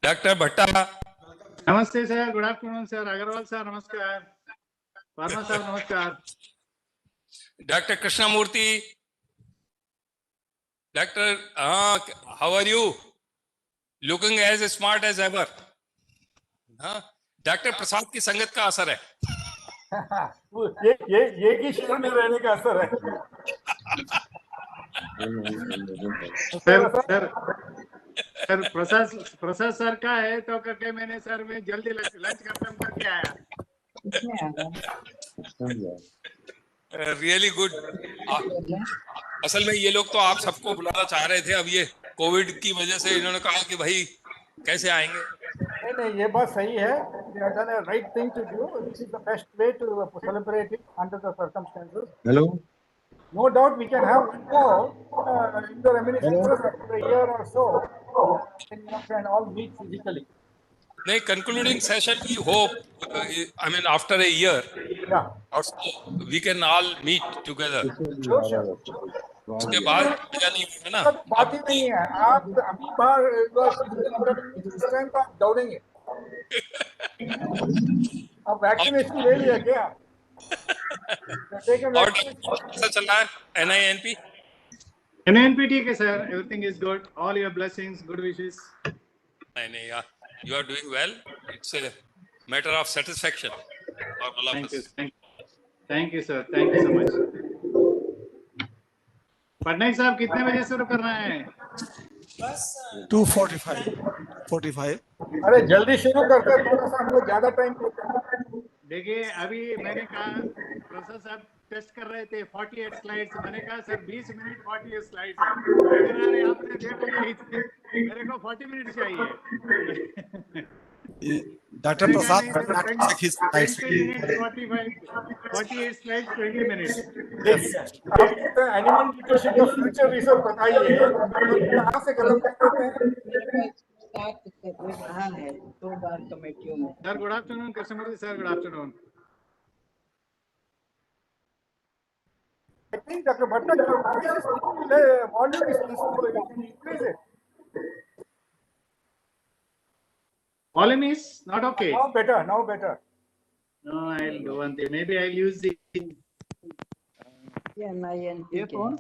डॉक्टर भट्टा नमस्ते sir, good afternoon sir. Agrawal sir नमस्कार। वर्मा साहब नमस्कार। Doctor Krishnamurthy doctor how are you looking as smart as ever. Doctor Prasad की संगत का असर है। ये की शहर में रहने का असर है। सर प्रसाद सर का है तो करके मैंने सर में जल्दी लंच खत्म करके आया। Really good. असल में ये लोग तो आप सबको बुलाना चाह रहे थे, अब ये कोविड की वजह से इन्होंने कहा कि भाई कैसे आएंगे। नहीं ये बात सही है। You have done a right thing to do. This is the best way to celebrate it under the circumstances. Hello. No doubt we can have one more in the reminiscences after a year or so, and you can all meet physically. नहीं, concluding session we hope, I mean after a year, or so, we can all meet together. उसके बाद मजा नहीं है ना। बात ही नहीं है, आप अभी बार आप दौड़ेंगे। अब वैक्सीनेशन ले लिया क्या? और कैसा चल रहा है NINP? NINP ठीक है sir, everything is good. All your blessings, good wishes. नहीं यार, you are doing well. It's a matter of satisfaction for all of us. Thank you sir, thank you so much. Patnaik साहब कितने बजे शुरू करना है? 2:45. अरे जल्दी शुरू करते, थोड़ा सा हमको ज्यादा टाइम देते हैं। देखिए अभी मैंने कहा प्रसाद साहब टेस्ट कर रहे थे 48 स्लाइड्स, मैंने कहा सर 20 मिनट 48 स्लाइड्स, अरे आपने देख लिया, मेरे को 40 मिनट चाहिए। डॉक्टर प्रसाद 20 minutes 48 slides 20 minutes। Animal nutrition का फ्यूचर रिसर्च बताइए, कहाँ से खत्म करते हैं? रहा है 2 बार कमेटियों में। Sir good afternoon Krishnamurthy sir, good afternoon. I think Dr. Bhatta, volume is increase it. Volume is not okay. Now better, now better. No, I'll do one thing. Maybe I'll use the earphone.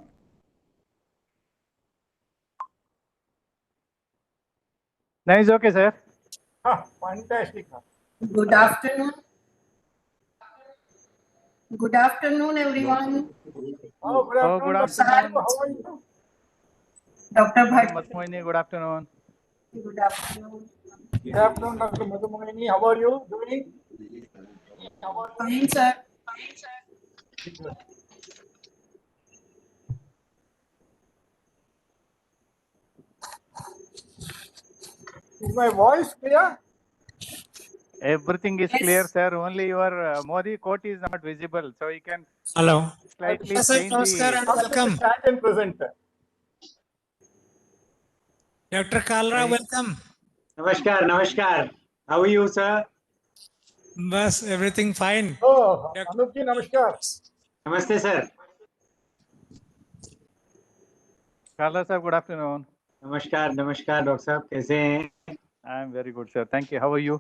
Nice, okay, sir. Fantastic. Good afternoon. Good afternoon, everyone. Oh, good afternoon. Good afternoon. How are you? Dr. Bhatt. Madhumohini, good afternoon. Good afternoon. Good afternoon, Dr. Madhumohini. How are you doing? Fine, sir. Is my voice clear? Everything is clear, sir. Only your Modi coat is not visible, so you can slightly change Namaskar and welcome. Stand and present. Dr. Kalra, welcome. नमस्कार नमस्कार। How are you, sir? Bas, everything fine. Oh, Anup ji, namaskar. Namaste, sir. Carla sir, good afternoon. नमस्कार नमस्कार doctor साहब कैसे हैं? I am very good, sir. Thank you. How are you?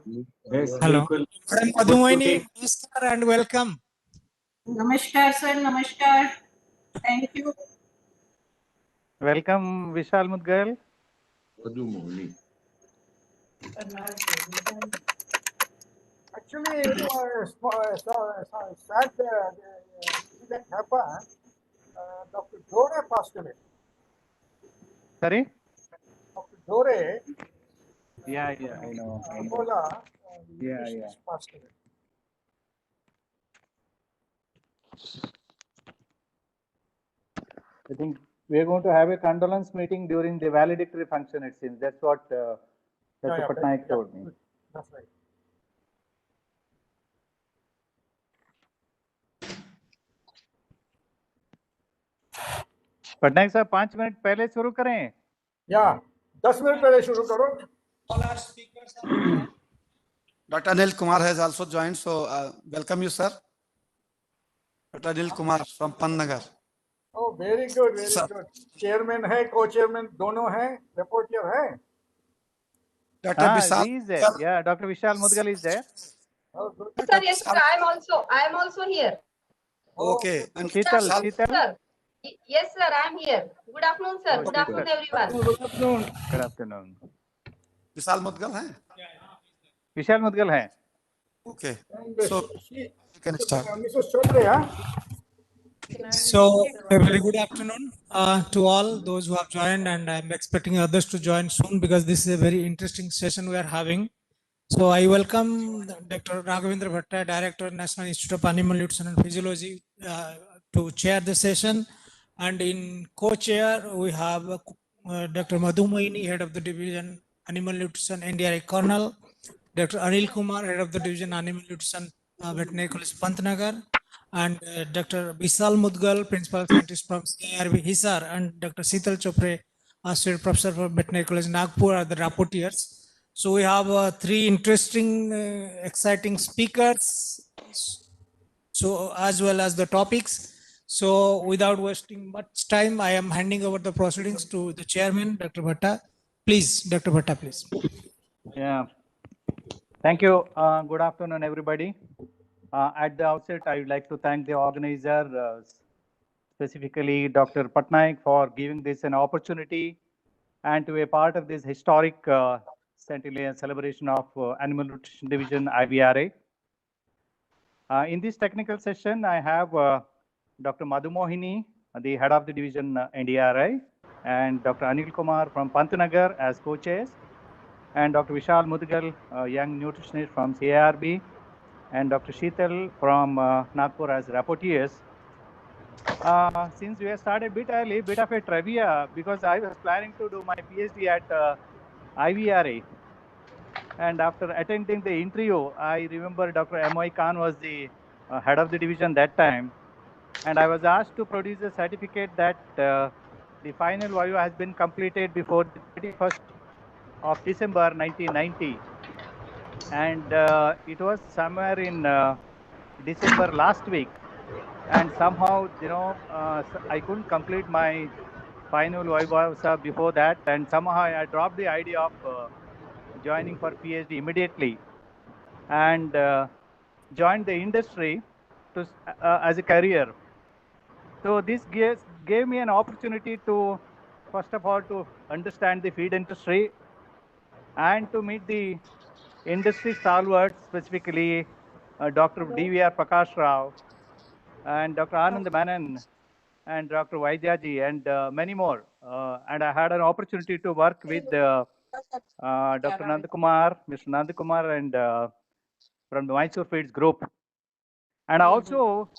Yes, Hello. बिल्कुल. Madam Madhumohini, namaskar and welcome. Namaskar, sir. Namaskar. Thank you. Welcome, Vishal Mudgal. Actually, sad incident happened. Dr. Dore passed away. Sorry? Dr. Dore, Yeah, I know. Ebola, Yeah. passed away. I think we are going to have a condolence meeting during the valedictory function, it seems. That's what Dr. Patnaik told me. That's right. Patnaik साहब 5 minute पहले शुरू करें या 10 minute पहले शुरू करो. Dr. Anil Kumar has also joined, so welcome you, sir. Dr. Anil Kumar from Pantnagar. Oh, very good, very good. Chairman है, co-chairman दोनों हैं, reporter है. Dr. Vishal. He is there. Yeah, Dr. Vishal Mudgal is there. Oh, good. Sir, yes, sir. I am also here. Okay. And Sheetal. Sir. Yes, sir. I am here. Good afternoon, sir. Good afternoon, everyone. Good afternoon. Good afternoon. Vishal Mudgal है? Vishal Mudgal है. Okay. And So you can start. Mrs. Chaudhary, huh? So, a very good afternoon to all those who have joined, and I'm expecting others to join soon because this is a very interesting session we are having. So, I welcome Dr. Raghavendra Bhatta, Director, National Institute of Animal Nutrition and Physiology, to chair the session. And in co-chair, we have Dr. Madhumohini, Head of the Division Animal Nutrition, NDRI Colonel, Dr. Anil Kumar, Head of the Division Animal Nutrition, Veterinary College, Pantnagar, and Dr. Vishal Mudgal, Principal Scientist from IVRI Hisar, and Dr. Sheetal Chopre, Associate Professor for Veterinary College, Nagpur, are the rapporteurs. So we have 3 interesting, exciting speakers, so as well as the topics. So without wasting much time, I am handing over the proceedings to the chairman, Dr. Bhatta. Please, Dr. Bhatta, please. Yeah. Thank you. Good afternoon, everybody. At the outset, I would like to thank the organizer, specifically Dr. Patnaik, for giving this an opportunity and to be a part of this historic centennial celebration of Animal Nutrition Division IVRI. In this technical session, I have Dr. Madhumohini, the head of the division NDRI, and Dr. Anil Kumar from Pantnagar as co-chairs, and Dr. Vishal Mudgal, young nutritionist from CARB, and Dr. Sheetal from Nagpur as rapporteurs. Since we have started a bit early, bit of a trivia, because I was planning to do my PhD at IVRI. And after attending the interview, I remember Dr. M.Y. Khan was the head of the division that time. And I was asked to produce a certificate that the final VIVA has been completed before the 31st of December 1990. And it was somewhere in December last week. And somehow, I couldn't complete my final VIVA before that. And somehow I dropped the idea of joining for PhD immediately and joined the industry to, as a career. So this gave me an opportunity to, first of all, to understand the feed industry and to meet the industry stalwarts, specifically Dr. DVR Prakash Rao and Dr. Anand Menon and Dr. Vaidyaji and many more. And I had an opportunity to work with Dr. Nandakumar, Mr. Nandakumar, and from the Mysore Feeds group. And I also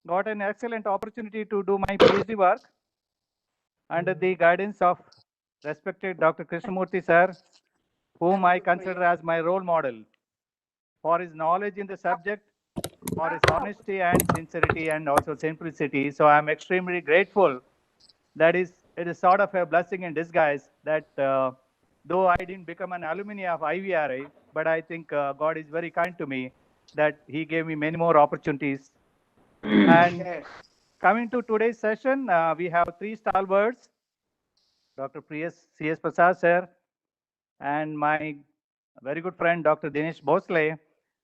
got an excellent opportunity to do my PhD work under the guidance of respected Dr. Krishnamurthy sir, whom I consider as my role model for his knowledge in the subject, for his honesty and sincerity and also simplicity. So I'm extremely grateful that it is sort of a blessing in disguise that though I didn't become an alumni of IVRI, but I think God is very kind to me that He gave me many more opportunities. And coming to today's session, we have three stalwarts, Dr. C.S. Prasad sir, and my very good friend Dr. Dinesh Bhosle,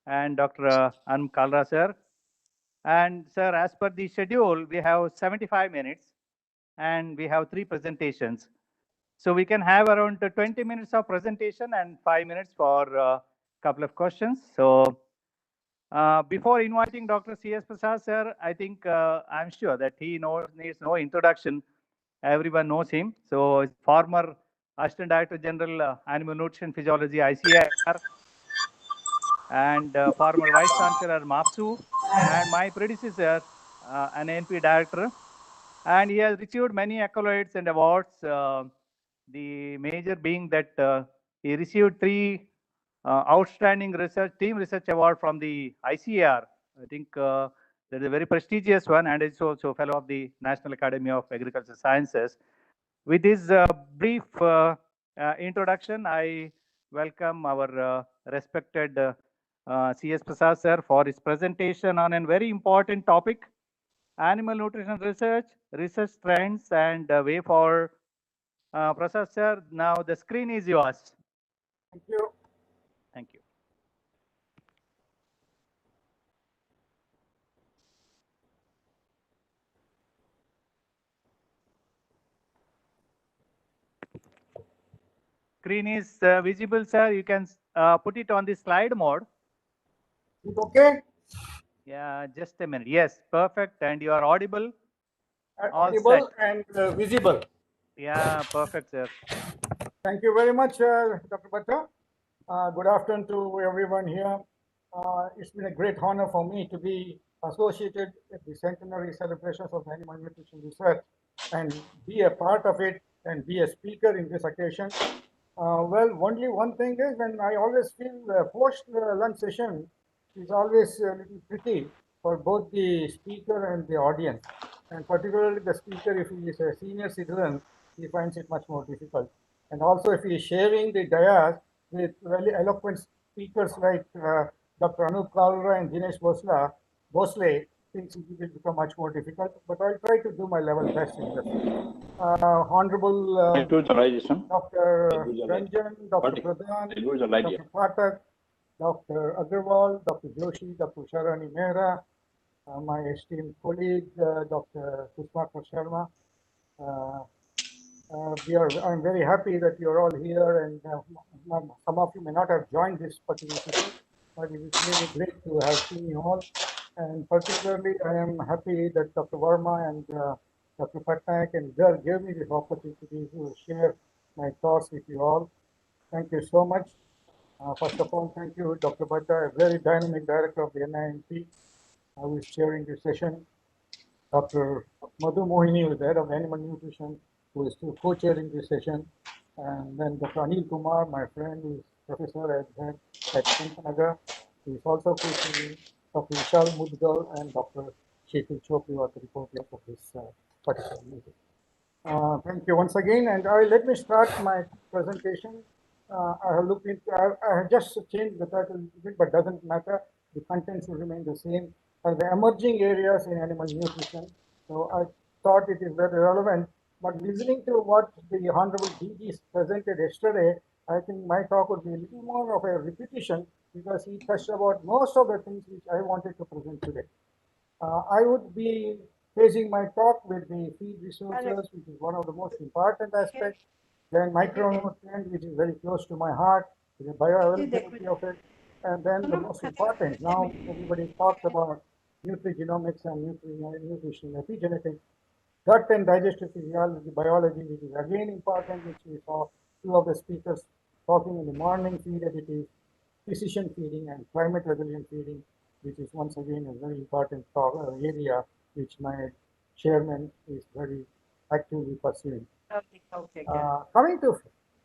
and Dr. Anum Kalra sir. And sir, as per the schedule, we have 75 minutes and we have three presentations. So we can have around 20 minutes of presentation and 5 minutes for a couple of questions. So before inviting Dr. C.S. Prasad sir, I think I'm sure that he needs no introduction. Everyone knows him. So he's former Assistant Director General, Animal Nutrition Physiology, ICAR, and former Vice Chancellor, MAPSU, and my predecessor, an NP Director. And he has received many accolades and awards, the major being that he received three outstanding team research award from the ICAR. I think that is a very prestigious one, and is also fellow of the National Academy of Agricultural Sciences. With this brief introduction, I welcome our respected C.S. Prasad sir for his presentation on a very important topic, animal nutrition research, research trends, and way forward. Prasad sir, now the screen is yours. Thank you. Thank you. Screen is visible, sir. You can put it on the slide mode. Is it okay? Yeah, just a minute. Yes, perfect. And you are audible. All Audible set. and visible. Yeah, perfect, sir. Thank you very much, Dr. Bhatta. Good afternoon to everyone here. It's been a great honor for me to be associated with the centenary celebrations of animal nutrition research and be a part of it and be a speaker in this occasion. Well, only one thing is, when I always feel post lunch session is always a little tricky for both the speaker and the audience, and particularly the speaker, if he is a senior citizen, he finds it much more difficult. And also, if he is sharing the dais with really eloquent speakers like Dr. Anup Kalra and Dinesh Bhosle, things will become much more difficult. But I'll try to do my level best in this. Honorable Dr. Ranjan, Dr. Pradhan, Dr. Pathak, Dr. Agarwal, Dr. Joshi, Dr. Sharani Mehra, my esteemed colleague, Dr. Kusmakar Sharma. I'm very happy that you're all here, and some of you may not have joined this particular session, but it is really great to have seen you all. And particularly, I am happy that Dr. Verma and Dr. Patnaik and Garg gave me this opportunity to share my thoughts with you all. Thank you so much. First of all, thank you, Dr. Bhatta, a very dynamic director of the NINP, who is chairing this session. Dr. Madhu Mohini, who is the head of animal nutrition, who is co-chairing this session. And then Dr. Anil Kumar, my friend, who is professor at CENTENNIAL, who is also co-chairing. Dr. Vishal Mudgal and Dr. Shekhar Chopri are the reporters of this particular meeting. Thank you once again, and let me start my presentation. I have looked into, I have just changed the title a little bit, but doesn't matter. The contents will remain the same. The emerging areas in animal nutrition. So I thought it is very relevant. But listening to what the Honorable DG presented yesterday, I think my talk would be a little more of a repetition, because he touched about most of the things which I wanted to present today. I would be facing my talk with the feed resources, which is one of the most important aspects, then micronutrient, which is very close to my heart, the bioavailability of it, and then the most important, now everybody talks about nutrigenomics and nutritional epigenetics, gut and digestive physiology, biology, which is again important, which we saw two of the speakers talking in the morning feed additives, precision feeding and climate resilient feeding, which is once again a very important area which my chairman is very actively pursuing. Coming to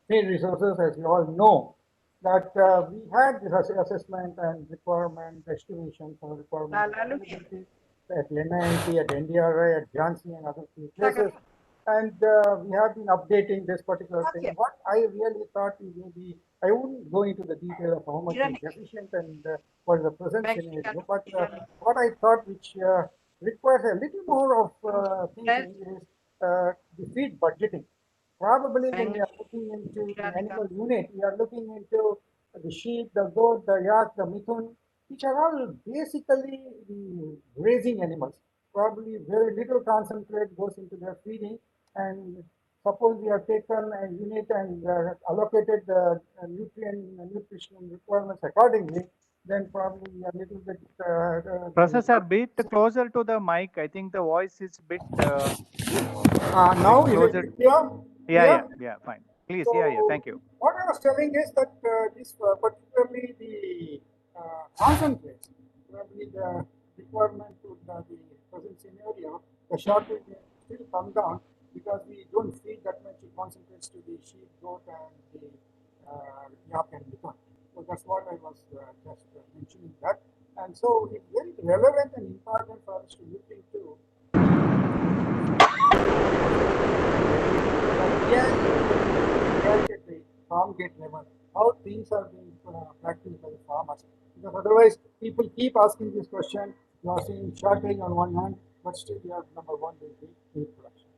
feed resources, as you all know, that we had this assessment and requirement estimation for requirement at NINP, at NDRI, at Jhansi and other few places. And we have been updating this particular thing. What I really thought is maybe, I wouldn't go into the detail of how much is deficient and what is the present scenario, but what I thought which requires a little more of thinking is the feed budgeting. Probably when we are looking into the animal unit, we are looking into the sheep, the goat, the yak, the mithun, which are all basically the grazing animals. Probably very little concentrate goes into their feeding, and suppose we have taken a unit and allocated the nutritional requirements accordingly, then probably a little bit. Professor, bit closer to the mic. I think the voice is bit. Now is closer. it clear? Yeah, fine. Please, So, thank you. what I was telling is that this particularly the concentrates, probably the requirement to the present scenario, the shortage will still come down because we don't feed that much concentrates to the sheep, goat, and the yak and mutton. So that's what I was just mentioning that. And so it's very relevant and important for us to look into at the farm gate level, how things are being practiced by the farmers. Because otherwise, people keep asking this question. You are seeing shortage on one hand, but still you have number one will be meat production.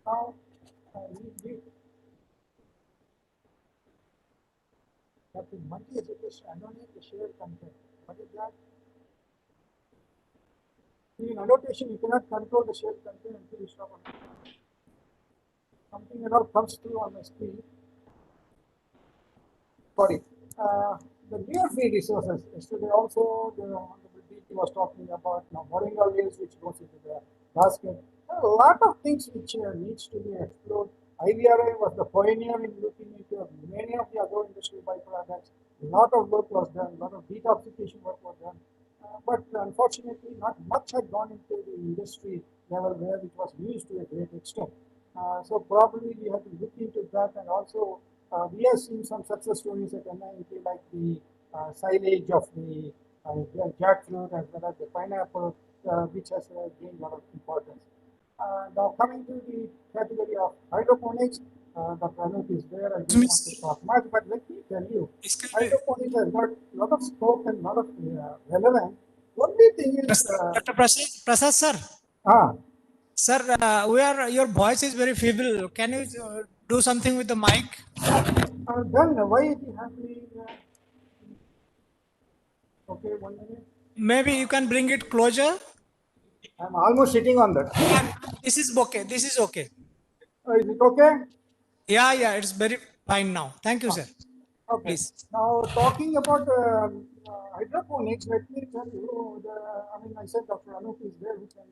Now, that is multi-education. I don't need to share content. What is that? In annotation, you cannot control the shared content until you stop annotation. Something comes through on my screen. Sorry. The near field resources. Yesterday also the DT was talking about moringa leaves which goes into the basket. There are a lot of things which needs to be explored. IVRI was the pioneer in looking into many of the agro-industrial byproducts. A lot of work was done, a lot of detoxification work was done. But unfortunately, not much had gone into the industry level where it was used to a great extent. So probably we have to look into that, and also we have seen some success stories at NIT, like the silage of the jackfruit as well as the pineapple, which has gained a lot of importance. Now coming to the category of hydroponics, Dr. Anup is there. I don't want to talk much, but let me tell you, hydroponics has got a lot of scope and a lot of relevance. Only thing is, Dr. Prasad sir. Sir, your voice is very feeble. Can you do something with the mic? Then why is it happening? Okay, 1 minute. Maybe you can bring it closer. I'm almost sitting on that. This is okay. This is okay. Is it okay? Yeah, it's very fine now. Thank you, sir. Okay. Please. Now, talking about hydroponics, let me tell you, I said Dr. Anup is there, who can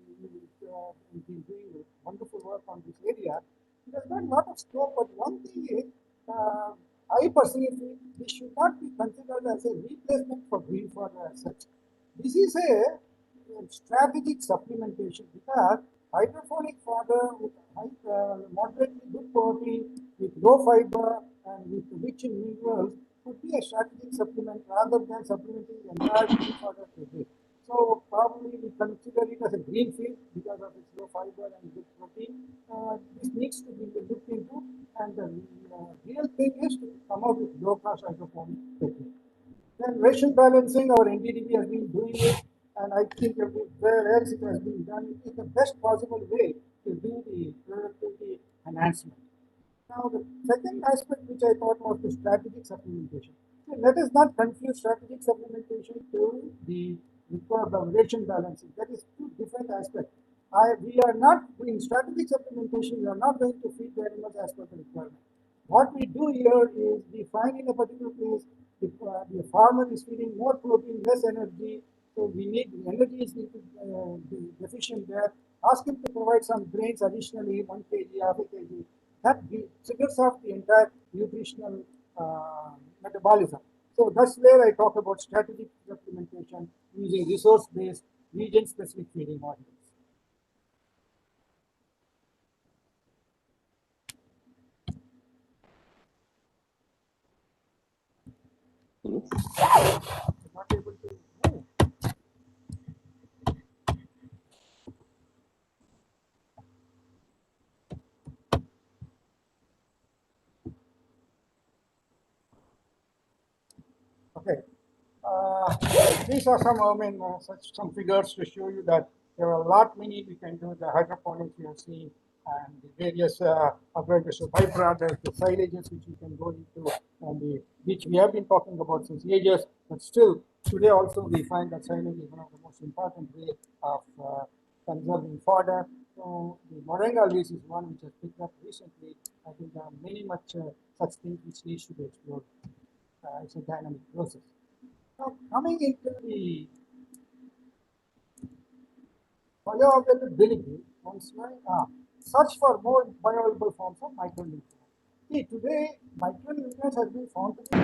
be doing wonderful work on this area. It has got a lot of scope, but one thing is, I personally feel this should not be considered as a replacement for green fodder as such. This is a strategic supplementation, because hydroponic fodder with moderately good protein, with low fiber, and with rich in minerals could be a strategic supplement rather than supplementing the entire green fodder today. So probably we consider it as a green field because of its low fiber and good protein. This needs to be looked into, and the real thing is to come up with low-cost hydroponic technique. Then racial balancing, our NDDB has been doing it, and I think where else it has been done, it is the best possible way to do the productivity enhancement. Now, the second aspect which I thought was the strategic supplementation. So let us not confuse strategic supplementation to the ration balancing. That is two different aspects. We are not doing strategic supplementation, we are not going to feed the animals as per the requirement. What we do here is we find in a particular place the farmer is feeding more protein, less energy, so we need the energy is deficient there. Ask him to provide some grains additionally, 1 kg, half a kg. That triggers off the entire nutritional metabolism. So that's where I talk about strategic supplementation using resource-based, region-specific feeding modules. Not able to move. these are some, some figures to show you that there are a lot many we can do. The hydroponics we have seen, and the various applications of byproducts, the silages which we can go into, and which we have been talking about since ages. But still, today also we find that silage is one of the most important way of conserving fodder. So the moringa leaves is one which has picked up recently. I think there are many much such things which needs to be explored. It's a dynamic process. Now, coming into the bioavailability, search for more bioavailable forms of micronutrients. See, today, micronutrients has been found to be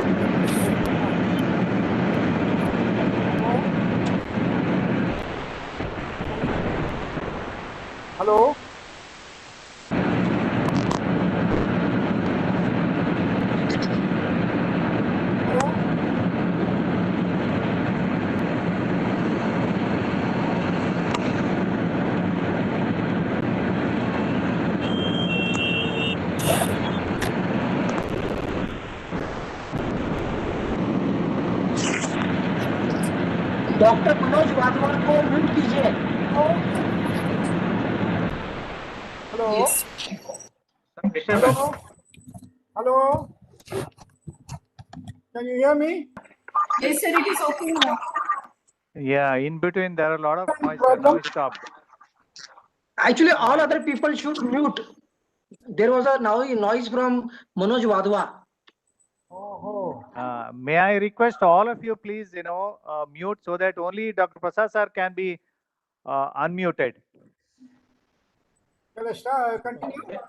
Hello? Doctor Manoj Wadhwa को mute कीजिए। Hello? Yes. Hello? Hello? Can you hear me? Yes, sir, it is okay now. Yeah, in between there are a lot of noise. Now it stopped. Actually, all other people should mute. There was a noise from Manoj Wadhwa. May I request all of you, please, mute so that only Dr. Prasad sir can be unmuted. Shall I start, continue?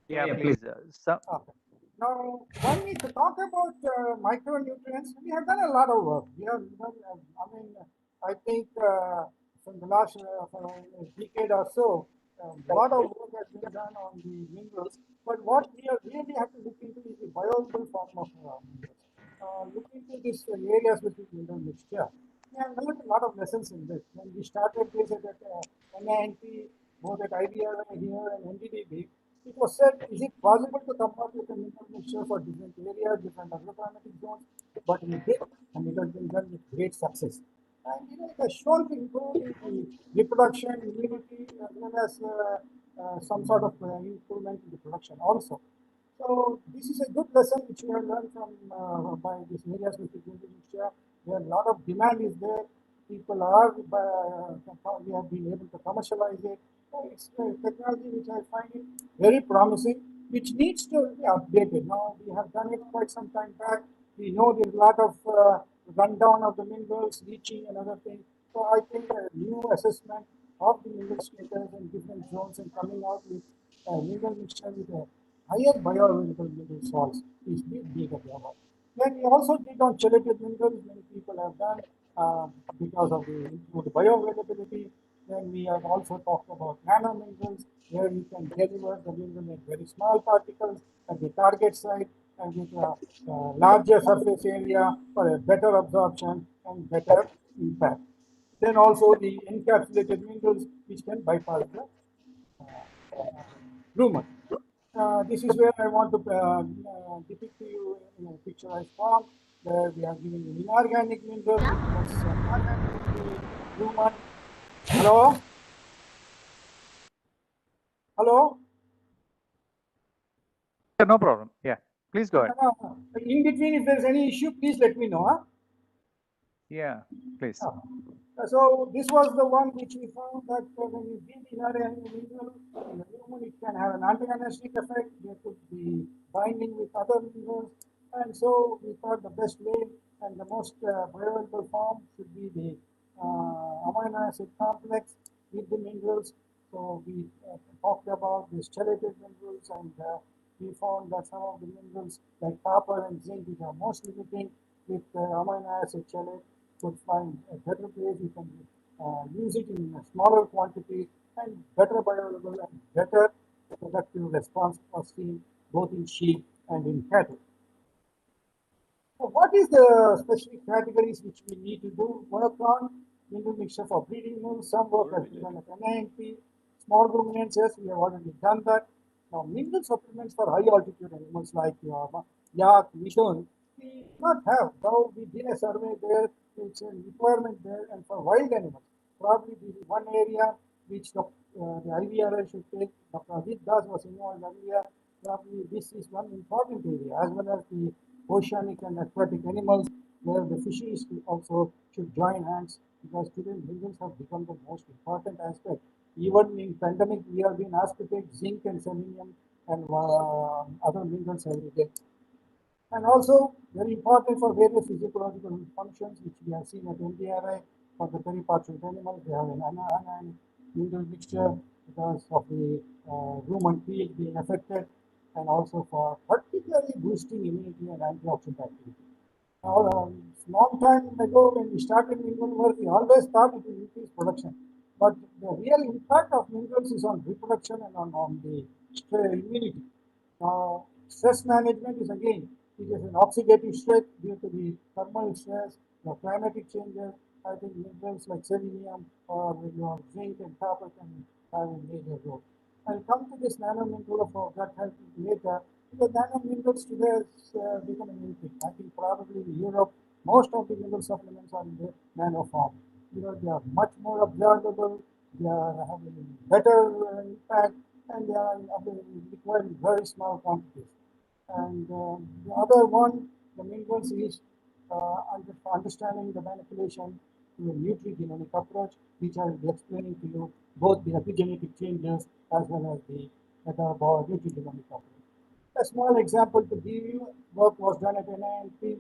Yeah, please. Now, when we talk about micronutrients, we have done a lot of work. We have done, I think from the last decade or so, a lot of work has been done on the minerals. But what we really have to look into is the bioavailable form of minerals. Look into these areas with the mineral mixture. We have learned a lot of lessons in this. When we started this at NINP, both at IVRI here and NDDB, it was said, is it possible to come up with a mineral mixture for different areas, different agroclimatic zones? But we did, and it has been done with great success. And it has shown to improve the reproduction, immunity, as well as some sort of improvement in the production also. So this is a good lesson which we have learned from by these areas with the mineral mixture. Where a lot of demand is there. People are, we have been able to commercialize it. So it's a technology which I find it very promising, which needs to be updated. Now, we have done it quite some time back. We know there's a lot of rundown of the minerals, leaching and other things. So I think a new assessment of the mineral status in different zones and coming out with mineral mixture with a higher bioavailable mineral salts is big development. Then we also did on chelated minerals, many people have done because of the improved bioavailability. Then we have also talked about nano minerals, where you can deliver the mineral in very small particles at the target site and with a larger surface area for a better absorption and better impact. Then also the encapsulated minerals, which can bypass the lumen. This is where I want to depict to you in a picturized form, where we are giving you inorganic minerals, which is organic lumen. Hello? Hello? No problem. Yeah, please go ahead. In between, if there's any issue, please let me know. Huh? Yeah, please. So this was the one which we found that when you give inorganic mineral in the lumen, it can have an antagonistic effect. There could be binding with other minerals, and so we thought the best way and the most bioavailable form should be the amino acid complex with the minerals. So we talked about the chelated minerals, and we found that some of the minerals like copper and zinc, which are most limiting with amino acid chelate, could find a better place. You can use it in a smaller quantity and better bioavailable and better productive response was seen both in sheep and in cattle. So what is the specific categories which we need to do work on? Mineral mixture for breeding mills, some work has been done at NINP. Small ruminants, yes, we have already done that. Now, mineral supplements for high altitude animals like yak, mutton, we do not have. Though we did a survey there, it's a requirement there, and for wild animals, probably this is one area which the IVRI should take. Dr. Ajit Das was involved earlier. Probably this is one important area, as well as the oceanic and aquatic animals, where the fisheries also should join hands, because today minerals have become the most important aspect. Even in pandemic, we have been asked to take zinc and selenium and other minerals every day. And also very important for various physiological functions, which we have seen at NDRI for the periparturient animals. They have an anionic mineral mixture because of the room and pH being affected, and also for particularly boosting immunity and antioxidant activity. Now, long time ago when we started mineral work, we always thought it will increase production. But the real impact of minerals is on reproduction and on the immunity. Now, stress management is again, it is an oxidative stress due to the thermal stress, the climatic changes. I think minerals like selenium or zinc and copper can have a major role. I'll come to this nanomineral of gut health later, because nanominerals today has become an anything. I think probably in Europe, most of the mineral supplements are in the nano form, because they are much more absorbable, they are having better impact, and they are required in very small quantities. And the other one, the minerals is understanding the manipulation to a nutrigenomic approach, which I will be explaining to you both the epigenetic changes as well as the nutrigenomic approach. A small example to give you, work was done at NIMP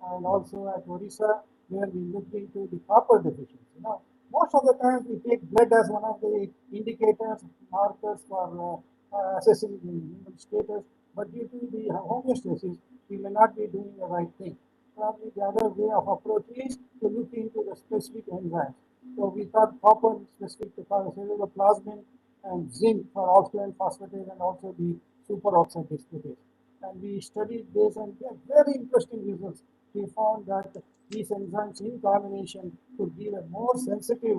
and also at Orissa, where we looked into the copper deficiency. Now, most of the time we take blood as one of the indicators, markers for assessing the mineral status, but due to the homeostasis, we may not be doing the right thing. Probably the other way of approach is to look into the specific enzymes. So we thought copper specific to cellular plasmin, and zinc for alkaline phosphatase, and also the superoxide dismutase. And we studied this and we had very interesting results. We found that these enzymes in combination could give a more sensitive,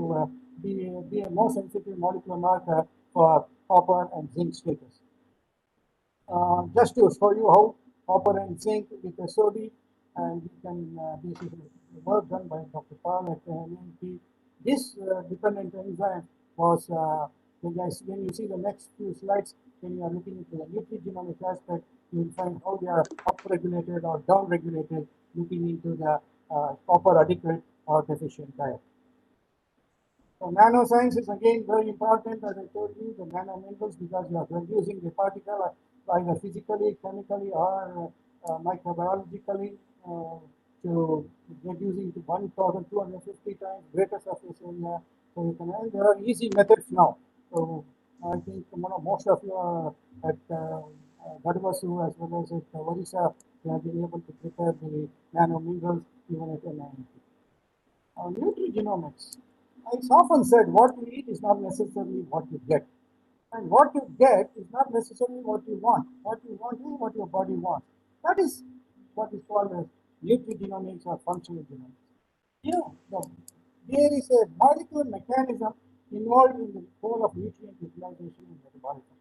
be a more sensitive molecular marker for copper and zinc status. Just to show you how copper and zinc with SOD, and you can, this is work done by Dr. Paul at NMP. This dependent enzyme was, when you see the next few slides, when you are looking into the nutrigenomic aspect, you will find how they are upregulated or downregulated, looking into the copper adequate or deficient diet. So nanoscience is again very important, as I told you, the nanominerals, because you are reducing the particle either physically, chemically, or microbiologically to reducing to 1,250 times greater surface area. So you can, and there are easy methods now. So I think most of you are at Gadavasu as well as at Orissa, they have been able to prepare the nanominerals even at NIMP. Nutrigenomics. It's often said what you eat is not necessarily what you get. And what you get is not necessarily what you want. What you want is what your body wants. That is what is called as nutrigenomics or functional genomics. You know, there is a molecular mechanism involved in the whole of nutrient utilization and metabolism.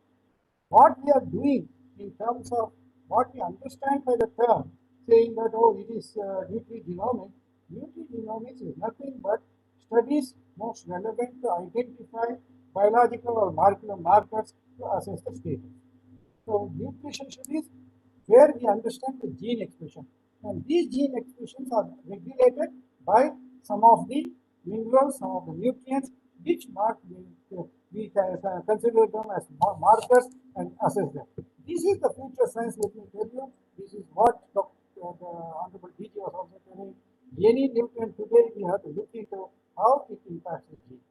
What we are doing in terms of what we understand by the term, saying that, oh, it is nutrigenomics. Nutrigenomics is nothing but studies most relevant to identify biological or molecular markers to assess the status. So nutrition studies where we understand the gene expression, and these gene expressions are regulated by some of the minerals, some of the nutrients, which we can consider them as markers and assess them. This is the future science, let me tell you. This is what the Honorable DG was also telling. Any nutrient today, we have to look into how it impacts the gene.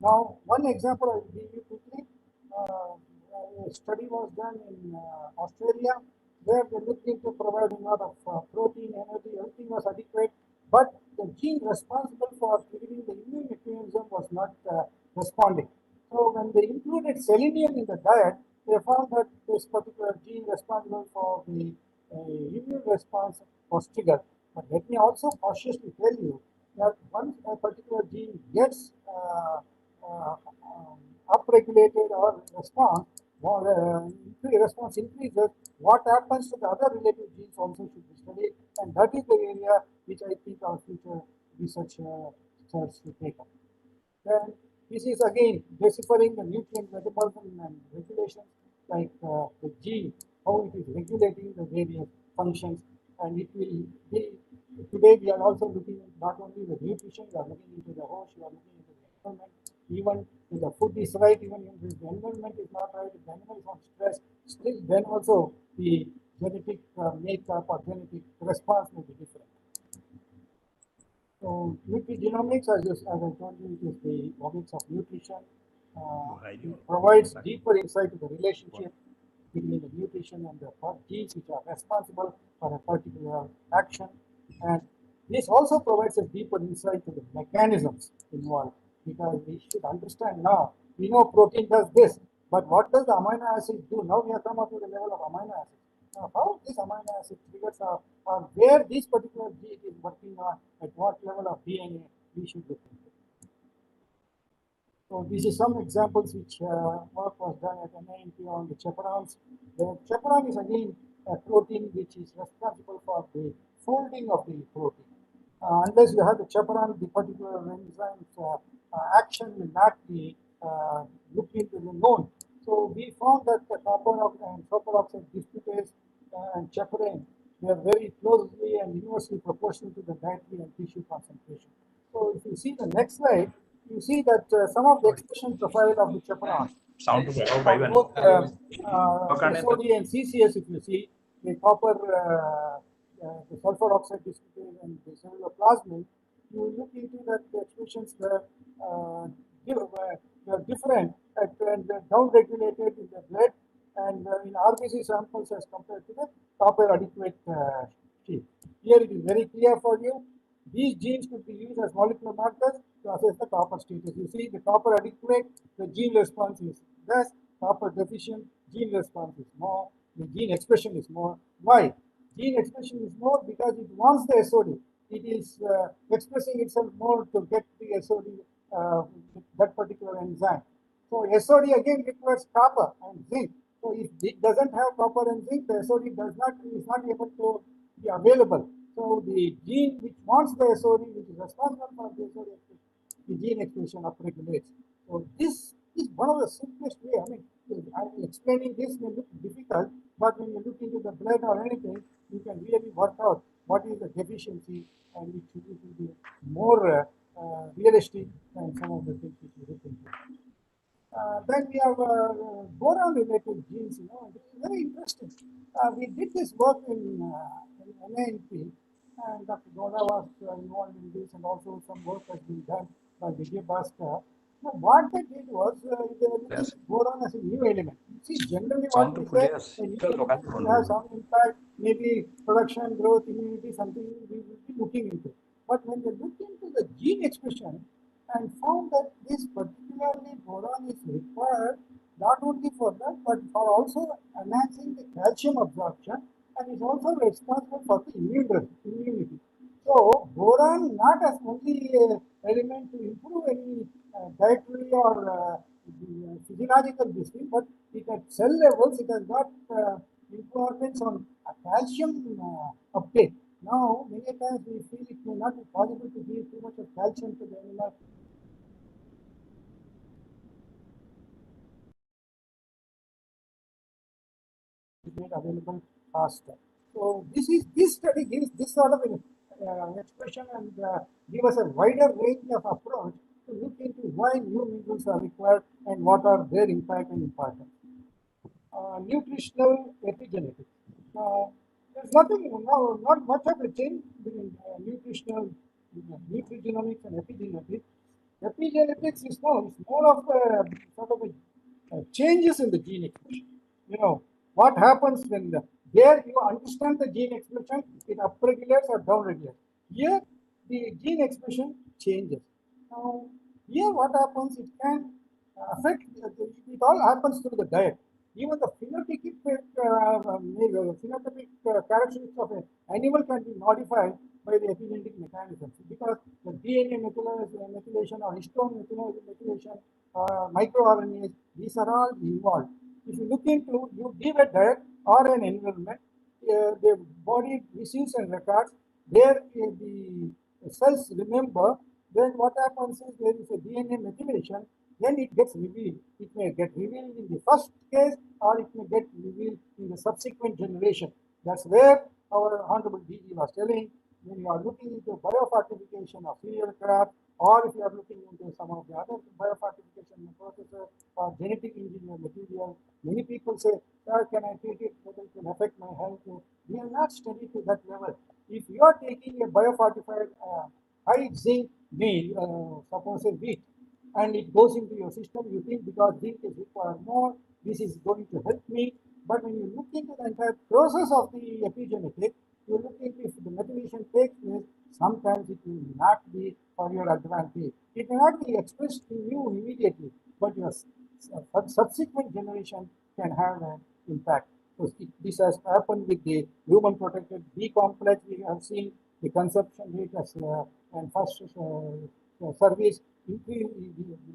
Now, one example I will give you quickly. A study was done in Australia, where they looked into providing a lot of protein, energy, everything was adequate, but the gene responsible for triggering the immune mechanism was not responding. So when they included selenium in the diet, they found that this particular gene responsible for the immune response was triggered. But let me also cautiously tell you that once a particular gene gets upregulated or response increases, what happens to the other related genes also should be studied, and that is the area which I think our future researchers to take up. Then this is again deciphering the nutrient metabolism and regulations, like the gene, how it is regulating the various functions, and it will be, today we are also looking at not only the nutrition, we are looking into the host, we are looking into the environment, even if the food is right, even if the environment is not right, if the animal is on stress, still then also the genetic makeup or genetic response may be different. So nutrigenomics, as I told you, it is the omics of nutrition. It provides deeper insight to the relationship between the nutrition and the genes which are responsible for a particular action. And this also provides a deeper insight to the mechanisms involved, because we should understand now, we know protein does this, but what does the amino acid do? Now we have come up to the level of amino acids. Now, how this amino acid triggers are where this particular gene is working on, at what level of DNA we should look into. So this is some examples which work was done at NIMP on the chaperones. The chaperone is again a protein which is responsible for the folding of the protein. Unless you have the chaperone, the particular enzyme's action will not be looked into the known. So we found that the carbon and superoxide dismutase and chaperone, they are very closely and inversely proportional to the dietary and tissue concentration. So if you see the next slide, you see that some of the expression profile of the chaperone, both SOD and CCS, if you see, the copper, the sulfur oxide dismutase and the cellular plasmin, you look into that the expressions were different and down-regulated in the blood and in RBC samples as compared to the copper adequate sheet. Here it is very clear for you. These genes could be used as molecular markers to assess the copper status. You see the copper adequate, the gene response is less, copper deficient, gene response is more, the gene expression is more. Why? Gene expression is more because it wants the SOD. It is expressing itself more to get the SOD, that particular enzyme. So SOD again requires copper and zinc. So if it doesn't have copper and zinc, the SOD is not able to be available. So the gene which wants the SOD, which is responsible for the SOD expression, the gene expression upregulates. So this is one of the simplest way. I mean, I'm explaining this may look difficult, but when you look into the blood or anything, you can really work out what is the deficiency, and it will be more realistic than some of the things which you look into. Then we have boron-related genes. You know, it's very interesting. We did this work in NIMP, and Dr. Goda was involved in this, and also some work has been done by Vijay Bhaskar. Now, what they did was they were looking at boron as a new element. See, generally what we say, a new element will have some impact, maybe production, growth, immunity, something we will be looking into. But when they look into the gene expression and found that this particularly boron is required not only for that, but for also enhancing the calcium absorption, and is also responsible for the immunity. So boron not as only element to improve any dietary or physiological disease, but it at cell levels it has got importance on calcium uptake. Now, many times we feel it may not be possible to give too much of calcium to the animal. Made available faster. So this study gives this sort of expression and give us a wider range of approach to look into why new minerals are required and what are their impact and importance. Nutritional epigenetics. There's nothing, not much of a change between nutrigenomics and epigenetics. Epigenetics is more of a sort of changes in the gene expression. You know, what happens when there you understand the gene expression, it upregulates or downregulates. Here, the gene expression changes. Now, here what happens, it can affect, it all happens through the diet. Even the phenotypic characteristics of an animal can be modified by the epigenetic mechanisms, because the DNA methylation or histone methylation or microRNAs, these are all involved. If you look into, you give a diet or an environment, the body receives and records where the cells remember, then what happens is there is a DNA methylation, then it gets revealed. It may get revealed in the first case or it may get revealed in the subsequent generation. That's where our Honorable DG was telling, when you are looking into biofortification of cereal crop, or if you are looking into some of the other biofortification processes or genetic engineer material, many people say, sir, can I take it, whether it will affect my health? We are not studied to that level. If you are taking a biofortified high zinc meal, suppose a wheat, and it goes into your system, you think because zinc is required more, this is going to help me. But when you look into the entire process of the epigenetic, you look into if the methylation takes place, sometimes it will not be for your advantage. It may not be expressed to you immediately, but your subsequent generation can have an impact. So this has happened with the human protected B complex. We have seen the consumption rate as and first service increase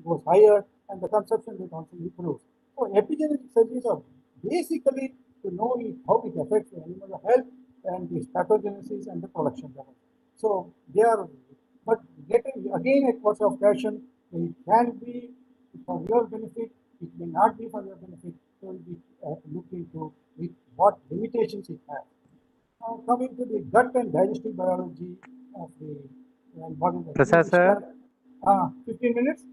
was higher, and the consumption rate also improves. So epigenetic studies are basically to know how it affects the animal health and the pathogenesis and the production level. So they are, but getting again a course of action, it can be for your benefit, it may not be for your benefit. So we look into what limitations it has. Now coming to the gut and digestive biology of the what is the Professor, 15 minutes.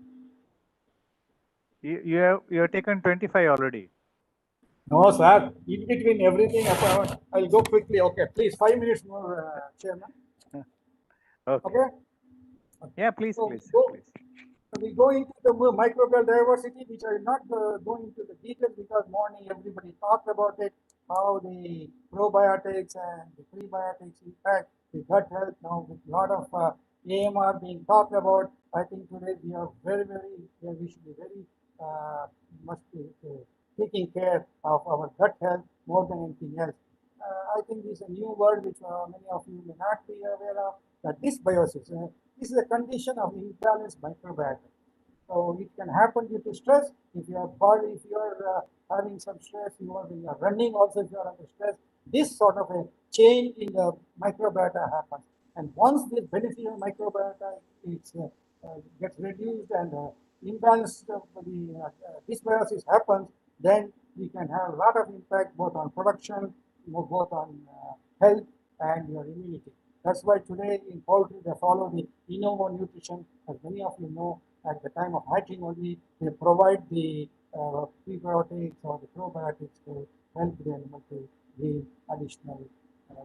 you have taken 25 already. No, sir. In between everything, I'll go quickly. Okay, please, 5 minutes more, Chairman. Okay. Yeah, please, So please, go, please. we go into the microbial diversity, which I will not go into the details because morning everybody talked about it, how the probiotics and the prebiotics impact the gut health. Now with a lot of AMR being talked about, I think today we are we should be very must be taking care of our gut health more than anything else. I think this is a new word which many of you may not be aware of, the dysbiosis. This is a condition of imbalanced microbiota. So it can happen due to stress. If your body, if you are having some stress, you are running also, if you are under stress, this sort of a change in the microbiota happens. And once this beneficial microbiota gets reduced and imbalance of the dysbiosis happens, then we can have a lot of impact both on production, both on health and your immunity. That's why today in poultry they follow the Innovo nutrition, as many of you know. At the time of hatching only, they provide the prebiotics or the probiotics to help the animal to gain additional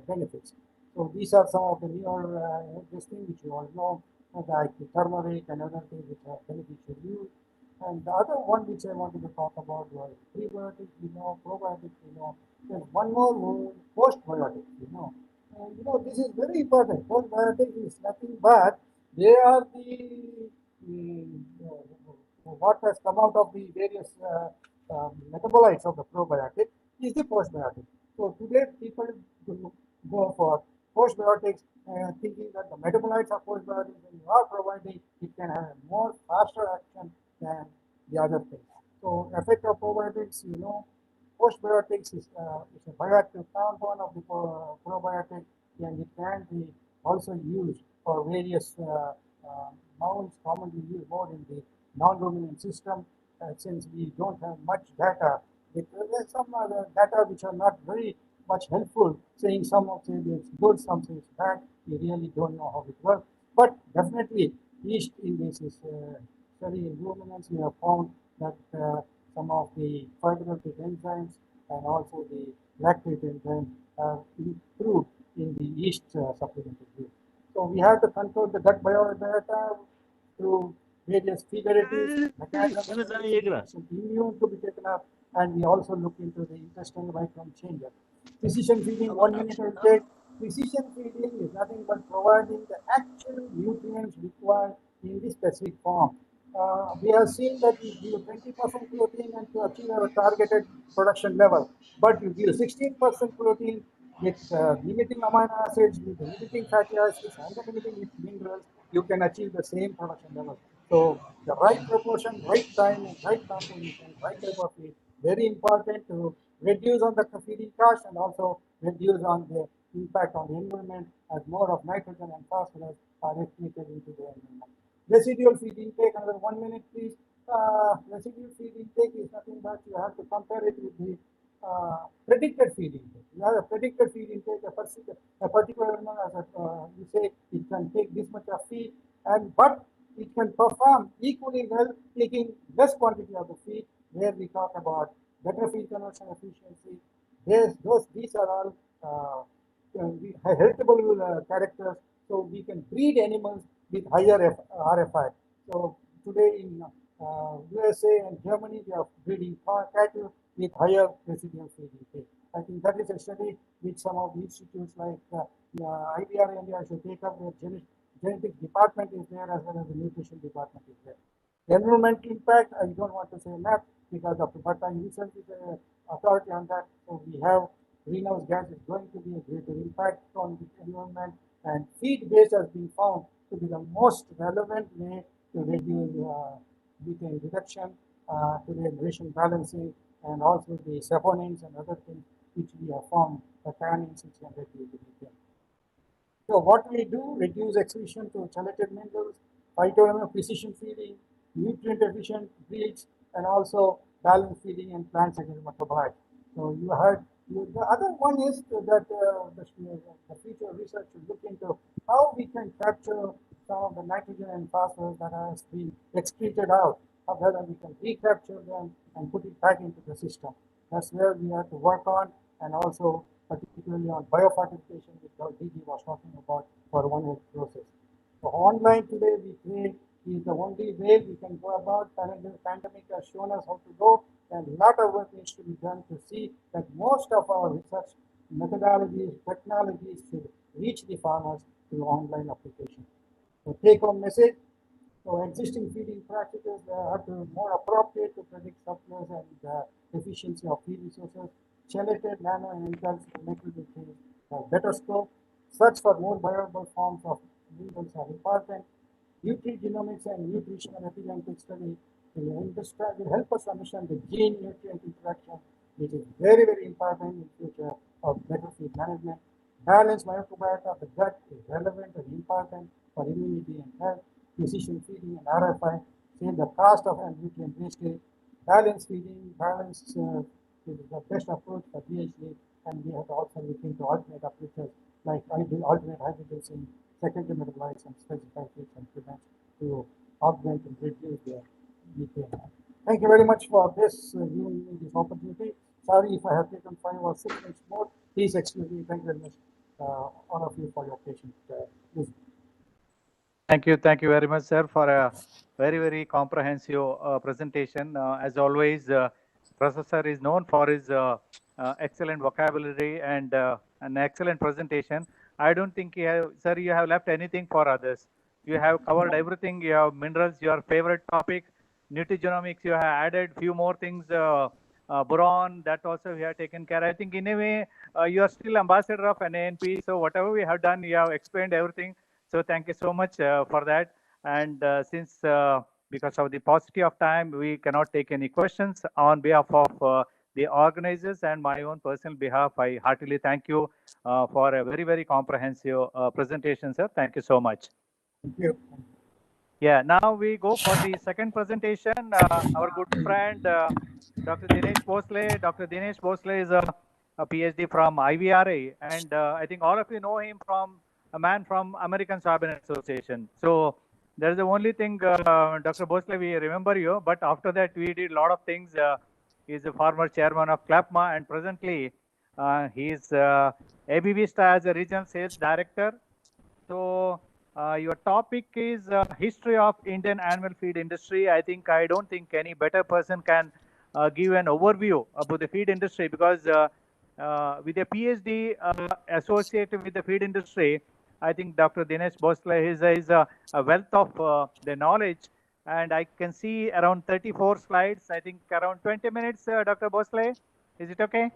benefits. So these are some of the newer this thing which you all know, like the turmeric and other things which are beneficial use. And the other one which I wanted to talk about was prebiotics, probiotics, There's one more word, postbiotics, And this is very important. Postbiotics is nothing but they are the what has come out of the various metabolites of the probiotic is the postbiotic. So today people go for postbiotics thinking that the metabolites of postbiotics when you are providing, it can have a more faster action than the other things. So effect of probiotics, postbiotics is a bioactive compound of the probiotic, and it can be also used for various mounts commonly used more in the non-ruminant system. Since we don't have much data, there's some other data which are not very much helpful, saying some of it is good, some say it's bad. We really don't know how it works. But definitely, yeast in this is study in ruminants, we have found that some of the fibrinolytic enzymes and also the lactate enzymes are improved in the yeast supplemental group. So we have to control the gut biodata through various figurative mechanisms, immune to be taken up, and we also look into the intestinal microbiome changes. Precision feeding, 1 minute I take. Precision feeding is nothing but providing the actual nutrients required in the specific form. We have seen that we give 20% protein and to achieve our targeted production level, but you give 16% protein with limiting amino acids, with limiting fatty acids, and the limiting minerals, you can achieve the same production level. So the right proportion, right time, and right composition, right type of feed, very important to reduce on the feeding cost and also reduce on the impact on the environment as more of nitrogen and phosphorus are excreted into the environment. Residual feed intake, another 1 minute please. Residual feed intake is nothing but you have to compare it with the predicted feed intake. You have a predicted feed intake, a particular animal, as you say, it can take this much of feed, but it can perform equally well taking less quantity of the feed, where we talk about better feed conversion efficiency. These are all heritable characters, so we can breed animals with higher RFI. So today in USA and Germany, they are breeding cattle with higher residual feed intake. I think that is a study which some of the institutes like IVRI India should take up. Their genetics department is there as well as the nutrition department is there. The environmental impact, I don't want to say enough because of, but I recently is the authority on that. So we have greenhouse gas is going to be a greater impact on the environment, and feed base has been found to be the most relevant way to reduce methane reduction, to the emission balancing, and also the saponins and other things which we have found, the tannins which can reduce the methane. So what we do, reduce excretion to chelated minerals, phytoelement precision feeding, nutrient efficient breeds, and also balanced feeding and plant secondary metabolites. So you heard, the other one is that the future research should look into how we can capture some of the nitrogen and phosphorus that has been excreted out, or whether we can recapture them and put it back into the system. That's where we have to work on, and also particularly on biofortification, which DG was talking about for One Health process. So online today, we create is the only way we can go about. Pandemic has shown us how to go, and a lot of work needs to be done to see that most of our research methodologies, technologies should reach the farmers through online application. So take-home message. So existing feeding practices are more appropriate to predict surplus and efficiency of feed resources. Chelated, nano, and encapsulated macronutrients have better scope. Search for more viable forms of minerals are important. Nutrigenomics and nutritional epigenetic study will help us understand the gene-nutrient interaction, which is very, very important in future of better feed management. Balanced microbiota of the gut is relevant and important for immunity and health. Precision feeding and RFI save the cost of nutrient wastage. Balanced feeding, is the best approach for DHD, and we have to also look into alternate approaches like alternate hydrogens in secondary metabolites and specified feeds and prevent to augment and reduce the methane. Thank you very much for this giving me this opportunity. Sorry if I have taken 5 or 6 minutes more. Please excuse me. Thank you very much, all of you, for your patience. Thank you very much, sir, for a very, very comprehensive presentation. As always, Professor is known for his excellent vocabulary and an excellent presentation. I don't think sir, you have left anything for others. You have covered everything. You have minerals, your favorite topic, nutrigenomics. You have added few more things. Boron, that also we have taken care. I think in a way you are still ambassador of NANP. So whatever we have done, you have explained everything. So thank you so much for that. And since because of the paucity of time, we cannot take any questions. On behalf of the organizers and my own personal behalf, I heartily thank you for a very, very comprehensive presentation, sir. Thank you so much. Thank you. Yeah, now we go for the second presentation. Our good friend, Dr. Dinesh Bhosle. Dr. Dinesh Bhosle is a PhD from IVRI, and I think all of you know him from a man from American Soybean Association. So there's the only thing, Dr. Bhosle, we remember you, but after that we did a lot of things. He's a former chairman of CLAPMA, and presently he's ABB Star as a regional sales director. So your topic is history of Indian animal feed industry. I don't think any better person can give an overview about the feed industry, because with a PhD associated with the feed industry, I think Dr. Dinesh Bhosle is a wealth of the knowledge, and I can see around 34 slides. I think around 20 minutes, Dr. Bhosle. Is it okay?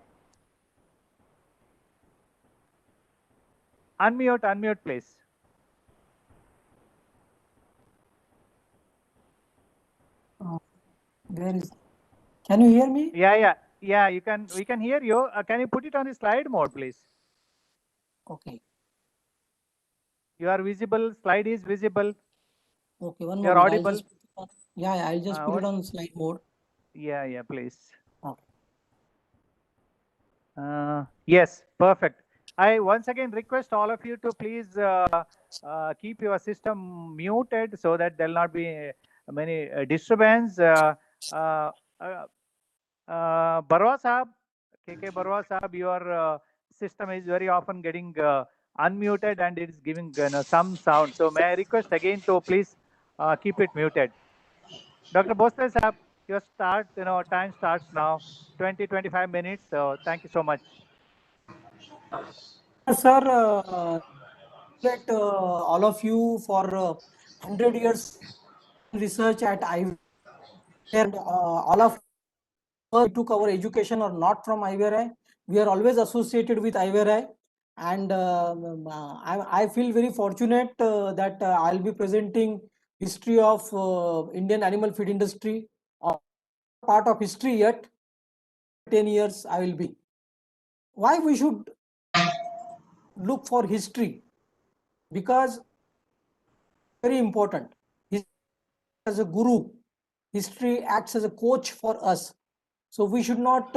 Unmute, please. Where is? Can you hear me? Yeah. We can hear you. Can you put it on the slide mode, please? Okay. You are visible. Slide is visible. Okay. One You are moment. audible. Yeah, I'll just put it on slide mode. Yeah, please. Okay. Yes, perfect. I once again request all of you to please keep your system muted so that there will not be many disturbance. Barwa Sahab, KK Barwa Sahab, your system is very often getting unmuted and it is giving some sound. So may I request again to please keep it muted. Dr. Bosle Sahab, your time starts now, 20-25 minutes. So thank you so much. Sir, congratulate all of you for 100 years research at IVRI, and all of us took our education or not from IVRI. We are always associated with IVRI, and I feel very fortunate that I'll be presenting history of Indian animal feed industry, or part of history yet. 10 years I will be. Why we should look for history? Because very important. History as a guru, history acts as a coach for us. So we should not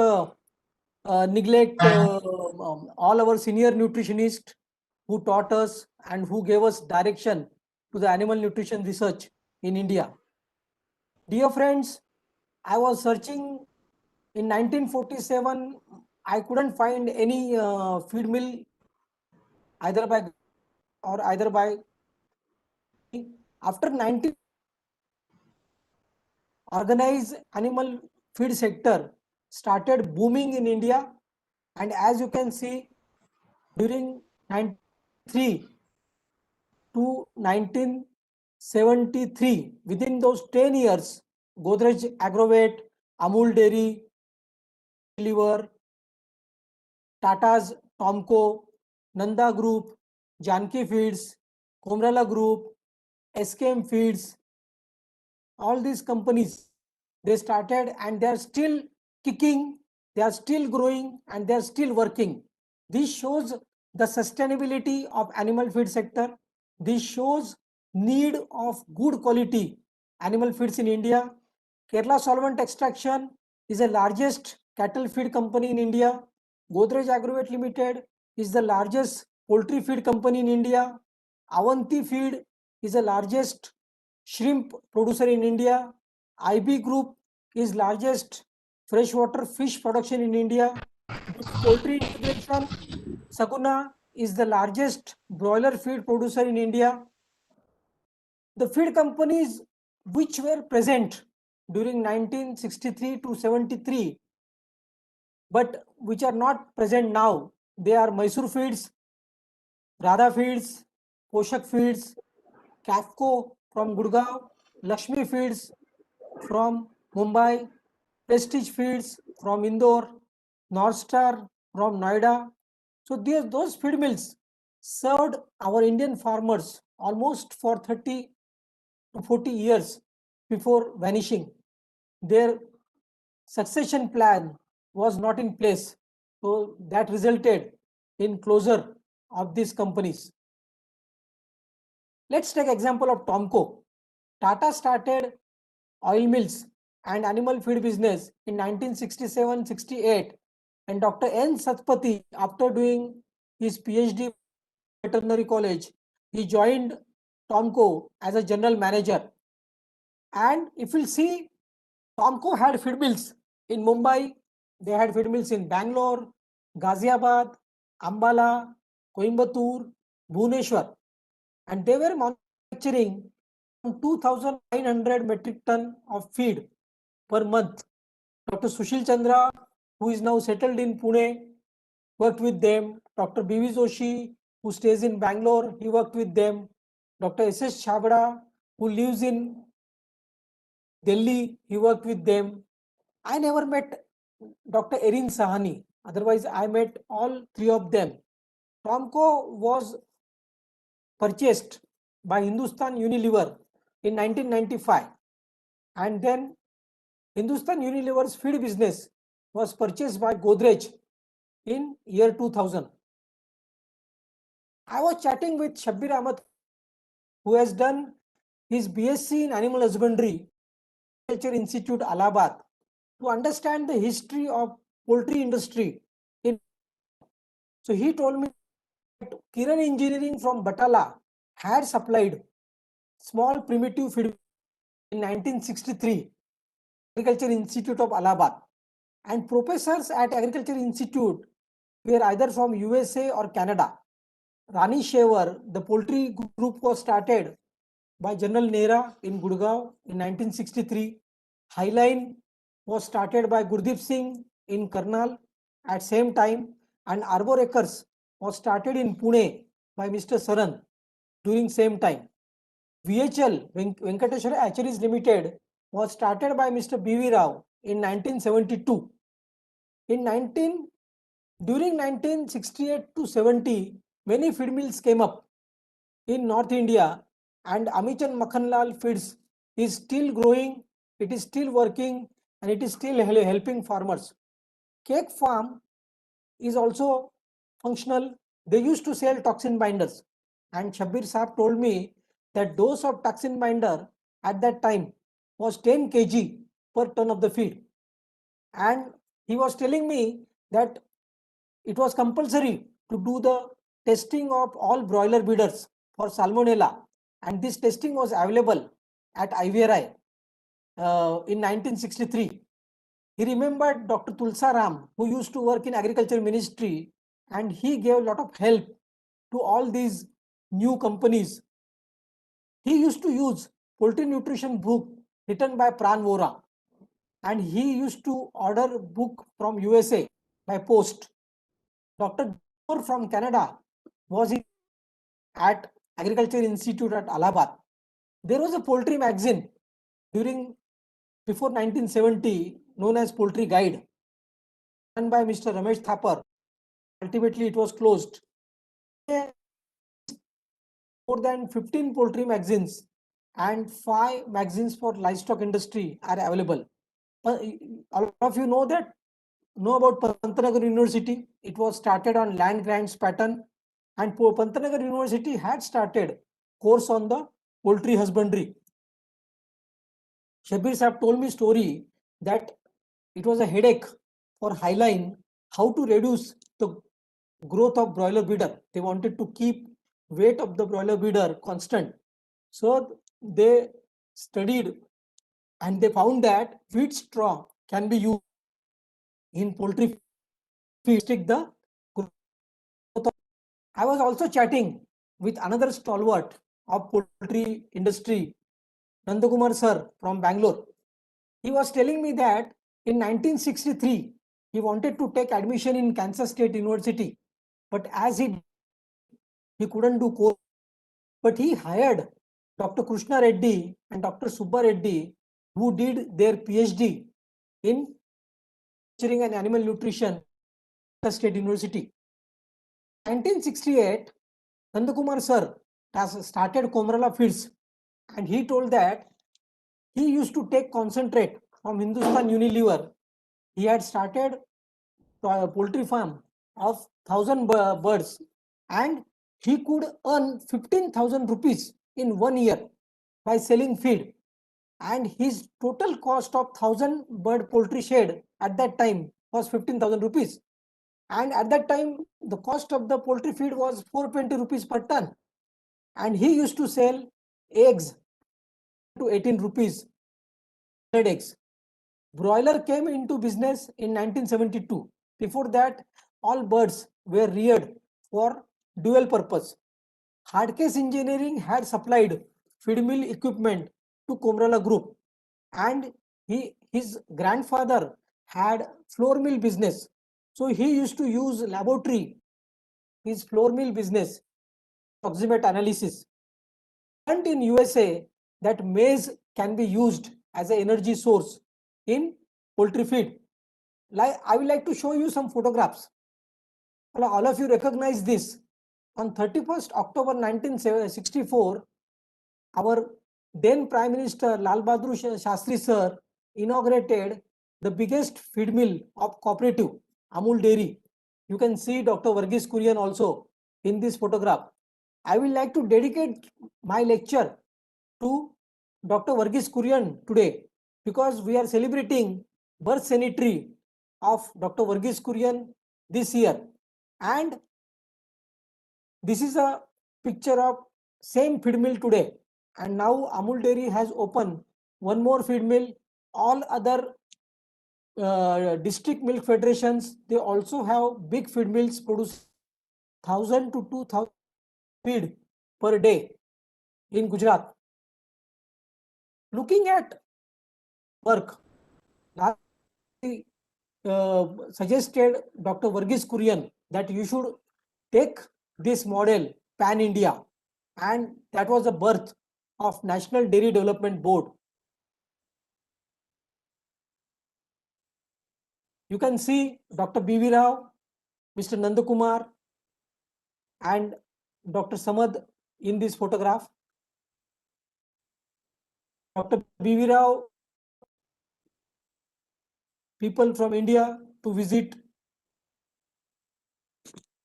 neglect all our senior nutritionists who taught us and who gave us direction to the animal nutrition research in India. Dear friends, I was searching in 1947. I couldn't find any feed mill either by or either by. After 19, organized animal feed sector started booming in India, and as you can see, during 1993 to 1973, within those 10 years, Godrej Agrovet, Amul Dairy, Liver, Tata's Tomco, Nanda Group, Janki Feeds, Komrala Group, SKM Feeds, all these companies, they started and they are still kicking, they are still growing, and they are still working. This shows the sustainability of animal feed sector. This shows need of good quality animal feeds in India. Kerala Solvent Extraction is the largest cattle feed company in India. Godrej Agrovet Limited is the largest poultry feed company in India. Avanti Feed is the largest shrimp producer in India. IB Group is largest freshwater fish production in India. Poultry integration, Saguna is the largest broiler feed producer in India. The feed companies which were present during 1963 to 73, but which are not present now, they are Mysore Feeds, Radha Feeds, Poshak Feeds, Cafco from Gurgaon, Lakshmi Feeds from Mumbai, Prestige Feeds from Indore, North Star from Noida. So those feed mills served our Indian farmers almost for 30 to 40 years before vanishing. Their succession plan was not in place. So that resulted in closure of these companies. Let's take example of Tomco. Tata started oil mills and animal feed business in 1967-68, and Dr. N. Satpathy, after doing his PhD veterinary college, he joined Tomco as a general manager. And if you'll see, Tomco had feed mills in Mumbai, they had feed mills in Bangalore, Ghaziabad, Ambala, Coimbatore, Bhubaneswar, and they were manufacturing 2,900 metric ton of feed per month. Dr. Sushil Chandra, who is now settled in Pune, worked with them. Dr. B.V. Joshi, who stays in Bangalore, he worked with them. Dr. S.S. Chabda, who lives in Delhi, he worked with them. I never met Dr. Erin Sahani. Otherwise, I met all three of them. Tomco was purchased by Hindustan Unilever in 1995, and then Hindustan Unilever's feed business was purchased by Godrej in year 2000. I was chatting with Shabbir Ahmed, who has done his BSc in Animal Husbandry, Agriculture Institute, Allahabad, to understand the history of poultry industry. So he told me that Kiran Engineering from Batala had supplied small primitive feed in 1963, Agriculture Institute of Allahabad, and professors at Agriculture Institute were either from USA or Canada. Rani Shaver, the poultry group, was started by General Nehra in Gurgaon in 1963. Highline was started by Gurdeep Singh in Karnal at same time, and Arbor Acres was started in Pune by Mr. Saran during same time. VHL, Venkateshwara Hatcheries Limited, was started by Mr. B.V. Rao in 1972. During 1968 to 70, many feed mills came up in North India, and Amichan Makhanlal Feeds is still growing, it is still working, and it is still helping farmers. Cake Farm is also functional. They used to sell toxin binders, and Shabbir Saab told me that dose of toxin binder at that time was 10 kg per ton of the feed, and he was telling me that it was compulsory to do the testing of all broiler breeders for salmonella, and this testing was available at IVRI in 1963. He remembered Dr. Tulsa Ram, who used to work in Agriculture Ministry, and he gave a lot of help to all these new companies. He used to use poultry nutrition book written by Pran Vora, and he used to order book from USA by post. Dr. from Canada was at Agriculture Institute at Allahabad. There was a poultry magazine before 1970 known as Poultry Guide, run by Mr. Ramesh Thapar. Ultimately, it was closed. More than 15 poultry magazines and 5 magazines for livestock industry are available. All of you know about Pantanagar University. It was started on land grants pattern, and Pantanagar University had started course on the poultry husbandry. Shabbir Saab told me story that it was a headache for Highline how to reduce the growth of broiler breeder. They wanted to keep weight of the broiler breeder constant. So they studied and they found that wheat straw can be used in poultry feed. The I was also chatting with another stalwart of poultry industry, Nandakumar sir from Bangalore. He was telling me that in 1963, he wanted to take admission in Kansas State University, but as he couldn't do course, but he hired Dr. Krishna Reddy and Dr. Subba Reddy, who did their PhD in Nurturing and Animal Nutrition at Kansas State University. 1968, Nandakumar sir has started Komrala Feeds, and he told that he used to take concentrate from Hindustan Unilever. He had started a poultry farm of 1,000 birds, and he could earn 15,000 rupees in 1 year by selling feed. And his total cost of 1,000 bird poultry shed at that time was 15,000 rupees. And at that time, the cost of the poultry feed was 420 rupees per ton. And he used to sell eggs to 18 rupees, eggs. Broiler came into business in 1972. Before that, all birds were reared for dual purpose. Hardcase Engineering had supplied feed mill equipment to Komrala Group, and his grandfather had flour mill business. So he used to use laboratory, his flour mill business, approximate analysis. And in USA, that maize can be used as an energy source in poultry feed. I would like to show you some photographs. All of you recognize this. On 31st October 1964, our then Prime Minister Lal Bahadur Shastri sir inaugurated the biggest feed mill of cooperative, Amul Dairy. You can see Dr. Varghese Kurian also in this photograph. I will like to dedicate my lecture to Dr. Varghese Kurian today because we are celebrating birth centenary of Dr. Varghese Kurian this year. And this is a picture of same feed mill today. And now Amul Dairy has opened one more feed mill. All other district milk federations, they also have big feed mills produce 1,000 to 2,000 feed per day in Gujarat. Looking at work, suggested Dr. Varghese Kurian that you should take this model pan India, and that was the birth of National Dairy Development Board. You can see Dr. B.V. Rao, Mr. Nandakumar, and Dr. Samad in this photograph. Dr. B.V. Rao, people from India to visit.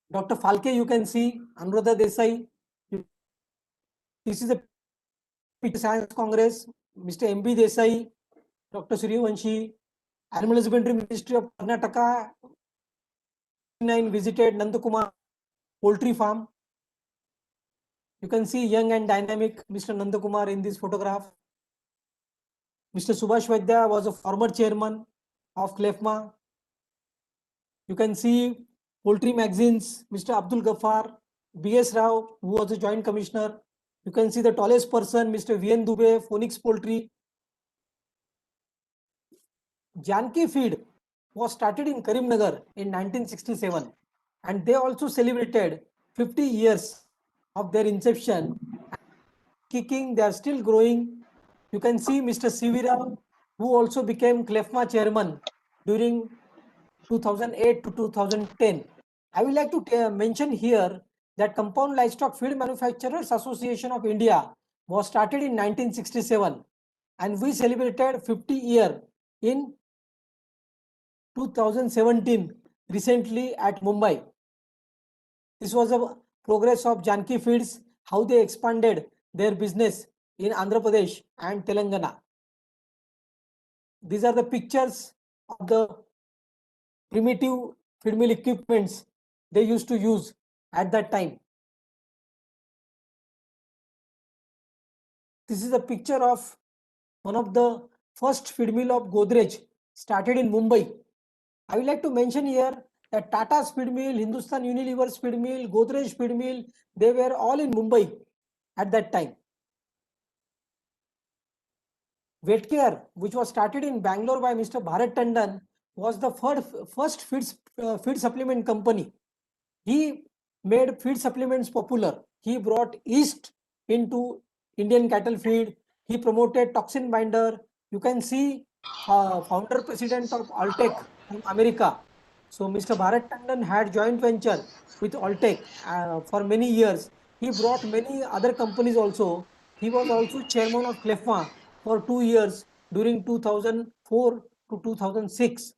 Dr. Falke, you can see, Anuradha Desai. This is the Science Congress, Mr. M.B. Desai, Dr. Suryavanshi, Animal Husbandry Ministry of Karnataka, visited Nandakumar poultry farm. You can see young and dynamic Mr. Nandakumar in this photograph. Mr. Subhash Vaidya was a former chairman of CLEFMA. You can see poultry magazines, Mr. Abdul Ghaffar, B.S. Rao, who was a joint commissioner. You can see the tallest person, Mr. V.N. Dubey, Phoenix Poultry. Janki Feed was started in Karimnagar in 1967, and they also celebrated 50 years of their inception. Kicking, they are still growing. You can see Mr. C.V. Rao, who also became CLEFMA chairman during 2008 to 2010. I would like to mention here that Compound Livestock Feed Manufacturers Association of India was started in 1967, and we celebrated 50 year in 2017 recently at Mumbai. This was a progress of Janki Feeds, how they expanded their business in Andhra Pradesh and Telangana. These are the pictures of the primitive feed mill equipments they used to use at that time. This is a picture of one of the first feed mill of Godrej, started in Mumbai. I would like to mention here that Tata's feed mill, Hindustan Unilever's feed mill, Godrej feed mill, they were all in Mumbai at that time. Vet Care, which was started in Bangalore by Mr. Bharat Tandon, was the first feed supplement company. He made feed supplements popular. He brought yeast into Indian cattle feed. He promoted toxin binder. You can see founder president of Alltech from America. So Mr. Bharat Tandon had joint venture with Alltech for many years. He brought many other companies also. He was also chairman of CLEFMA for 2 years during 2004 to 2006.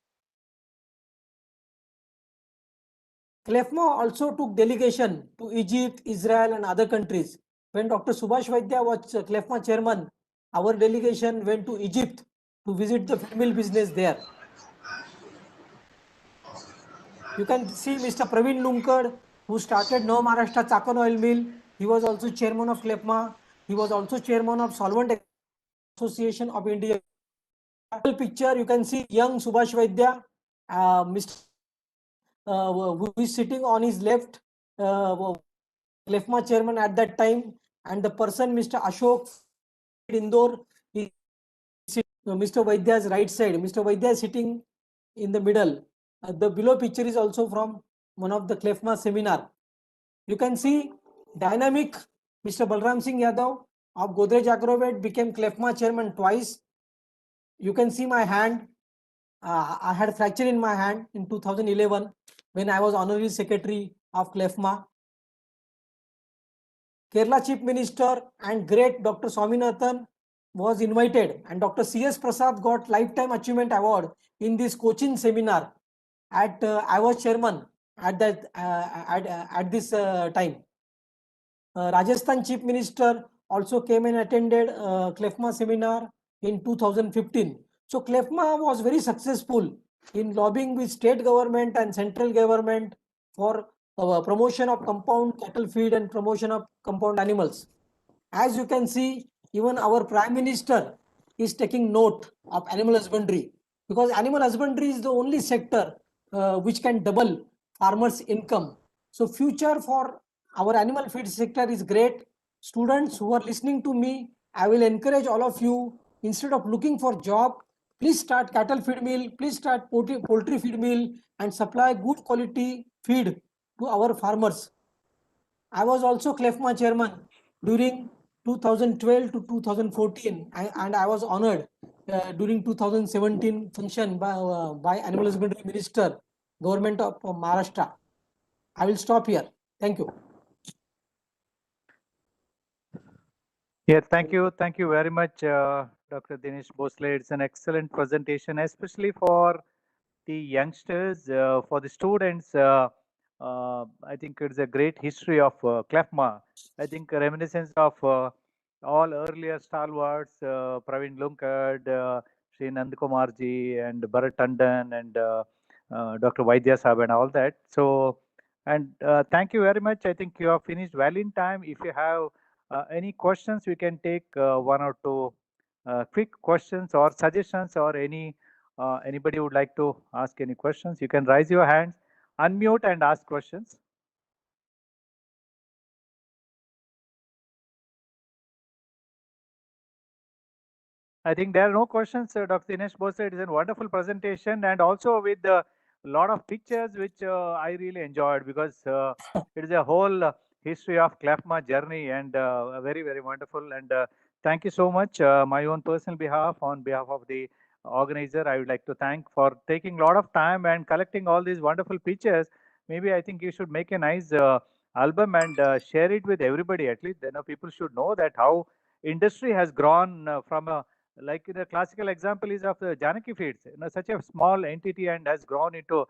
CLEFMA also took delegation to Egypt, Israel, and other countries. When Dr. Subhash Vaidya was CLEFMA chairman, our delegation went to Egypt to visit the feed mill business there. You can see Mr. Praveen Lunkad, who started Nav Maharashtra Chakan Oil Mill. He was also chairman of CLEFMA. He was also chairman of Solvent Association of India. Picture, you can see young Subhash Vaidya, Mr. Who is sitting on his left, CLEFMA chairman at that time, and the person, Mr. Ashok Indore, is Mr. Vaidya's right side. Mr. Vaidya is sitting in the middle. The below picture is also from one of the CLEFMA seminar. You can see dynamic Mr. Balram Singh Yadav of Godrej Agrovet became CLEFMA chairman twice. You can see my hand. I had fracture in my hand in 2011 when I was honorary secretary of CLEFMA. Kerala Chief Minister and great Dr. Swaminathan was invited, and Dr. C.S. Prasad got Lifetime Achievement Award in this coaching seminar. I was chairman at that at this time. Rajasthan Chief Minister also came and attended CLEFMA seminar in 2015. So CLEFMA was very successful in lobbying with state government and central government for promotion of compound cattle feed and promotion of compound animals. As you can see, even our Prime Minister is taking note of animal husbandry, because animal husbandry is the only sector which can double farmers' income. So future for our animal feed sector is great. Students who are listening to me, I will encourage all of you, instead of looking for job, please start cattle feed mill, please start poultry feed mill and supply good quality feed to our farmers. I was also CLEFMA chairman during 2012 to 2014, and I was honored during 2017 function by Animal Husbandry Minister, Government of Maharashtra. I will stop here. Thank you. Yeah, thank you. Thank you very much, Dr. Dinesh Bhosle. It's an excellent presentation, especially for the youngsters, for the students. I think it's a great history of CLEFMA. I think a reminiscence of all earlier stalwarts, Praveen Lunkad, Sri Nandakumarji, and Bharat Tandon, and Dr. Vaidya Sahab, and all that. So, and thank you very much. I think you have finished well in time. If you have any questions, we can take one or two quick questions or suggestions, or anybody would like to ask any questions. You can raise your hands, unmute, and ask questions. I think there are no questions, Dr. Dinesh Bhosle. It is a wonderful presentation, and also with a lot of pictures, which I really enjoyed, because it is a whole history of CLEFMA journey, and very, very wonderful. And thank you so much. My own personal behalf, on behalf of the organizer, I would like to thank for taking a lot of time and collecting all these wonderful pictures. Maybe I think you should make a nice album and share it with everybody. At least people should know that how industry has grown from a, like the classical example is of the Janaki feeds, such a small entity, and has grown into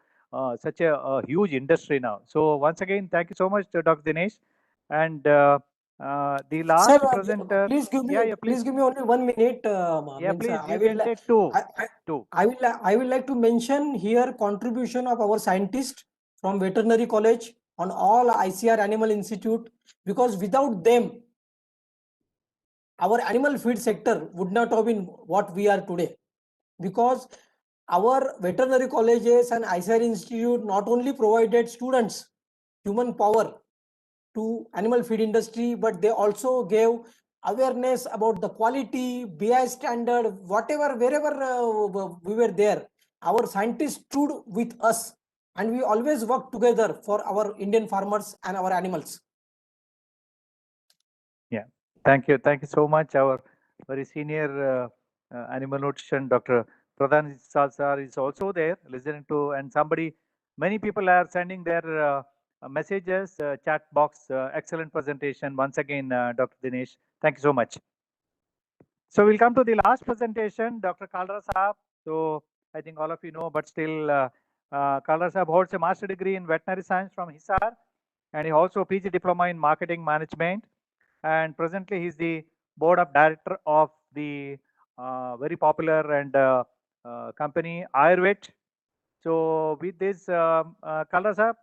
such a huge industry now. So once again, thank you so much, Dr. Dinesh. And the last Sir, presenter, please give me please give me only 1 minute. Yeah, please, you can take two. I will like to mention here contribution of our scientists from veterinary college on all ICR Animal Institute, because without them, our animal feed sector would not have been what we are today. Because our veterinary colleges and ICR Institute not only provided students human power to animal feed industry, but they also gave awareness about the quality, BI standard, whatever, wherever we were there. Our scientists stood with us, and we always work together for our Indian farmers and our animals. Yeah, thank you. Thank you so much. Our very senior animal nutrition, Dr. Pradhan sir, is also there listening to, and many people are sending their messages, chat box. Excellent presentation. Once again, Dr. Dinesh, thank you so much. So we'll come to the last presentation, Dr. Kalra Saab. So I think all of you know, but still, Kalra Saab holds a master degree in veterinary science from Hisar, and he also PG diploma in marketing management. And presently, he's the board of director of the very popular and company IVRI. So with this, Kalra Saab,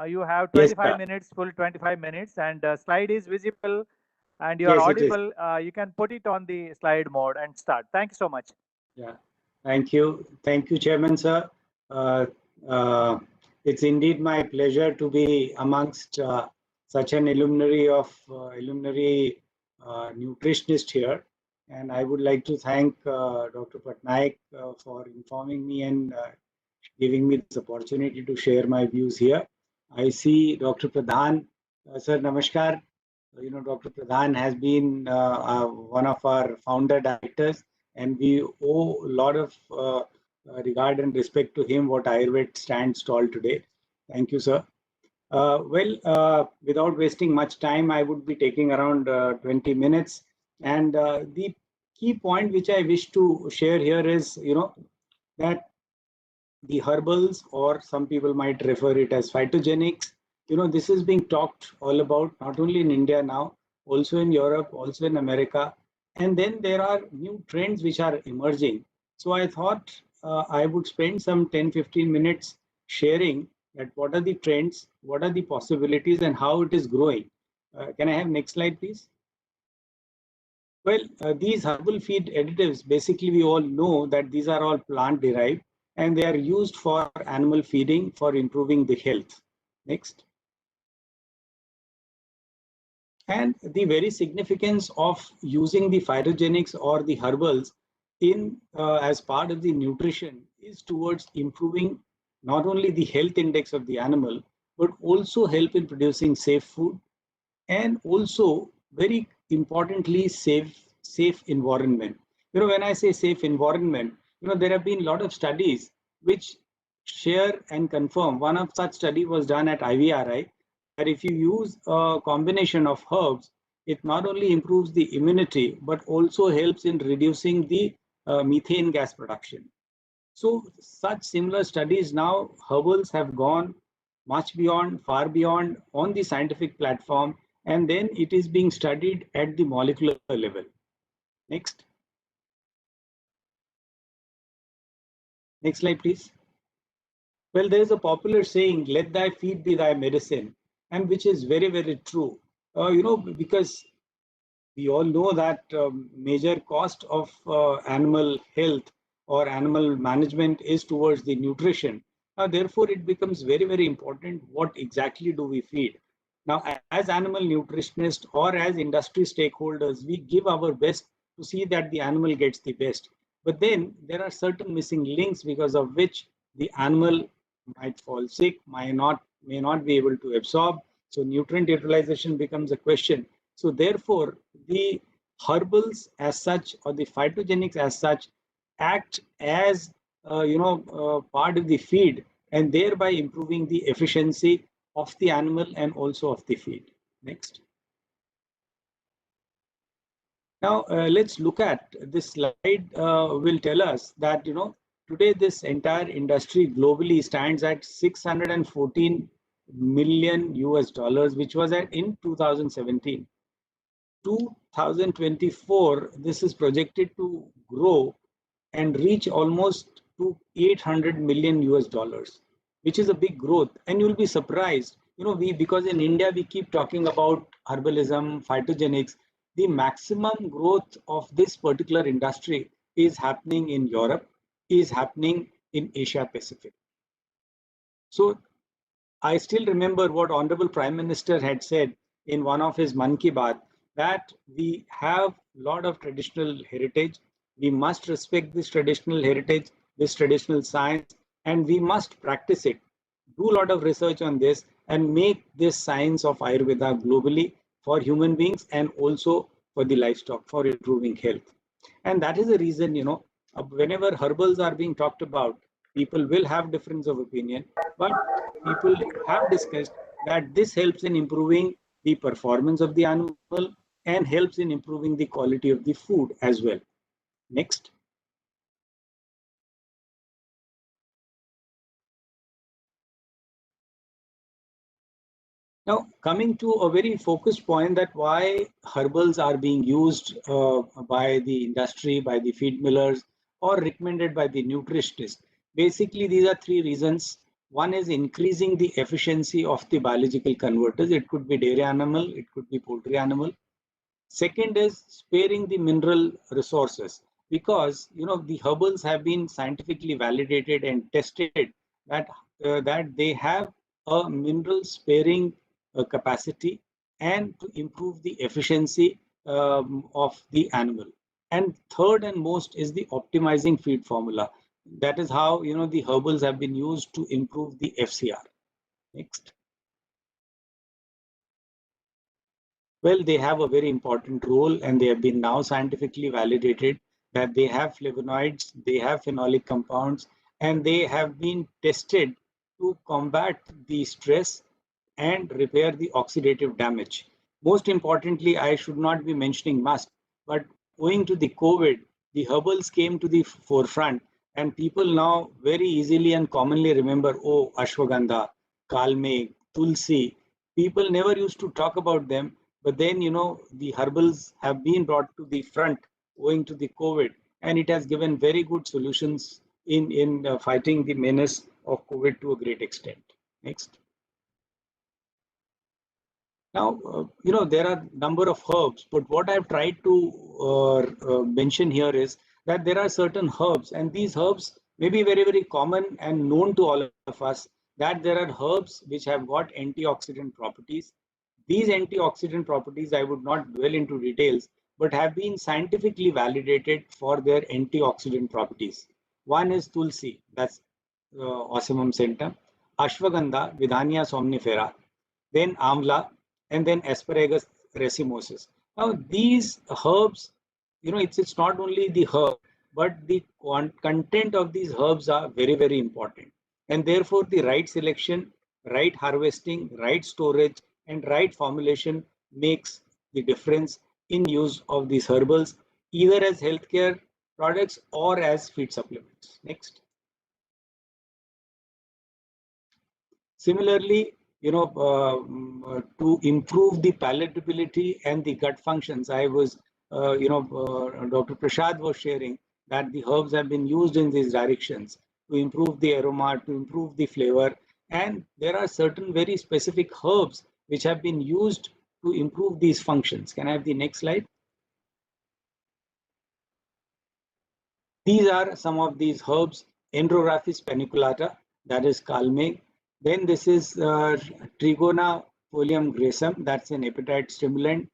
you have 25 minutes, full 25 minutes, and slide is visible, and you are audible. You can put it on the slide mode and start. Thank you so much. Yeah, thank you. Thank you, Chairman, sir. It's indeed my pleasure to be amongst such an alumni nutritionist here. And I would like to thank Dr. Patnaik for informing me and giving me this opportunity to share my views here. I see Dr. Pradhan. Sir, namaskar. Dr. Pradhan has been one of our founder directors, and we owe a lot of regard and respect to him what IVRI stands tall today. Thank you, sir. Without wasting much time, I would be taking around 20 minutes. And the key point which I wish to share here is, that the herbals, or some people might refer it as phytogenics, this is being talked all about, not only in India now, also in Europe, also in America. And then there are new trends which are emerging. So I thought I would spend some 10-15 minutes sharing that what are the trends, what are the possibilities, and how it is growing. Can I have next slide, please? Well, these herbal feed additives, basically we all know that these are all plant derived and they are used for animal feeding for improving the health. Next. And the very significance of using the phytogenics or the herbals in as part of the nutrition is towards improving not only the health index of the animal, but also help in producing safe food and also very importantly safe environment. When I say safe environment, there have been a lot of studies which share and confirm. One of such study was done at IVRI, that if you use a combination of herbs, it not only improves the immunity but also helps in reducing the methane gas production. So such similar studies now, herbals have gone much beyond, far beyond on the scientific platform, and then it is being studied at the molecular level. Next. Next slide, please. Well, there is a popular saying, let thy feed be thy medicine, and which is very, very true. Because we all know that major cost of animal health or animal management is towards the nutrition. Therefore, it becomes very, very important what exactly do we feed. Now, as animal nutritionists or as industry stakeholders, we give our best to see that the animal gets the best. But then there are certain missing links because of which the animal might fall sick, may not be able to absorb. So nutrient utilization becomes a question. So therefore, the herbals as such or the phytogenics as such act as part of the feed and thereby improving the efficiency of the animal and also of the feed. Next. Now let's look at this slide. Will tell us that today this entire industry globally stands at 614 million US dollars, which was in 2017. 2024, this is projected to grow and reach almost to 800 million US dollars, which is a big growth. And you'll be surprised, because in India we keep talking about herbalism, phytogenics. The maximum growth of this particular industry is happening in Europe, is happening in Asia Pacific. So I still remember what Honorable Prime Minister had said in one of his Man Ki Baat, that we have a lot of traditional heritage. We must respect this traditional heritage, this traditional science, and we must practice it. Do a lot of research on this and make this science of Ayurveda globally for human beings and also for the livestock for improving health. And that is the reason, whenever herbals are being talked about, people will have difference of opinion, but people have discussed that this helps in improving the performance of the animal and helps in improving the quality of the food as well. Next. Now, coming to a very focused point, that why herbals are being used by the industry, by the feed millers, or recommended by the nutritionists. Basically, these are three reasons. One is increasing the efficiency of the biological converters. It could be dairy animal, it could be poultry animal. Second is sparing the mineral resources, because the herbals have been scientifically validated and tested that they have a mineral sparing capacity and to improve the efficiency of the animal. And third and most is the optimizing feed formula. That is how the herbals have been used to improve the FCR. Next. Well, they have a very important role, and they have been now scientifically validated that they have flavonoids, they have phenolic compounds, and they have been tested to combat the stress and repair the oxidative damage. Most importantly, I should not be mentioning must, but owing to the COVID, the herbals came to the forefront, and people now very easily and commonly remember, oh, ashwagandha, kalme, tulsi. People never used to talk about them, but then, the herbals have been brought to the front owing to the COVID, and it has given very good solutions in fighting the menace of COVID to a great extent. Next. Now, there are a number of herbs, but what I've tried to mention here is that there are certain herbs, and these herbs may be very, very common and known to all of us, that there are herbs which have got antioxidant properties. These antioxidant properties, I would not dwell into details, but have been scientifically validated for their antioxidant properties. One is tulsi, that's Ocimum centum, ashwagandha, Vidania somnifera, then amla, and then asparagus racemosus. Now, these herbs, it's not only the herb, but the content of these herbs are very, very important. And therefore, the right selection, right harvesting, right storage, and right formulation makes the difference in use of these herbals, either as healthcare products or as feed supplements. Next. Similarly, to improve the palatability and the gut functions, I was, Dr. Prasad was sharing that the herbs have been used in these directions to improve the aroma, to improve the flavor, and there are certain very specific herbs which have been used to improve these functions. Can I have the next slide? These are some of these herbs: Andrographis paniculata, that is calming. Then this is Trigona folium gracem, that's an appetite stimulant.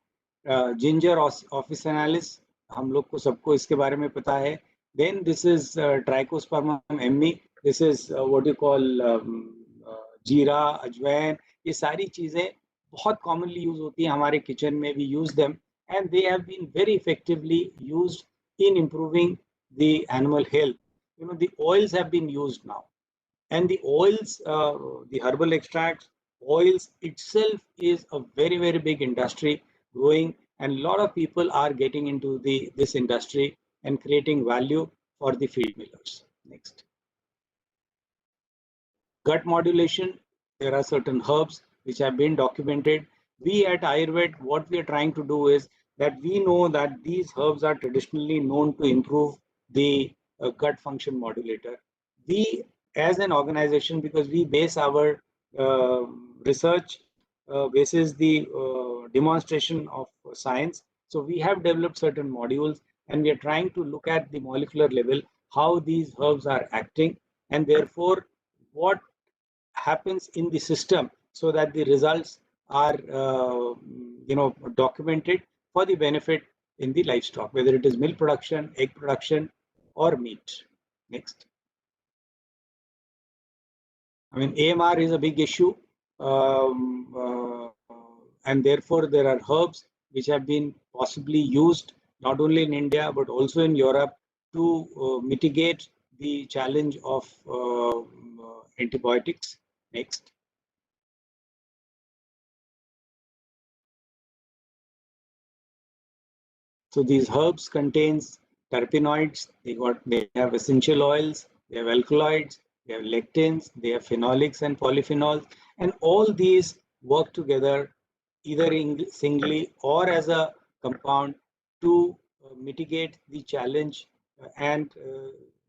Ginger officinalis, हम लोग को सबको इसके बारे में पता है. Then this is Trichospermum emmi. This is what you call जीरा, अजवाइन. ये सारी चीजें बहुत commonly use होती हैं हमारे kitchen में. We use them, and they have been very effectively used in improving the animal health. The oils have been used now, and the oils, the herbal extracts, oils itself is a very, very big industry growing, and a lot of people are getting into this industry and creating value for the feed millers. Next. Gut modulation, there are certain herbs which have been documented. We at Ayurveda, what we are trying to do is that we know that these herbs are traditionally known to improve the gut function modulator. We, as an organization, because we base our research basis the demonstration of science, so we have developed certain modules, and we are trying to look at the molecular level how these herbs are acting, and therefore what happens in the system, so that the results are documented for the benefit in the livestock, whether it is milk production, egg production, or meat. Next. I mean, AMR is a big issue, and therefore there are herbs which have been possibly used not only in India but also in Europe to mitigate the challenge of antibiotics. Next. So these herbs contains terpenoids, they have essential oils, they have alkaloids, they have lectins, they have phenolics and polyphenols, and all these work together either singly or as a compound to mitigate the challenge, and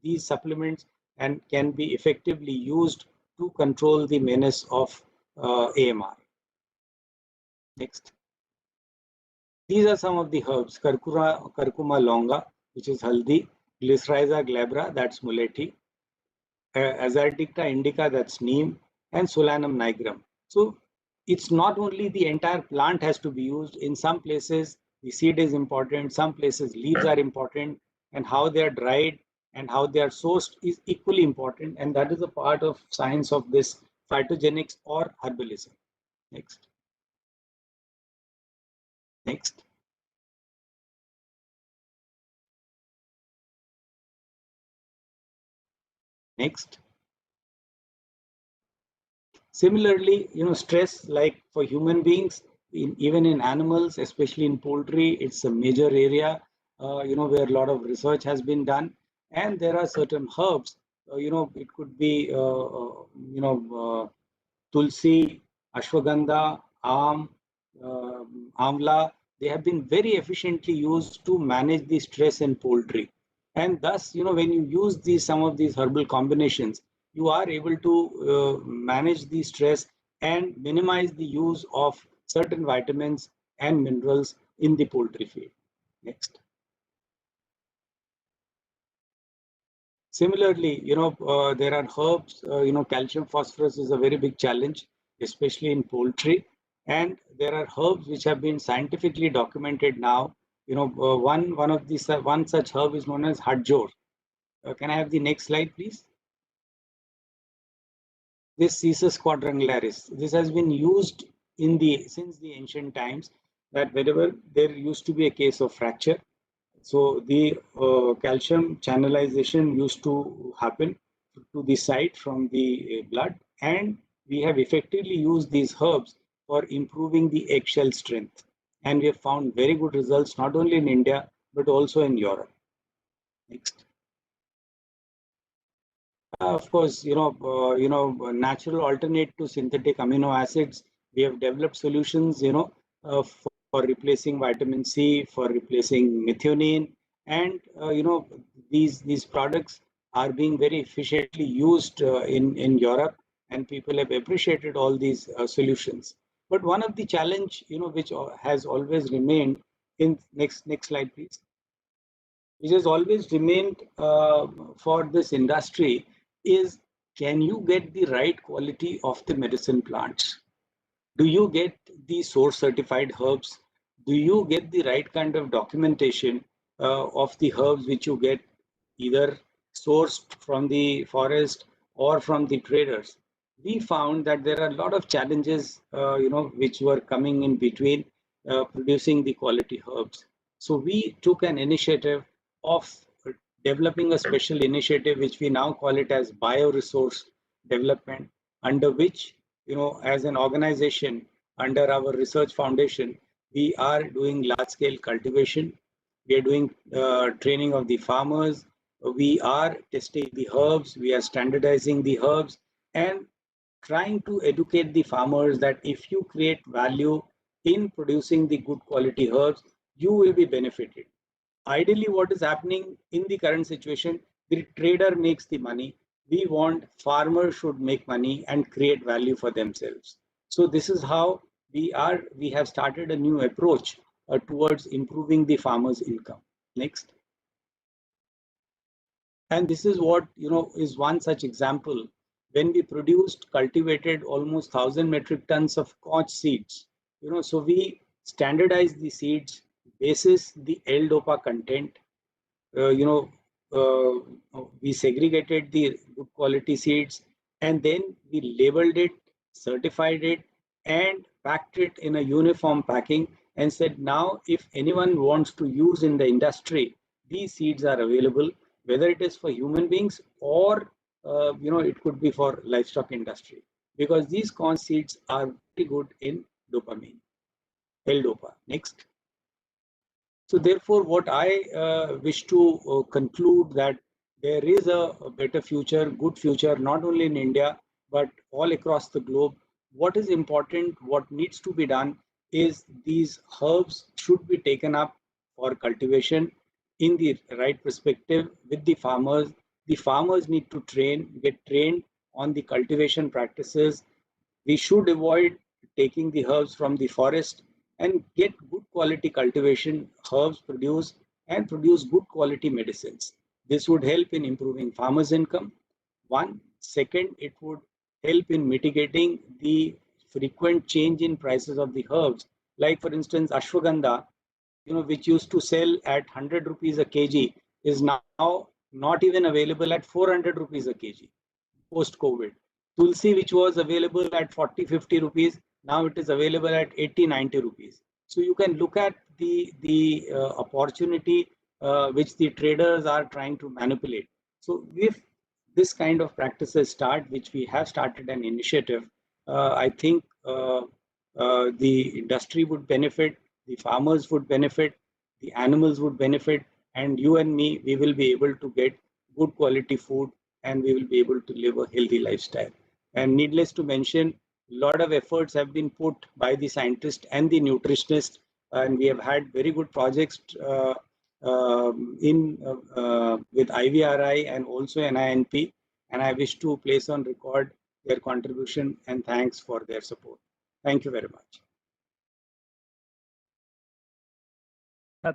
these supplements can be effectively used to control the menace of AMR. Next. These are some of the herbs: Curcuma longa, which is haldi; Glycyrrhiza glabra, that's muletti; Azadicta indica, that's neem; and Solanum nigrum. So it's not only the entire plant has to be used. In some places, the seed is important. Some places, leaves are important, and how they are dried and how they are sourced is equally important. And that is a part of science of this phytogenics or herbalism. Next. Next. Next. Similarly, stress, like for human beings, even in animals, especially in poultry, it's a major area, where a lot of research has been done. And there are certain herbs, it could be, tulsi, ashwagandha, amla, they have been very efficiently used to manage the stress in poultry. And thus, when you use some of these herbal combinations, you are able to manage the stress and minimize the use of certain vitamins and minerals in the poultry feed. Next. Similarly, there are herbs, calcium phosphorus is a very big challenge, especially in poultry. And there are herbs which have been scientifically documented now. One such herb is known as hadjor. Can I have the next slide, please? This Cissus quadrangularis. This has been used since the ancient times, that wherever there used to be a case of fracture, so the calcium channelization used to happen to the site from the blood, and we have effectively used these herbs for improving the eggshell strength. And we have found very good results not only in India but also in Europe. Next. Of course, natural alternate to synthetic amino acids. We have developed solutions, for replacing vitamin C, for replacing methionine, and these products are being very efficiently used in Europe, and people have appreciated all these solutions. But one of the challenge, which has always remained in next slide, please, which has always remained for this industry is, can you get the right quality of the medicine plants? Do you get the source certified herbs? Do you get the right kind of documentation of the herbs which you get either sourced from the forest or from the traders? We found that there are a lot of challenges, which were coming in between producing the quality herbs. So we took an initiative of developing a special initiative, which we now call it as bioresource development, under which, as an organization under our research foundation, we are doing large scale cultivation. We are doing training of the farmers. We are testing the herbs. We are standardizing the herbs and trying to educate the farmers that if you create value in producing the good quality herbs, you will be benefited. Ideally, what is happening in the current situation, the trader makes the money. We want farmers should make money and create value for themselves. So this is how we have started a new approach towards improving the farmers' income. Next. And this is what, is one such example. When we cultivated almost 1,000 metric tons of conch seeds, so we standardized the seeds basis the L-DOPA content. We segregated the good quality seeds, and then we labeled it, certified it, and packed it in a uniform packing, and said, now if anyone wants to use in the industry, these seeds are available, whether it is for human beings or it could be for livestock industry, because these conch seeds are very good in dopamine, L-DOPA. Next. So therefore, what I wish to conclude, that there is a better future, good future, not only in India, but all across the globe. What is important, what needs to be done is these herbs should be taken up for cultivation in the right perspective with the farmers. The farmers need to get trained on the cultivation practices. We should avoid taking the herbs from the forest and get good quality cultivation herbs produce good quality medicines. This would help in improving farmers' income. One. Second, it would help in mitigating the frequent change in prices of the herbs. Like for instance, ashwagandha, which used to sell at 100 rupees a kg, is now not even available at 400 rupees a kg post-COVID. Tulsi, which was available at 40-50 rupees, now it is available at 80-90 rupees. So you can look at the opportunity which the traders are trying to manipulate. So if this kind of practices start, which we have started an initiative, I think the industry would benefit, the farmers would benefit, the animals would benefit, and you and me, we will be able to get good quality food, and we will be able to live a healthy lifestyle. And needless to mention, lot of efforts have been put by the scientists and the nutritionists, and we have had very good projects with IVRI and also NINP, and I wish to place on record their contribution and thanks for their support. Thank you very much.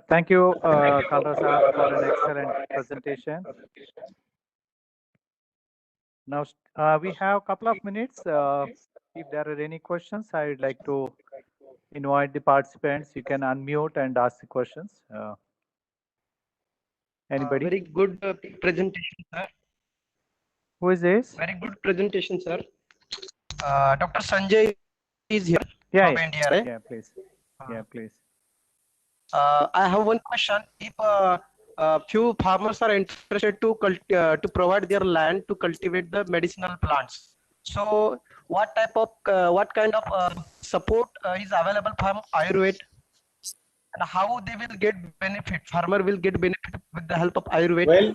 Thank you, Kalra Saab, for an excellent presentation. Now, we have a couple of minutes. If there are any questions, I would like to invite the participants. You can unmute and ask the questions. Anybody? Very good presentation, sir. Who is this? Very good presentation, sir. Dr. Sanjay is here Yeah, from yeah. India, right? Yeah, please. Yeah, please. I have one question. If few farmers are interested to provide their land to cultivate the medicinal plants, so what kind of support is available from Ayurveda, and how they will get benefit? Farmer will get benefit with the help of Ayurveda.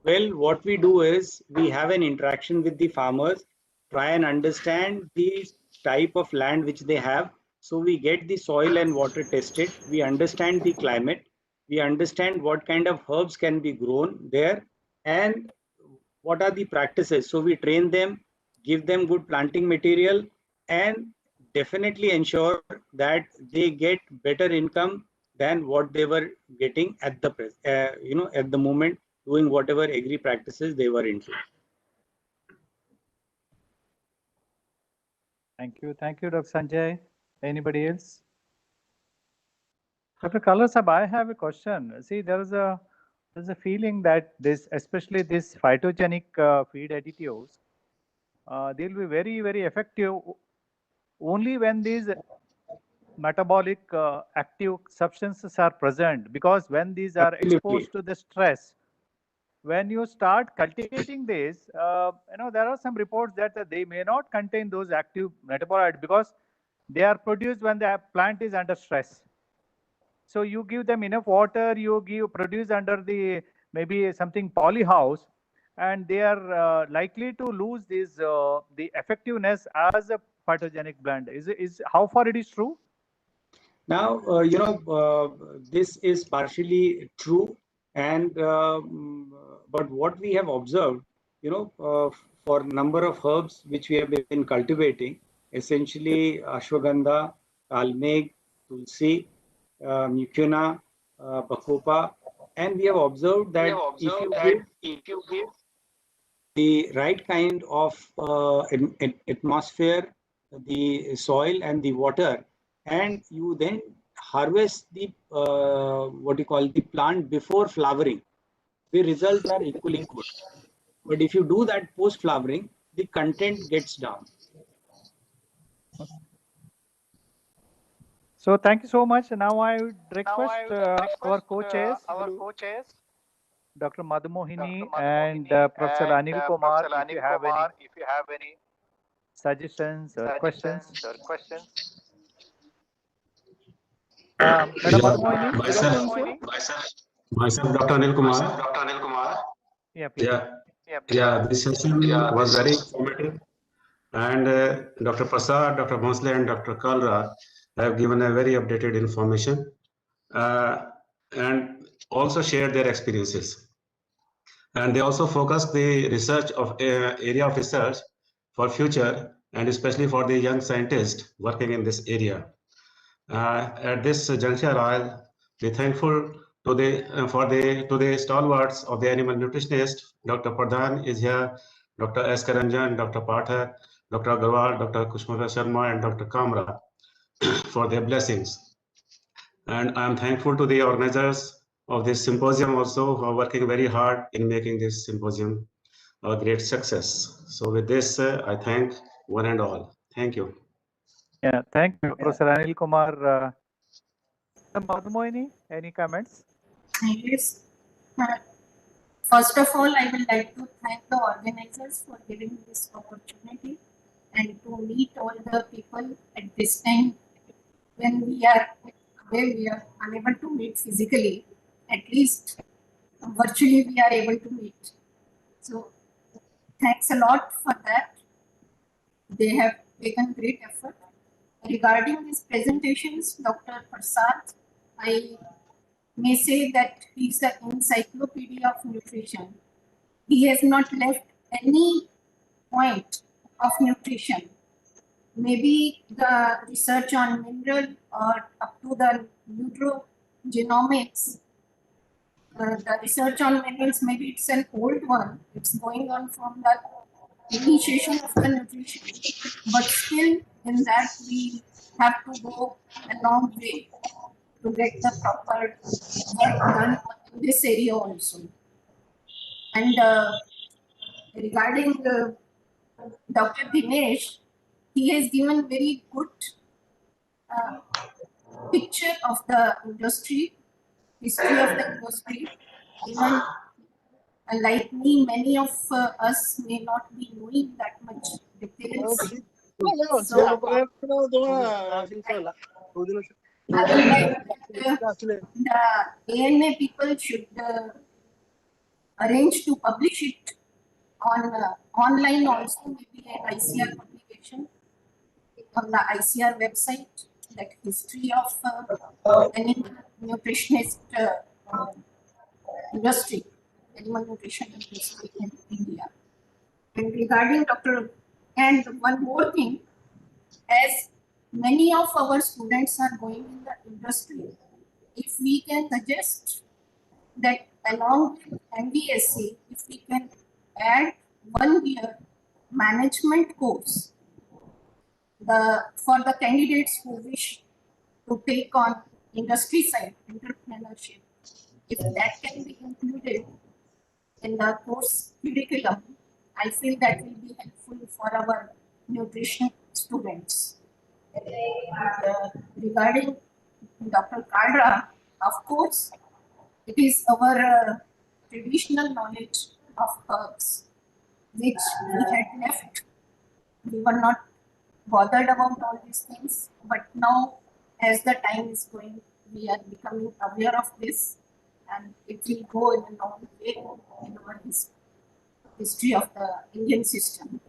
Well, what we do is we have an interaction with the farmers, try and understand the type of land which they have. So we get the soil and water tested. We understand the climate. We understand what kind of herbs can be grown there and what are the practices. So we train them, give them good planting material, and definitely ensure that they get better income than what they were getting at the at the moment, doing whatever agri practices they were into. Thank you, Dr. Sanjay. Anybody else? Dr. Kalra Saab, I have a question. See, there's a feeling that especially this phytogenic feed additives, they'll be very, very effective only when these metabolic active substances are present, because when these are exposed to the stress, when you start cultivating this, there are some reports that they may not contain those active metabolites because they are produced when the plant is under stress. So you give them enough water, you produce under the maybe something polyhouse, and they are likely to lose this the effectiveness as a phytogenic blend. Is how far it is true? Now, this is partially true, and but what we have observed, for number of herbs which we have been cultivating, essentially ashwagandha, kalmeg, tulsi, mucuna, bacopa, and we have observed that if you give the right kind of atmosphere, the soil and the water, and you then harvest the what you call the plant before flowering, the results are equally good. But if you do that post flowering, the content gets down. So thank you so much. Now I would request our co-chairs, Dr. Madhumohini and Professor Anil Kumar, if you have any suggestions or questions. Madam Madhumohini, myself, Dr. Anil Kumar. Yeah, please. Yeah, this session was very informative, and Dr. Prasad, Dr. Bhonsle, and Dr. Kalra have given a very updated information and also shared their experiences. And they also focused the research of area of research for future, and especially for the young scientists working in this area. At this juncture, I'll be thankful to the stalwarts of the animal nutritionist. Dr. Pradhan is here, Dr. S. Karanjan, Dr. Pathak, Dr. Agarwal, Dr. Kushmara Sharma, and Dr. Kamra for their blessings. And I'm thankful to the organizers of this symposium also, who are working very hard in making this symposium a great success. So with this, I thank one and all. Thank you. Yeah, thank you, Professor Anil Kumar. Madhumohini, any comments? Yes. First of all, I would like to thank the organizers for giving this opportunity and to meet all the people at this time when we are unable to meet physically. At least virtually we are able to meet. So thanks a lot for that. They have taken great effort. Regarding these presentations, Dr. Prasad, I may say that he's the encyclopedia of nutrition. He has not left any point of nutrition. Maybe the research on mineral or up to the nutrigenomics, the research on minerals, maybe it's an old one. It's going on from the initiation of the nutrition. But still in that we have to go a long way to get the proper work done in this area also. And regarding Dr. Dinesh, he has given very good picture of the industry, history of the industry. Even like me, many of us may not be knowing that much details. So, I would like that the ANA people should arrange to publish it on online also, maybe an ICR publication on the ICR website, like history of animal nutritionist industry, animal nutrition industry in India. And regarding Dr. And one more thing, as many of our students are going in the industry, if we can suggest that along with MBSc, if we can add 1 year management course for the candidates who wish to take on industry side entrepreneurship, if that can be included in the course curriculum, I feel that will be helpful for our nutrition students. Regarding Dr. Kadra, of course, it is our traditional knowledge of herbs, which we had left. We were not bothered about all these things, but now, as the time is going, we are becoming aware of this, and it will go in a long way in our history of the Indian system.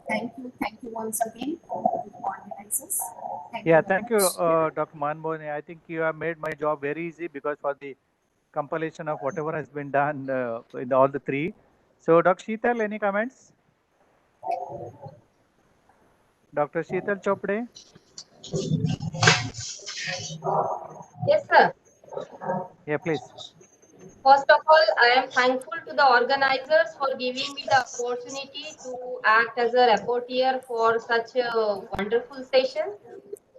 Thank you once again to the organizers. Thank you, Dr. Manmohan. I think you have made my job very easy because for the compilation of whatever has been done in all the three. So, Dr. Sheetal, any comments? Dr. Sheetal Chopde? Yes, sir. Yeah, please. First of all, I am thankful to the organizers for giving me the opportunity to act as a rapporteur for such a wonderful session.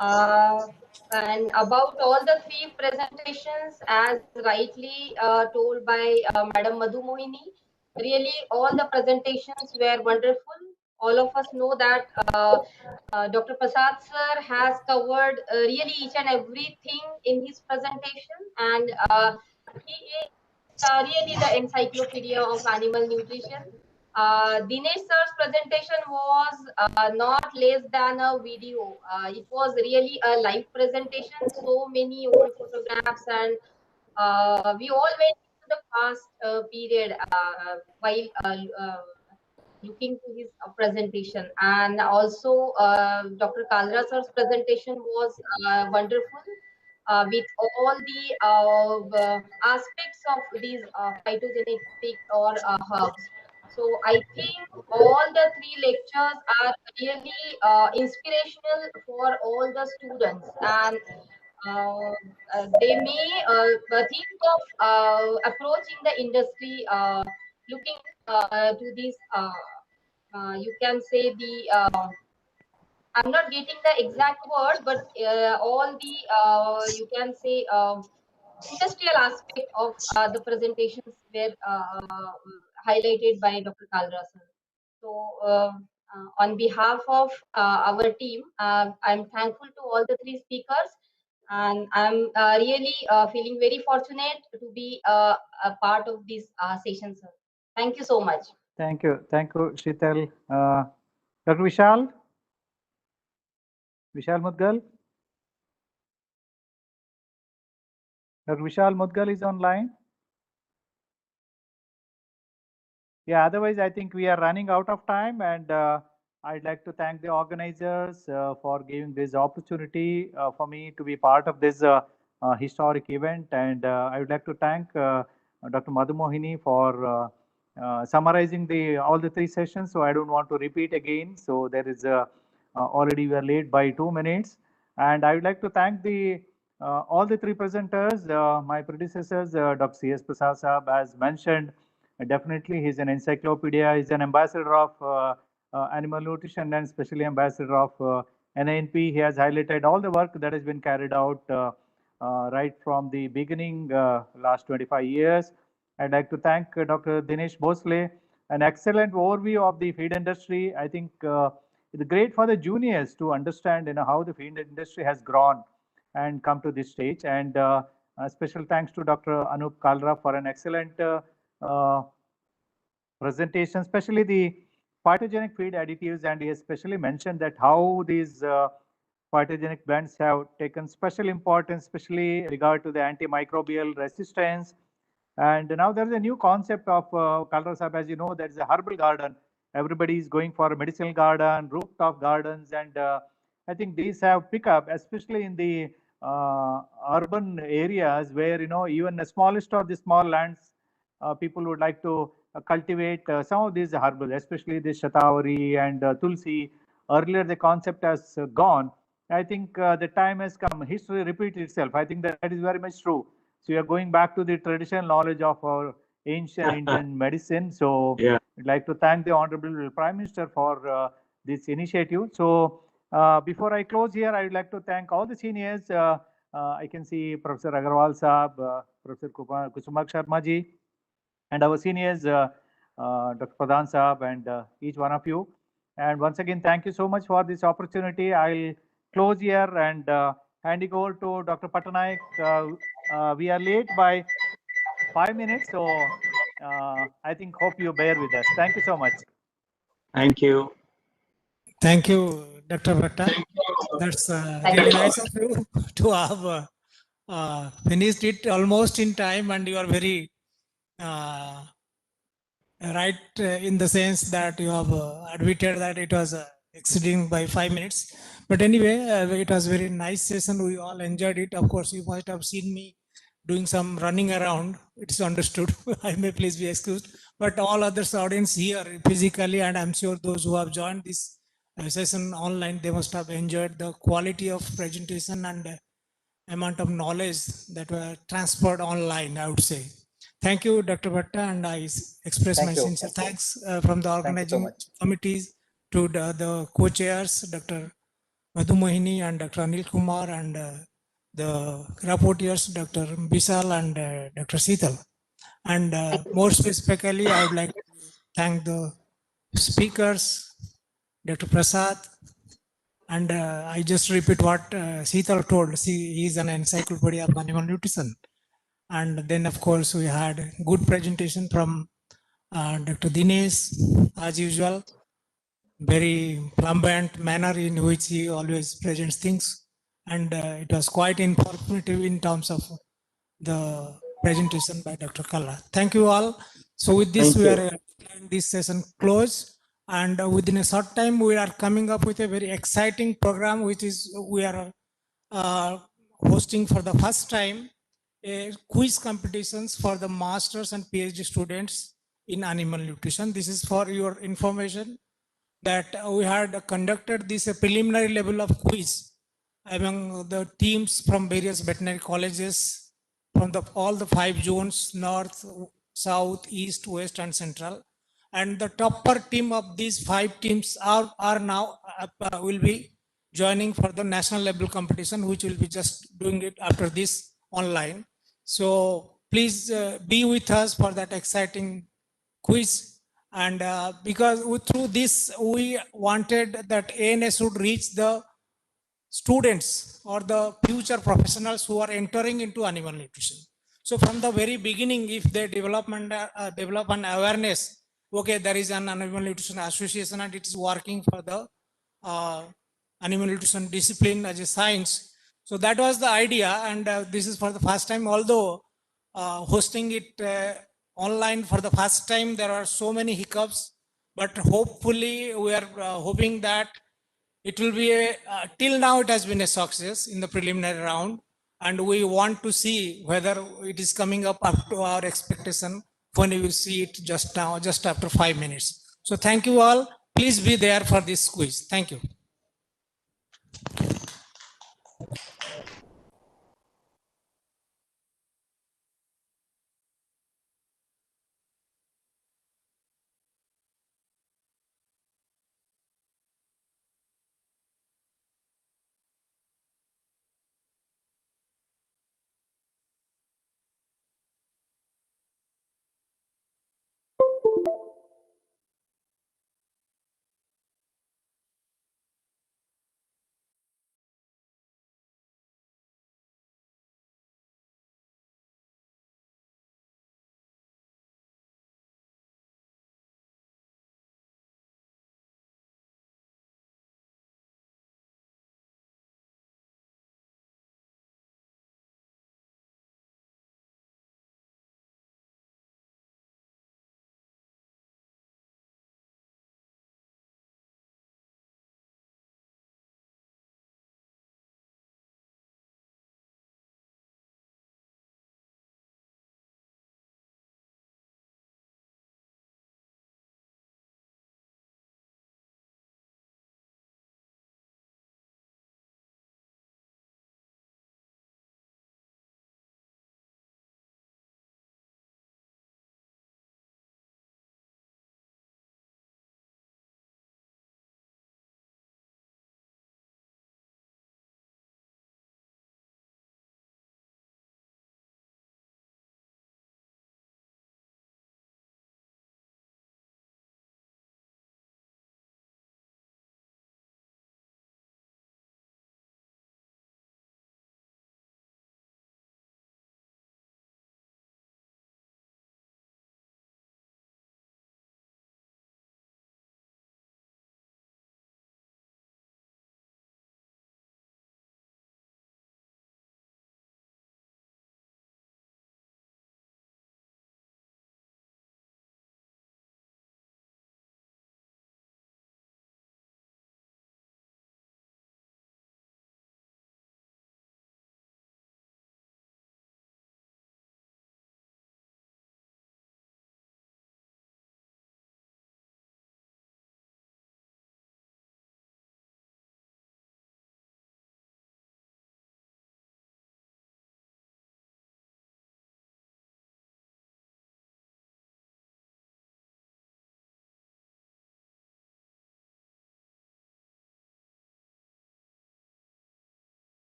And about all the three presentations, as rightly told by Madam Madhu Mohini, really all the presentations were wonderful. All of us know that Dr. Prasad sir has covered really each and everything in his presentation, and he is really the encyclopedia of animal nutrition. Dinesh sir's presentation was not less than a video. It was really a live presentation, so many old photographs, and we all went into the past period while looking to his presentation. And also Dr. Kalra sir's presentation was wonderful. With all the aspects of these phytogenetic or herbs. So I think all the three lectures are really inspirational for all the students, and they may think of approaching the industry, looking to this, you can say the I'm not getting the exact word, but all the you can say industrial aspect of the presentations were highlighted by Dr. Kalra sir. So on behalf of our team, I'm thankful to all the three speakers, and I'm really feeling very fortunate to be a part of this session, sir. Thank you so much. Thank you, Sheetal. Dr. Vishal Mudgal. Dr. Vishal Mudgal is online. Yeah, otherwise I think we are running out of time, and I'd like to thank the organizers for giving this opportunity for me to be part of this historic event. And I would like to thank Dr. Madhu Mohini for summarizing all the three sessions. So I don't want to repeat again. So there is already we are late by 2 minutes. And I would like to thank all the three presenters, my predecessors, Dr. C.S. Prasad Saab, as mentioned. Definitely, he's an encyclopedia. He's an ambassador of animal nutrition and especially ambassador of NINP. He has highlighted all the work that has been carried out right from the beginning last 25 years. I'd like to thank Dr. Dinesh Bhosle, an excellent overview of the feed industry. I think it's great for the juniors to understand how the feed industry has grown and come to this stage. And a special thanks to Dr. Anup Kalra for an excellent presentation, especially the phytogenic feed additives, and he especially mentioned that how these phytogenic blends have taken special importance, especially regard to the antimicrobial resistance. And now there is a new concept of Kalra Sahab, as you know, there is a herbal garden. Everybody is going for a medicinal garden, rooftop gardens, and I think these have picked up, especially in the urban areas where even the smallest of the small lands, people would like to cultivate some of these herbals, especially the shatavari and tulsi. Earlier, the concept has gone. I think the time has come. History repeats itself. I think that is very much true. So we are going back to the traditional knowledge of our ancient Indian medicine. So Yeah. I'd like to thank the Honorable Prime Minister for this initiative. So before I close here, I would like to thank all the seniors. I can see Professor Agarwal Saab, Professor Kusumak Sharma ji, and our seniors, Dr. Pradhan Saab, and each one of you. And once again, thank you so much for this opportunity. I'll close here and hand it over to Dr. Patnaik. We are late by 5 minutes, so I think hope you bear with us. Thank you so much. Thank you. Thank you, Dr. Bhatta. That's really nice of you to have finished it almost in time, and you are very right in the sense that you have admitted that it was exceeding by 5 minutes. But anyway, it was very nice session. We all enjoyed it. Of course, you must have seen me doing some running around. It's understood. I may please be excused. But all others audience here physically, and I'm sure those who have joined this session online, they must have enjoyed the quality of presentation and amount of knowledge that were transferred online, I would say. Thank you, Dr. Bhatta, and I express my sincere thanks from the organizing committees to the co-chairs, Dr. Madhu Mohini and Dr. Anil Kumar, and the rapporteurs, Dr. Bisal and Dr. Seetal. And more specifically, I would like to thank the speakers, Dr. Prasad, and I just repeat what Seetal told. He is an encyclopedia of animal nutrition. And then, of course, we had good presentation from Dr. Dinesh, as usual. Very flamboyant manner in which he always presents things. And it was quite informative in terms of the presentation by Dr. Kalla. Thank you all. So with this, we are this session closed. And within a short time, we are coming up with a very exciting program, which is we are hosting for the first time quiz competitions for the masters and PhD students in animal nutrition. This is for your information that we had conducted this preliminary level of quiz among the teams from various veterinary colleges from all the 5 zones, north, south, east, west, and central. And the topper team of these 5 teams are now will be joining for the national level competition, which will be just doing it after this online. So please be with us for that exciting quiz. And because through this, we wanted that ANS would reach the students or the future professionals who are entering into animal nutrition. So from the very beginning, if they develop an awareness, okay, there is an animal nutrition association and it is working for the animal nutrition discipline as a science. So that was the idea, and this is for the first time, although hosting it online for the first time, there are so many hiccups. but hopefully we are hoping that it will be till now it has been a success in the preliminary round, and we want to see whether it is coming up to our expectation when we will see it just now, just after 5 minutes. So thank you all. Please be there for this quiz. Thank you.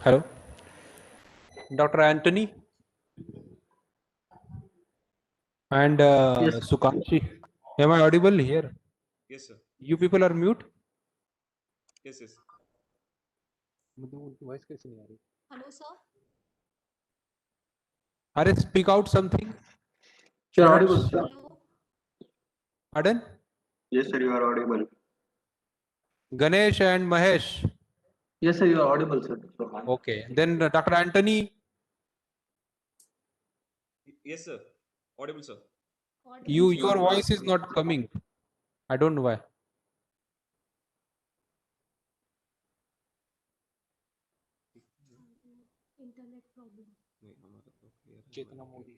Hello, Dr. Anthony and Yes. Sukanshi. Am I audible here? Yes, sir. You people are mute? Yes, yes. Voice कैसे नहीं आ रही? Hello, sir. अरे speak out something. You are Words. audible, sir. Pardon? Yes, sir, you are audible. Ganesh and Mahesh. Yes, sir, you are audible, sir. Okay. Then Dr. Anthony, Yes, sir. Audible, sir. your voice is not coming. I don't know why. Internet problem नहीं हमारा तो clear है चेतना मोदी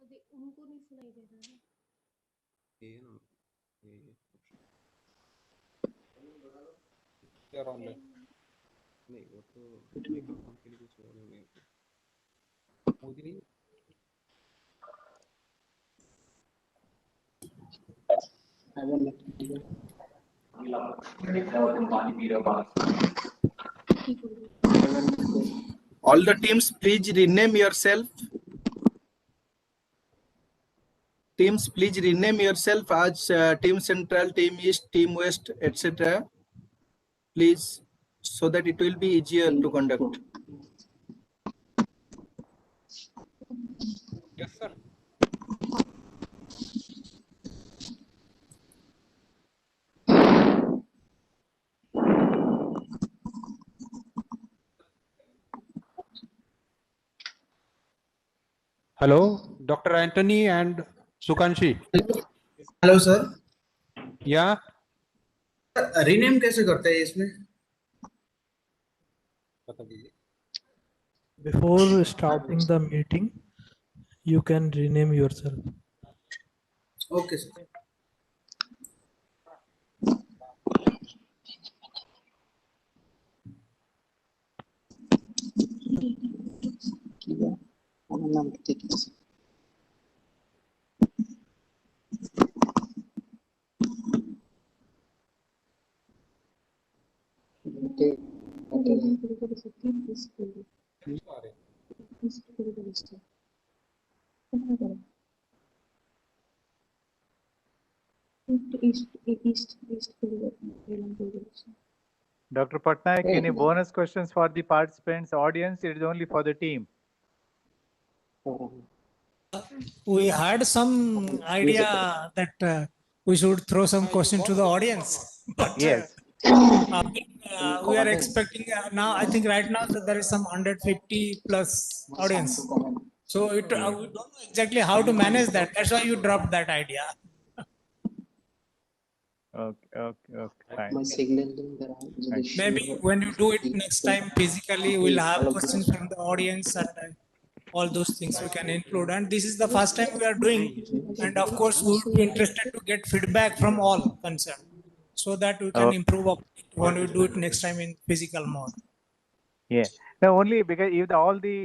अभी उनको नहीं सुनाई दे रहा है ये ना ये They are online. नहीं वो तो माइक्रोफोन के लिए कुछ प्रॉब्लम नहीं होती मोदी नहीं All the teams, please rename yourself. Teams, please rename yourself as Team Central, Team East, Team West, etc. Please, so that it will be easier to conduct. Yes, sir. Hello, Dr. Anthony and Sukanshi. Hello sir, Yeah. Rename कैसे करते हैं इसमें? Before starting the meeting, you can rename yourself. Okay, sir. Dr. Patnaik, any bonus questions for the participants? Audience, it is only for the team. We had some idea that we should throw some question to the audience, but Yes. we are expecting now. I think right now that there is some 150 plus audience. So we don't know exactly how to manage that. That's why you dropped that idea. Okay, fine. Maybe when you do it next time physically, we'll have questions from the audience and all those things we can include. And this is the first time we are doing, and of course we would be interested to get feedback from all concerned, so that we can improve up when we do it next time in physical mode. Yeah. No, only because if all the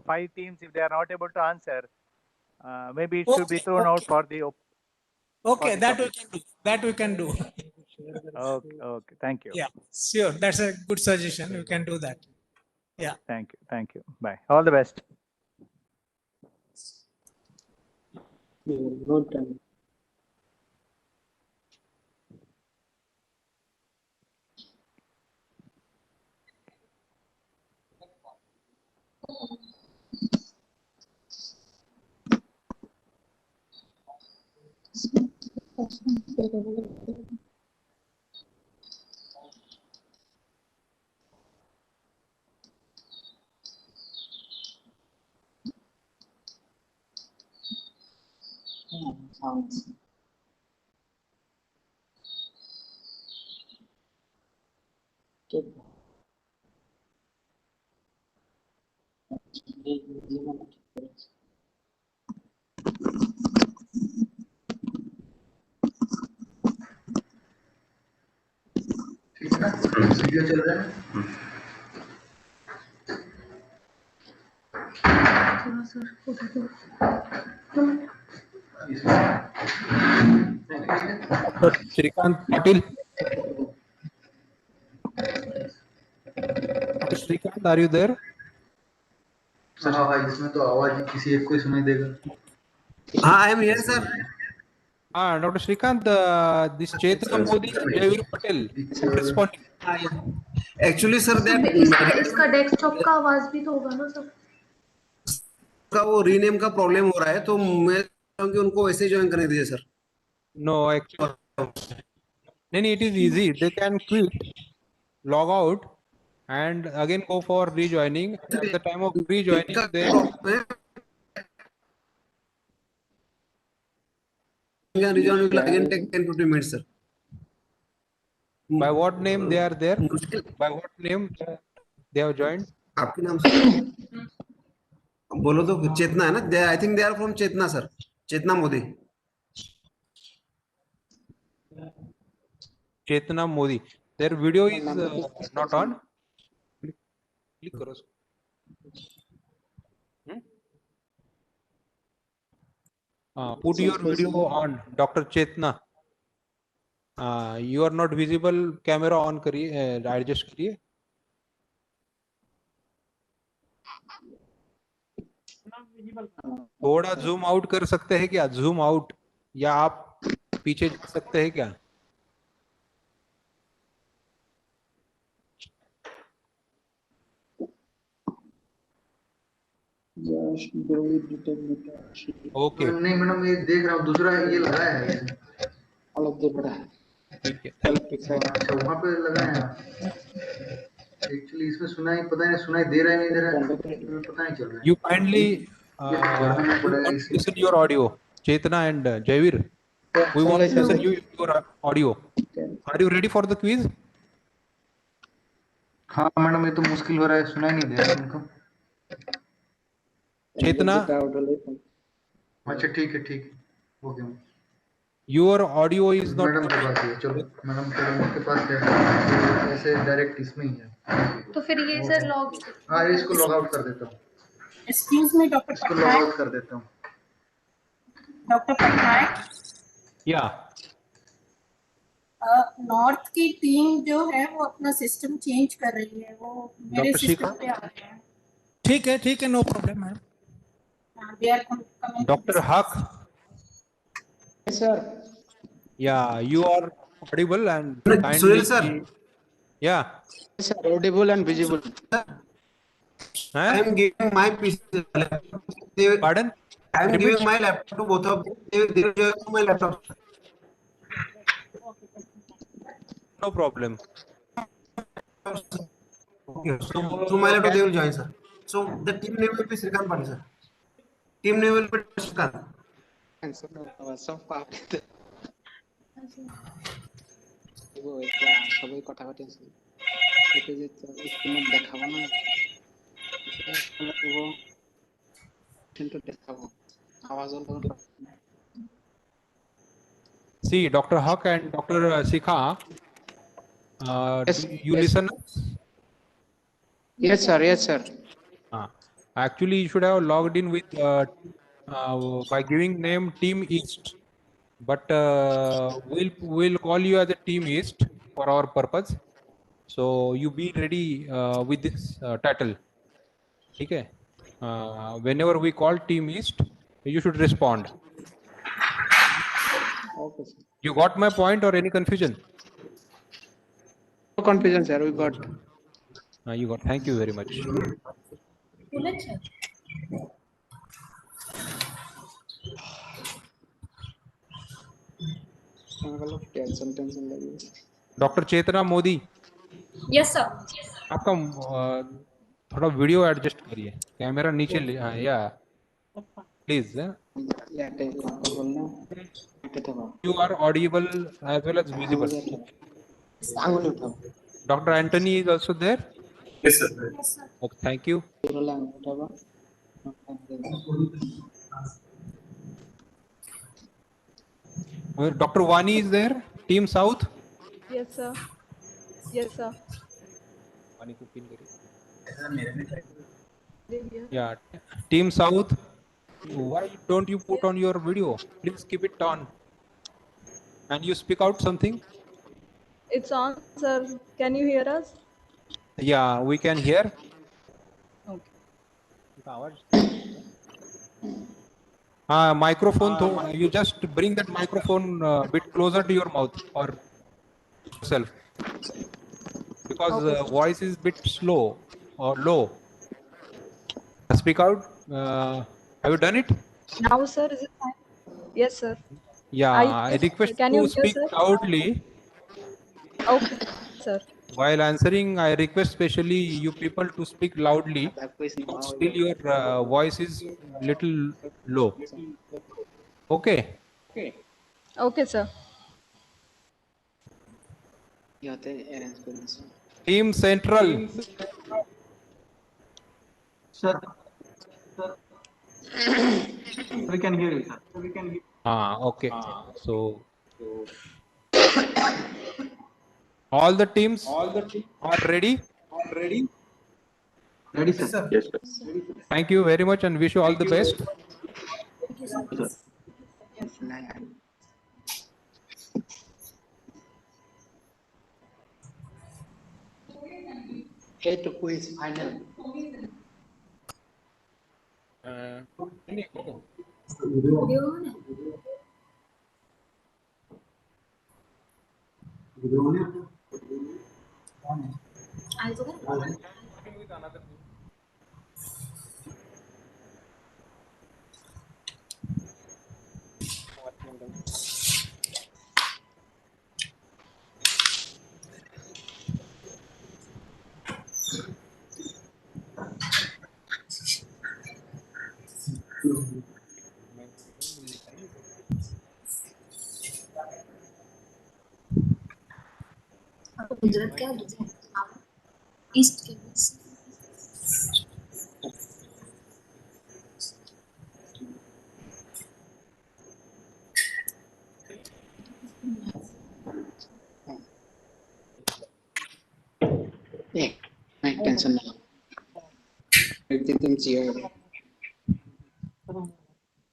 5 teams, if they are not able to answer, maybe it should be thrown out for the. Okay, that we can do. That we can do. Okay. Thank you. Yeah, sure. That's a good suggestion. We can do that. Yeah. Thank you. Bye. All the best. Video चल रहा है। Shrikant Patil. Shrikant, are you there? हाँ, इसमें तो आवाज किसी एक को ही सुनाई देगा। I am here, sir. Dr. Shrikant, this Chetna Modi and Jayveer Patel responding. Actually, sir, that इसका डेस्कटॉप का आवाज भी तो होगा ना सर? का वो रीनेम का प्रॉब्लम हो रहा है, तो मैं कि उनको वैसे ज्वाइन करने दीजिए sir. No, actually, it is easy. They can quit, log out, and again go for rejoining. At the time of rejoining, they can rejoin. Will again take 10-15 minutes, sir. By what name they are there? By what name they have joined? आपके नाम से बोलो तो चेतना है ना? I think they are from Chetna, sir. Chetna Modi. Chetna Modi. Their video is not on. Click करो. Put your video on, Dr. Chetna. You are not visible. Camera on करिए, adjust करिए. थोड़ा zoom out कर सकते हैं क्या? Zoom out या आप पीछे जा सकते हैं क्या? ओके नहीं मैडम, ये देख रहा हूँ दूसरा ये लगाया है। ठीक है। अच्छा वहाँ पे लगाया है। एक्चुअली इसमें सुनाई पता नहीं सुनाई दे रहा है नहीं दे रहा है, पता नहीं चल रहा है। You kindly we want to listen your audio. Chetana and Jaivir, we want to listen your audio. Are you ready for the quiz? हाँ मैडम ये तो मुश्किल हो रहा है सुनाई नहीं दे रहा है उनको Chetana, अच्छा ठीक है okay your audio is not madam के पास है चलो मैडम के पास है ऐसे डायरेक्ट इसमें ही है तो फिर ये सर लॉग हाँ इसको लॉग आउट कर देता हूँ Excuse me, Dr. इसको लॉग Patnaik. आउट कर देता हूँ Dr. Patnaik, Yeah. नॉर्थ की टीम जो है वो अपना सिस्टम चेंज कर रही है, वो मेरे Dr. System Shikha? पे आ रहा है. ठीक है, no problem madam. They are coming. Dr. Haq? Yes, sir. Yeah, you are audible and kindly. Suhail sir. Yeah. Yes, sir. Audible and visible. I am giving my PC. Pardon? I am Repeat. giving my laptop to both of them. They will join my laptop. No problem. Okay. So my laptop they will join, sir. So the team name will be Srikant Pani, sir. Team name will be Srikant. সবাই কথা কথা আছে এটা যে স্ক্রিনে দেখাবো না কিন্তু দেখাবো আওয়াজ হলো See, Dr. Haq and Dr. Shikha, Yes, you yes, listen? Yes, sir. Yes, sir. Actually, you should have logged in with by giving name Team East, but we'll call you as a Team East for our purpose. So you be ready with this title. Okay. Whenever we call Team East, you should respond. Okay, sir. You got my point or any confusion? No confusion, sir. We got. You got. Thank you very much. Tension लगी doctor चेतना Modi. Yes, sir. आपका थोड़ा video adjust करिए, camera नीचे ले या please. You are audible as well as visible. Dr. Anthony is also there. Yes, sir. Okay, thank you. Dr. Vani is there. Team South. Yes, sir. Yes, sir. Vani को pin करिए. Yeah, Team South. Why don't you put on your video? Please keep it on. And you speak out something. It's on, sir. Can you hear us? Yeah, we can hear. Okay. Microphone. You just bring that microphone bit closer to your mouth or yourself, because voice is bit slow or low. Speak out. Have you done it? Now, sir, is it fine? Yes, sir. Yeah, I request Can to you hear, speak sir? loudly. Okay, sir. While answering, I request specially you people to speak loudly. Still, your voice is little low. Okay. Okay, sir. Team Central. Sir. We can hear you, sir. Okay. So all the teams are ready. Ready, sir. Yes, sir. Thank you very much and wish you all the best. Head to quiz final. Gujarat क्या east के नहीं tension ना लो तुम chair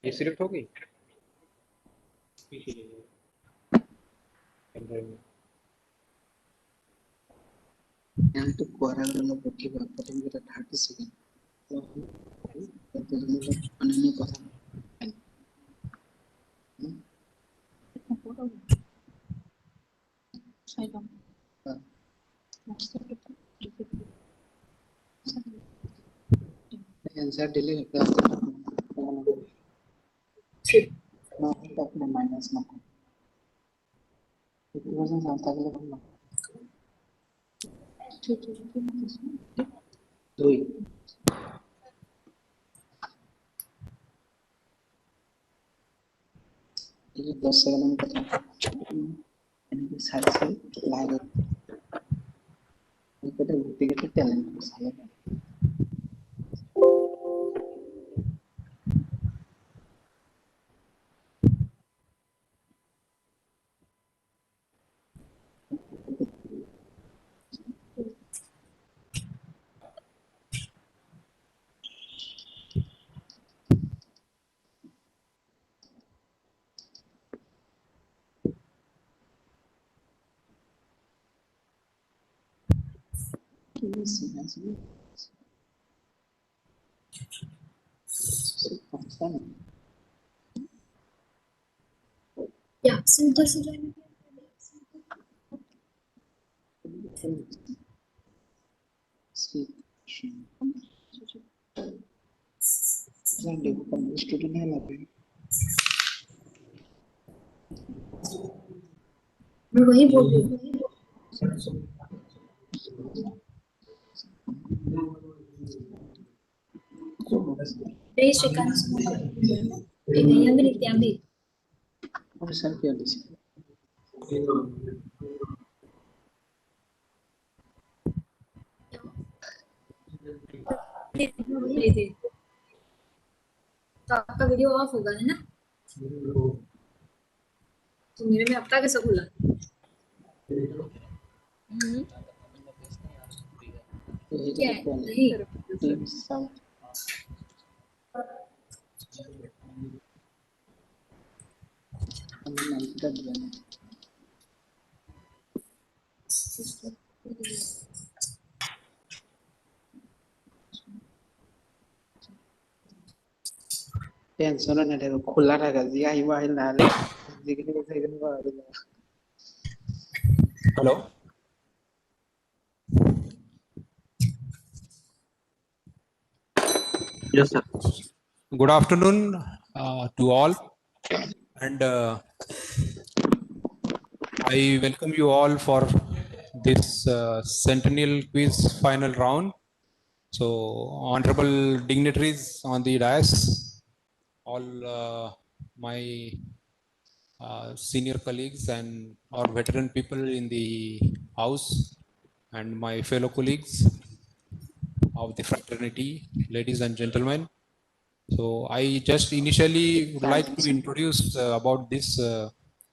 ये select हो गई यहाँ तो कोरागर लोग बैठी बात करेंगे तो 30 सेकंड तो तुम लोग अन्य कथा आंसर डिले होता है ना तो अपने माइनस ना 50% संस्था के लिए करना दो ही ये 10 सेकंड में कथा इनके साथ से लागे इनको तो व्यक्तिगत टैलेंट साले या सिंपल से join स्टूडेंट है लगे मैं वही बोल रही हूँ Dari Srikan semua. Yang ini diambil. और सर क्या लीजिए तो आपका वीडियो ऑफ होगा है ना तो मेरे में आपका कैसे खुला क्या है नहीं टेंशन ना देखो खुला रहेगा जी आई वाई ना ले जिगने सेकंड का hello Yes, sir. Good afternoon to all, and I welcome you all for this Centennial quiz final round. So, honorable dignitaries on the dais, all my senior colleagues and our veteran people in the house, and my fellow colleagues of the fraternity, ladies and gentlemen. So I just initially would like to introduce about this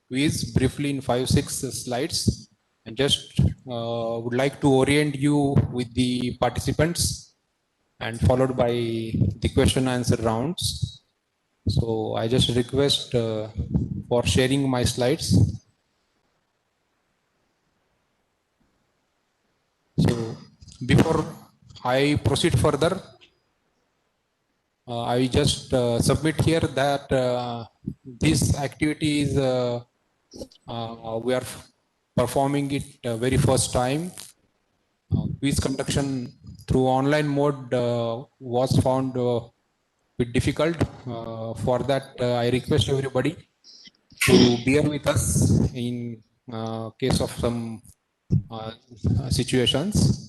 quiz briefly in 5-6 slides, and just would like to orient you with the participants, and followed by the question answer rounds. So I just request for sharing my slides. So before I proceed further, I just submit here that this activity is we are performing it very first time. Quiz conduction through online mode was found bit difficult. For that, I request everybody to bear with us in case of some situations.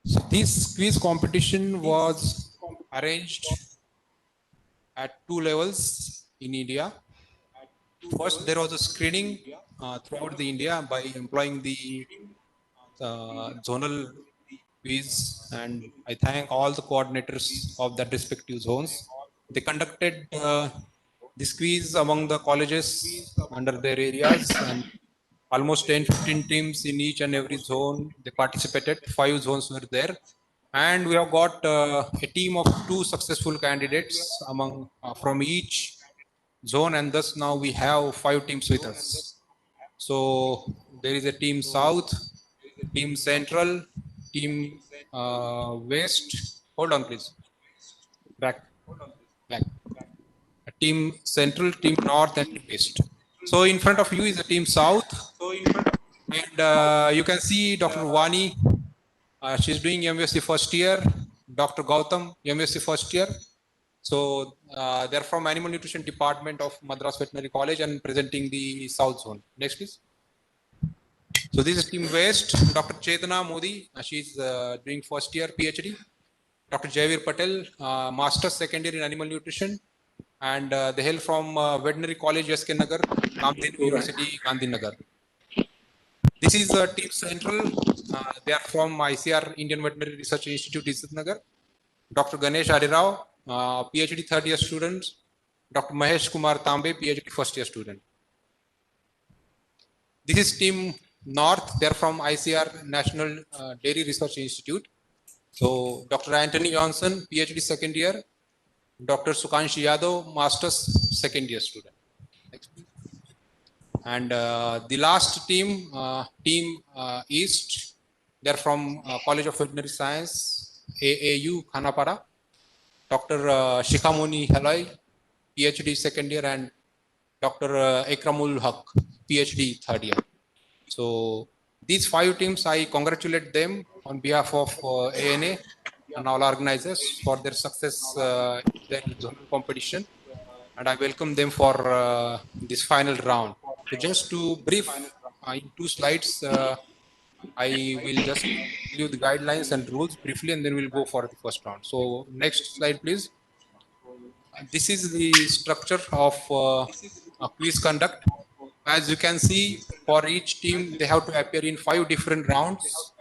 So this quiz competition was arranged at 2 levels in India. First, there was a screening throughout the India by employing the zonal quiz, and I thank all the coordinators of that respective zones. They conducted this quiz among the colleges under their areas, and almost 10-15 teams in each and every zone they participated. 5 zones were there, and we have got a team of 2 successful candidates among from each zone, and thus now we have 5 teams with us. So there is a team South, team Central, team West. Hold on, please. Back. Team Central, team North, and team East. So in front of you is the team South, and you can see Dr. Vani. She's doing MSc first year. Dr. Gautam, MSc first year. So they're from Animal Nutrition Department of Madras Veterinary College and presenting the South Zone. Next, please. So this is Team West. Dr. Chetana Modi, she's doing first year PhD. Dr. Jaivir Patel, Master's second year in Animal Nutrition. And they hail from Veterinary College, SK Nagar, Kamdin University, Gandhinagar. This is Team Central. They are from ICR, Indian Veterinary Research Institute, Izatnagar. Dr. Ganesh Arirao, PhD third year student. Dr. Mahesh Kumar Tambe, PhD first year student. This is Team North. They are from ICR, National Dairy Research Institute. So Dr. Anthony Johnson, PhD second year. Dr. Sukhanshi Yadav, Master's second year student. Next, please. And the last team, Team East, they're from College of Veterinary Science, AAU, Khanapara. Dr. Shikhamuni Halai, PhD second year, and Dr. Ekramul Haq, PhD third year. So these 5 teams, I congratulate them on behalf of ANA and all organizers for their success in their zonal competition, and I welcome them for this final round. So just to brief in 2 slides, I will just give you the guidelines and rules briefly, and then we'll go for the first round. So next slide, please. This is the structure of quiz conduct. As you can see, for each team, they have to appear in 5 different rounds.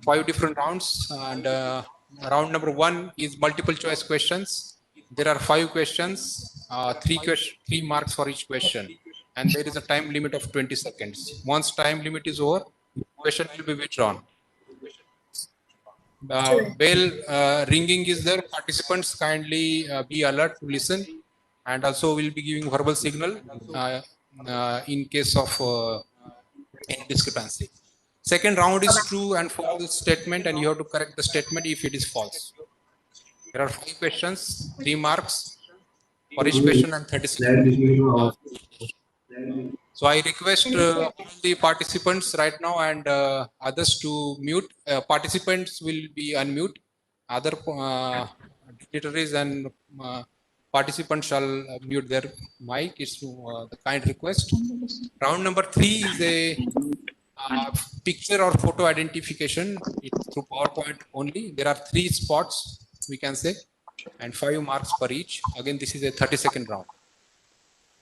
5 different rounds, and round number 1 is multiple choice questions. There are 5 questions, 3 marks for each question, and there is a time limit of 20 seconds. Once time limit is over, question will be withdrawn. Bell ringing is there. Participants kindly be alert to listen, and also we'll be giving verbal signal in case of any discrepancy. Second round is true and false statement, and you have to correct the statement if it is false. There are 5 questions, 3 marks for each question, and 30 seconds. So I request all the participants right now and others to mute. Participants will be unmute. Other dignitaries and participants shall mute their mic. It's the kind request. Round number 3 is a picture or photo identification. It's through PowerPoint only. There are 3 spots, we can say, and 5 marks per each. Again, this is a 30-second round.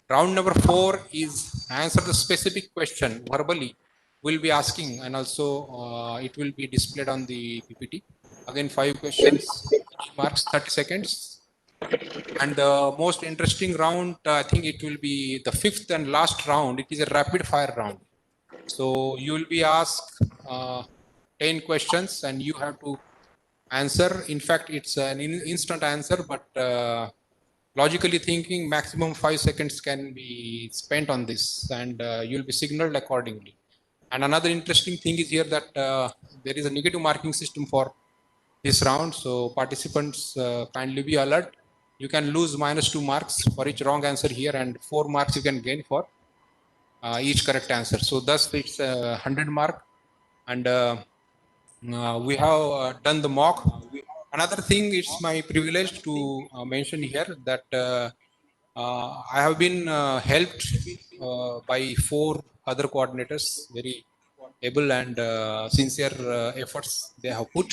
Round number 4 is answer the specific question verbally. We'll be asking, and also it will be displayed on the PPT. Again, 5 questions, 3 marks, 30 seconds. And the most interesting round, I think it will be the 5th and last round. It is a rapid fire round. So you will be asked 10 questions and you have to answer. In fact, it's an instant answer, but logically thinking, maximum 5 seconds can be spent on this, and you'll be signaled accordingly. And another interesting thing is here that there is a negative marking system for this round. So participants kindly be alert. You can lose -2 marks for each wrong answer here, and 4 marks you can gain for each correct answer. So thus it's 100 mark, and we have done the mock. Another thing, it's my privilege to mention here that I have been helped by 4 other coordinators, very able and sincere efforts they have put.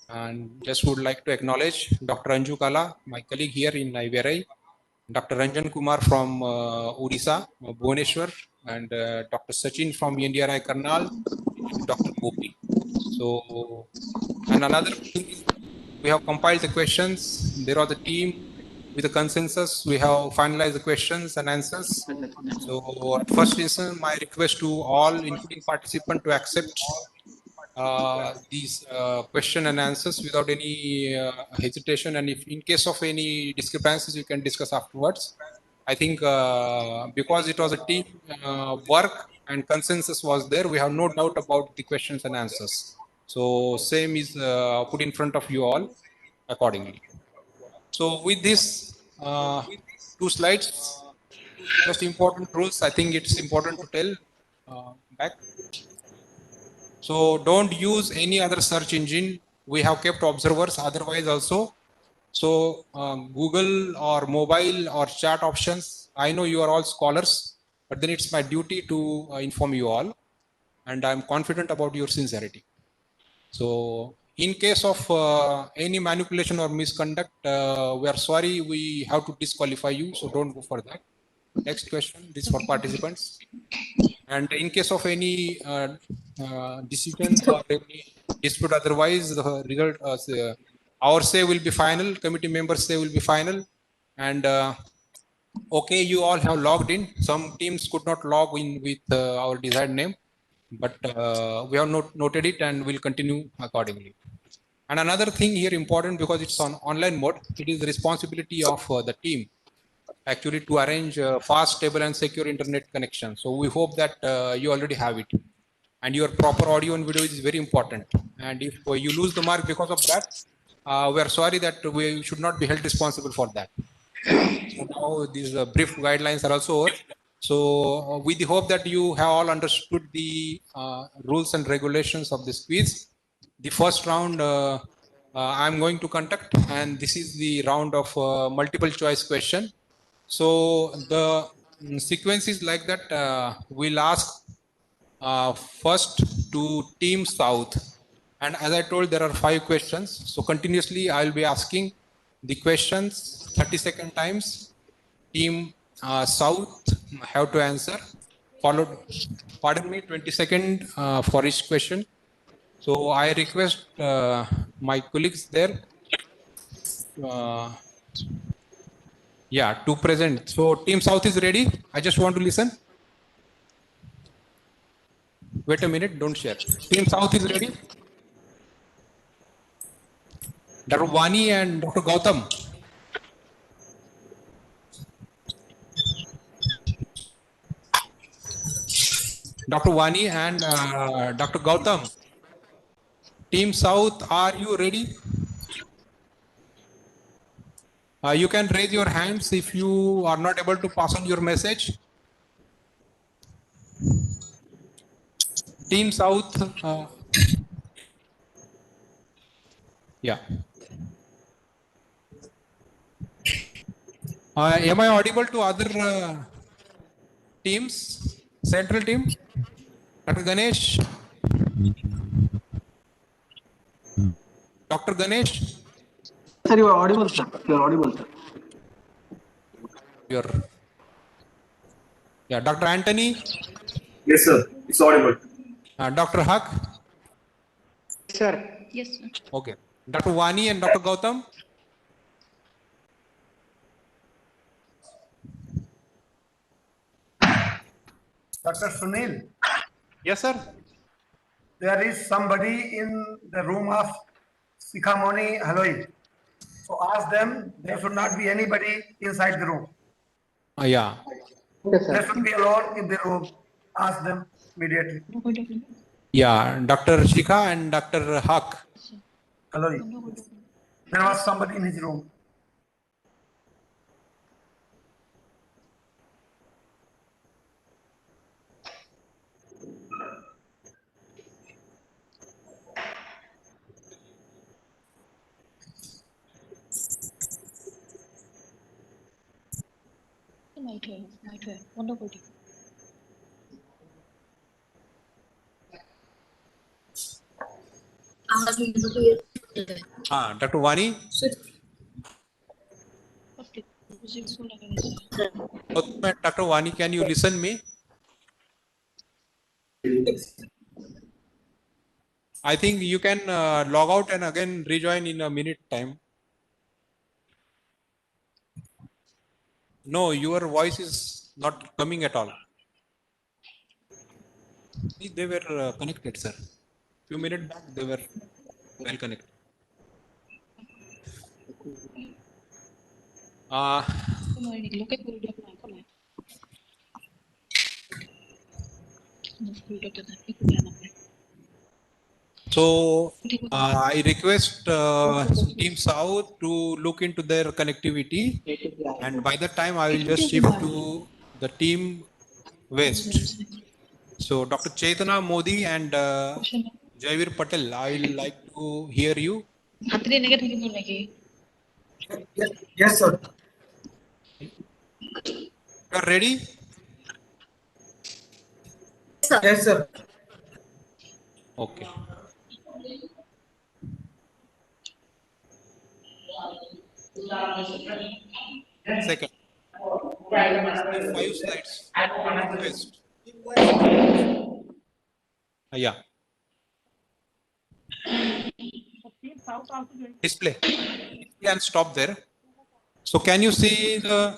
And just would like to acknowledge Dr. Anju Kala, my colleague here in IVRI, Dr. Ranjan Kumar from Odisha, Bhubaneswar, and Dr. Sachin from NDRI Karnal, and Dr. Gopi. So, and another thing is we have compiled the questions. There was a team with a consensus. We have finalized the questions and answers. So at first instance, my request to all, including participants, to accept these question and answers without any hesitation. And if in case of any discrepancies, you can discuss afterwards. I think because it was a team work and consensus was there, we have no doubt about the questions and answers. So same is put in front of you all accordingly. So with this 2 slides, just important rules, I think it's important to tell back. So don't use any other search engine. We have kept observers otherwise also. So Google or mobile or chat options, I know you are all scholars, but then it's my duty to inform you all. And I'm confident about your sincerity. So in case of any manipulation or misconduct, we are sorry, we have to disqualify you. So don't go for that. Next question, this is for participants. And in case of any decision or any dispute otherwise, the result, our say will be final, committee members say will be final. And okay, you all have logged in. Some teams could not log in with our desired name, but we have noted it and will continue accordingly. And another thing here important, because it's on online mode, it is the responsibility of the team actually to arrange fast, stable and secure internet connection. So we hope that you already have it. And your proper audio and video is very important. And if you lose the mark because of that, we are sorry that we should not be held responsible for that. So now these brief guidelines are also over. So with the hope that you have all understood the rules and regulations of this quiz, the first round I'm going to conduct, and this is the round of multiple choice question. So the sequence is like that. We'll ask first to Team South. And as I told, there are 5 questions. So continuously, I'll be asking the questions 30-second times. Team South have to answer. Followed, pardon me, 20-second for each question. So I request my colleagues there. Yeah, to present. So Team South is ready. I just want to listen. Wait a minute, don't share. Team South is ready. Dr. Vani and Dr. Gautam. Dr. Vani and Dr. Gautam. Team South, are you ready? You can raise your hands if you are not able to pass on your message. Team South, yeah. Am I audible to other teams? Central team? Dr. Ganesh? Dr. Ganesh? Sir, you are audible, sir. You are audible, sir. Yeah, Dr. Anthony? Yes, sir. It's audible. Dr. Huck? Sir. Yes, sir. Okay. Dr. Vani and Dr. Gautam? Dr. Sunil. Yes, sir. There is somebody in the room of Sikhamoni Haloi. So ask them, there should not be anybody inside the room. Yeah. Okay, they should be alone in the room. Ask them immediately. Yeah, Dr. Shikha and Dr. Huck. Haloi. There was somebody in his room. Wonderful. Dr. Vani. Dr. Vani, can you listen me? I think you can log out and again rejoin in a minute time. No, your voice is not coming at all. They were connected, sir. Few minutes back, they were well connected. So I request Team South to look into their connectivity, and by the time I will just shift to the Team West. So Dr. Chaitana Modi and Jaivir Patel, I will like to hear you. Yes, sir. You are ready? Yes, sir. Okay. Second. I see 5 slides. Team West. Yeah. Display. Display and stop there. So can you see the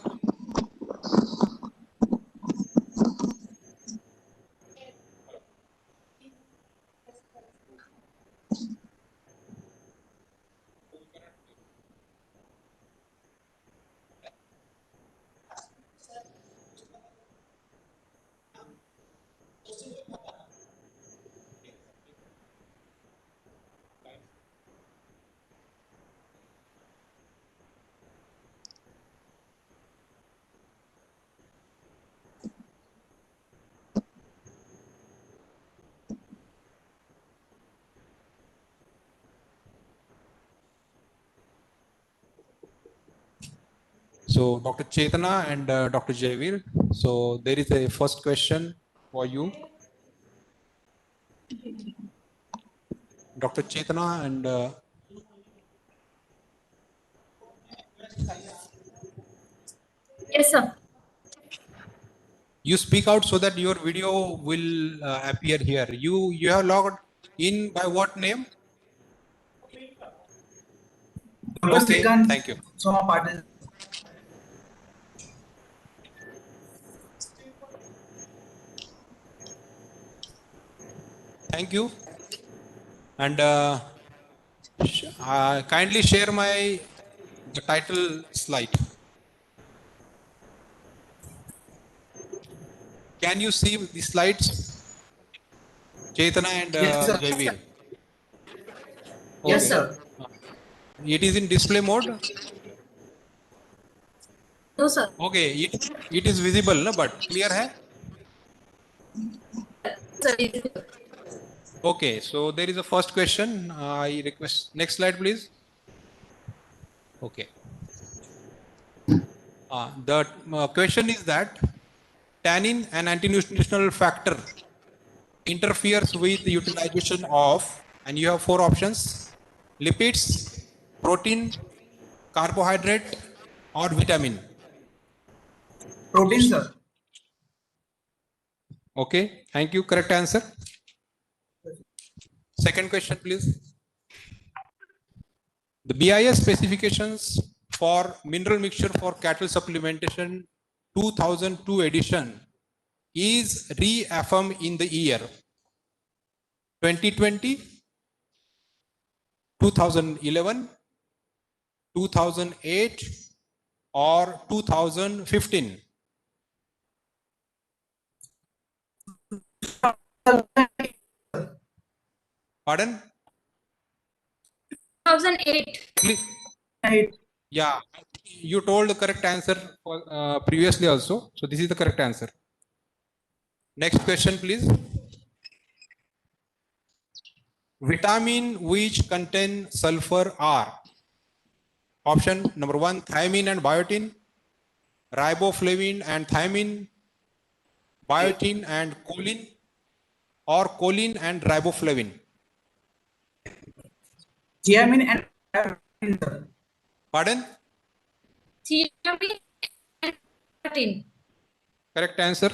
So Dr. Chetana and Dr. Jaivir. So there is a first question for you. Dr. Chetana and Yes, sir. you speak out so that your video will appear here. You have logged in by what name? Okay, thank you. Thank you. And kindly share the title slide. Can you see the slides? Chetana and Yes, sir. Jaivir. Yes, Okay. sir. It is in display mode. No, sir. Okay, it is visible, no, but clear hai? Sir, Okay, so there is a first question. I request next slide, please. Okay. The question is that tannin, an anti-nutritional factor, interferes with the utilization of, and you have 4 options: lipids, protein, carbohydrate, or vitamin. Protein, sir. Okay, thank you. Correct answer. Second question, please. The BIS specifications for mineral mixture for cattle supplementation 2002 edition is reaffirmed in the year 2020, 2011, 2008, or 2015. Pardon? 2008. Yeah, you told the correct answer for, previously also. So this is the correct answer. Next question, please. Vitamin which contain sulfur are option number 1, thiamine and biotin, riboflavin and thiamine, biotin and choline, or choline and riboflavin. Thiamine and biotin. Pardon? Thiamine and biotin. Correct answer.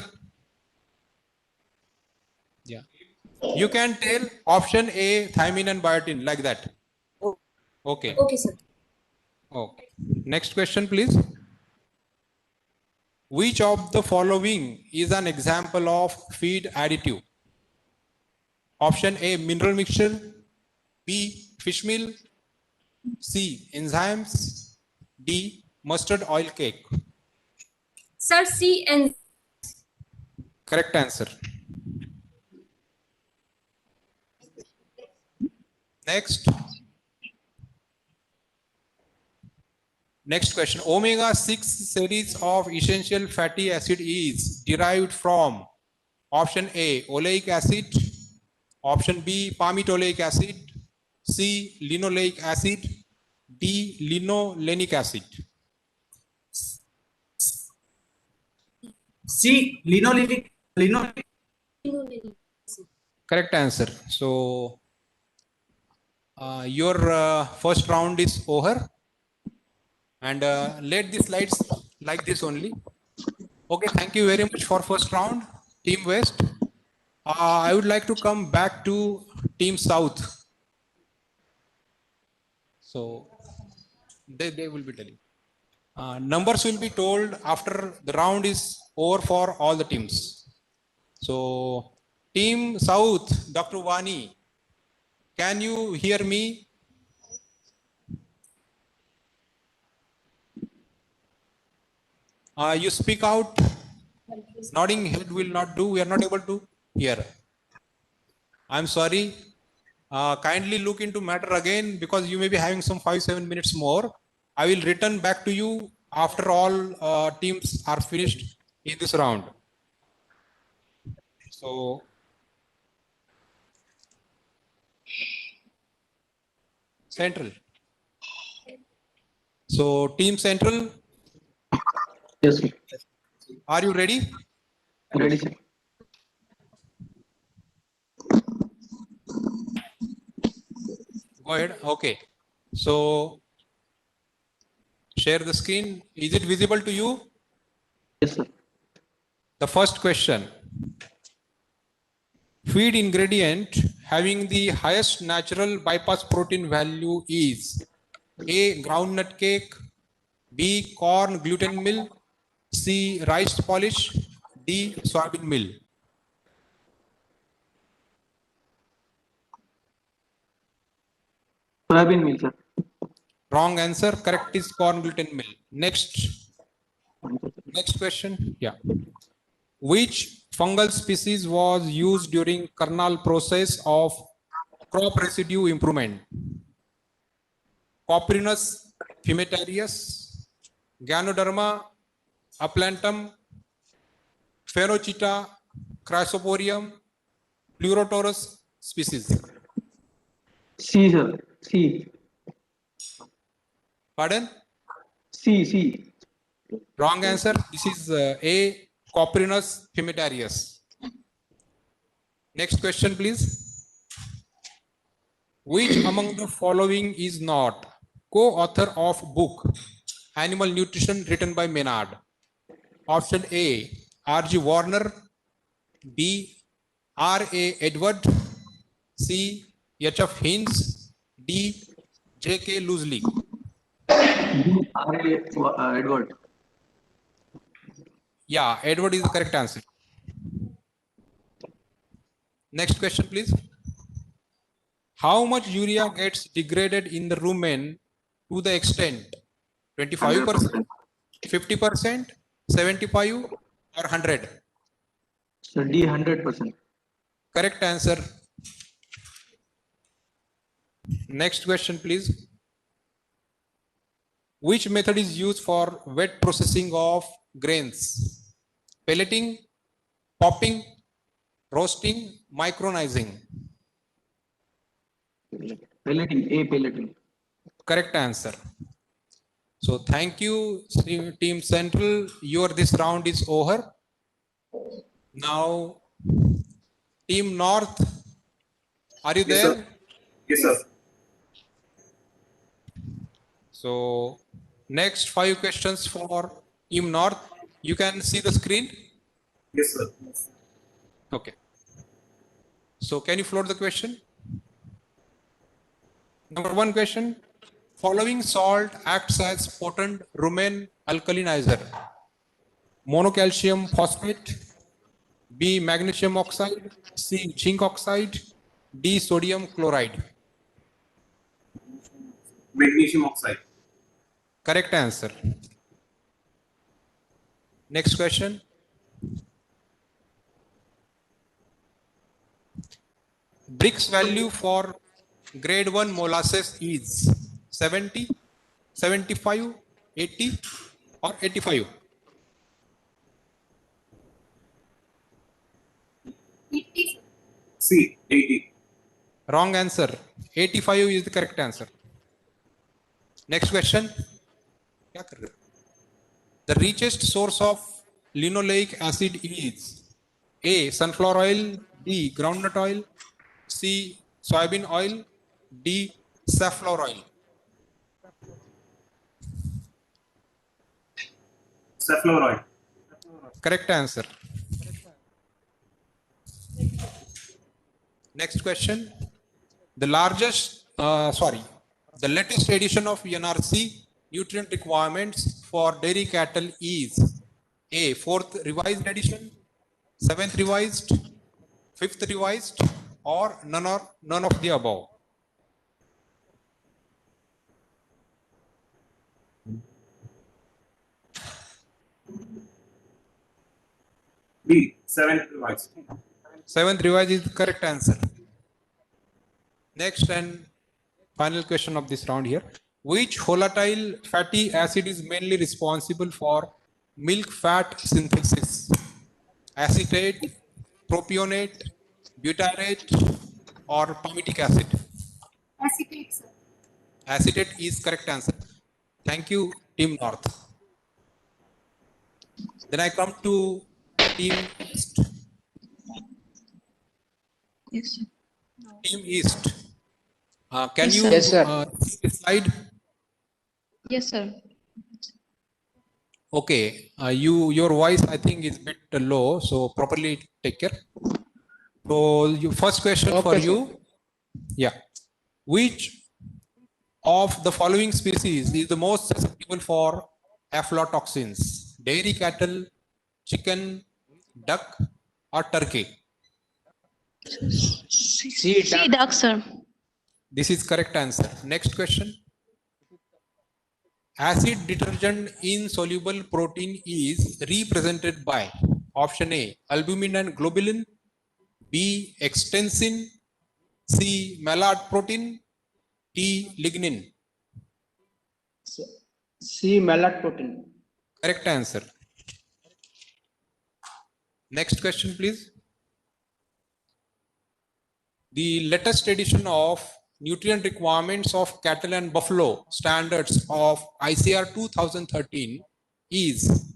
Yeah. You can tell option A, thiamine and biotin, like that. Okay. Okay, sir. Okay. Next question, please. Which of the following is an example of feed additive? Option A, mineral mixture. B, fish meal. C, enzymes. D, mustard oil cake. Sir, C and Correct answer. Next. Next question. Omega-6 series of essential fatty acid is derived from option A, oleic acid. Option B, palmitoleic acid. C, linoleic acid. D, linolenic acid. C. Linolenic. Correct answer. So your first round is over, and let the slides like this only. Okay, thank you very much for first round, Team West. I would like to come back to Team South. So they will be telling. Numbers will be told after the round is over for all the teams. So Team South, Dr. Vani, can you hear me? You speak out. Nodding head will not do. We are not able to hear. I'm sorry. Kindly look into matter again, because you may be having some 5-7 minutes more. I will return back to you after all teams are finished in this round. So Central. So Team Central. Yes, sir. Are you ready? Ready, sir. Go ahead. Okay. So share the screen. Is it visible to you? Yes, sir. The first question. Feed ingredient having the highest natural bypass protein value is A, groundnut cake. B, corn gluten mill. C, rice polish. D, soybean meal. Soybean meal, sir. Wrong answer. Correct is corn gluten mill. Next question. Yeah. Which fungal species was used during kernel process of crop residue improvement? Coprinus fumitarius, Ganoderma aplantum, Phenochyta chrysoporium, Pleurotorus species. C, sir. C. Pardon? C. Wrong answer. This is A, Coprinus fumitarius. Next question, please. Which among the following is not co-author of book Animal Nutrition written by Maynard? Option A, R.G. Warner. B, R.A. Edward. C, H.F. Hinds. D, J.K. Loosely. R.A. Edward. Yeah, Edward is the correct answer. Next question, please. How much urea gets degraded in the rumen to the extent 25%, 50%, 75 or 100? So D, 100%. Correct answer. Next question, please. Which method is used for wet processing of grains? Pelleting, popping, roasting, micronizing. Pelleting. Correct answer. So thank you, Team Central. This round is over. Now, Team North, are you Yes, there? sir. Yes, sir. So next 5 questions for Team North. You can see the screen? Yes, sir. Okay. So can you float the question? Number 1 question. Following salt acts as potent Roman alkalinizer. Monocalcium phosphate, B magnesium oxide, C zinc oxide, D sodium chloride. Magnesium oxide. Correct answer. Next question. Brix value for grade 1 molasses is 70, 75, 80 or 85? 80. C. 80. Wrong answer. 85 is the correct answer. Next question. The richest source of linoleic acid is A. Sunflower oil, B. Groundnut oil, C. Soybean oil, D. Safflower oil. Safflower oil. Correct answer. Next question. The latest edition of NRC nutrient requirements for dairy cattle is A. 4th revised edition, 7th revised, 5th revised, or none of the above. B. 7th revised. 7th revised is the correct answer. Next and final question of this round here. Which volatile fatty acid is mainly responsible for milk fat synthesis? Acetate, propionate, butyrate, or palmitic acid? Acetate, sir. Acetate is correct answer. Thank you, Team North. Then I come to Team East. Yes, sir. Team East. Can Yes, you sir. Yes, sir. see the slide? Yes, sir. Okay. Your voice I think is a bit low, so properly take care. So your first question for you. Yeah. Which of the following species is the most susceptible for aflatoxins? Dairy cattle, chicken, duck, or turkey? C, duck, sir. This is correct answer. Next question. Acid detergent insoluble protein is represented by option A, albumin and globulin, B, extensin, C, malate protein, D, lignin. C. Malate protein. Correct answer. Next question, please. The latest edition of nutrient requirements of cattle and buffalo standards of ICR 2013 is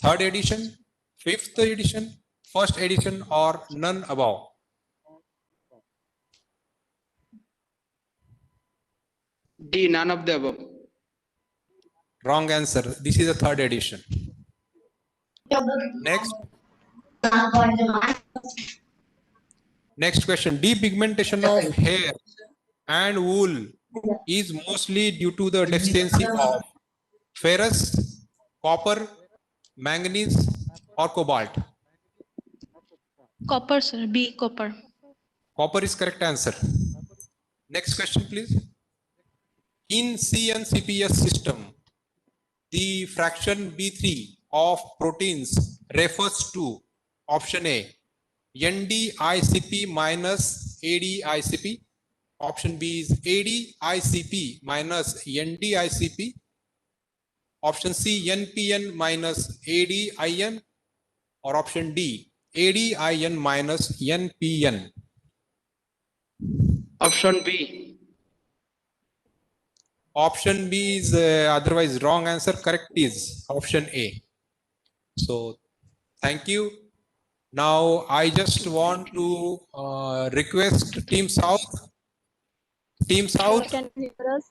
3rd edition, 5th edition, 1st edition, or none above? D. None of the above. Wrong answer. This is the 3rd edition. Next question. Depigmentation of hair and wool is mostly due to the deficiency of ferrous, copper, manganese, or cobalt. Copper, sir. B, copper. Copper is correct answer. Next question, please. In CNCPS system, the fraction B3 of proteins refers to option A, NDICP minus ADICP. Option B is ADICP minus NDICP. Option C, NPN minus ADIN. Or option D, ADIN minus NPN. Option B. Option B is otherwise wrong answer. Correct is option A. So thank you. Now I just want to request Team South. Team South. Can you hear us?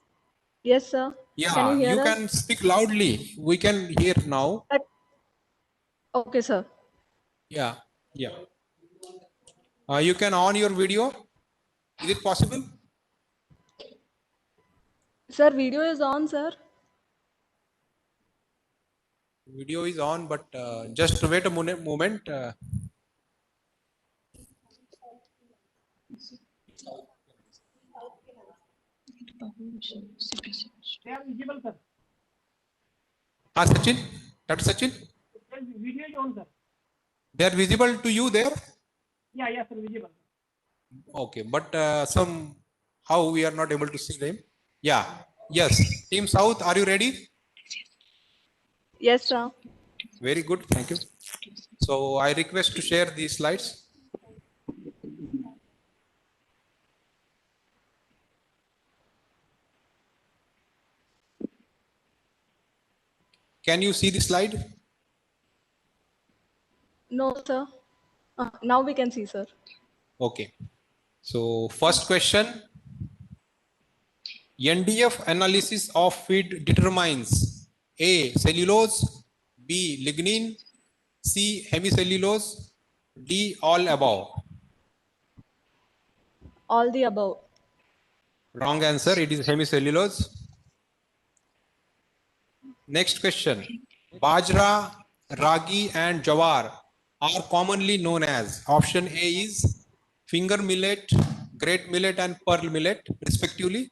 Yes, sir. Can you Yeah, hear you us? can speak loudly. We can hear now. Okay, sir. Yeah, yeah. You can on your video. Is it possible? Sir, video is on, sir. Video is on, but just wait a moment. They are visible, sir. Sachin, Dr. Sachin, Video is on, sir. they are visible to you there. Yeah, yeah, sir, visible. Okay, but somehow we are not able to see them. Yeah, yes. Team South, are you ready? Yes, sir. Very good, thank you. So I request to share these slides. Can you see the slide? No, sir. Now we can see, sir. Okay. So first question, NDF analysis of feed determines A. Cellulose, B. Lignin, C. Hemicellulose, D. All above. All the above. Wrong answer, it is hemicellulose. Next question, Bajra, Ragi and Jawar are commonly known as, option A is finger millet, great millet and pearl millet respectively.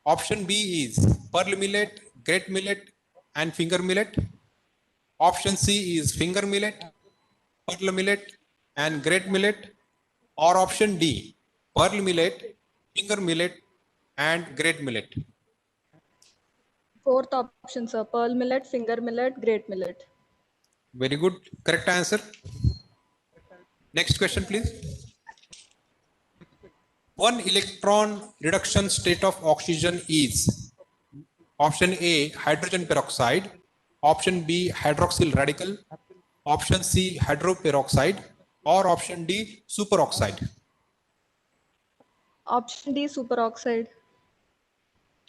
Option B is pearl millet, great millet and finger millet. Option C is finger millet, pearl millet and great millet. Or option D, pearl millet, finger millet and great millet. Fourth option, sir. Pearl millet, finger millet, great millet. Very good, correct answer. Next question, please. One electron reduction state of oxygen is option A, hydrogen peroxide, option B, hydroxyl radical, option C, hydroperoxide, or option D, superoxide. Option D, superoxide.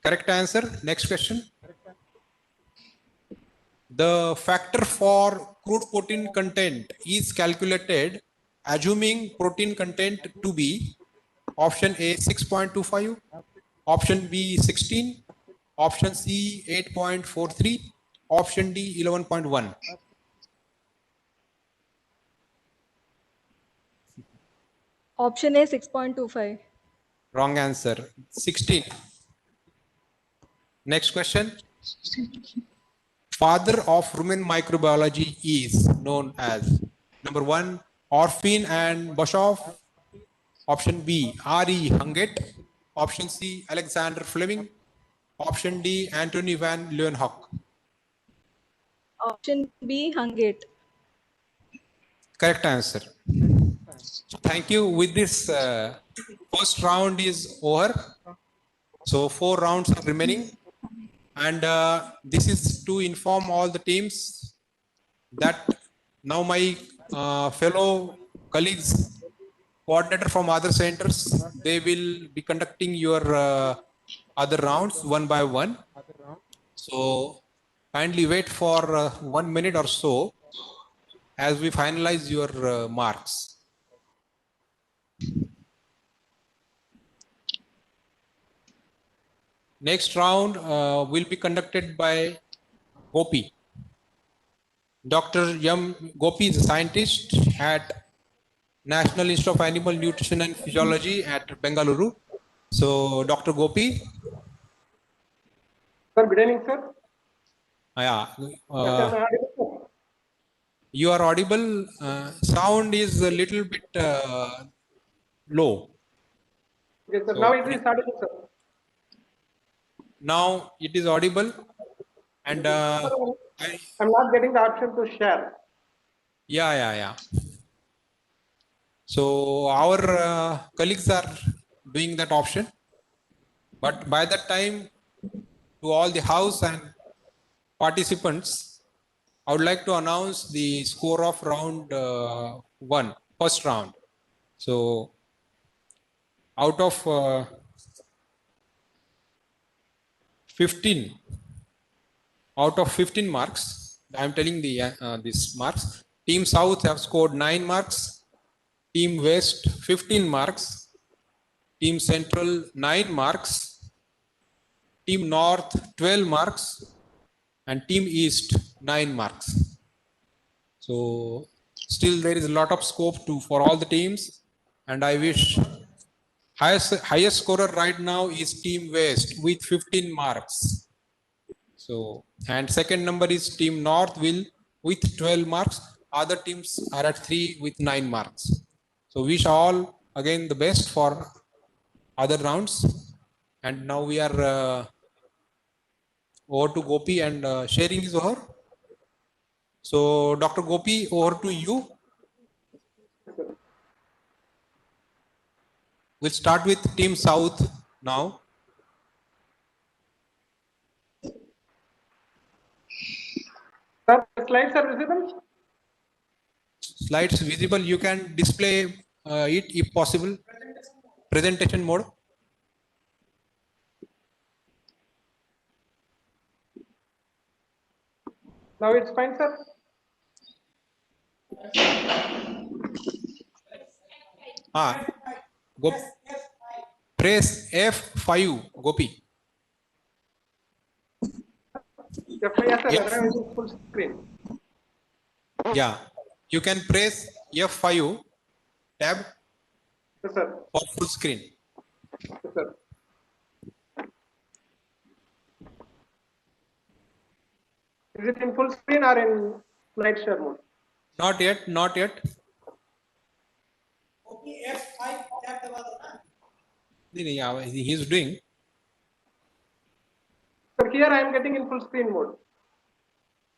Correct answer. Next question. The factor for crude protein content is calculated assuming protein content to be option A 6.25, option B 16, option C 8.43, option D 11.1. Option A, 6.25. Wrong answer, 16. Next question. Father of human microbiology is known as number 1, Orphan and Boshoff, option B, R.E. Hungate, option C, Alexander Fleming, option D, Anthony van Leeuwenhoek. Option B, Hungate. Correct answer. So thank you. With this, first round is over. So 4 rounds are remaining. And this is to inform all the teams that now my fellow colleagues, coordinator from other centers, they will be conducting your other rounds one by one. So kindly wait for 1 minute or so as we finalize your marks. Next round will be conducted by Gopi. Dr. Gopi is a scientist at National Institute of Animal Nutrition and Physiology at Bengaluru. So, Dr. Gopi. Sir, good evening, sir. Yeah. Yes, sir, You are audible. Sound is a little bit low. yes, sir. So, Now it is audible, sir. now it is audible, and Sir, I'm not getting the option to share. yeah. So our colleagues are doing that option, but by that time, to all the house and participants, I would like to announce the score of round 1, first round. So out of 15 out of 15 marks. I am telling the this marks. Team South have scored 9 marks. Team West 15 marks. Team Central 9 marks. Team North 12 marks. And Team East 9 marks. So still there is a lot of scope for all the teams, and I wish highest scorer right now is Team West with 15 marks. So, and second number is Team North with 12 marks. Other teams are at 3 with 9 marks. So wish all again the best for other rounds. And now we are over to Gopi, and sharing is over. So Dr. Gopi, over to you. We'll start with Team South now. Sir, the slides are visible? Slides visible. You can display it if possible. Presentation mode. Now it's fine, sir. Go. Press F5, Gopi. Yes, sir. F. Full screen. Yeah, you can press F5 tab Yes, sir. for full screen. Yes, sir. Is it in full screen or in slide share mode? Not yet, not yet. He is doing. Sir, here I am getting in full screen mode.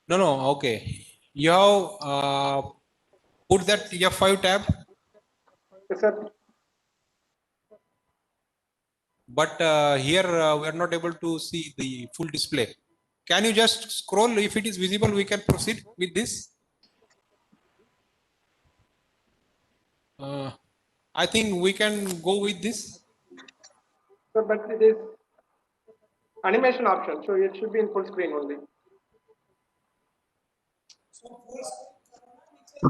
No, okay. You have put that F5 tab. Yes, sir. But here we are not able to see the full display. Can you just scroll? If it is visible, we can proceed with this. I think we can go with this. Sir, but it is animation option, so it should be in full screen only.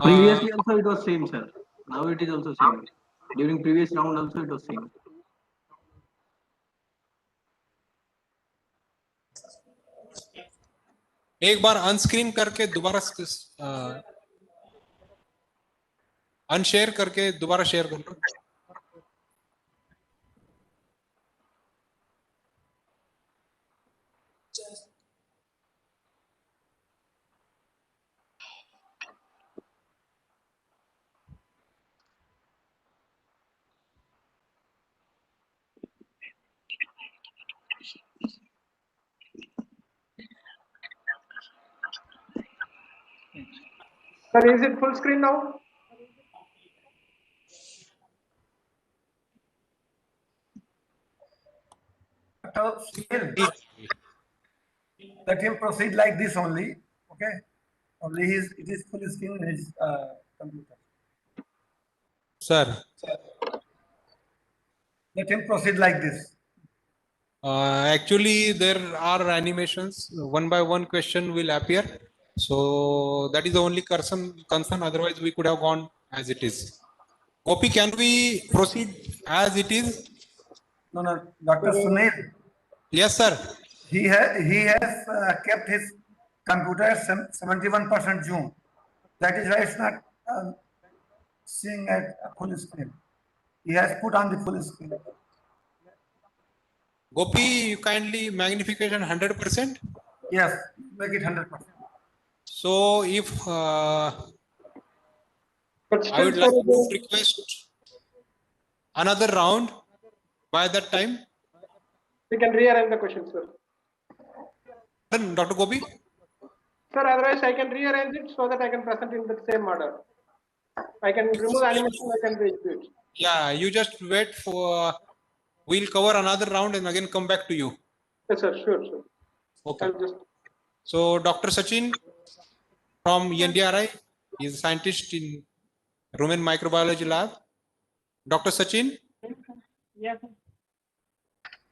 Previously also it was same, sir. Now it is also same. During previous round also it was same. एक बार on screen करके दोबारा unshare करके दोबारा share कर लो. Sir, is it full screen now? Let him proceed like this only. Okay. Only it is full screen in his computer. Sir. Let him proceed like this. Actually, there are animations. One by one question will appear. So that is the only concern. Otherwise, we could have gone as it is. Gopi, can we proceed as it is? No, Dr. Sunil. Yes, sir. He has kept his computer 71% zoom. That is why it's not seeing at full screen. He has put on the full screen. Gopi, you kindly magnification 100%? Yes, make it 100%. So if I would like to request another round by that time. We can rearrange the question, sir. Dr. Gopi? Sir, otherwise I can rearrange it so that I can present in the same order. I can remove animation, I can redo it. Yeah, you just wait for, we'll cover another round and again come back to you. Yes, sir, sure. Okay. So Dr. Sachin from ENDRI is a scientist in Roman Microbiology Lab. Dr. Sachin? Yes.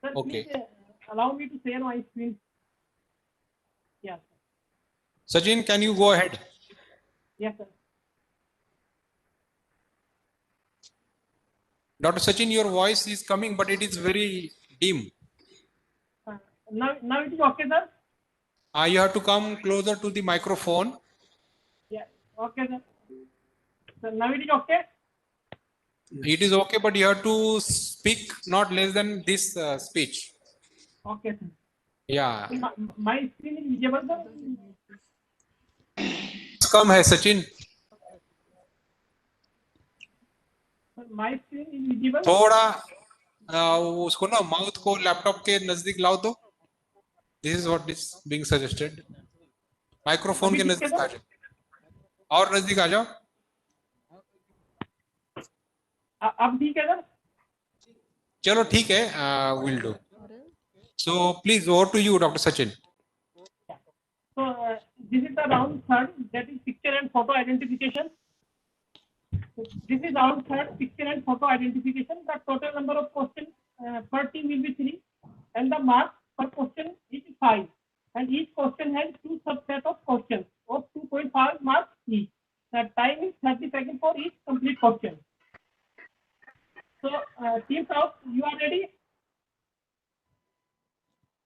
Sir, Okay. please allow me to share my screen. Yes. Sachin, can you go ahead? Yes, sir. Dr. Sachin, your voice is coming, but it is very dim. Now it is okay, sir. You have to come closer to the microphone. Yeah. Okay, sir. So now it is okay. It is okay, but you have to speak not less than this speech. Okay, sir. Yeah. My screen is visible, sir. कम है Sachin. My screen is visible. थोड़ा उसको ना mouth को laptop के नजदीक लाओ तो. This is what is being suggested. Microphone के नजदीक आ जाओ. और नजदीक आ जाओ. अब ठीक है सर. चलो ठीक है. Will do. So please over to you, Dr. Sachin. So this is the round third, that is picture and photo identification. This is round third, picture and photo identification. The total number of questions per team will be 3, and the marks per question is 5. And each question has 2 subset of questions of 2.5 marks each. The time is 30 seconds for each complete question. So team South, you are ready?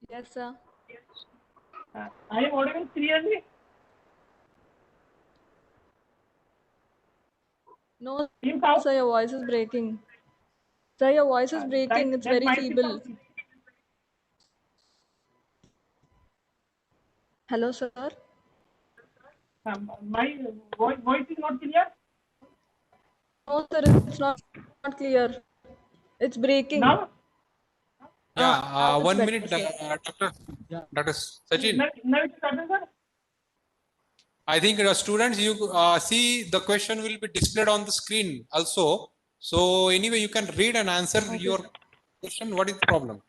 Yes, sir. I am audible clearly. No, sir, your voice is breaking. Sir, your voice is breaking. It's very feeble. Hello, sir. My voice is not clear. No, sir, it's not clear. It's breaking. Now? Yeah, it's 1 better, minute, sir. Dr. Sachin. Now it's better, sir. I think students, you see the question will be displayed on the screen also. So anyway, you can read and answer your question. What is the problem?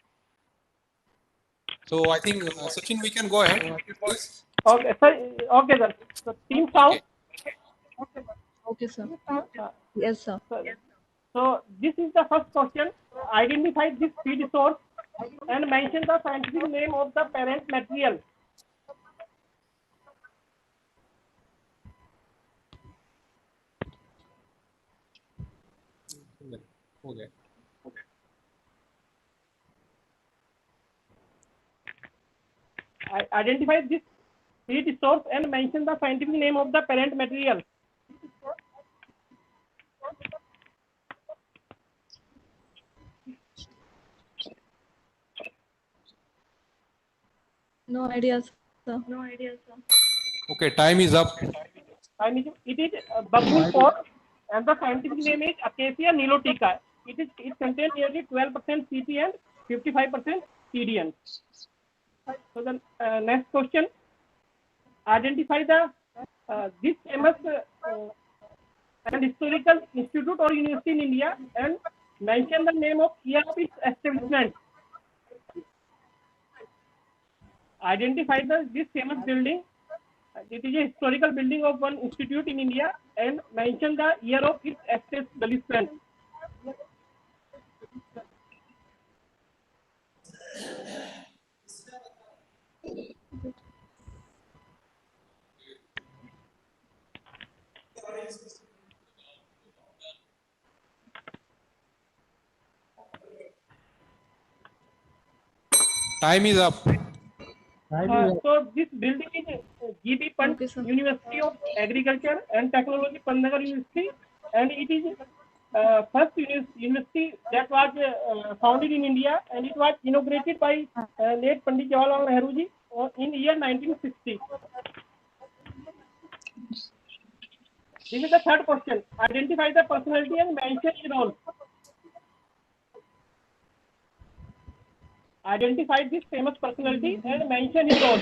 So I think Sachin, we can go ahead. Please. Okay, sir. Okay, sir. So team South. Okay, sir. Yes, sir. So this is the first question. Identify this feed source and mention the scientific name of the parent material. Okay. Identify this feed source and mention the scientific name of the parent material. No idea, sir. Okay, time is up. It is baboon pod, and the scientific name is Acacia nilotica. It contains nearly 12% CP and 55% TDN. So the next question: identify the this famous and historical institute or university in India and mention the name of year of its establishment. Identify this famous building. It is a historical building of one institute in India and mention the year of its establishment. Time is up. So this building is GB Pant University of Agriculture and Technology, Pantnagar University, and it is first university that was founded in India, and it was inaugurated by late Pandit Jawaharlal Nehru ji in year 1960. This is the third question. Identify the personality and mention his role. Identify this famous personality and mention his role.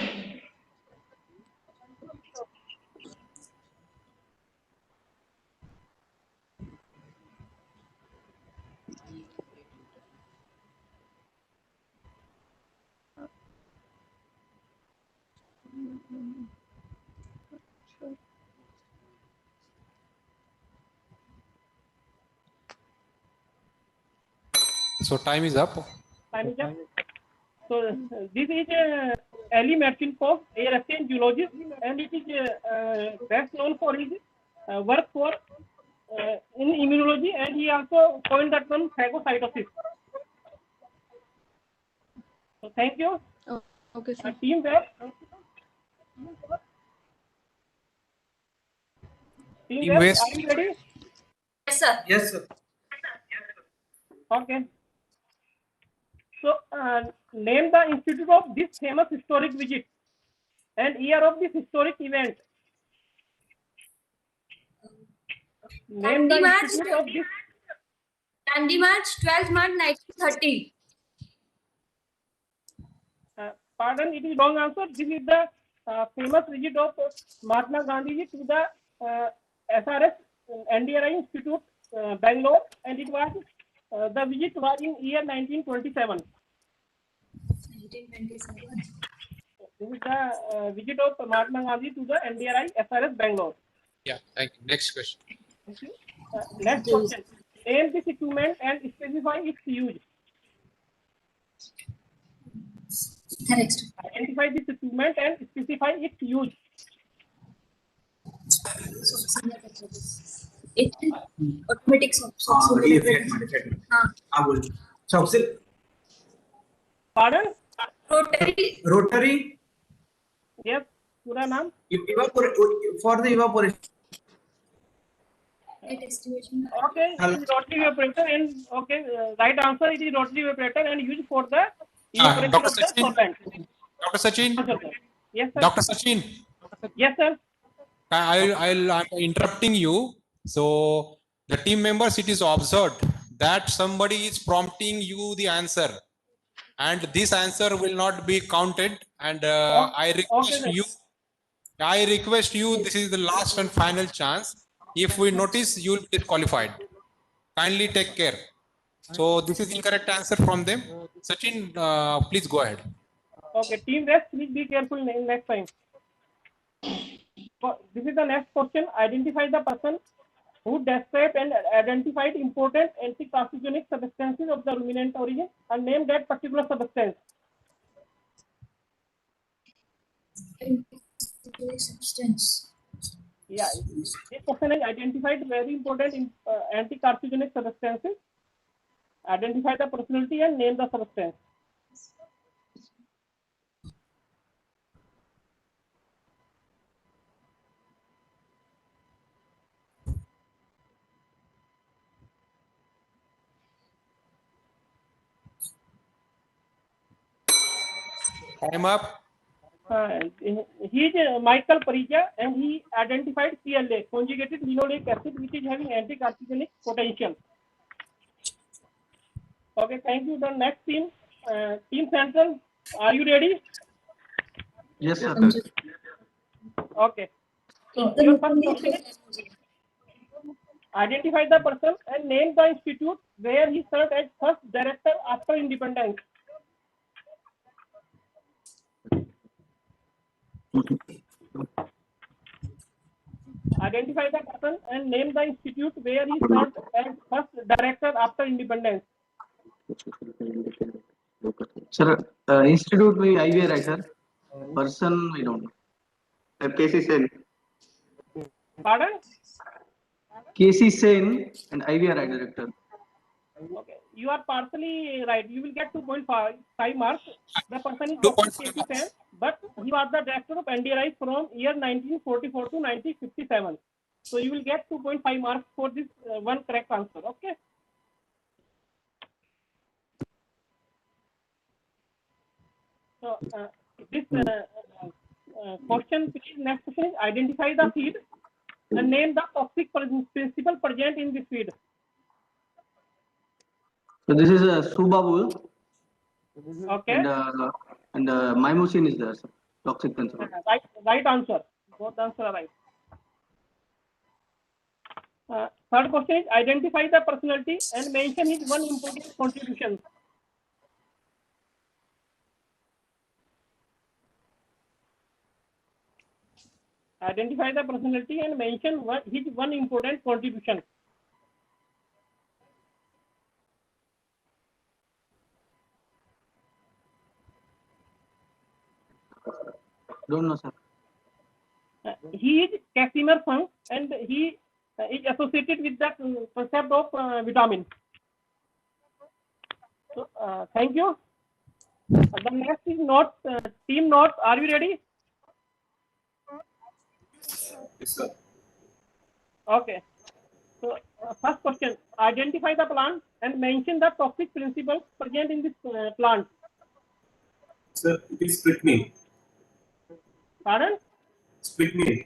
So time is up. Time is up. So this is Ali Martinkov, a Russian geologist, and it is best known for his work for in immunology, and he also coined the term phagocytosis. So thank you. Oh, okay, sir. Team West. Team West, are you ready? Yes, sir. Yes, sir. Okay. So name the institute of this famous historic visit and year of this historic event. Name the Candy March. institute of this. Candy March, 12th March 1930. Pardon, it is wrong answer. This is the famous visit of Mahatma Gandhi to the SRS NDRI Institute, Bangalore, and it was the visit was in year 1927. 1927. This is the visit of Mahatma Gandhi to the NDRI SRS Bangalore. Yeah, thank you. Next question. Thank you. Next question. Name this equipment and specify its use. Correct. Identify this equipment and specify its use. It automatic Pardon? Rotary. Rotary. Yes. Pura naam? For the evaporation. Okay, it is rotary evaporator, and okay, right answer, it is rotary evaporator and used for the evaporation Dr. of the Sachin. solvent. Dr. Sachin. Answer, sir. Yes, sir. Dr. Sachin. Yes, sir. I'm interrupting you. So the team members, it is observed that somebody is prompting you the answer, and this answer will not be counted. And I request sir. you. I request you. This is the last and final chance. If we notice, you will be disqualified. Kindly take care. So this is incorrect answer from them. Sachin, please go ahead. Okay, team rest, please be careful next time. So this is the next question. Identify the person who described and identified important anti-carcinogenic substances of the ruminant origin and name that particular substance. Substance. Yeah, this person has identified very important anti-carcinogenic substances. Identify the personality and name the substance. Time up. He is Michael Parija, and he identified CLA, conjugated linoleic acid, which is having anti-carcinogenic potential. Okay, thank you. The next team, Team Central, are you ready? Yes, sir. Okay. So your first question is identify the person and name the institute where he served as first director after independence. Identify the person and name the institute where he served as first director after independence. Sir, institute by IVRI, sir. Person, I don't know. KC Sen. Pardon? KC Sen and IVRI director. Okay, you are partially right. You will get 2.5 marks. The person is Dr. K.C. Sen, but he was the director of NDRI from year 1944 to 1957. So you will get 2.5 marks for this one correct answer. Okay. So this question, please. Next question is identify the feed and name the toxic principle present in this feed. So this is a Subabu. Okay. And Mymucin is there, sir. Toxic principle. Right answer. Both answers are right. Third question is identify the personality and mention his one important contribution. Identify the personality and mention his one important contribution. Don't know, sir. He is Casimir Funk, and he is associated with that concept of vitamin. So, thank you. The next is notes, team notes. Are you ready? Yes, sir. Okay. So, first question: identify the plant and mention the toxic principles present in this plant. Sir, it is strychnine. Pardon? Strychnine.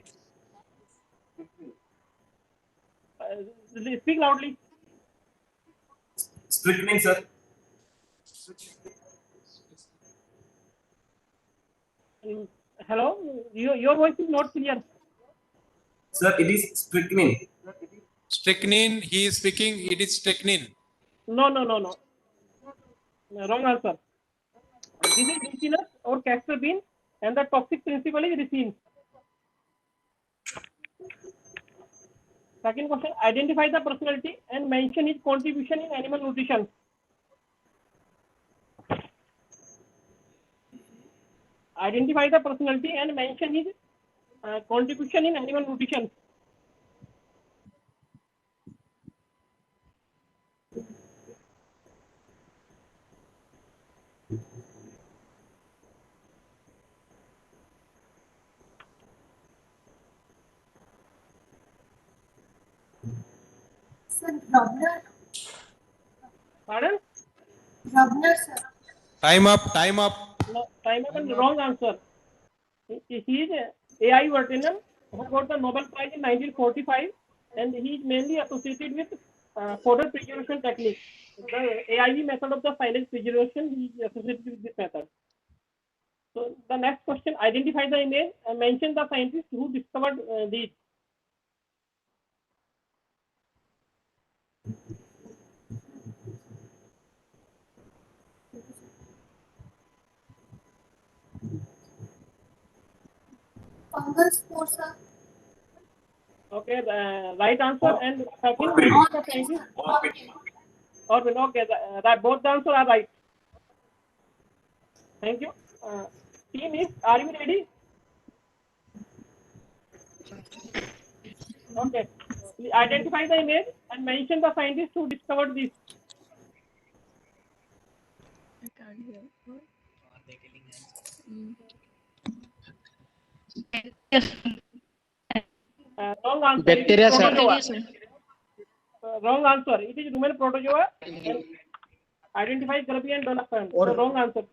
Speak loudly. Strychnine, sir. Hello, your voice is not clear. Sir, it is strychnine. Strychnine, he is speaking, it is strychnine. No. Wrong answer. This is ricinus or castor bean, and the toxic principle is ricin. Second question: identify the personality and mention his contribution in animal nutrition. Identify the personality and mention his contribution in animal nutrition. Sir, Robner. Pardon? Robner, sir. Time up. No, time up and wrong answer. He is AI Vertinen, who got the Nobel Prize in 1945, and he is mainly associated with fodder preservation technique. The AIV method of the silage preservation, he is associated with this method. So the next question: identify the image and mention the scientist who discovered these. Fungal spores, sir. Okay, the right answer and second mention the scientist. Orbit. Okay, both the answers are right. Thank you. Team is, are you ready? Okay. Identify the image and mention the scientist who discovered this. I can't hear. Wrong answer. Bacteria, It is sir. protozoa. Wrong answer. It is rumen protozoa. And identify Grubby and Donovan. So wrong answer.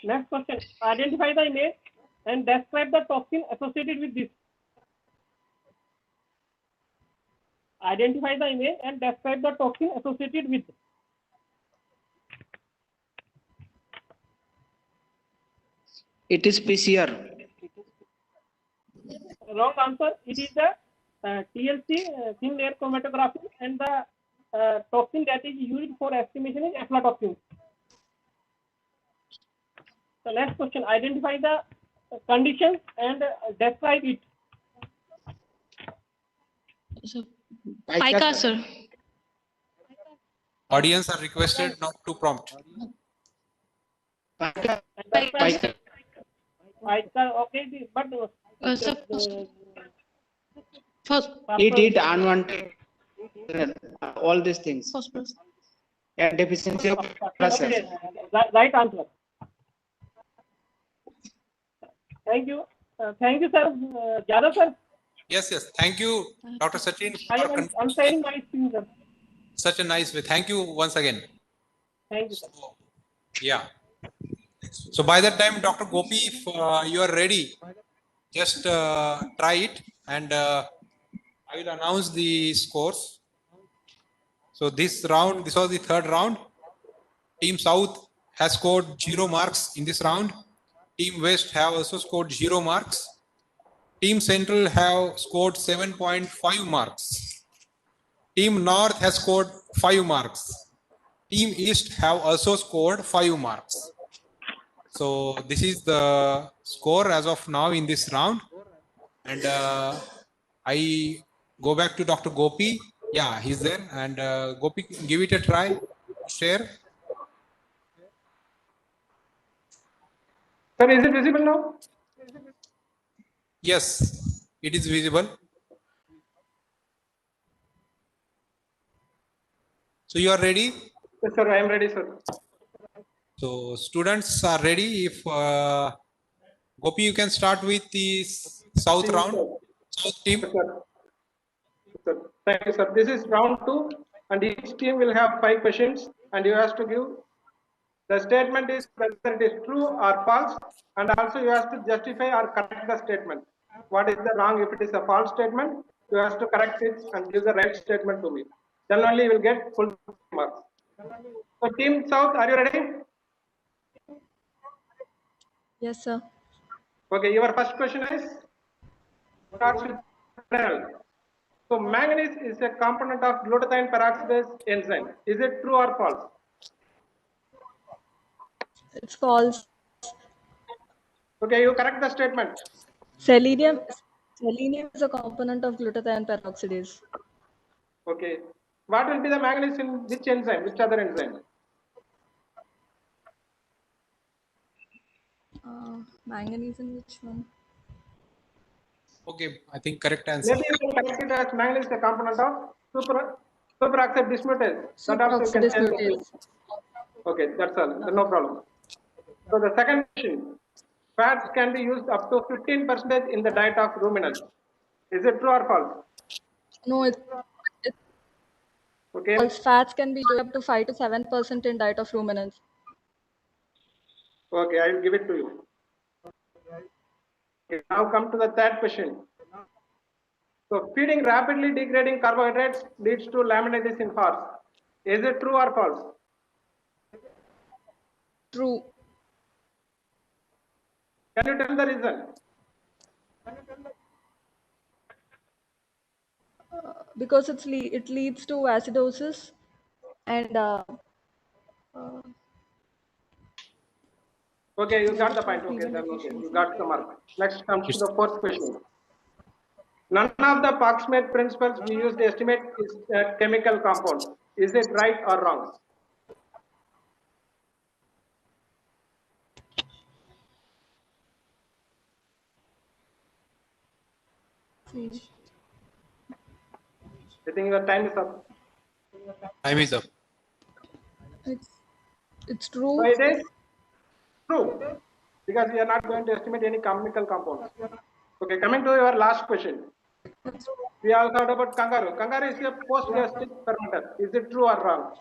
Next question. Identify the image and describe the toxin associated with this. Identify the image and describe the toxin associated with. It is PCR. Wrong answer. It is the TLC, thin layer chromatography, and the toxin that is used for estimation is aflatoxin. The next question: identify the conditions and describe it. Pica, sir. Audience are requested not to prompt. Pica. Okay, but He did unwanted all these things. Yeah, deficiency of phosphorus. okay, right answer. Thank you, sir. Jadhav, sir. Yes. Thank you, Dr. Sachin. I'm sharing my screen, sir. Such a nice way. Thank you once again. Thank you, sir. Yeah. So by that time, Dr. Gopi, if you are ready, just try it, and I will announce the scores. So this round, this was the third round. Team South has scored 0 marks in this round. Team West have also scored 0 marks. Team Central have scored 7.5 marks. Team North has scored 5 marks. Team East have also scored 5 marks. So this is the score as of now in this round. And I go back to Dr. Gopi. Yeah, he's there. And Gopi, give it a try. Share. Sir, is it visible now? Yes, it is visible. So you are ready? Yes, sir, I am ready, sir. So students are ready. If Gopi, you can start with the south round, south team. Yes, sir. Yes, sir. Thank you, sir. This is round 2, and each team will have 5 questions, and you have to give the statement is whether it is true or false, and also you have to justify or correct the statement. What is the wrong? If it is a false statement, you have to correct it and give the right statement to me. Then only you will get full marks. So, Team South, are you ready? Yes, sir. Okay, your first question is starts with mineral. So, manganese is a component of glutathione peroxidase enzyme. Is it true or false? It's false. Okay, you correct the statement. Selenium. Selenium is a component of glutathione peroxidase. Okay. What will be the manganese in which enzyme? Which other enzyme? Manganese in which one? Okay, I think correct answer. Maybe you can correct it as manganese is a component of superoxide dismutase. That also you Superoxide can change the name. dismutase. Okay, that's all. No problem. So the second question, fats can be used up to 15% in the diet of ruminants. Is it true or false? No, it's Okay. false. Fats can be up to 5 to 7% in diet of ruminants. Okay, I will give it to you. Okay, now come to the third question. So feeding rapidly degrading carbohydrates leads to laminitis in horse. Is it true or false? True. Can you tell the reason? Because it leads to acidosis and Okay, you got the point. Okay, then okay, you got the mark. Next comes to the fourth question. None of the approximate principles we use to estimate is a chemical compound. Is it right or wrong? I think your time is up. Time is up. It's true. So it is true because we are not going to estimate any chemical compounds. Okay, coming to your last question. We also heard about kangaroo. Kangaroo is a post-gastric fermenter. Is it true or wrong?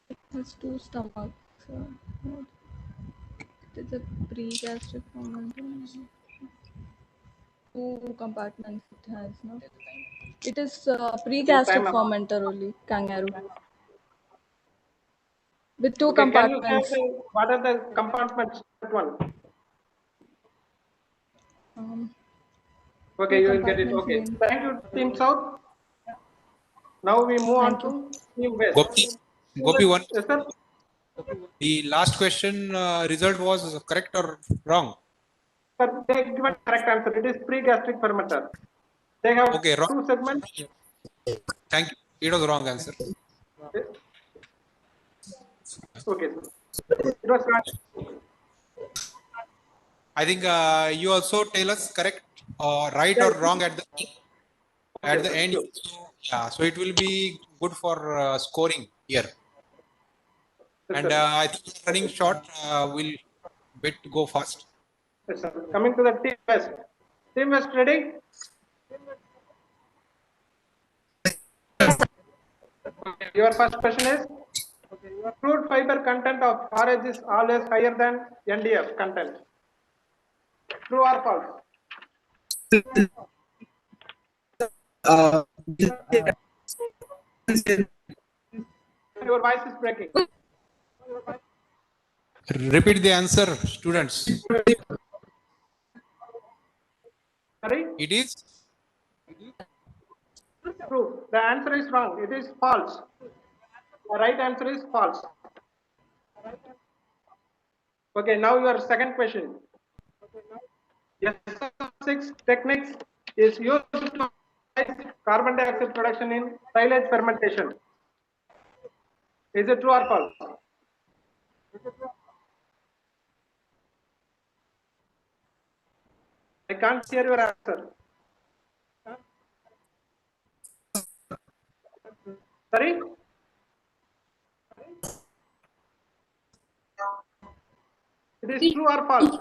It has 2 stomachs. It is a pre-gastric fermenter. 2 compartments it has, no? It is pre-gastric fermenter only, kangaroo. With 2 Okay, can you compartments. say what are the compartments? That one. Okay, 2 you will get it. compartments Okay. mean. Thank you, Team South. Now we move on to Team West. Gopi, Team Gopi, West, one. yes, sir. The last question result was correct or wrong? Sir, they have given correct answer. It is pre-gastric fermenter. They have Okay, wrong. 2 segments. Thank you. It was wrong answer. Okay, sir. It was right. I think you also tell us correct or right or wrong at the end. Sure. So, yeah, so it will be good for scoring here. Yes, And sir. I think running short. We'll bit go fast. Yes, sir. Coming to the Team West. Team West ready? Okay. Your first question is, crude fiber content of forage is always higher than NDF content. True or false? Your voice is breaking. Repeat the answer, students. Sorry? It is True. The answer is wrong. It is false. The right answer is false. Okay, now your second question. SF6 techniques is used to rise carbon dioxide production in silage fermentation. Is it true or false? I can't hear your answer. Sorry? It is true or false?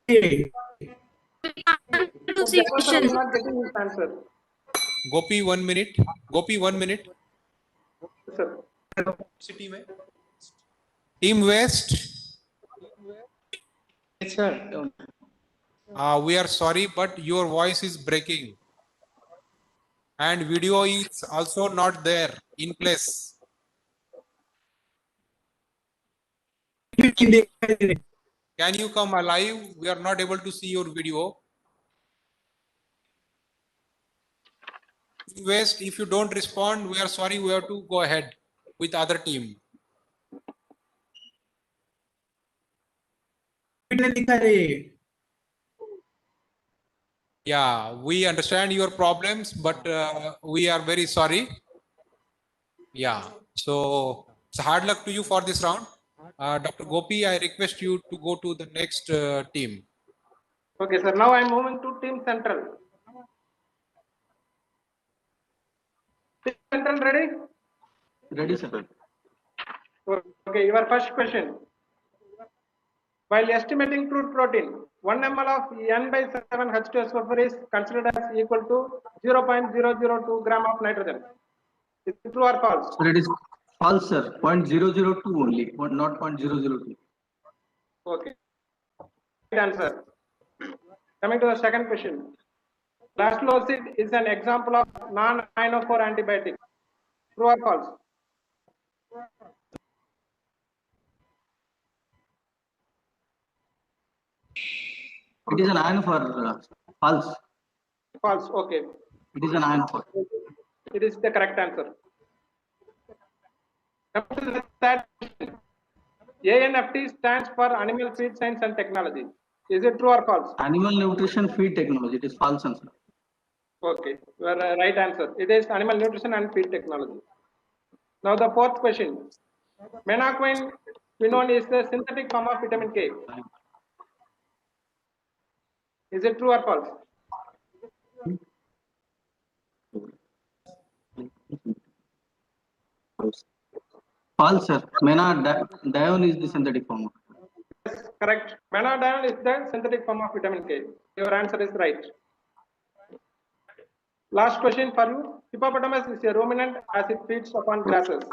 The person is not getting his answer. Gopi, 1 minute. Gopi, 1 minute. Sir. Team West. Yes, sir. We are sorry, but your voice is breaking. And video is also not there in place. Can you come alive? We are not able to see your video. West, if you don't respond, we are sorry, we have to go ahead with other team. Yeah, we understand your problems, but we are very sorry. Yeah, so it's hard luck to you for this round. Dr. Gopi, I request you to go to the next team. Okay, sir. Now I am moving to Team Central. Team Central ready? Ready, sir. Okay, your first question. While estimating crude protein, 1 ml of N/7 H2SO4 is considered as equal to 0.002 gram of nitrogen. Is it true or false? Sir, it is false, sir. 0.002 only, not 0.002. Okay. Right answer. Coming to the second question. Lactulose is an example of non-ionophore antibiotic. True or false? It is an ion for false. False. Okay. It is an ion for. It is the correct answer. Coming to the third question. ANFT stands for Animal Feed Science and Technology. Is it true or false? Animal nutrition feed technology. It is false answer. Okay, your right answer. It is animal nutrition and feed technology. Now the fourth question. Menaquine quinone is the synthetic form of vitamin K. Is it true or false? False, sir. Menadione is the synthetic form. Yes, correct. Menadione is the synthetic form of vitamin K. Your answer is right. Last question for you. Hippopotamus is a ruminant as it feeds upon grasses.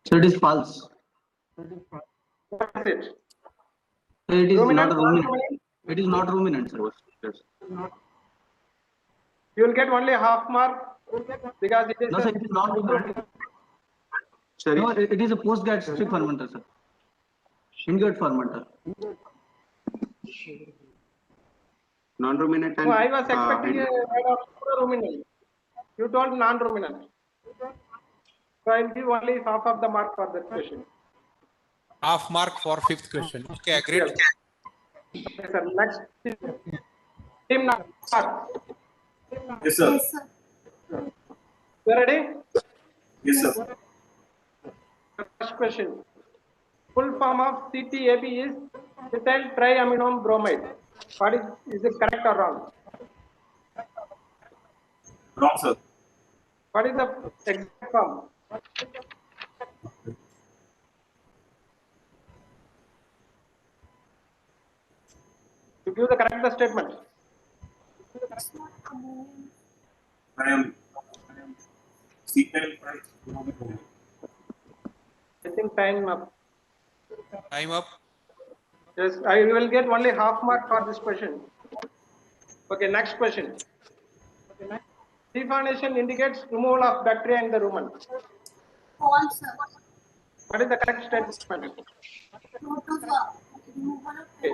So it is false. What is it? So it is Ruminant, not a ruminant. It is not ruminant, sir. Yes. You will get only half mark because it is No, sir, it is not ruminant. Sorry? No, it is a post-gastric fermenter, sir. In-gut fermenter. Non-ruminant and No, I was expecting a word of ruminant. You told non-ruminant. So I will give only half of the mark for that question. Half mark for fifth question. Okay, agreed. Yes. Okay, sir. Next, team number. Yes, sir. You ready? Yes, sir. First question. Full form of CTAB is methyl triaminone bromide. What is it correct or wrong? Wrong, sir. What is the exact form? To give the correct statement. I am sequence. I think time up. Time up. Yes, I will get only half mark for this question. Okay, next question. Defaunation indicates removal of bacteria in the rumen. False. What is the correct statement? Okay.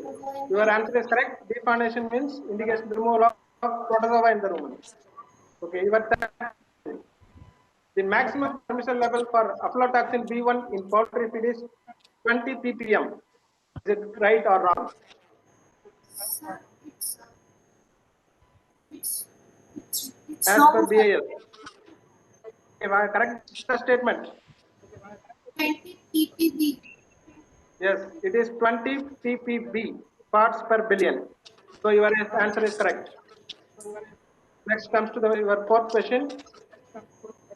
Your answer is correct. Defaunation means indicates the removal of protozoa in the rumen. Okay, your turn. The maximum permission level for aflatoxin B1 in poultry feed is 20 ppm. Is it right or wrong? Sir, it's as per BIS. If I correct the statement. 20 ppb. Yes, it is 20 ppb, parts per billion. So your answer is correct. Next comes to your fourth question.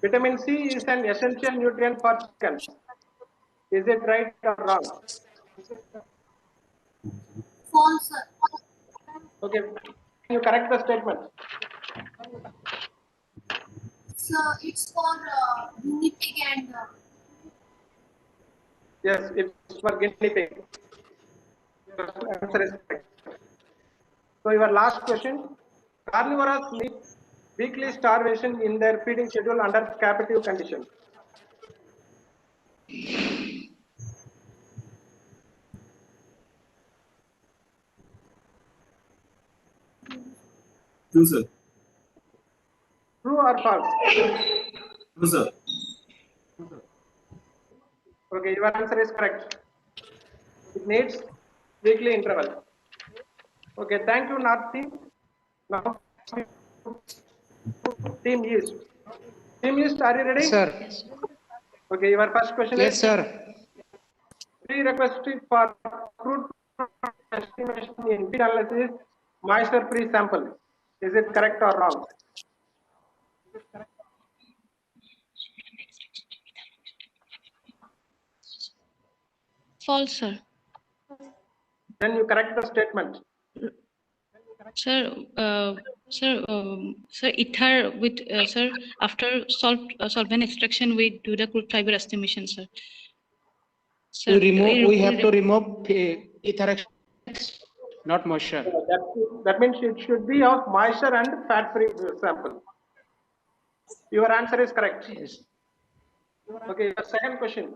Vitamin C is an essential nutrient for chickens. Is it right or wrong? False, sir. Okay, you correct the statement. So it's for guinea pig and Yes, it's for guinea pig. Answer is correct. So your last question. Carnivorous meet weekly starvation in their feeding schedule under captive conditions. True, sir. True or false? True, sir. Okay, your answer is correct. It needs weekly interval. Okay, thank you, North team. Now, Team East. Team East, are you ready? Sir. Okay, your first question Yes, is. sir. Prerequisite for crude estimation in feed analysis, moisture-free sample. Is it correct or wrong? False, sir. Then you correct the statement. Sir, sir, ether with sir after solvent extraction we do the crude fiber estimation, sir. Sir, We have to remove ether, not moisture. That means it should be of moisture and fat-free sample. Your answer is correct. Yes. Okay, your second question.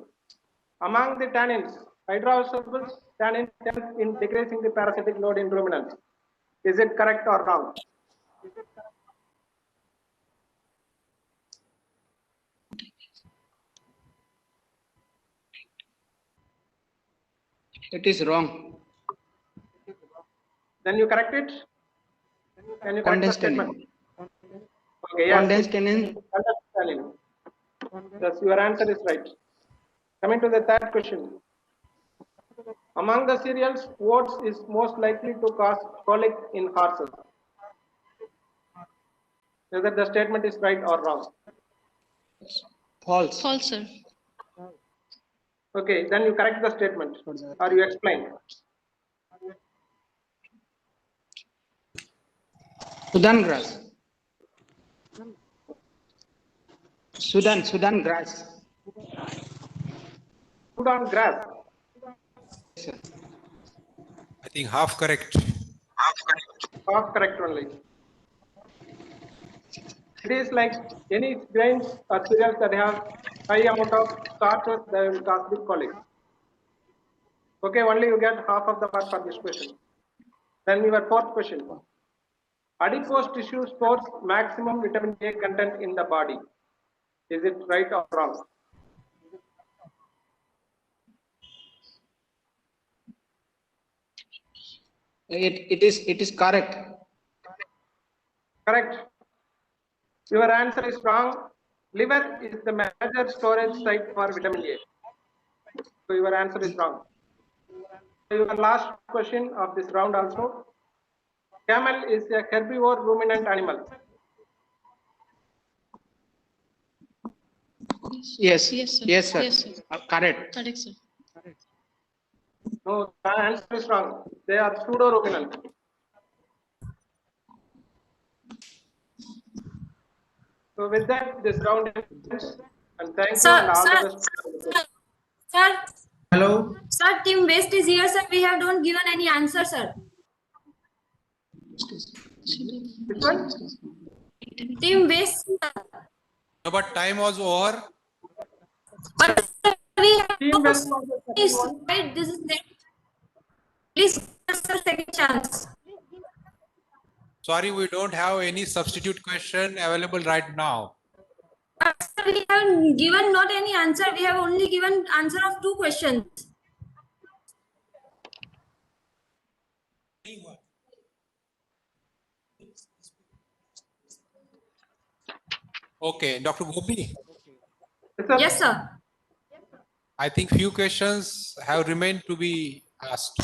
Among the tannins, hydrolyzable tannin helps in decreasing the parasitic load in ruminants. Is it correct or wrong? It is wrong. Then you correct it? Can you correct the statement? Okay, yes. Condensed tannin. Condensed tannin. Yes, your answer is right. Coming to the third question. Among the cereals, oats is most likely to cause colic in horses. Whether the statement is right or wrong? False. False, sir. Okay, then you correct the statement or you explain. Sudan grass. Sudan grass. Sudan grass. I think half correct. Half correct only. It is like any grains or cereals that have high amount of starches, they will cause the colic. Okay, only you get half of the mark for this question. Then your fourth question. Adipose tissue stores maximum vitamin A content in the body. Is it right or wrong? It is correct. Correct. Your answer is wrong. Liver is the major storage site for vitamin A. So your answer is wrong. Your last question of this round also. Camel is a herbivore ruminant animal. Yes. Yes, sir. Yes, sir. Yes, sir. Correct. Correct, sir. No, the answer is wrong. They are pseudo-ruminant. So with that, this round ends. And thank you and all the best. Sir. Hello. Sir, team waste is here, sir. We have don't given any answer, sir. Which one? Team waste. No, but time was over. But sir, we have team waste. Right, this is next. Please, sir, second chance. Sorry, we don't have any substitute question available right now. Sir, we have given not any answer. We have only given answer of 2 questions. Okay, Dr. Gopi. Yes, sir. I think few questions have remained to be asked.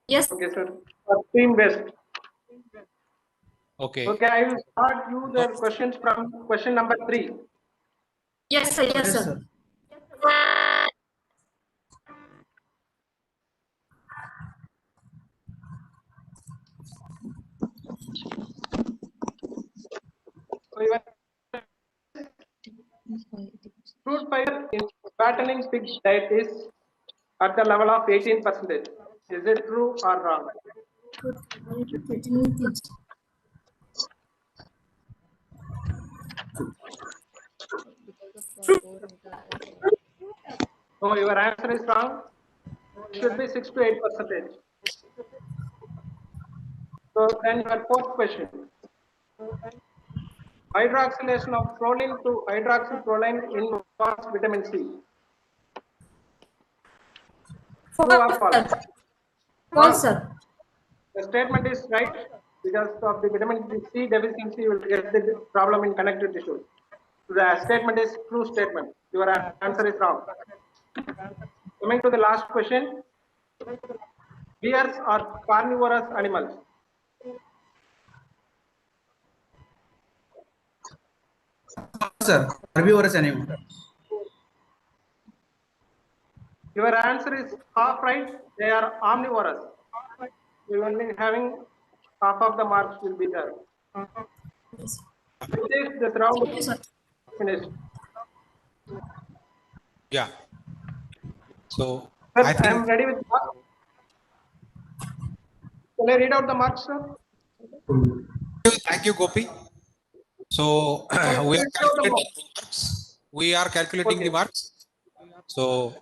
Yes. Okay, sir. Team West. Okay. Okay, I will start you the questions from question number 3. Yes, sir. Yes, sir. So your fruit fiber in fattening pig diet is at the level of 18%. Is it true or wrong? No, your answer is wrong. It should be 6 to 8%. So then your fourth question. Hydroxylation of proline to hydroxyproline involves vitamin C. True or false? False, sir. The statement is right because of the vitamin C deficiency you will get the problem in connective tissue. The statement is true statement. Your answer is wrong. Coming to the last question. Bears are carnivorous animals. Sir, herbivorous animal. Your answer is half right. They are omnivorous. You will be having half of the marks will be there. With this, this round is finished. Yeah. So Sir, I I think. am ready with marks. Can I read out the marks, sir? Thank you, Gopi. So we are calculating the marks. We are calculating the marks. So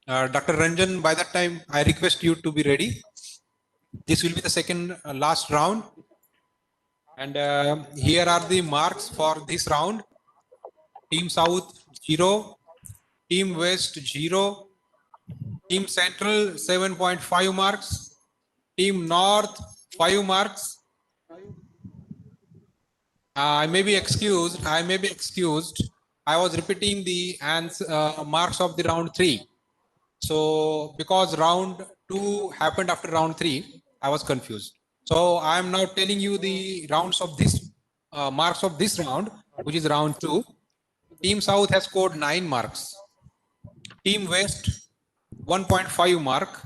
Dr. Ranjan, by that time, I request you to be ready. This will be the second last round. And here are the marks for this round. Team South 0, Team West 0, Team Central 7.5 marks, Team North 5 marks. I may be excused. I was repeating the marks of the round 3. So because round 2 happened after round 3, I was confused. So I am now telling you the rounds of this marks of this round, which is round 2. Team South has scored 9 marks. Team West 1.5 mark.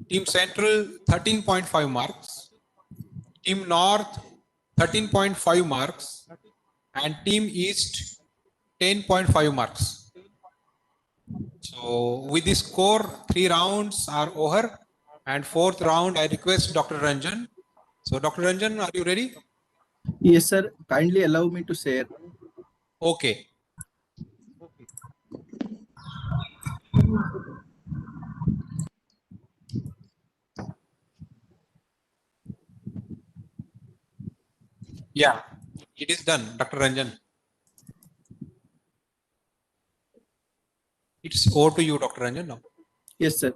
Team Central 13.5 marks. Team North 13.5 marks. And Team East 10.5 marks. So with this score, 3 rounds are over. And 4th round, I request Dr. Ranjan. So Dr. Ranjan, are you ready? Yes, sir. Kindly allow me to share. Okay. Yeah, it is done, Dr. Ranjan. It's over to you, Dr. Ranjan, now. Yes, sir.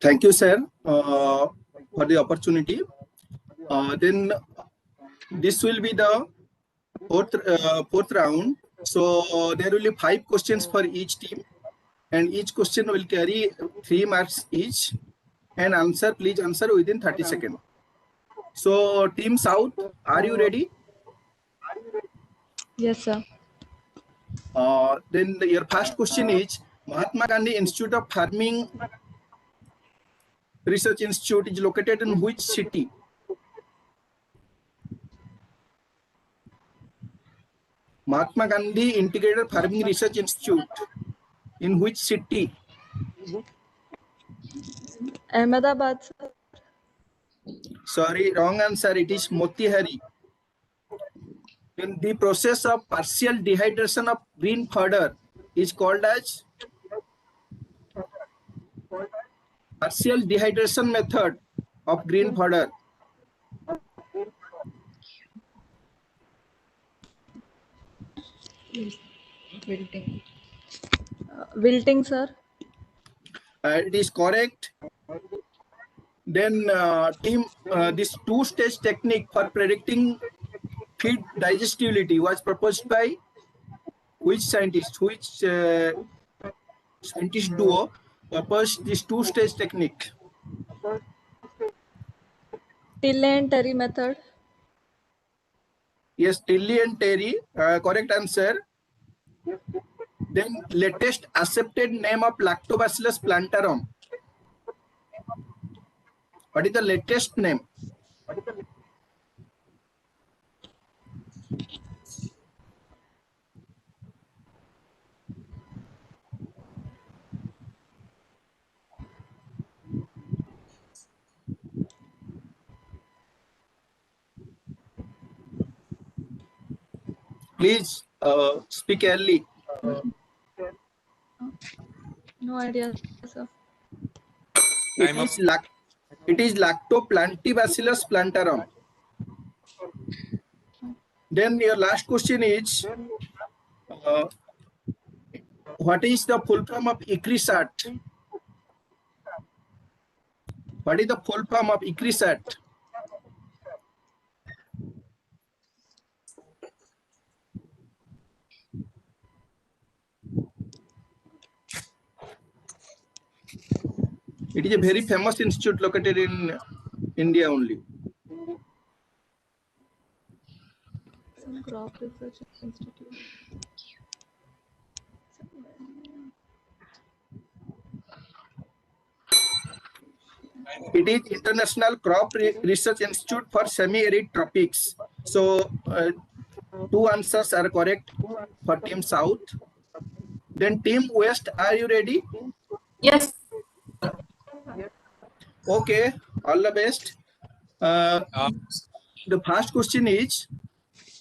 Thank you, sir, for the opportunity. Then this will be the fourth round. So there will be 5 questions for each team, and each question will carry 3 marks each. And please answer within 30 seconds. So Team South, are you ready? Yes, sir. Then your first question is, Mahatma Gandhi Institute of Farming Research Institute is located in which city? Mahatma Gandhi Integrated Farming Research Institute in which city? Ahmedabad, sir. Sorry, wrong answer. It is Motihari. Then the process of partial dehydration of green fodder is called as partial dehydration method of green fodder. Wilting. Wilting, sir. It is correct. Then team, this two-stage technique for predicting feed digestibility was proposed by which scientist? Which scientist duo proposed this two-stage technique? Tilley and Terry method. Yes, Tilley and Terry. Correct answer. Then latest accepted name of Lactobacillus plantarum. What is the latest name? Please speak early. No idea, sir. It is Lactoplantibacillus plantarum. Then your last question is, what is the full form of ICRISAT? What is the full form of ICRISAT? It is a very famous institute located in India only. Some crop research institute. It is International Crop Research Institute for Semi-Arid Tropics. So two answers are correct for Team South. Then Team West, are you ready? Yes. Okay, all the best. The first question is,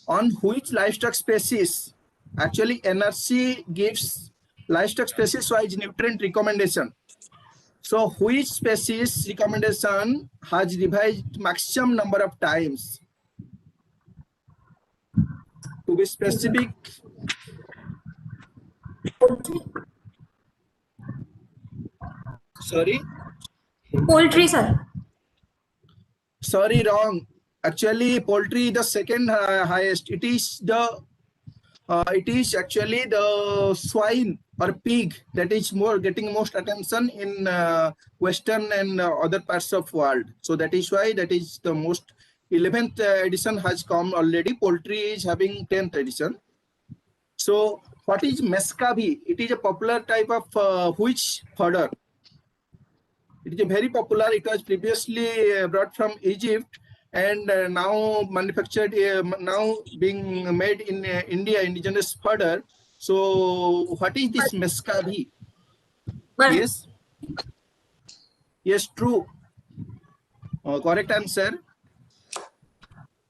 on which livestock species? Actually, NRC gives livestock species wise nutrient recommendation. So which species recommendation has revised maximum number of times? To be specific, sorry? Poultry, sir. Sorry, wrong. Actually, poultry is the second highest. It is actually the swine or pig that is getting most attention in Western and other parts of world. So that is why that is the most 11th edition has come already. Poultry is having 10th edition. So what is mescavi? It is a popular type of which fodder? It is a very popular. It was previously brought from Egypt and now manufactured, now being made in India, indigenous fodder. So what is this mescavi? Yes. Yes, true. Correct answer.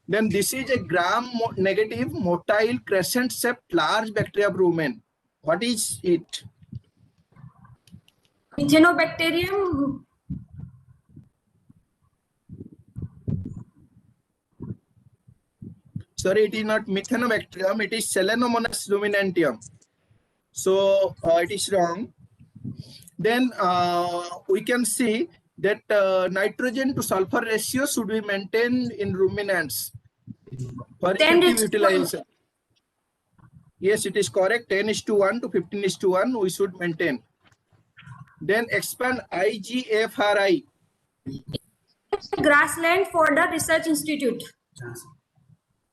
Then this is a gram-negative motile crescent-shaped large bacteria rumen. What is it? Methanobacterium. Sorry, it is not Methanobacterium, it is Selenomonas ruminantium. So it is wrong. Then we can see that nitrogen to sulfur ratio should be maintained in ruminants for effective utilization. Yes, it is correct. 10:1 to 15:1 we should maintain. Then expand IGFRI. Grassland Fodder Research Institute.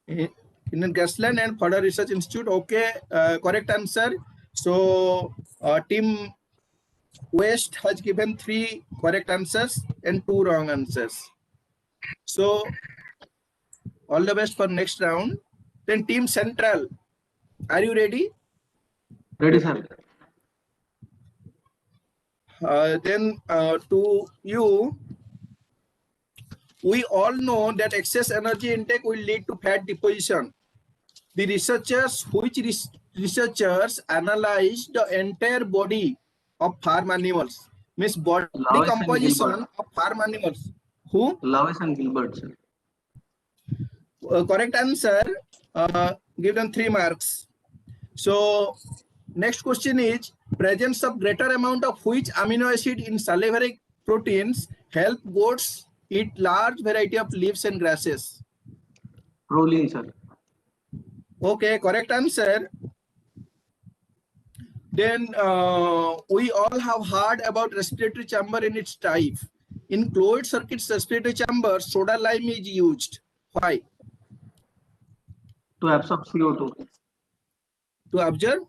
In the Grassland and Fodder Research Institute. Okay, correct answer. So Team West has given 3 correct answers and 2 wrong answers. So all the best for next round. Then Team Central, are you ready? Ready, sir. Then to you, we all know that excess energy intake will lead to fat deposition. The researchers, researchers analyzed the entire body of farm animals, means body composition of farm animals. Who? Lewis and Gilbert, sir. Correct answer. Give them 3 marks. So next question is, presence of greater amount of which amino acid in salivary proteins help goats eat large variety of leaves and grasses? Proline, sir. Okay, correct answer. Then we all have heard about respiratory chamber in its type. In closed circuit respiratory chamber, soda lime is used. Why? To absorb CO2. To observe?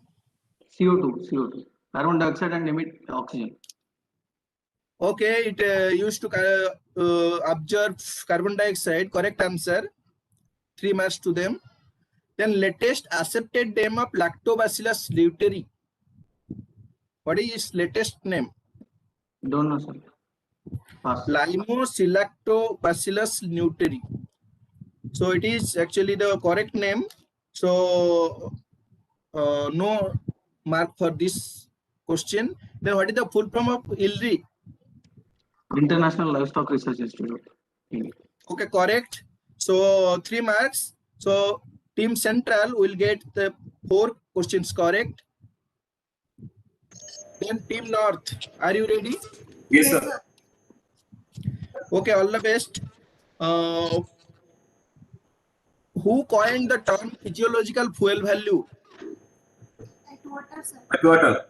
CO2. Carbon dioxide and emit oxygen. Okay, it used to observe carbon dioxide. Correct answer. 3 marks to them. Then latest accepted name of Lactobacillus reuteri. What is its latest name? Don't know, sir. Pass. Lactobacillus reuteri. So it is actually the correct name. So no mark for this question. Then what is the full form of ILRI? International Livestock Research Institute. Okay, correct. So 3 marks. So Team Central will get the 4 questions correct. Then Team North, are you ready? Yes, sir. Okay, all the best. Who coined the term physiological fuel value? Water.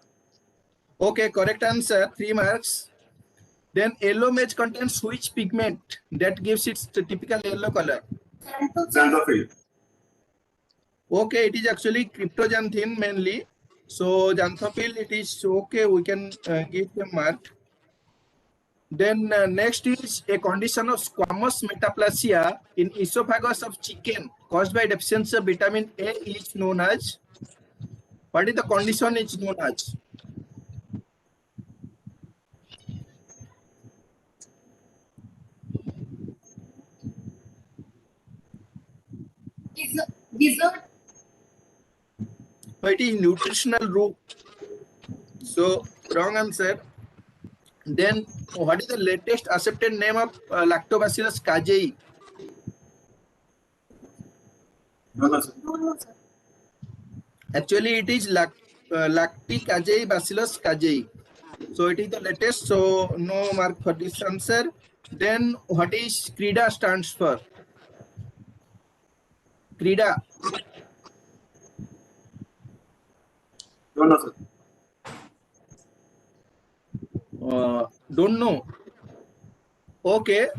Okay, correct answer. 3 marks. Then yellow maize contains which pigment that gives its typical yellow color? Xanthophyll. Okay, it is actually cryptoxanthin mainly. So xanthophyll, it is okay. We can give them mark. Then next is a condition of squamous metaplasia in esophagus of chicken caused by deficiency of vitamin A is known as. What is the condition is known as? Gizzard. It is nutritional root. So wrong answer. Then what is the latest accepted name of Lactobacillus cajei? No, sir. Actually, it is lactic cajei bacillus cajei. So it is the latest. So no mark for this answer. Then what is CRIDA stands for? CRIDA. No, sir. Don't know. Okay,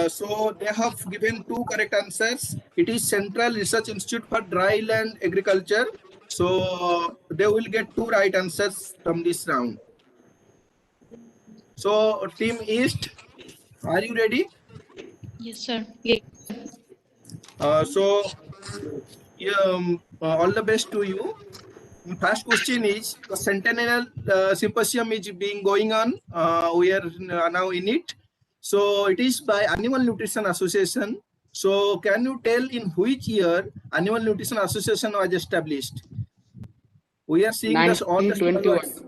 so they have given 2 correct answers. It is Central Research Institute for Dryland Agriculture. So they will get 2 right answers from this round. So Team East, are you ready? Yes, sir. Yeah. So all the best to you. First question is, the Centennial Symposium is being going on. We are now in it. So it is by Animal Nutrition Association. So can you tell in which year Animal Nutrition Association was established? We are seeing this all the 1921. stalwarts.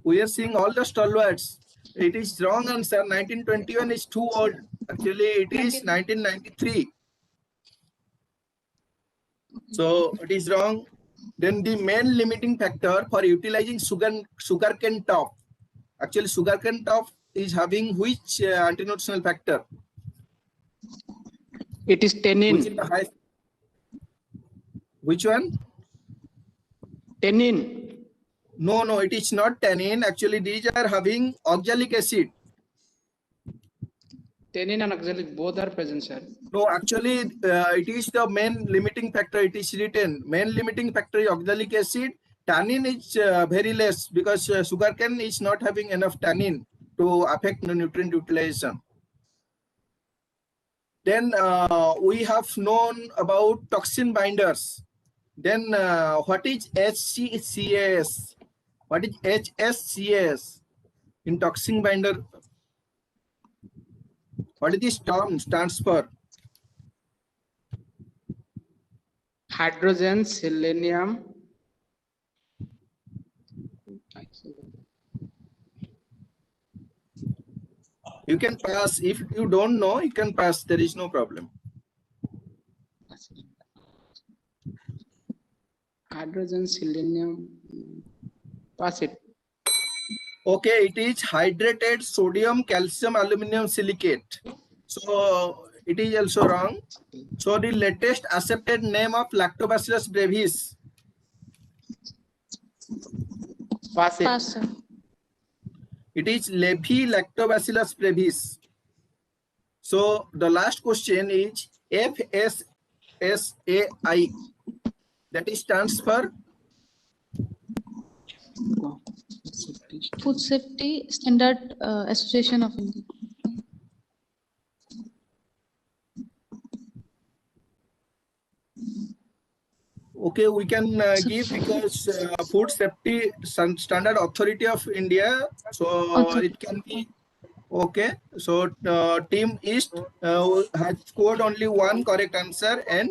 We are seeing all the stalwarts. It is wrong answer. 1921 is too old. Actually, it is 1993. So it is wrong. Then the main limiting factor for utilizing sugarcane top. Actually, sugarcane top is having which anti-nutritional factor? It is tannin. Which is the highest? Which one? Tannin. No, it is not tannin. Actually, these are having oxalic acid. Tannin and oxalic both are present, sir. No, actually, it is the main limiting factor. It is written main limiting factor is oxalic acid. Tannin is very less because sugarcane is not having enough tannin to affect the nutrient utilization. Then we have known about toxin binders. Then what is HCCAS? What is HSCAS in toxin binder? What is this term stands for? Hydrogen, selenium. You can pass. If you don't know, you can pass. There is no problem. hydrogen, selenium. Pass it. Okay, it is hydrated sodium, calcium, aluminum silicate. So it is also wrong. So the latest accepted name of Lactobacillus brevis. Pass it. Pass, sir. It is Levi Lactobacillus brevis. So the last question is FSSAI. That is stands for Food Safety Standard Association of India. okay. We can give because Food Safety Standard Authority of India. So it can be okay. So Team East has scored only one correct answer and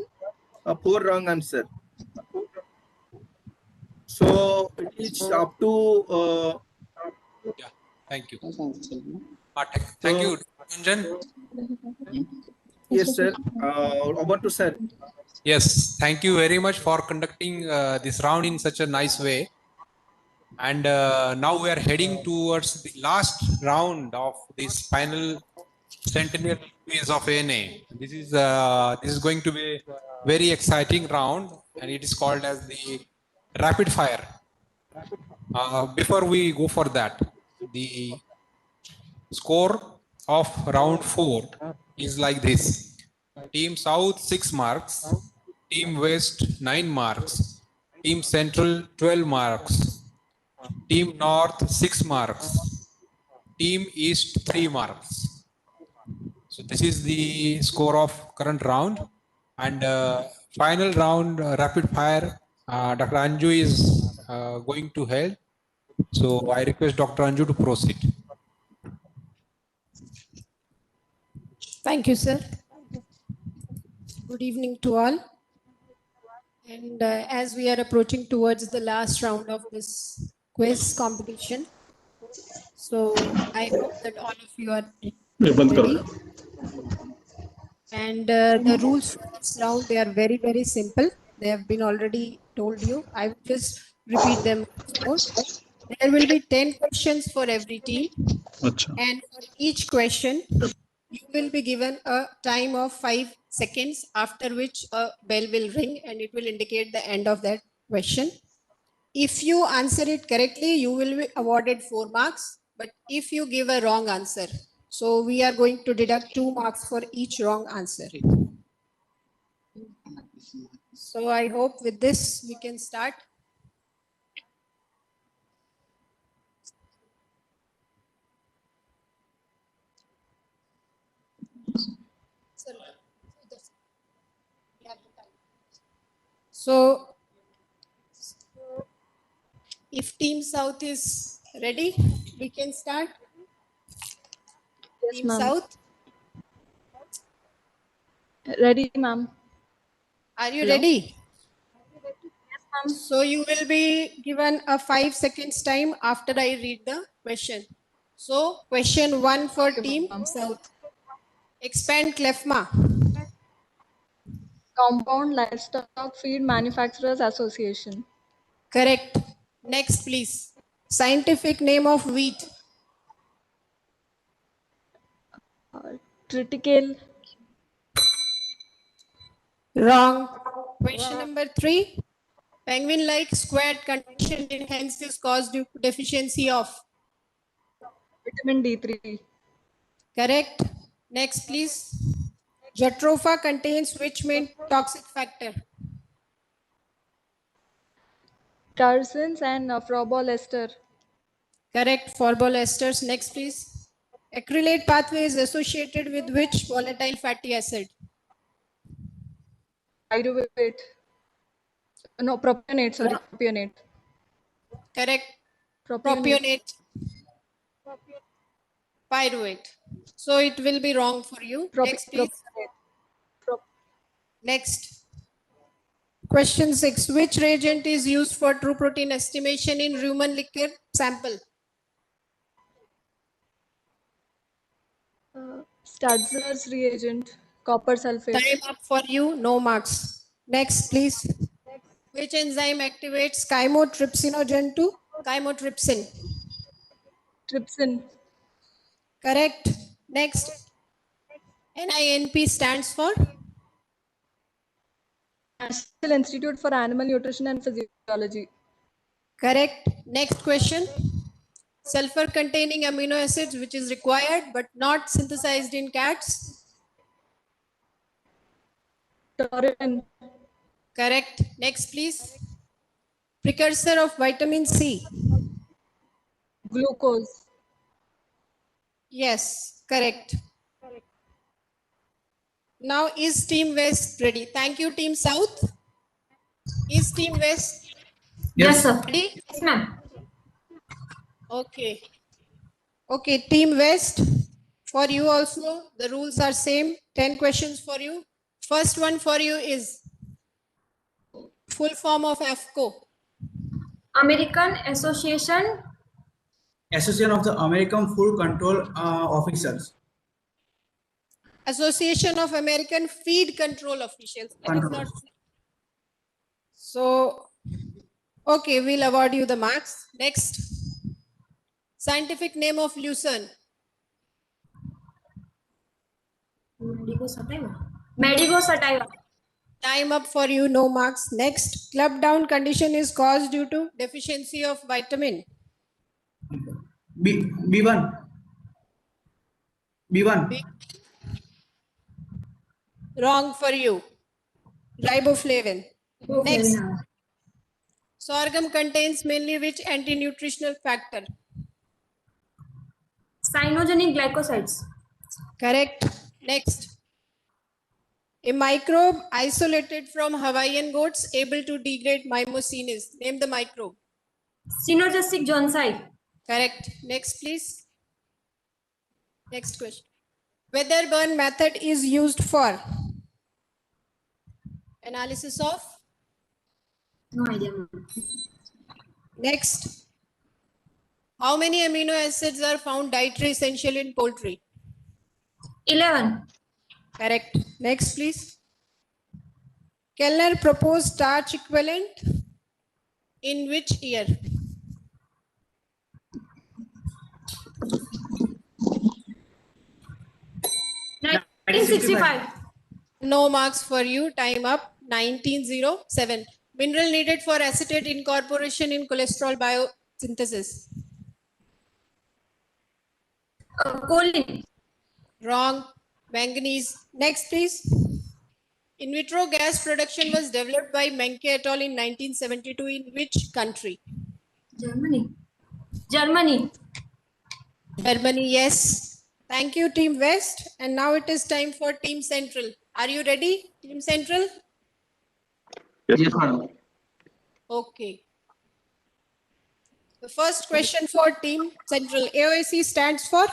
4 wrong answer. So it is up to. Yeah, thank you. So, Thank you, Ranjan. yes, sir. Over to sir. Yes, thank you very much for conducting this round in such a nice way. And now we are heading towards the last round of this final centennial quiz of ANA. This is going to be a very exciting round, and it is called as the rapid fire. Before we go for that, the score of round 4 is like this. Team South 6 marks, Team West 9 marks, Team Central 12 marks, Team North 6 marks, Team East 3 marks. So this is the score of current round, and final round rapid fire. Dr. Anju is going to head. So I request Dr. Anju to proceed. Thank you, sir. Good evening to all. And as we are approaching towards the last round of this quiz competition, so I hope that all of you are ready. And the rules for this round, they are very, very simple. They have been already told you. I will just repeat them once more. There will be 10 questions for every team. And for each question, you will be given a time of 5 seconds, after which a bell will ring and it will indicate the end of that question. If you answer it correctly, you will be awarded 4 marks. But if you give a wrong answer, so we are going to deduct 2 marks for each wrong answer. So I hope with this we can start. So if Team South is ready, we can start. Yes, Team ma'am. South, Ready, ma'am. are you Hello? ready? Yes, ma'am. So you will be given a 5 seconds time after I read the question. So question 1 for Team South. Expand Clefma. Compound Livestock Feed Manufacturers Association. Correct. Next, please. Scientific name of wheat. Triticale. Wrong. Question number 3. Penguin-like squared condition in hens is caused due to deficiency of Vitamin D3. Correct. Next, please. Jatropha contains which main toxic factor? Tarsins and Frobol ester. Correct. Forbol esters. Next, please. Acrylate pathway is associated with which volatile fatty acid? Pyruvate. No, propionate. Sorry, propionate. Correct. Propionate. Propionate. Pyruvate. So it will be wrong for you. Next, please. Next. Question 6. Which reagent is used for true protein estimation in rumen liquor sample? Statzer's reagent. Copper sulfate. Time up for you. No marks. Next, please. Which enzyme activates chymotrypsinogen to chymotrypsin? Trypsin. Correct. Next. NINP stands for? National Institute for Animal Nutrition and Physiology. Correct. Next question. Sulfur containing amino acids which is required but not synthesized in cats. Taurine. Correct. Next, please. Precursor of vitamin C. Glucose. Yes, correct. Now, is Team West ready? Thank you, Team South. Is Team West Yes, sir. ready? Yes, ma'am. Okay. Okay, Team West, for you also, the rules are same. 10 questions for you. First one for you is full form of AFCO. American Association of the American Food Control Officers. Association of American Feed Control Officials. That is not. So, okay, we'll award you the marks. Next. Scientific name of lucerne. Medigo sativa. Medigo sativa. Time up for you, no marks. Next. Club down condition is caused due to deficiency of vitamin. B1. B1. Wrong for you. Riboflavin. Next. Sorghum contains mainly which anti-nutritional factor? Cyanogenic glycosides. Correct. Next. A microbe isolated from Hawaiian goats able to degrade myrmecin is. Name the microbe. Synergistic Johnsai. Correct. Next, please. Next question. Weatherburn method is used for analysis of? No idea. Next. How many amino acids are found dietary essential in poultry? 11. Correct. Next, please. Kellner proposed starch equivalent in which year? $1965. No marks for you. Time up. 1907. Mineral needed for acetate incorporation in cholesterol biosynthesis. Choline. Wrong. Manganese. Next, please. In vitro gas production was developed by Menke et al. In 1972 in which country? Germany. Germany. Germany, yes. Thank you, Team West. And now it is time for Team Central. Are you ready, Team Central? Yes, madam. Okay. The first question for Team Central. AOAC stands for?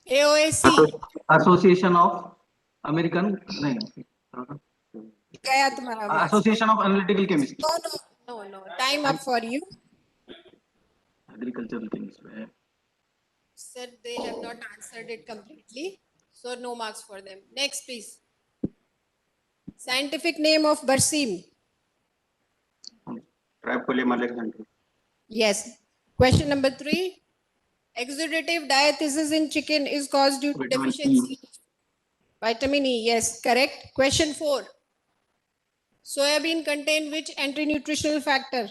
AOAC. Association of American. Gaya tumhara marks. Association of Analytical Chemistry. No. Time up for you. Agricultural chemistry. Sir, they have not answered it completely. So no marks for them. Next, please. Scientific name of Barsim. Tripolium Alexander. Yes. Question number 3. Exudative diathesis in chicken is caused due to deficiency. Vitamin E. Yes, correct. Question 4. Soybean contain which anti-nutritional factor?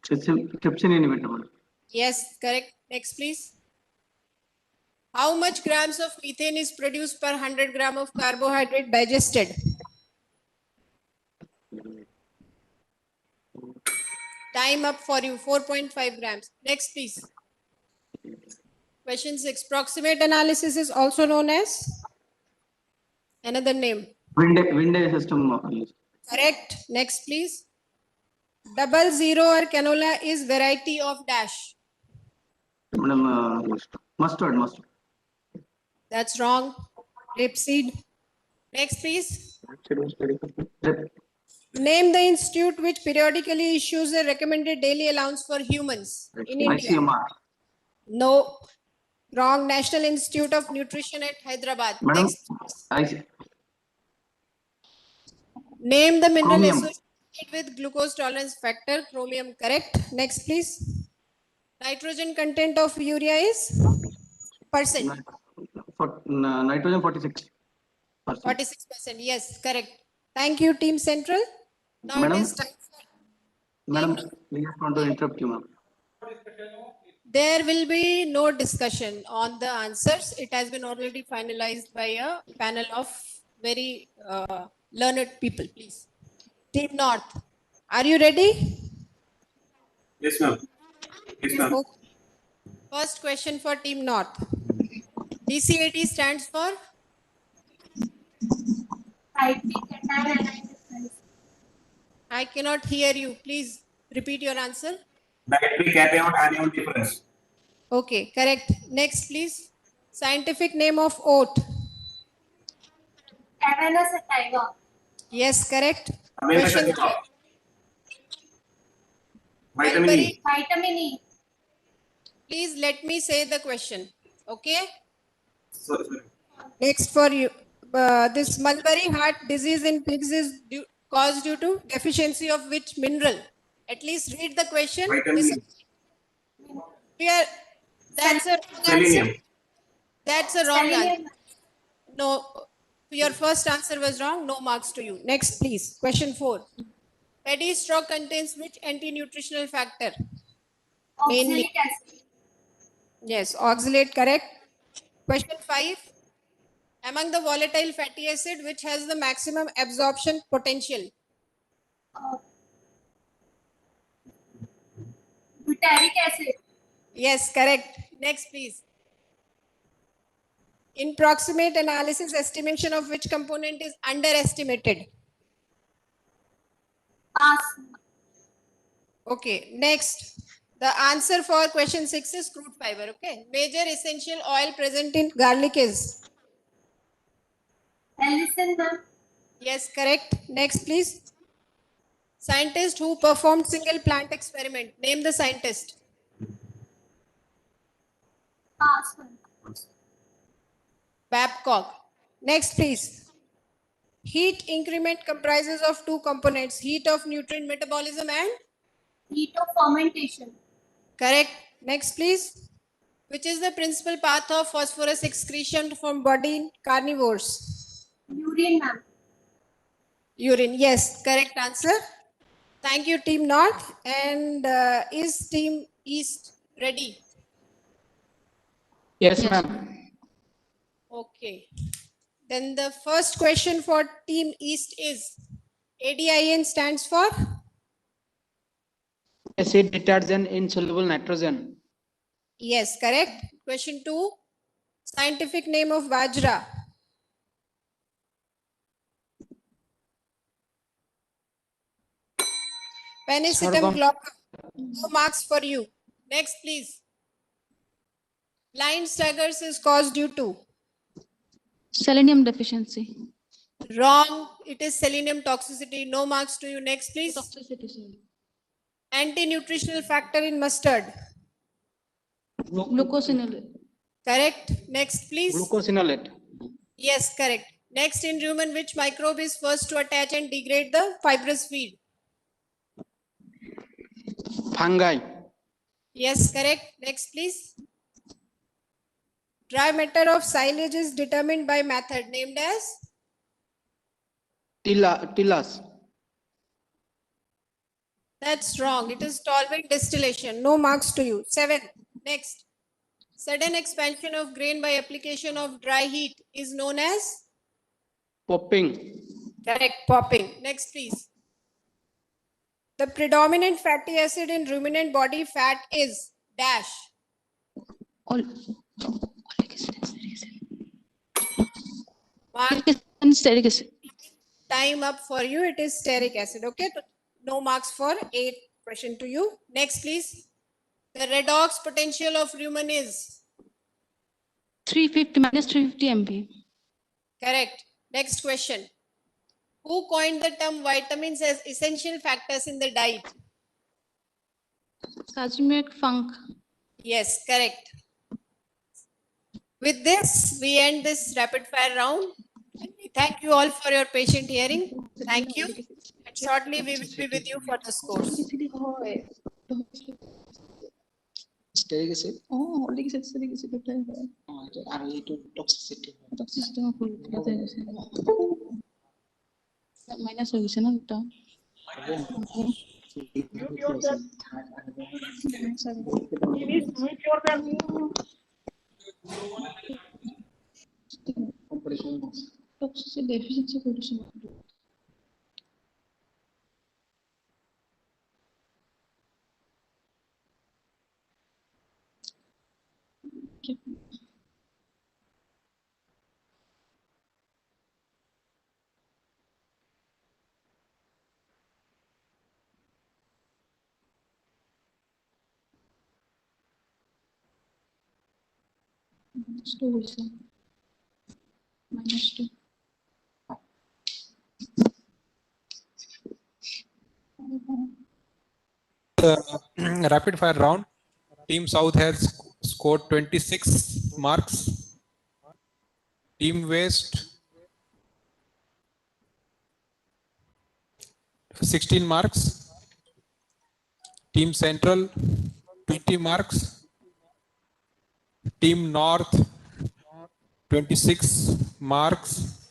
Trypsin inhibitor. Yes, correct. Next, please. How much grams of methane is produced per 100 gram of carbohydrate digested? Time up for you. 4.5 grams. Next, please. Question 6. Proximate analysis is also known as another name. Wind system. Correct. Next, please. Double zero or canola is variety of dash. Madam, mustard. That's wrong. Rapeseed. Next, please. Name the institute which periodically issues a recommended daily allowance for humans in India. ICMR. No. Wrong. National Institute of Nutrition at Hyderabad. Madam, Next. Name the mineral Chromium. associated with glucose tolerance factor. Chromium, correct. Next, please. Nitrogen content of urea is percent. Nitrogen 46%. 46%. Yes, correct. Thank you, Team Central. Now Madam, it is time for Madam, we just want to interrupt you, ma'am. There will be no discussion on the answers. It has been already finalized by a panel of very learned people, please. Team North, are you ready? Yes, ma'am. Yes, ma'am. Okay. First question for Team North. DCAT stands for? I cannot hear you. Please repeat your answer. Dietary cation anion difference. Okay, correct. Next, please. Scientific name of oat. Avena sativa. Yes, correct. Amino Question sativa. 3. Vitamin E. Vitamin E. Please let me say the question. Okay. Sorry. Next for you. This mulberry heart disease in pigs is caused due to deficiency of which mineral? At least read the question. Vitamin E. That's a wrong Selenium. answer. That's a wrong answer. No, your first answer was wrong. No marks to you. Next, please. Question 4. Paddy straw contains which anti-nutritional factor? Oxalic acid. Yes, oxalate, correct. Question 5. Among the volatile fatty acid, which has the maximum absorption potential? Butyric acid. Yes, correct. Next, please. In proximate analysis, estimation of which component is underestimated? Pass. Okay, next. The answer for question 6 is crude fiber. Okay. Major essential oil present in garlic is? Allicin, ma'am. Yes, correct. Next, please. Scientist who performed single plant experiment. Name the scientist. Pass. Babcock. Next, please. Heat increment comprises of two components. Heat of nutrient metabolism and? Heat of fermentation. Correct. Next, please. Which is the principal path of phosphorus excretion from body in carnivores? Urine, ma'am. Urine. Yes, correct answer. Thank you, Team North. And is Team East ready? Yes, ma'am. Okay. Then the first question for Team East is ADIN stands for? Acid detergent insoluble nitrogen. Yes, correct. Question 2. Scientific name of Vajra. Penicillium glaucum. No marks for you. Next, please. Blind staggers is caused due to? Selenium deficiency. Wrong. It is selenium toxicity. No marks to you. Next, please. Toxicity, sorry. Anti-nutritional factor in mustard. Glucosinolate. Correct. Next, please. Glucosinolate. Yes, correct. Next, in rumen, which microbe is first to attach and degrade the fibrous feed? Fungi. Yes, correct. Next, please. Dry matter of silage is determined by method named as? Tillas. That's wrong. It is solvent distillation. No marks to you. 7. Next. Sudden expansion of grain by application of dry heat is known as? Popping. Correct. Popping. Next, please. The predominant fatty acid in ruminant body fat is dash. Stearic acid. Time up for you. It is stearic acid. Okay. No marks for 8 question to you. Next, please. The redox potential of rumen is? 350 minus 350 MV. Correct. Next question. Who coined the term vitamins as essential factors in the diet? Casimir Funk. Yes, correct. With this, we end this rapid fire round. Thank you all for your patient hearing. Thank you. And shortly we will be with you for the scores. Sterility. Oh, already said sterility. And toxicity. Toxicity of minus solution of the Mute yourself. Please mute yourself. toxicity deficiency condition. Minus 2 minus 2. Rapid fire round. Team South has scored 26 marks. Team West 16 marks. Team Central 20 marks. Team North 26 marks.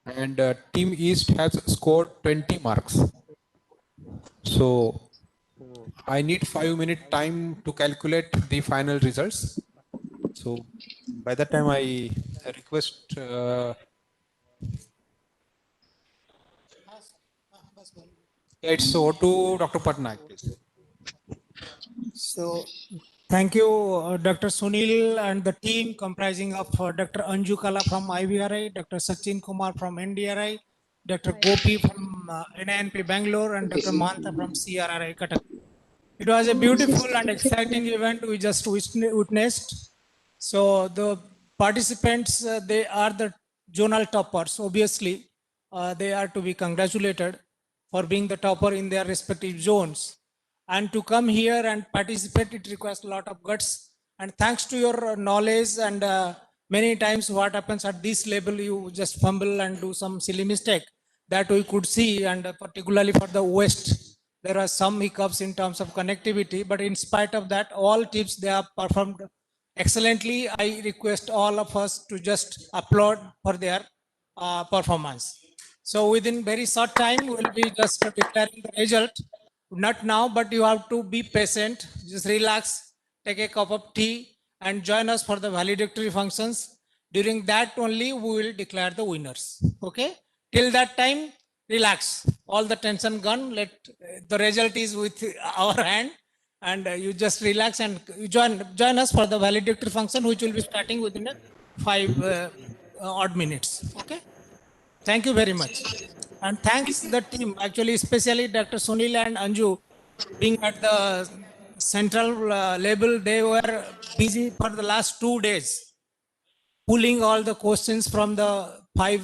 And Team East has scored 20 marks. So I need 5 minute time to calculate the final results. So by that time I request it's over to Dr. Patnaik, please. So thank you, Dr. Sunil and the team comprising of Dr. Anju Kala from IVRI, Dr. Sachin Kumar from NDRI, Dr. Gopi from NINP Bangalore, and Dr. Mahanta from CRRI Cuttack. It was a beautiful and exciting event we just witnessed. So the participants, they are the zonal toppers. Obviously, they are to be congratulated for being the topper in their respective zones. And to come here and participate, it requires a lot of guts. And thanks to your knowledge and many times what happens at this level, you just fumble and do some silly mistake that we could see. And particularly for the West, there are some hiccups in terms of connectivity, but in spite of that, all tips they have performed excellently. I request all of us to just applaud for their performance. So within very short time, we'll be just declaring the result. Not now, but you have to be patient. Just relax, take a cup of tea, and join us for the valedictory functions. During that only, we will declare the winners. Okay? Till that time, relax. All the tension gone. Let the result is with our hand, and you just relax and join us for the valedictory function, which will be starting within 5 odd minutes. Okay? Thank you very much. And thanks the team, actually, especially Dr. Sunil and Anju, being at the central level, they were busy for the last 2 days, pulling all the questions from the 5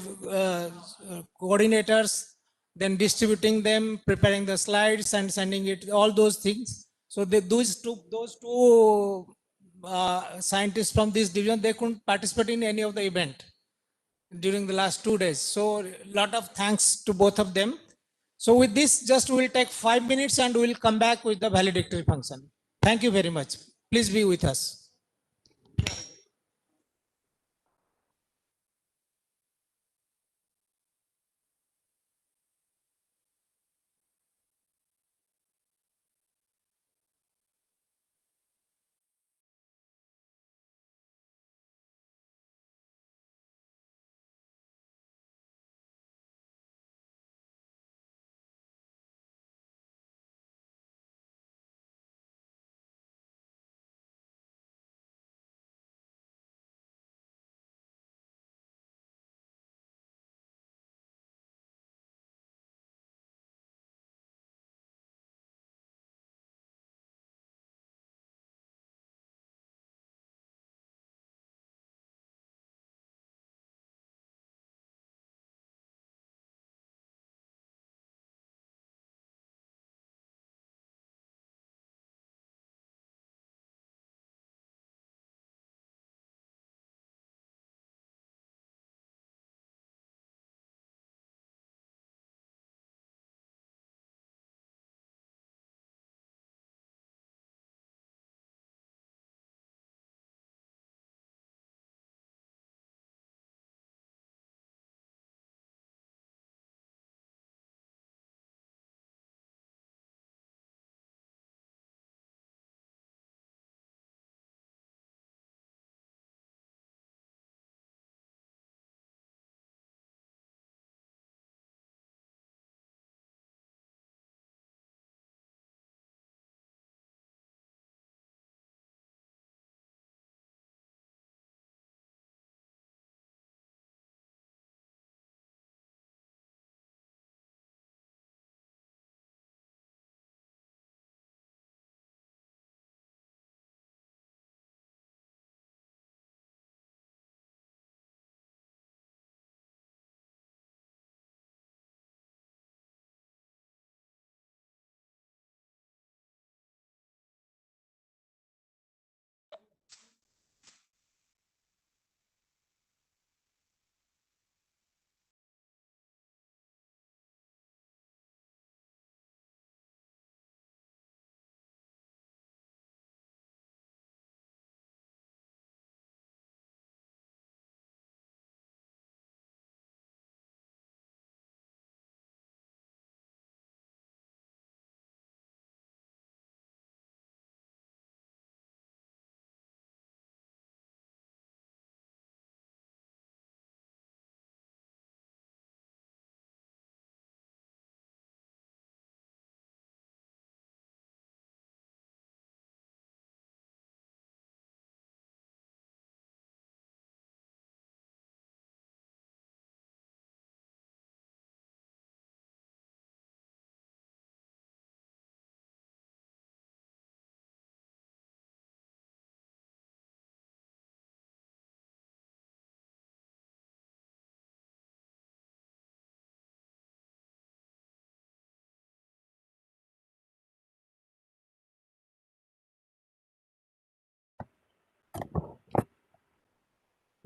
coordinators, then distributing them, preparing the slides and sending it, all those things. So those two scientists from this division, they couldn't participate in any of the event during the last 2 days. So a lot of thanks to both of them. So with this, just we'll take 5 minutes and we'll come back with the valedictory function. Thank you very much. Please be with us.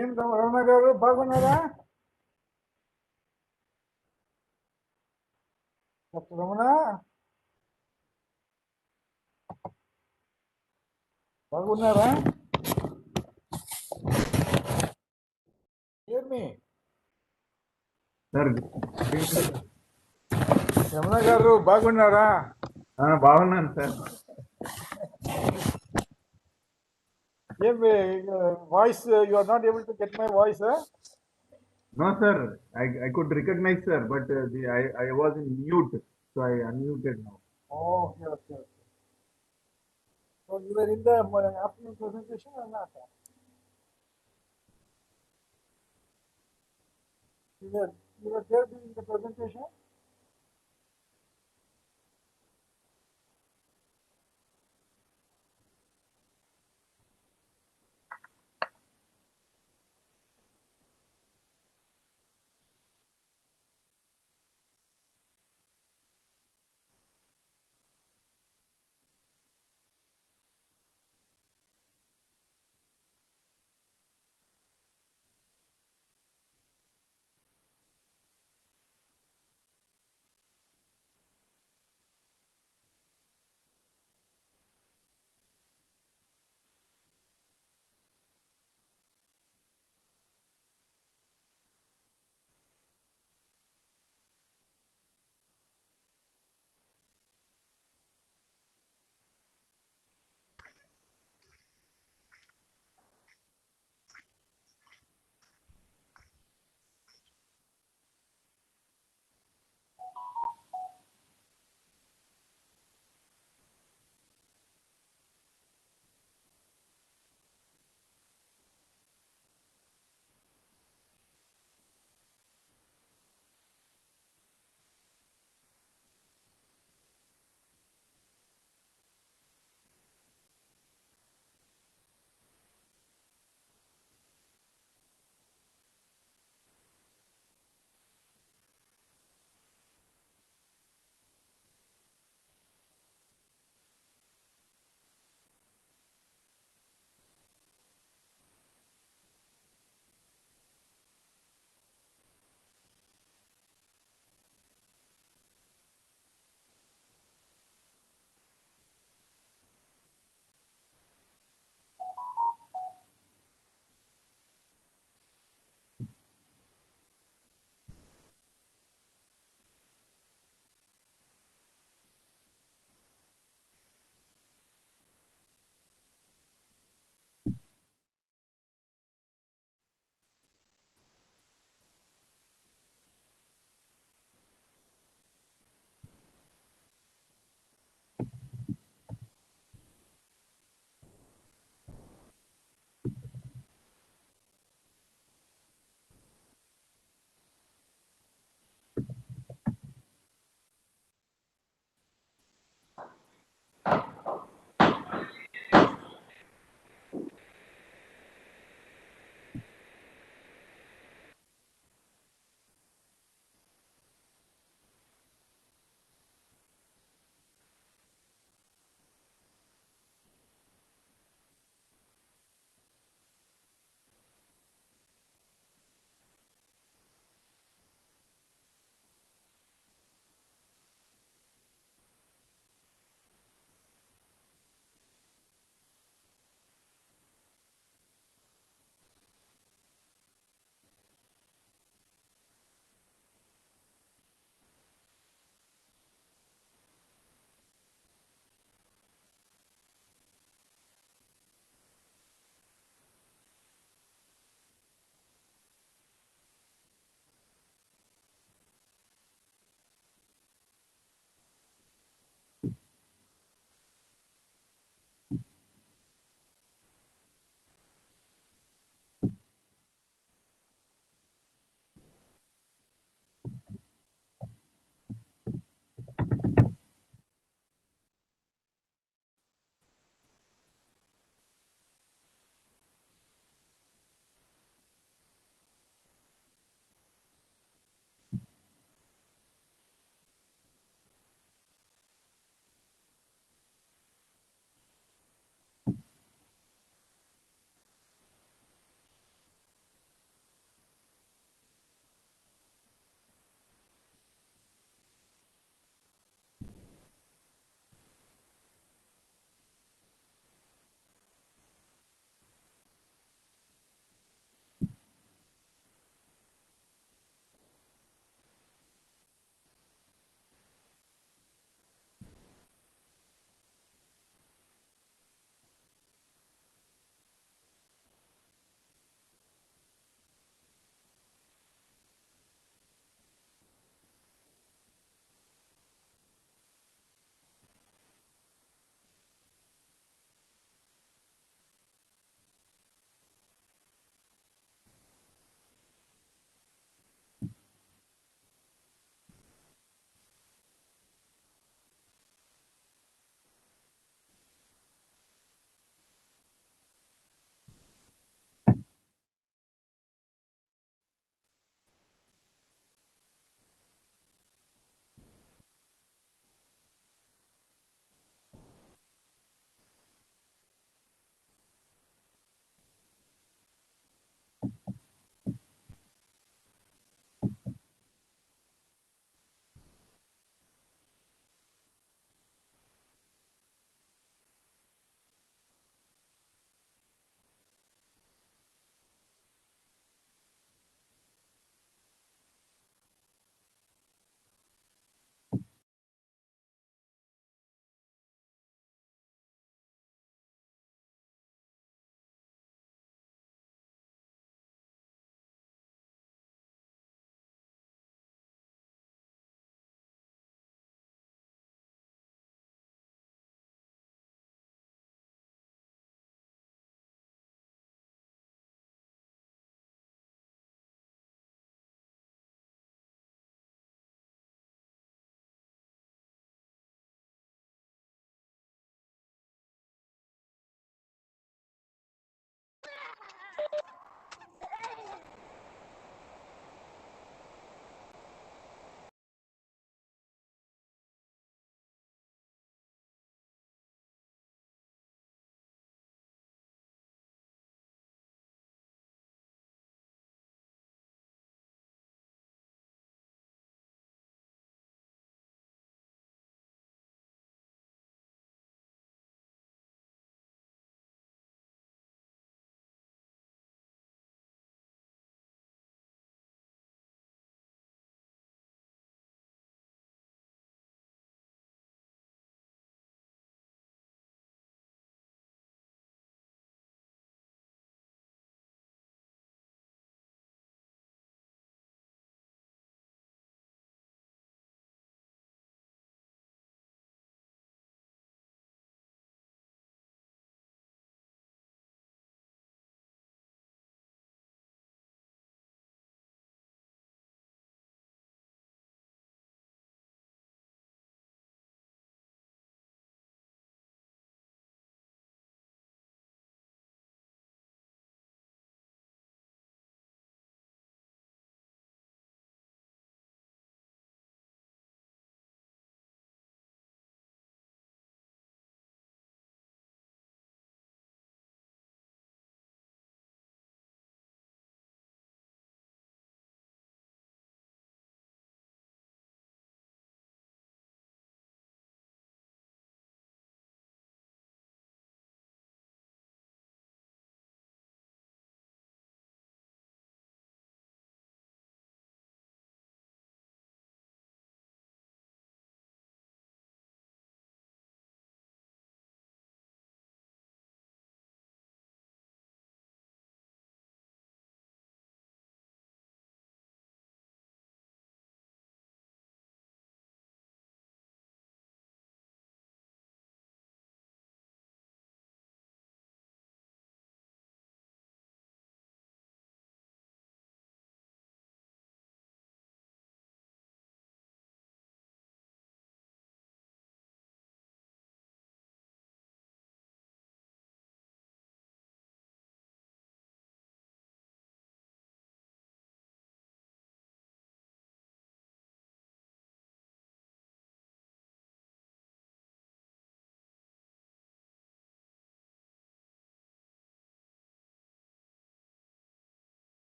ఏం రమణ గారు బాగున్నారా? Doctor Ramana బాగున్నారా? ఏమి sir Ramana గారు బాగున్నారా? బాగున్నాను sir. ఏమి voice you are not able to get my voice? No, sir. I could recognize, sir, but I was in mute, so I unmuted now. Okay, okay, okay. So you were in the afternoon presentation or not? You were there during the presentation?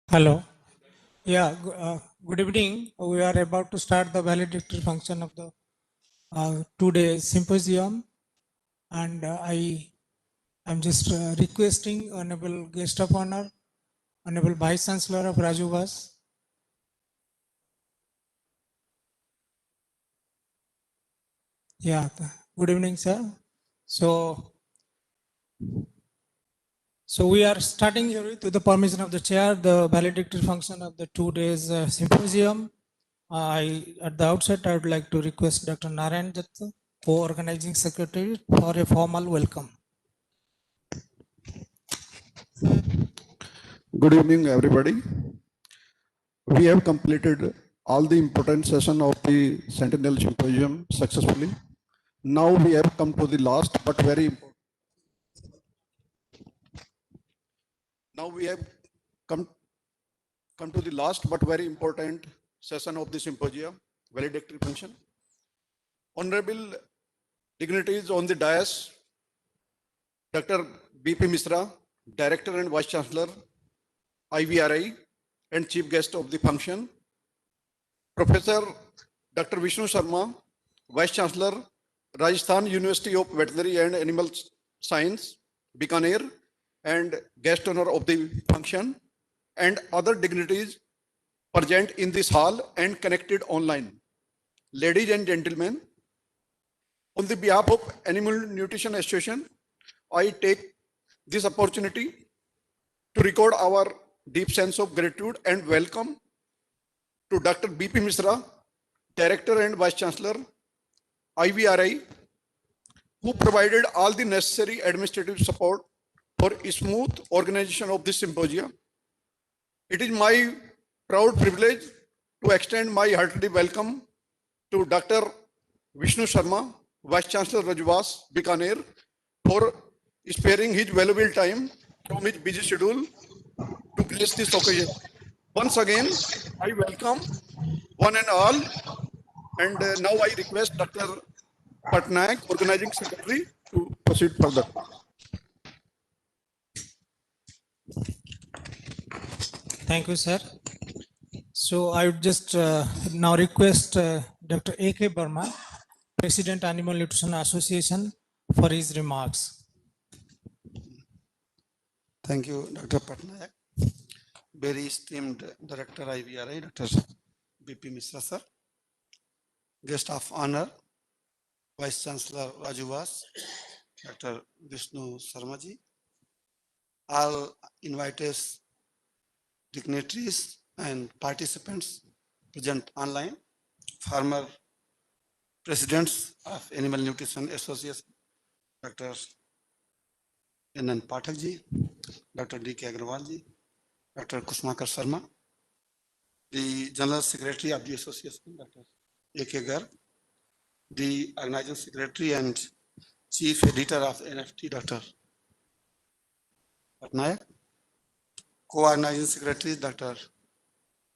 Hello. Yeah, good evening. We are about to start the valedictory function of the 2-day symposium, and I am just requesting Honorable Guest of Honor, Honorable Vice Chancellor of Raju Bas. Yeah, good evening, sir. So we are starting here with the permission of the chair, the valedictory function of the 2 days symposium. At the outset, I would like to request Dr. Narayan Datta, co-organizing secretary, for a formal welcome. Good evening, everybody. We have completed all the important session of the Centennial Symposium successfully. Now we have come to the last but very important session of the symposium, valedictory function. Honorable dignitaries on the dais, Dr. B.P. Misra, Director and Vice Chancellor, IVRI, and Chief Guest of the function, Professor Dr. Vishnu Sharma, Vice Chancellor, Rajasthan University of Veterinary and Animal Science, Bikaner, and guest honor of the function, and other dignitaries present in this hall and connected online. Ladies and gentlemen, on the behalf of Animal Nutrition Association, I take this opportunity to record our deep sense of gratitude and welcome to Dr. B.P. Misra, Director and Vice Chancellor, IVRI, who provided all the necessary administrative support for smooth organization of this symposium. It is my proud privilege to extend my hearty welcome to Dr. Vishnu Sharma, Vice Chancellor Rajwas, Bikaner, for sparing his valuable time from his busy schedule to grace this occasion. Once again, I welcome one and all, and now I request Dr. Patnaik, Organizing Secretary, to proceed further. Thank you, sir. So I would just now request Dr. A.K. Burma, President, Animal Nutrition Association, for his remarks. Thank you, Dr. Patnaik. Very esteemed Director IVRI, Dr. B.P. Misra, sir. Guest of honor, Vice Chancellor Raju Bas, Dr. Vishnu Sharma ji, all invited dignitaries and participants present online, former presidents of Animal Nutrition Association, Dr. N.N. Pathak ji, Dr. D.K. Agrawal ji, Dr. Kusmakar Sharma, the General Secretary of the Association, Dr. A.K. Garg, the Organizing Secretary and Chief Editor of NFT, Dr. Patnaik, Co-Organizing Secretary, Dr.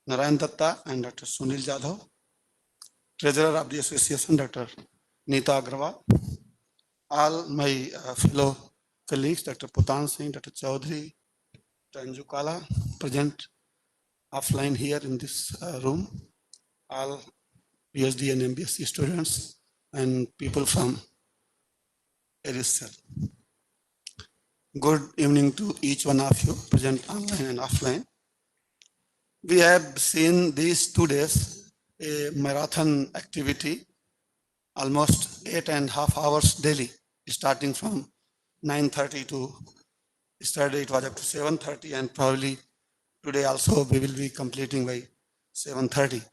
Narayan Datta and Dr. Sunil Jadhav, Treasurer of the Association, Dr. Neeta Agrawal, all my fellow colleagues, Dr. Putan Singh, Dr. Chaudhary, Dr. Anju Kala, present offline here in this room, all PhD and MBSc students and people from Erisel. Good evening to each one of you present online and offline. We have seen these 2 days a marathon activity, almost 8.5 hours daily, starting from 9:30 to yesterday it was up to 7:30, and probably today also we will be completing by 7:30.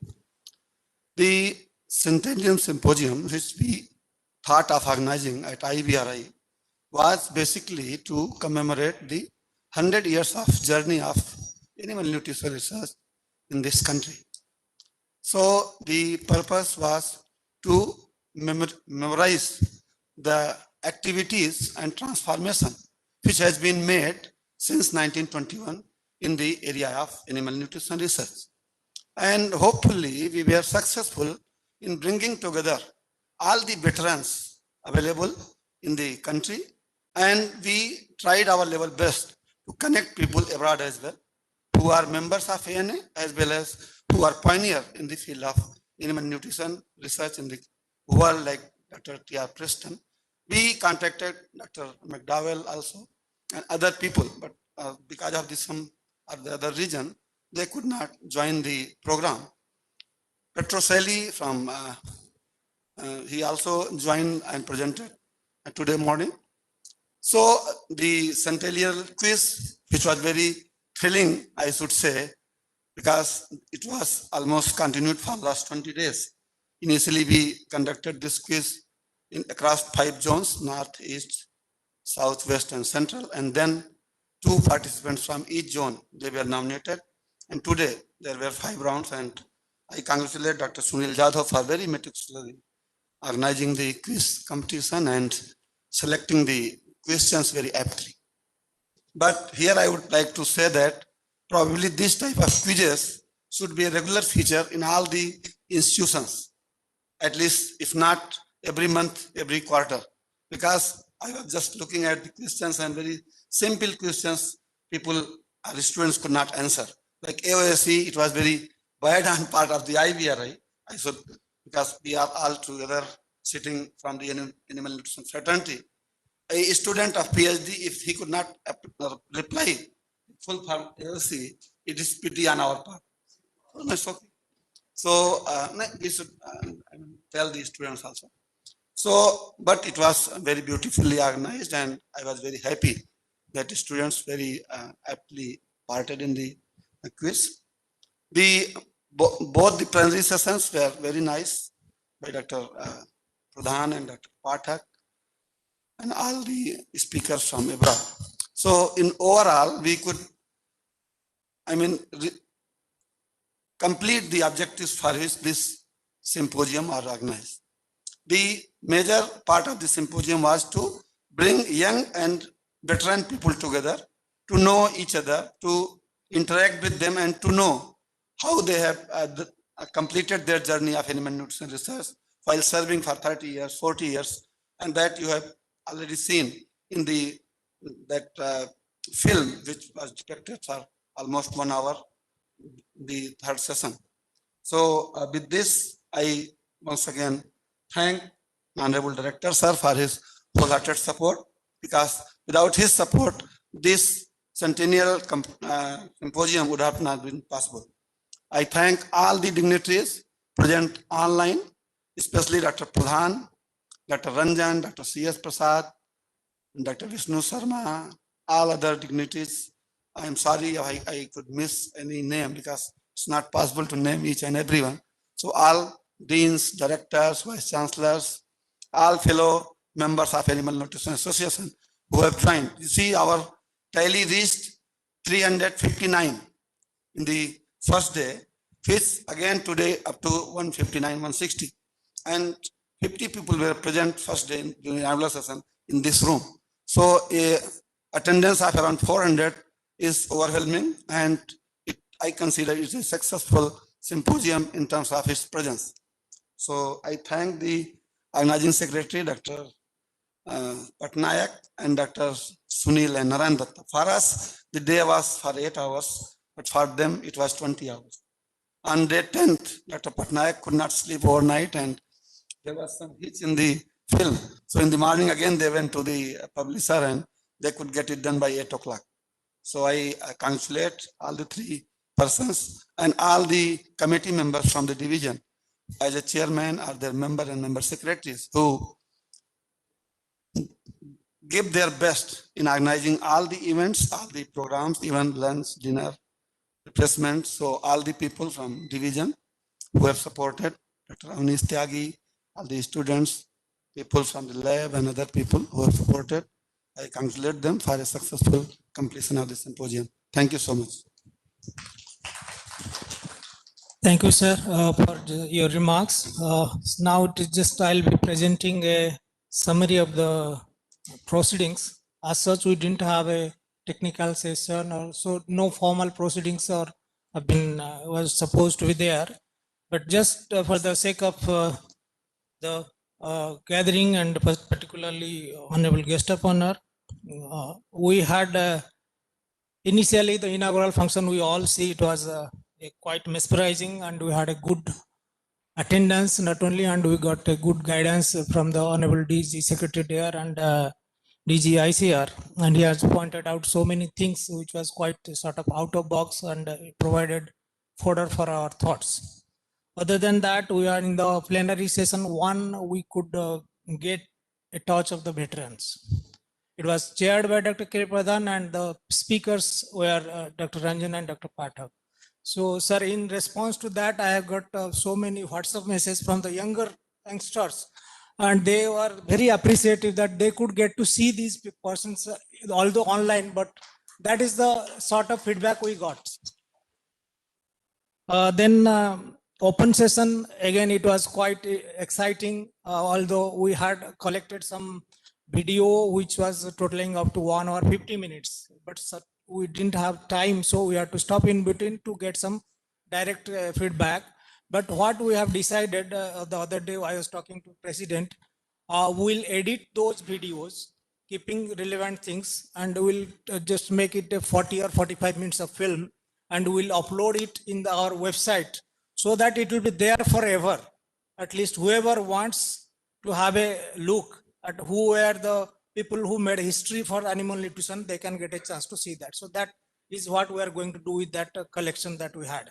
The Centennial Symposium, which we thought of organizing at IVRI, was basically to commemorate the 100 years of journey of animal nutrition research in this country. So the purpose was to memorize the activities and transformation which has been made since 1921 in the area of animal nutrition research. And hopefully we were successful in bringing together all the veterans available in the country, and we tried our level best to connect people abroad as well who are members of ANA as well as who are pioneer in the field of animal nutrition research in the world, like Dr. T.R. Preston. We contacted Dr. McDowell also and other people, but because of some of the other reason, they could not join the program. Petroselli from, he also joined and presented today morning. So the centennial quiz, which was very thrilling, I should say, because it was almost continued for the last 20 days. Initially, we conducted this quiz across 5 zones, north, east, south, west, and central, and then 2 participants from each zone, they were nominated. And today, there were 5 rounds, and I congratulate Dr. Sunil Jadhav for very meticulously organizing the quiz competition and selecting the questions very aptly. But here I would like to say that probably this type of quizzes should be a regular feature in all the institutions, at least if not every month, every quarter, because I was just looking at the questions and very simple questions people, our students could not answer. Like AOSE, it was very bad on part of the IVRI. I should, because we are all together sitting from the animal nutrition fraternity. A student of PhD, if he could not reply full form AOC, it is pity on our part. Oh, no, it's okay. So we should tell the students also. So, but it was very beautifully organized, and I was very happy that the students very aptly parted in the quiz. Both the plenary sessions were very nice by Dr. Pradhan and Dr. Pathak and all the speakers from IVRI. So in overall, we could, complete the objectives for which this symposium are organized. The major part of the symposium was to bring young and veteran people together, to know each other, to interact with them, and to know how they have completed their journey of animal nutrition research while serving for 30 years, 40 years, and that you have already seen in that film, which was depicted for almost 1 hour, the third session. So with this, I once again thank Honorable Director Sir for his wholehearted support, because without his support, this centennial symposium would have not been possible. I thank all the dignitaries present online, especially Dr. Pradhan, Dr. Ranjan, Dr. C.S. Prasad, Dr. Vishnu Sharma, all other dignitaries. I am sorry I could miss any name because it's not possible to name each and everyone. So all deans, directors, vice chancellors, all fellow members of Animal Nutrition Association who have joined. You see, our tally reached 359 in the first day, which again today up to 159, 160. And 50 people were present first day during the annual session in this room. So attendance of around 400 is overwhelming, and I consider it a successful symposium in terms of its presence. So I thank the organizing secretary, Dr. Patnaik, and Dr. Sunil and Narayan Datta. For us, the day was for 8 hours, but for them it was 20 hours. On day 10th, Dr. Patnaik could not sleep overnight, and there was some hitch in the film. So in the morning again, they went to the publisher and they could get it done by 8 o'clock. So I congratulate all the 3 persons and all the committee members from the division as a chairman or their member and member secretaries who give their best in organizing all the events, all the programs, even lunch, dinner, refreshments. So all the people from division who have supported, Dr. Avnish Tyagi, all the students, people from the lab and other people who have supported, I congratulate them for a successful completion of the symposium. Thank you so much. Thank you, sir, for your remarks. Now I'll be presenting a summary of the proceedings. As such, we didn't have a technical session, or so no formal proceedings or have been was supposed to be there. But just for the sake of the gathering, and particularly honorable guest of honor, we had Initially, the inaugural function, we all see it was quite mesmerizing, and we had a good attendance not only, and we got a good guidance from the Honorable DG Secretary there and DG ICR, and he has pointed out so many things which was quite sort of out of box and provided fodder for our thoughts. Other than that, we are in the plenary session one, we could get a touch of the veterans. It was chaired by Dr. K. Pradhan, and the speakers were Dr. Ranjan and Dr. Pathak. So, sir, in response to that, I have got so many WhatsApp messages from the younger youngsters, and they were very appreciative that they could get to see these persons, although online, but that is the sort of feedback we got. Then open session, again, it was quite exciting, although we had collected some video which was totaling up to 1 hour 50 minutes, but we didn't have time, so we had to stop in between to get some direct feedback. But what we have decided, the other day I was talking to President, we'll edit those videos, keeping relevant things, and we'll just make it a 40 or 45 minutes of film, and we'll upload it in our website so that it will be there forever. At least whoever wants to have a look at who were the people who made history for animal nutrition, they can get a chance to see that. So that is what we are going to do with that collection that we had.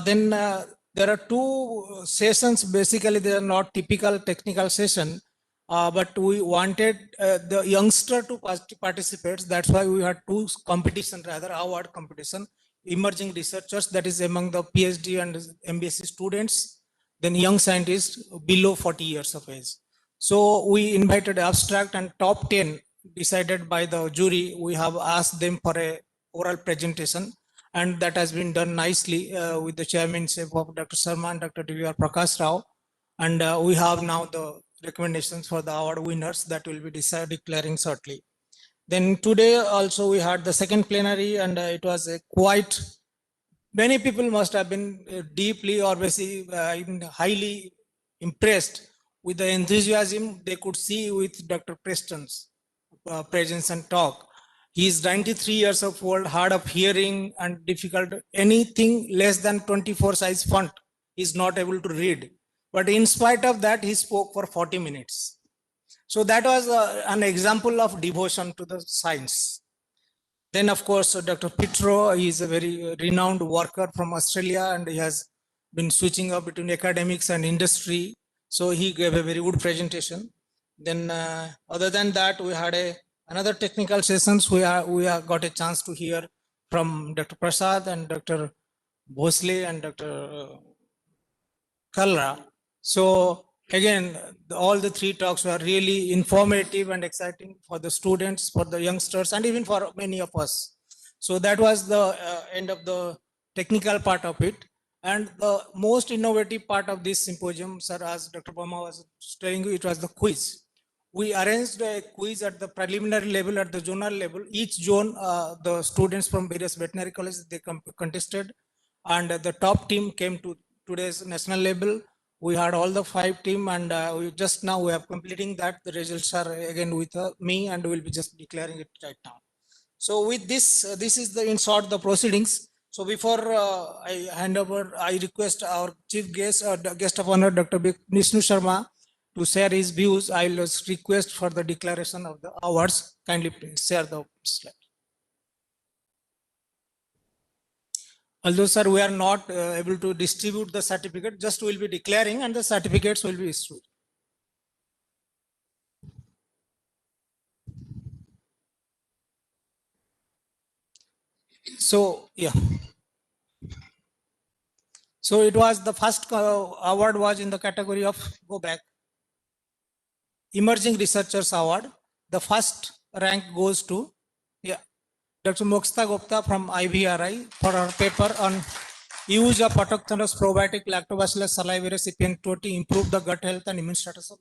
Then there are two sessions. Basically, they are not typical technical session, but we wanted the youngster to participate. That's why we had two competition, rather award competition. Emerging researchers, that is among the PhD and MBSc students, then young scientists below 40 years of age. So we invited abstract, and top 10 decided by the jury. We have asked them for a oral presentation, and that has been done nicely with the chairmanship of Dr. Sharma and Dr. D.V.R. Prakash Rao. And we have now the recommendations for the award winners that will be declaring shortly. Then today also we had the second plenary, and it was a quite, many people must have been deeply or highly impressed with the enthusiasm they could see with Dr. Preston's presence and talk. He is 93 years of old, hard of hearing and difficult. Anything less than 24 size font, he is not able to read. But in spite of that, he spoke for 40 minutes. So that was an example of devotion to the science. Then, of course, Dr. Pitro, he is a very renowned worker from Australia, and he has been switching up between academics and industry. So he gave a very good presentation. Then, other than that, we had another technical sessions. We got a chance to hear from Dr. Prasad and Dr. Bhosle and Dr. Kalra. So again, all the three talks were really informative and exciting for the students, for the youngsters, and even for many of us. So that was the end of the technical part of it. And the most innovative part of this symposium, sir, as Dr. Bama was telling you, it was the quiz. We arranged a quiz at the preliminary level, at the zonal level. Each zone, the students from various veterinary colleges, they contested, and the top team came to today's national level. We had all the 5 team, and we just now we are completing that. The results are again with me, and we'll be just declaring it right now. So with this, this is the in short the proceedings. So before I hand over, I request our chief guest, the guest of honor, Dr. Vishnu Sharma, to share his views. I will request for the declaration of the awards. Kindly please share the slide. Although, sir, we are not able to distribute the certificate, just will be declaring, and the certificates will be issued. So, yeah. So it was the first award was in the category of, go back, Emerging Researchers Award. The first rank goes to, yeah, Dr. Moksta Gupta from IVRI for her paper on use of autochthonous probiotic lactobacillus salivarius CPN20 to improve the gut health and immune status of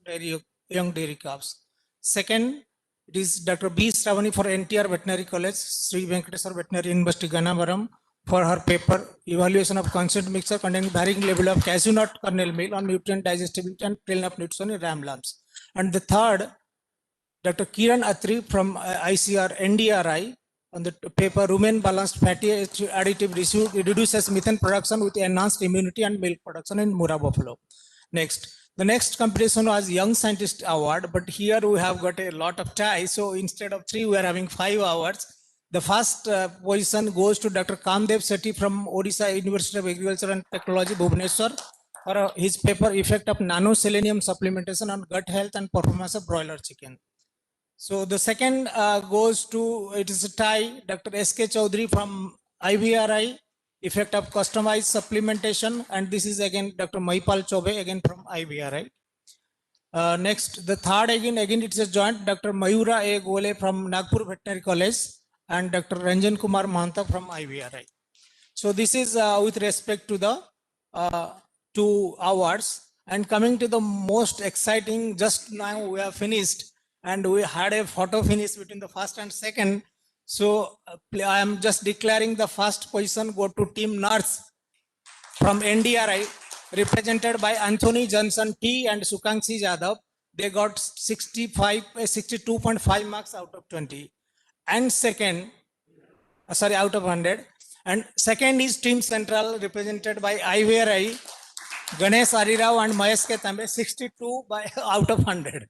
young dairy calves. Second, it is Dr. B. Sravani for NTR Veterinary College, Sri Venkateswar Veterinary University, Gannavaram, for her paper evaluation of consent mixture containing varying level of cashew nut kernel meal on nutrient digestibility and trail of nutrition in ram lambs. And the third, Dr. Kiran Atri from ICR NDRI on the paper, rumen balanced fatty acid additive reduces methane production with enhanced immunity and milk production in Mura buffalo. Next, the next competition was Young Scientist Award, but here we have got a lot of ties. So instead of 3, we are having 5 awards. The first position goes to Dr. Kamdev Sethi from Odisha University of Agriculture and Technology, Bhubaneswar, for his paper, Effect of Nano Selenium Supplementation on Gut Health and Performance of Broiler Chicken. So the second goes to, it is a tie, Dr. S.K. Chaudhary from IVRI, Effect of Customized Supplementation, and this is again Dr. Mahipal Chobe, again from IVRI. Next, the third again it's a joint, Dr. Mayura A. Gole from Nagpur Veterinary College and Dr. Ranjan Kumar Mahanta from IVRI. So this is with respect to the 2 awards. And coming to the most exciting, just now we have finished and we had a photo finish between the first and second. So I am just declaring the first position go to Team Nurse from NDRI, represented by Anthony Johnson T and Sukangsi Jadhav. They got 62.5 marks out of 20. And second, out of 100. And second is Team Central, represented by IVRI, Ganesh Arirao and Mahesh Ketambe, 62 out of 100.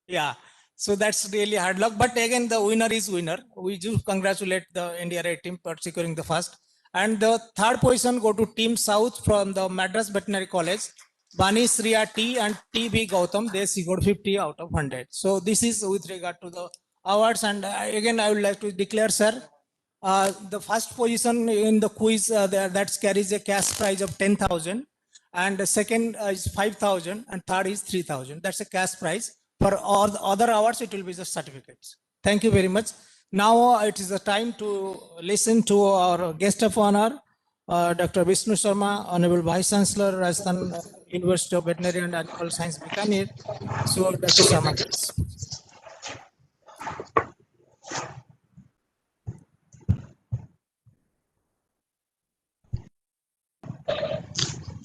Yeah. So that's really hard luck. But again, the winner is winner. We do congratulate the NDRI team for securing the first. And the third position go to Team South from the Madras Veterinary College, Bani Sriya T and T.B. Gautam. They scored 50 out of 100. So this is with regard to the awards. And again, I would like to declare, sir, the first position in the quiz that carries a cash prize of 10,000, and the second is 5,000, and third is 3,000. That's a cash prize. For all the other awards, it will be the certificates. Thank you very much. Now it is the time to listen to our guest of honor, Dr. Vishnu Sharma, Honorable Vice Chancellor, Rajasthan University of Veterinary and Animal Science, Bikaner. So, Dr. Sharma, please.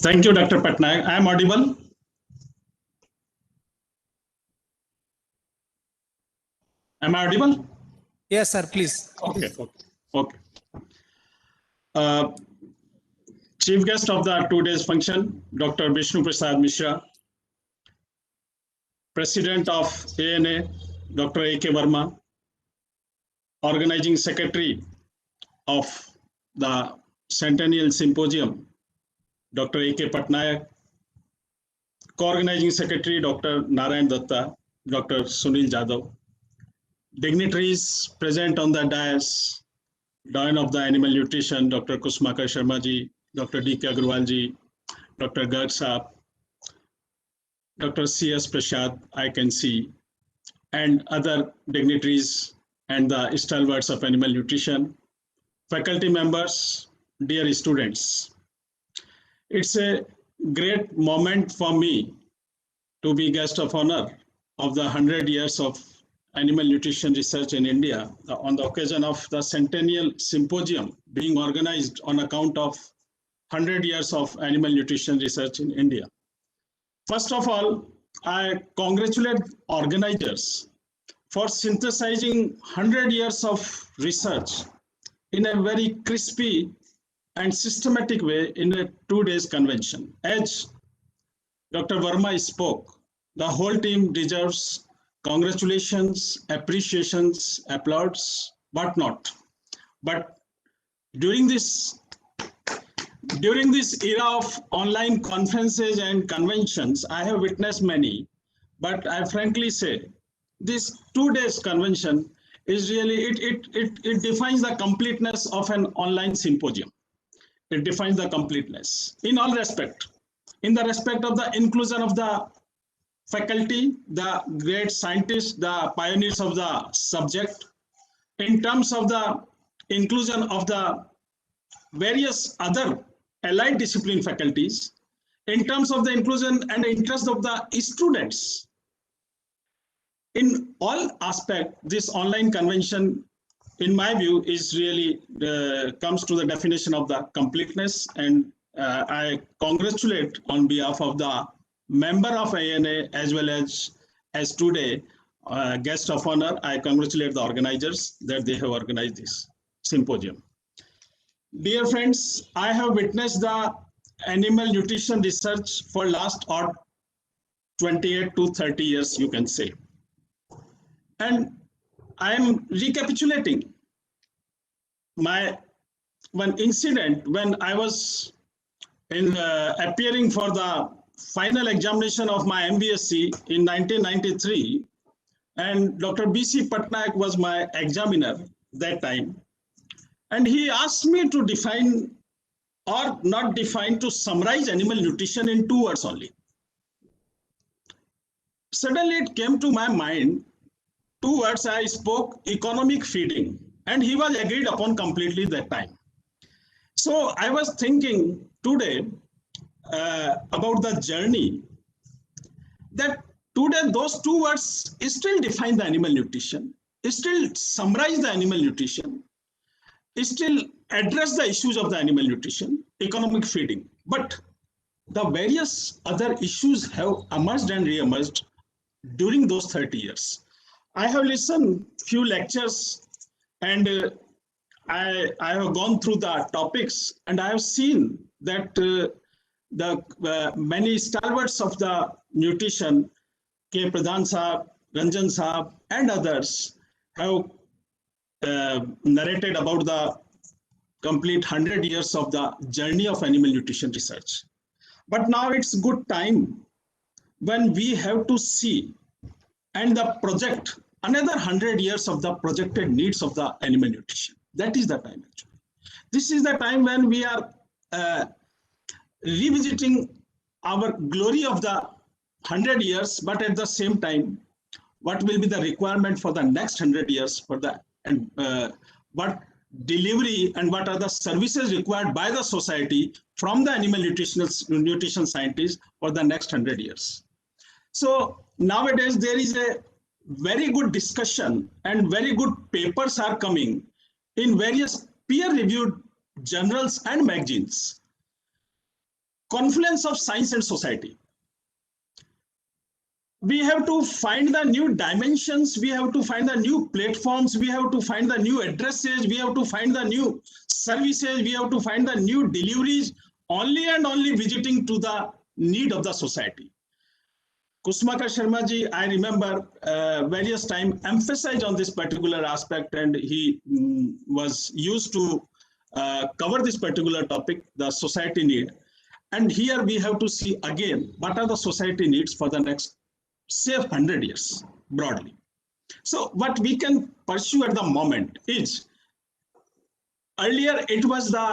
Thank you, Dr. Patnaik. I am audible. Am I audible? Yes, sir, please. Okay. Chief guest of the 2 days function, Dr. Vishnu Prasad Mishra, President of ANA, Dr. A.K. Verma, Organizing Secretary of the Centennial Symposium, Dr. A.K. Patnaik, Co-Organizing Secretary, Dr. Narayan Datta, Dr. Sunil Jadhav, dignitaries present on the dais, Dean of the Animal Nutrition, Dr. Kusmakar Sharma ji, Dr. D.K. Agrawal ji, Dr. Garg Saab, Dr. C.S. Prasad, I can see, and other dignitaries and the stalwarts of animal nutrition, faculty members, dear students. It's a great moment for me to be guest of honor of the 100 years of animal nutrition research in India on the occasion of the Centennial Symposium being organized on account of 100 years of animal nutrition research in India. First of all, I congratulate organizers for synthesizing 100 years of research in a very crispy and systematic way in a 2 days convention. As Dr. Verma spoke, the whole team deserves congratulations, appreciations, applauds, but not. But during this era of online conferences and conventions, I have witnessed many, but I frankly say, this 2 days convention is really, it defines the completeness of an online symposium. It defines the completeness in all respect, in the respect of the inclusion of the faculty, the great scientists, the pioneers of the subject, in terms of the inclusion of the various other allied discipline faculties, in terms of the inclusion and interest of the students. In all aspects, this online convention, in my view, is really comes to the definition of the completeness, and I congratulate on behalf of the member of ANA as well as today guest of honor. I congratulate the organizers that they have organized this. symposium. Dear friends, I have witnessed the animal nutrition research for last 28 to 30 years, you can say. And I am recapitulating my one incident when I was appearing for the final examination of my MBSc in 1993, and Dr. B.C. Patnaik was my examiner that time. And he asked me to define or not define, to summarize animal nutrition in 2 words only. Suddenly it came to my mind, 2 words I spoke, economic feeding, and he was agreed upon completely that time. So I was thinking today about the journey, that today those 2 words still define the animal nutrition, still summarize the animal nutrition, still address the issues of the animal nutrition, economic feeding. But the various other issues have emerged and re-emerged during those 30 years. I have listened few lectures, and I have gone through the topics, and I have seen that the many stalwarts of the nutrition, K. Pradhan Sahab, Ranjan Sahab, and others have narrated about the complete 100 years of the journey of animal nutrition research. But now it's good time when we have to see and the project another 100 years of the projected needs of the animal nutrition. That is the time actually. This is the time when we are revisiting our glory of the 100 years, but at the same time, what will be the requirement for the next 100 years for the, and what delivery and what are the services required by the society from the animal nutrition scientists for the next 100 years. So nowadays there is a very good discussion and very good papers are coming in various peer-reviewed journals and magazines. Confluence of science and society. We have to find the new dimensions, we have to find the new platforms, we have to find the new addresses, we have to find the new services, we have to find the new deliveries, only and only visiting to the need of the society. Kusmakar Sharma ji, I remember various times emphasized on this particular aspect, and he was used to cover this particular topic, the society need. And here we have to see again, what are the society needs for the next, say, 100 years, broadly. So what we can pursue at the moment is, earlier it was the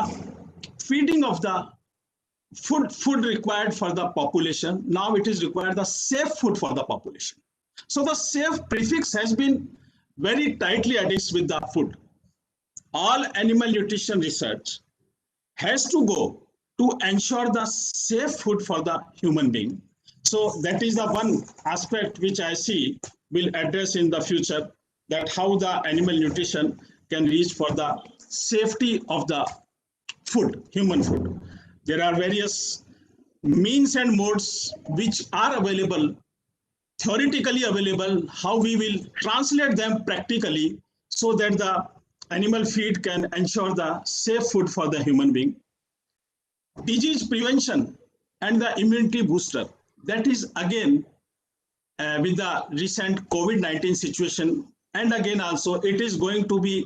feeding of the food required for the population. Now it is required the safe food for the population. So the safe prefix has been very tightly adhesed with the food. All animal nutrition research has to go to ensure the safe food for the human being. So that is the one aspect which I see will address in the future, that how the animal nutrition can reach for the safety of the food, human food. There are various means and modes which are available, theoretically available, how we will translate them practically so that the animal feed can ensure the safe food for the human being. Disease prevention and the immunity booster. That is again with the recent COVID-19 situation, and again also it is going to be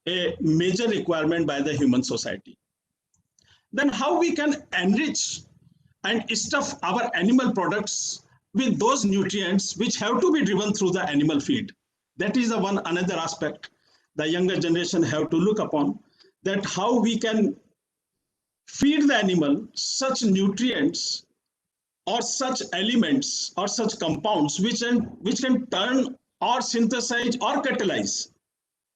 a major requirement by the human society. Then how we can enrich and stuff our animal products with those nutrients which have to be driven through the animal feed. That is the one another aspect the younger generation have to look upon, that how we can feed the animal such nutrients or such elements or such compounds which can turn or synthesize or catalyze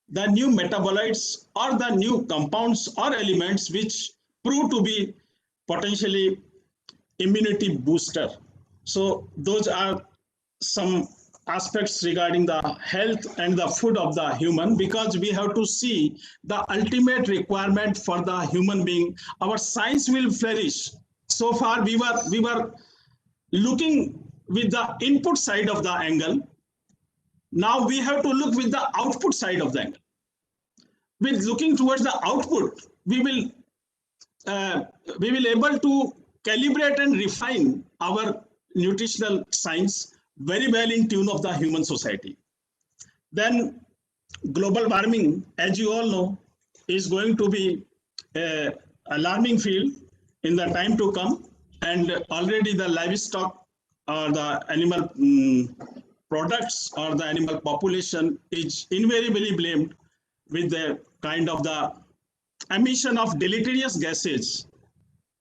the new metabolites or the new compounds or elements which prove to be potentially immunity booster. So those are some aspects regarding the health and the food of the human, because we have to see the ultimate requirement for the human being. Our science will flourish. So far we were looking with the input side of the angle. Now we have to look with the output side of the angle. with looking towards the output, we will able to calibrate and refine our nutritional science very well in tune of the human society. Then global warming, as you all know, is going to be an alarming field in the time to come, and already the livestock or the animal products or the animal population is invariably blamed with the kind of the emission of deleterious gases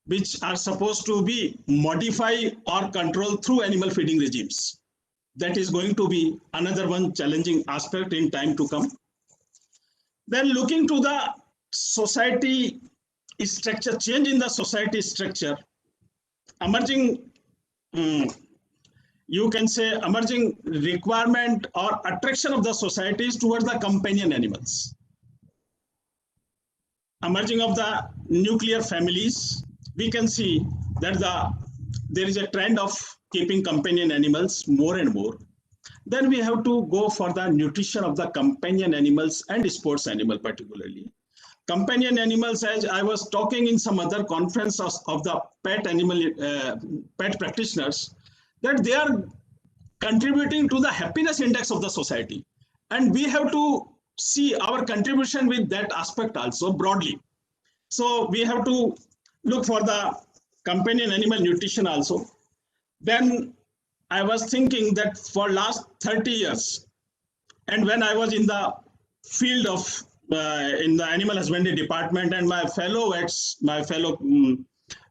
which are supposed to be modified or controlled through animal feeding regimes. That is going to be another one challenging aspect in time to come. Then looking to the society structure, change in the society structure, emerging, you can say emerging requirement or attraction of the societies towards the companion animals. Emerging of the nuclear families, we can see that there is a trend of keeping companion animals more and more. Then we have to go for the nutrition of the companion animals and sports animal particularly. Companion animals, as I was talking in some other conference of the pet animal, pet practitioners, that they are contributing to the happiness index of the society. And we have to see our contribution with that aspect also broadly. So we have to look for the companion animal nutrition also. Then I was thinking that for last 30 years, and when I was in the field of in the animal husbandry department, and my fellow vets, my fellow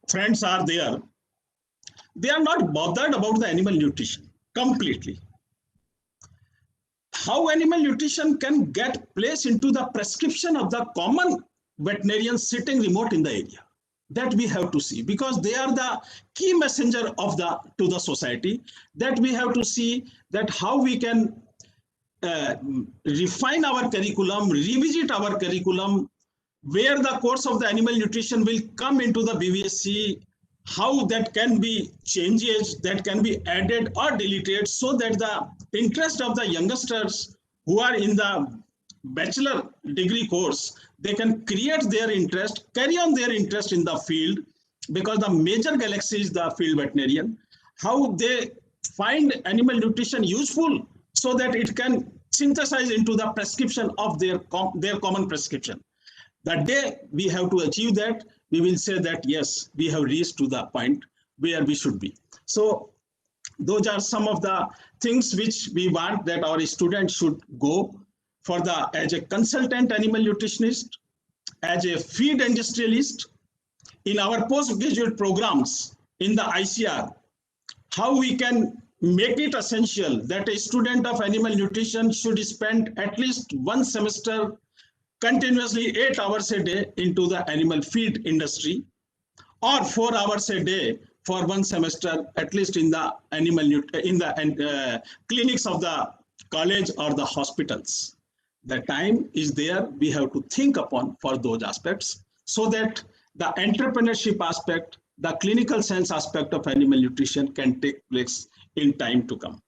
friends are there, they are not bothered about the animal nutrition completely. How animal nutrition can get placed into the prescription of the common veterinarian sitting remote in the area, that we have to see, because they are the key messenger of to the society. That we have to see that how we can refine our curriculum, revisit our curriculum, where the course of the animal nutrition will come into the BVSC, how that can be changes, that can be added or deleted, so that the interest of the youngsters who are in the bachelor degree course, they can create their interest, carry on their interest in the field, because the major galaxy is the field veterinarian, how they find animal nutrition useful so that it can synthesize into the prescription of their common prescription. The day we have to achieve that, we will say that yes, we have reached to the point where we should be. So those are some of the things which we want that our students should go for as a consultant animal nutritionist, as a feed industrialist, in our postgraduate programs in the ICR, how we can make it essential that a student of animal nutrition should spend at least one semester continuously 8 hours a day into the animal feed industry, or 4 hours a day for one semester at least in the clinics of the college or the hospitals. The time is there, we have to think upon for those aspects, so that the entrepreneurship aspect, the clinical science aspect of animal nutrition can take place in time to come.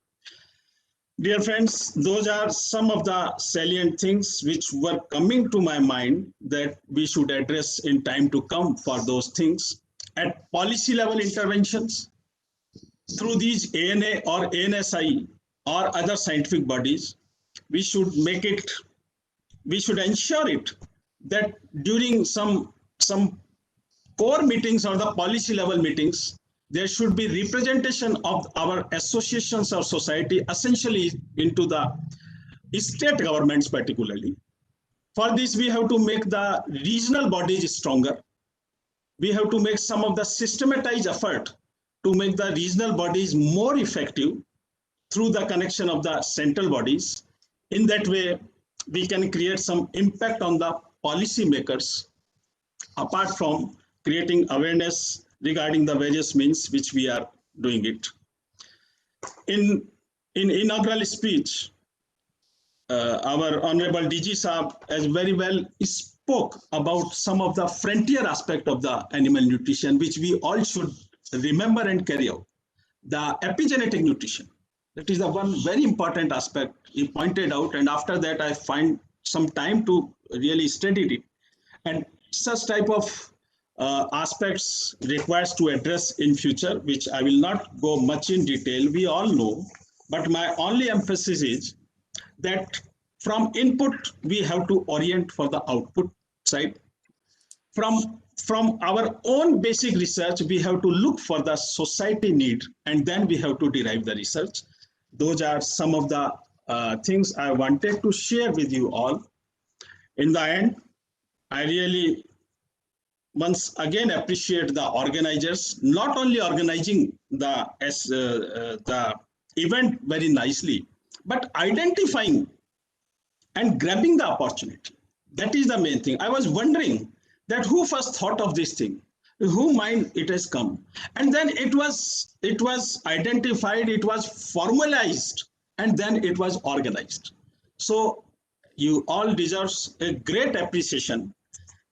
Dear friends, those are some of the salient things which were coming to my mind that we should address in time to come for those things. At policy level interventions, through these ANA or ANSI or other scientific bodies, we should make it, we should ensure it that during some core meetings or the policy level meetings, there should be representation of our associations or society essentially into the state governments particularly. For this, we have to make the regional bodies stronger. We have to make some of the systematized effort to make the regional bodies more effective through the connection of the central bodies. In that way, we can create some impact on the policy makers, apart from creating awareness regarding the various means which we are doing it. In inaugural speech, our Honorable DG Saab has very well spoke about some of the frontier aspect of the animal nutrition, which we all should remember and carry out. The epigenetic nutrition, that is the one very important aspect he pointed out, and after that I find some time to really study it. And such type of aspects requires to address in future, which I will not go much in detail. We all know, but my only emphasis is that from input, we have to orient for the output side. From our own basic research, we have to look for the society need, and then we have to derive the research. Those are some of the things I wanted to share with you all. In the end, I really once again appreciate the organizers, not only organizing the event very nicely, but identifying and grabbing the opportunity. That is the main thing. I was wondering that who first thought of this thing, who mind it has come, and then it was identified, it was formalized, and then it was organized. So you all deserve a great appreciation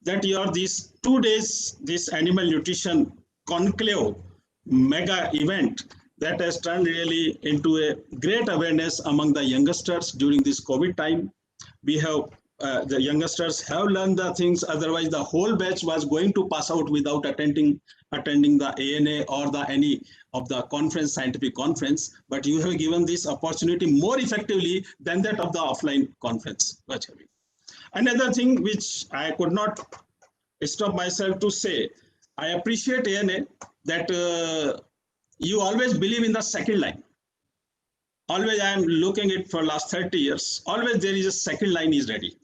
that these 2 days, this animal nutrition conclave mega event that has turned really into a great awareness among the youngsters during this COVID time. We have the youngsters have learned the things, otherwise the whole batch was going to pass out without attending the ANA or any of the scientific conference, but you have given this opportunity more effectively than that of the offline conference. Another thing which I could not stop myself to say, I appreciate ANA that you always believe in the second line. Always, I am looking at for last 30 years, always there is a second line is ready.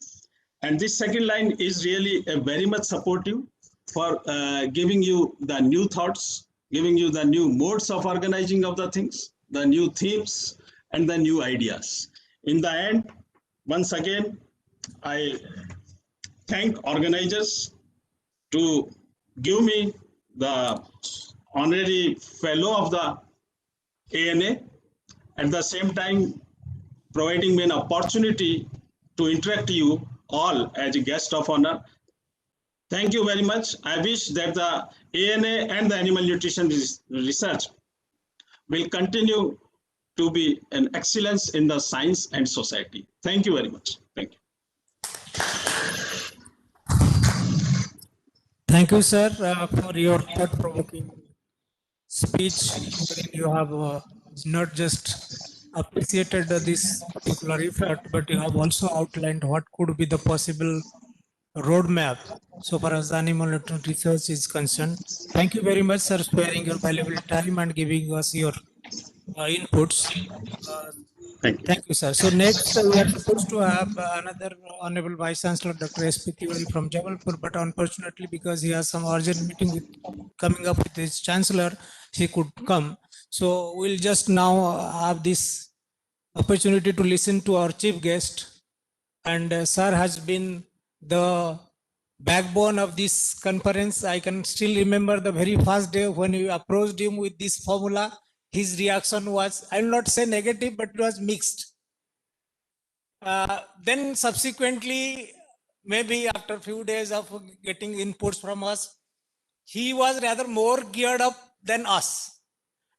And this second line is really very much supportive for giving you the new thoughts, giving you the new modes of organizing of the things, the new themes, and the new ideas. In the end, once again, I thank organizers to give me the honorary fellow of the ANA, at the same time providing me an opportunity to interact you all as a guest of honor. Thank you very much. I wish that the ANA and the animal nutrition research will continue to be an excellence in the science and society. Thank you very much. Thank you. Thank you, sir, for your thought-provoking speech. You have not just appreciated this particular effort, but you have also outlined what could be the possible roadmap so far as animal nutrition research is concerned. Thank you very much, sir, for sparing your valuable time and giving us your inputs. Thank you, sir. So next we are supposed to have another Honorable Vice Chancellor, Dr. S.P. Tiwari from Jabalpur, but unfortunately because he has some urgent meeting coming up with his Chancellor, he could come. So we'll just now have this opportunity to listen to our chief guest, and sir has been the backbone of this conference. I can still remember the very first day when we approached him with this formula. His reaction was, I will not say negative, but it was mixed. Then subsequently, maybe after a few days of getting inputs from us, he was rather more geared up than us.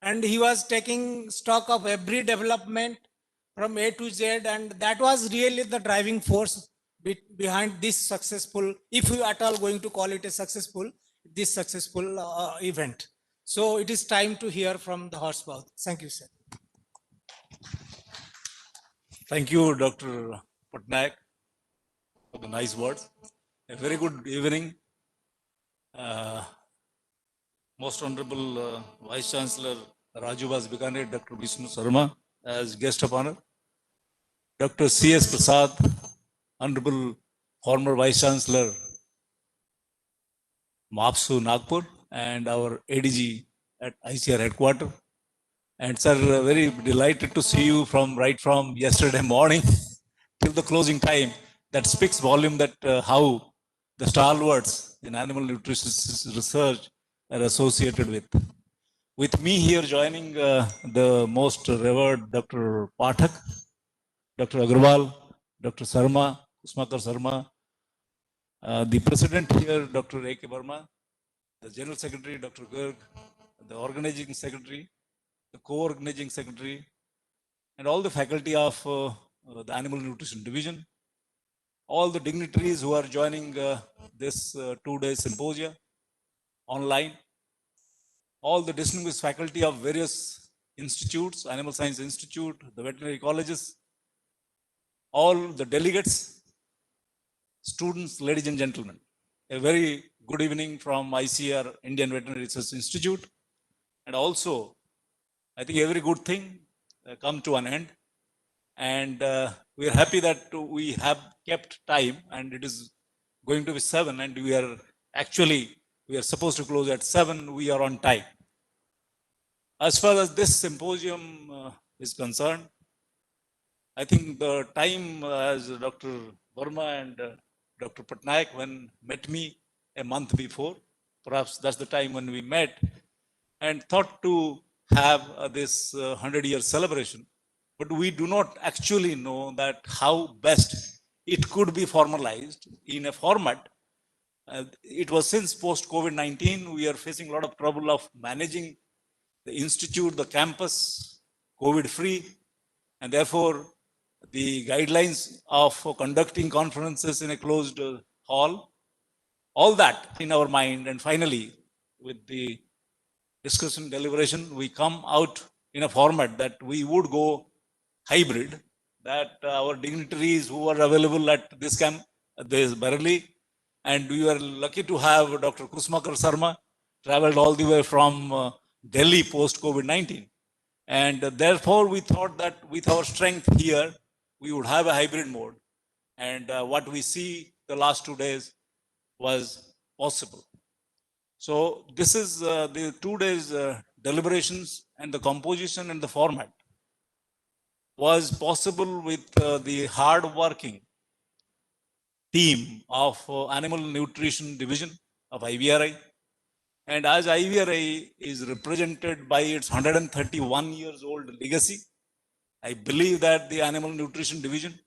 And he was taking stock of every development from A to Z, and that was really the driving force behind this successful, if you at all going to call it a successful, this successful event. So it is time to hear from the horse mouth. Thank you, sir. Thank you, Dr. Patnaik, for the nice words. A very good evening. Most Honorable Vice Chancellor Raju Bikane, Dr. Vishnu Sharma as guest of honor, Dr. C.S. Prasad, Honorable former Vice Chancellor MAPSU Nagpur, and our ADG at ICR headquarters. And sir, very delighted to see you right from yesterday morning till the closing time. That speaks volume that how the stalwarts in animal nutrition research are associated with. With me here joining the most revered Dr. Pathak, Dr. Agarwal, Dr. Sharma, Kusmakar Sharma, the president here, Dr. A.K. Verma, the general secretary, Dr. Garg, the organizing secretary, the co-organizing secretary, and all the faculty of the animal nutrition division, all the dignitaries who are joining this 2-day symposium online, all the distinguished faculty of various institutes, Animal Science Institute, the veterinary colleges, all the delegates, students, ladies and gentlemen. A very good evening from ICR, Indian Veterinary Research Institute. And also, I think every good thing come to an end. And we are happy that we have kept time, and it is going to be 7, and we are supposed to close at 7. We are on time. As far as this symposium is concerned, I think the time as Dr. Verma and Dr. Patnaik when met me a month before, perhaps that's the time when we met, and thought to have this 100-year celebration. But we do not actually know that how best it could be formalized in a format. It was since post-COVID-19, we are facing a lot of trouble of managing the institute, the campus, COVID-free, and therefore the guidelines of conducting conferences in a closed hall, all that in our mind. And finally, with the discussion deliberation, we come out in a format that we would go hybrid, that our dignitaries who are available at this camp, this Bareilly, and we were lucky to have Dr. Kusmakar Sarma traveled all the way from Delhi post COVID-19. And therefore, we thought that with our strength here, we would have a hybrid mode. And what we see the last 2 days was possible. So this is the 2 days deliberations, and the composition and the format was possible with the hard-working team of Animal Nutrition Division of IVRI. And as IVRI is represented by its 131 years old legacy, I believe that the Animal Nutrition Division,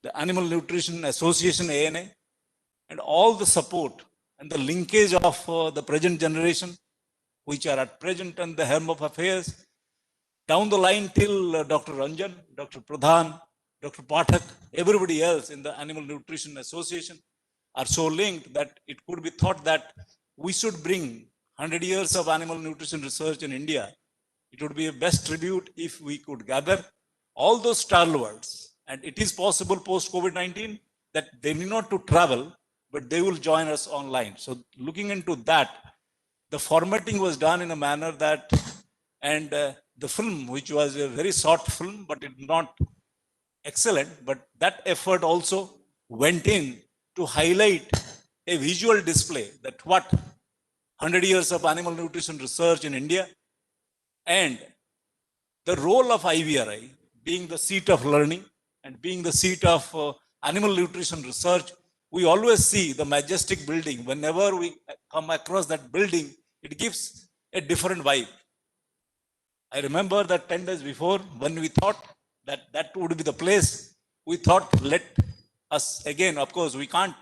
the Animal Nutrition Association ANA, and all the support and the linkage of the present generation, which are at present on the helm of affairs, down the line till Dr. Ranjan, Dr. Pradhan, Dr. Pathak, everybody else in the Animal Nutrition Association are so linked that it could be thought that we should bring 100 years of animal nutrition research in India. It would be a best tribute if we could gather all those stalwarts, and it is possible post COVID-19 that they need not to travel, but they will join us online. So looking into that, the formatting was done in a manner that, and the film, which was a very short film, but it not excellent, but that effort also went in to highlight a visual display that what 100 years of animal nutrition research in India, and the role of IVRI being the seat of learning and being the seat of animal nutrition research. We always see the majestic building. Whenever we come across that building, it gives a different vibe. I remember that 10 days before, when we thought that that would be the place, we thought, let us again, of course, we can't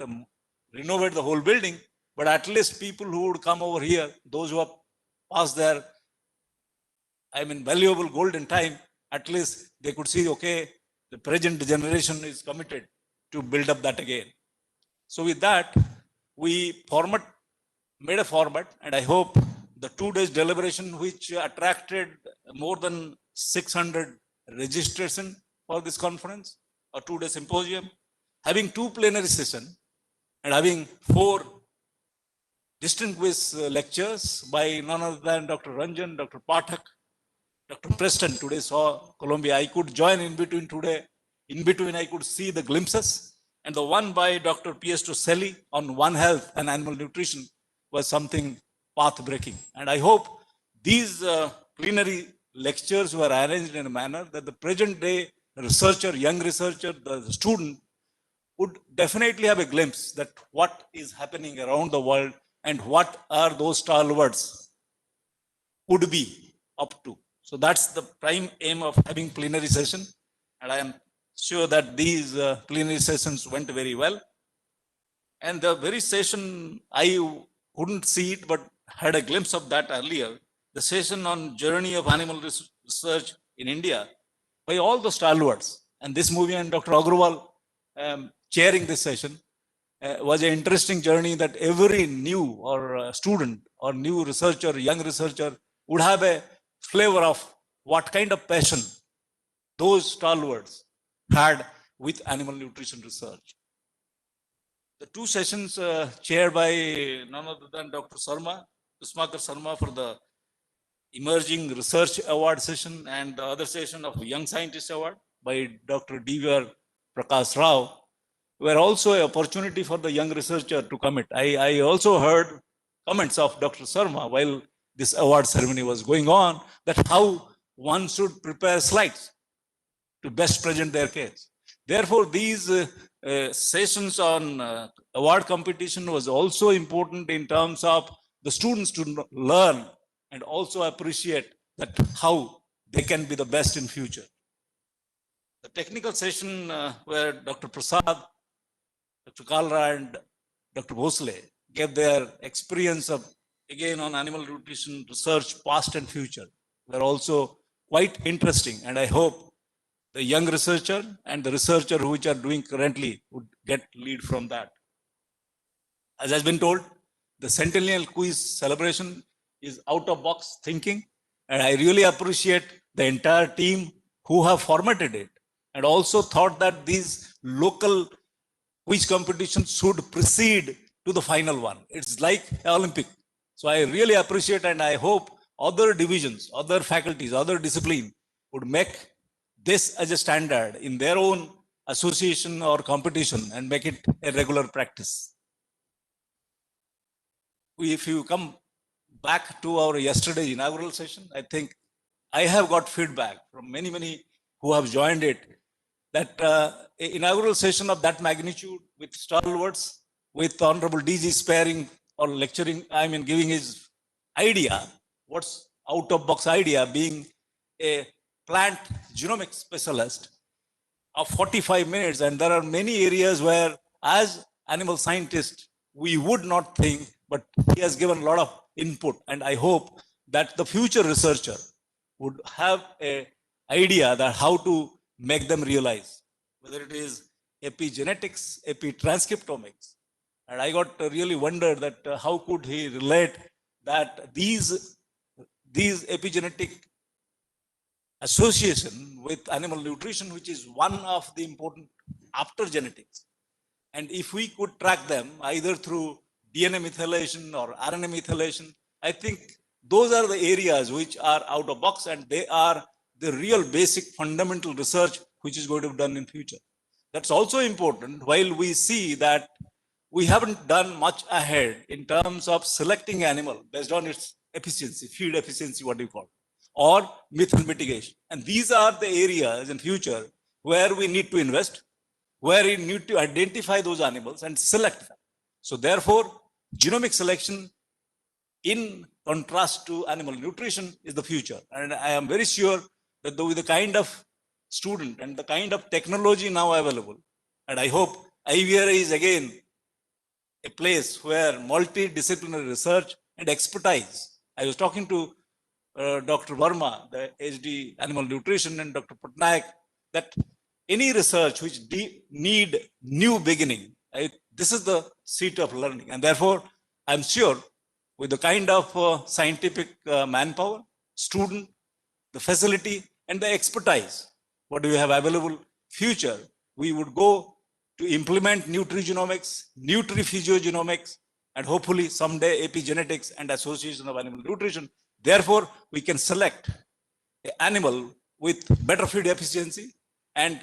renovate the whole building, but at least people who would come over here, those who have passed their, valuable golden time, at least they could see, okay, the present generation is committed to build up that again. So with that, we made a format, and I hope the 2 days deliberation, which attracted more than 600 registration for this conference, a 2-day symposium, having 2 plenary sessions and having 4 distinguished lectures by none other than Dr. Ranjan, Dr. Pathak, Dr. Preston today saw Colombia. I could join in between today. In between, I could see the glimpses. And the one by Dr. P.S. Toselli on One Health and Animal Nutrition was something path-breaking. And I hope these plenary lectures were arranged in a manner that the present day researcher, young researcher, the student would definitely have a glimpse that what is happening around the world and what are those stalwarts would be up to. So that's the prime aim of having plenary session. And I am sure that these plenary sessions went very well. And the very session, I couldn't see it, but had a glimpse of that earlier. The session on journey of animal research in India by all the stalwarts. And this movie and Dr. Agrawal chairing this session. Was an interesting journey that every new or student or new researcher, young researcher would have a flavor of what kind of passion those stalwarts had with animal nutrition research. The two sessions chaired by none other than Dr. Kusmakar Sarma for the Emerging Research Award session, and the other session of Young Scientist Award by Dr. IVRI Prakash Rao were also an opportunity for the young researcher to commit. I also heard comments of Dr. Sarma while this award ceremony was going on, that how one should prepare slides to best present their case. Therefore, these sessions on award competition was also important in terms of the students to learn and also appreciate that how they can be the best in future. The technical session where Dr. Prasad, Dr. Kalra and Dr. Bhosle gave their experience of, again, on animal nutrition research, past and future, were also quite interesting. And I hope the young researcher and the researcher which are doing currently would get lead from that. As has been told, the Centennial Quiz celebration is out of box thinking. And I really appreciate the entire team who have formatted it and also thought that these local quiz competitions should precede to the final one. It's like Olympic. So I really appreciate, and I hope other divisions, other faculties, other discipline would make this as a standard in their own association or competition and make it a regular practice. If you come back to our yesterday inaugural session, I think I have got feedback from many who have joined it, that inaugural session of that magnitude with stalwarts, with Honorable DG sparing or lecturing, I mean giving his idea, what's out of box idea, being a plant genomic specialist of 45 minutes. And there are many areas where as animal scientists, we would not think, but he has given a lot of input. And I hope that the future researcher would have an idea that how to make them realize, whether it is epigenetics, epitranscriptomics. And I got really wondered that how could he relate that these epigenetic association with animal nutrition, which is one of the important after genetics. And if we could track them either through DNA methylation or RNA methylation, I think those are the areas which are out of box, and they are the real basic fundamental research which is going to be done in future. That's also important while we see that we haven't done much ahead in terms of selecting animal based on its efficiency, feed efficiency, what do you call it, or method mitigation. And these are the areas in future where we need to invest, where we need to identify those animals and select them. So therefore, genomic selection in contrast to animal nutrition is the future. And I am very sure that with the kind of student and the kind of technology now available, and I hope IVRI is again a place where multidisciplinary research and expertise. I was talking to Dr. Verma, the HD Animal Nutrition, and Dr. Patnaik, that any research which need new beginning, this is the seat of learning. And therefore, I'm sure with the kind of scientific manpower, student, the facility, and the expertise, what do we have available future, we would go to implement nutrigenomics, nutriphysiogenomics, and hopefully someday epigenetics and association of animal nutrition. Therefore, we can select an animal with better feed efficiency and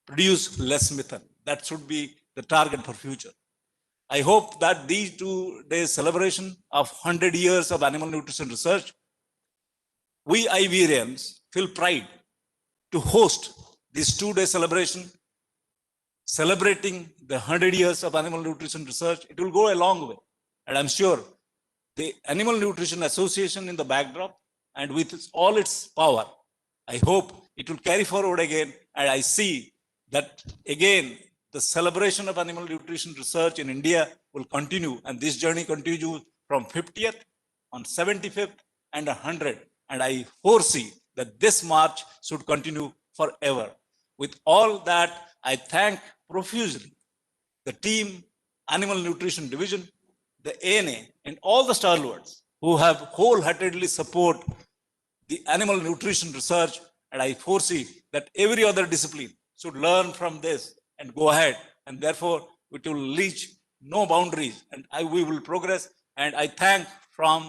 produce less methane. That should be the target for future. I hope that these 2 days celebration of 100 years of animal nutrition research, we IVRians feel pride to host this 2-day celebration, celebrating the 100 years of animal nutrition research. It will go a long way. And I'm sure the Animal Nutrition Association in the backdrop and with all its power, I hope it will carry forward again. And I see that again, the celebration of animal nutrition research in India will continue. And this journey continues from 50th, on 75th and 100. And I foresee that this march should continue forever. With all that, I thank profusely the team, Animal Nutrition Division, the ANA, and all the stalwarts who have wholeheartedly support the animal nutrition research. And I foresee that every other discipline should learn from this and go ahead. And therefore, it will reach no boundaries, and we will progress. And I thank from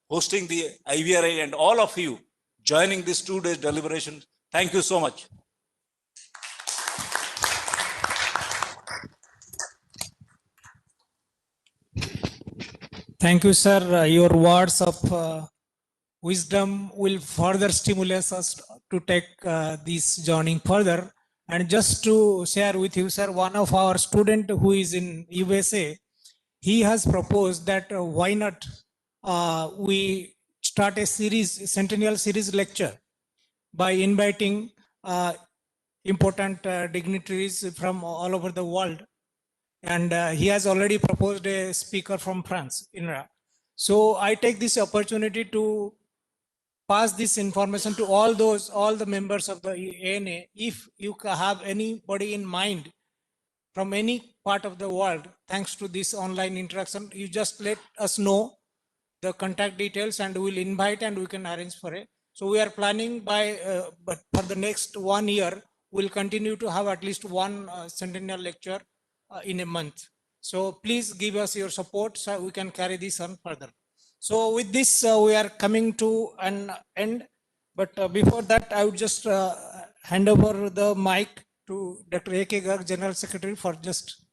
hosting the IVRI and all of you joining this 2 days deliberation. Thank you so much. Thank you, sir. Your words of wisdom will further stimulate us to take this journey further. And just to share with you, sir, one of our student who is in USA, he has proposed that why not we start a series, Centennial series lecture by inviting important dignitaries from all over the world. And he has already proposed a speaker from France. So I take this opportunity to pass this information to all the members of the ANA. If you have anybody in mind from any part of the world, thanks to this online interaction, you just let us know the contact details and we'll invite and we can arrange for it. So we are planning but for the next 1 year, we'll continue to have at least one centennial lecture in a month. So please give us your support so we can carry this on further. So with this, we are coming to an end. But before that, I would just hand over the mic to Dr. A.K. Garg, General Secretary, for just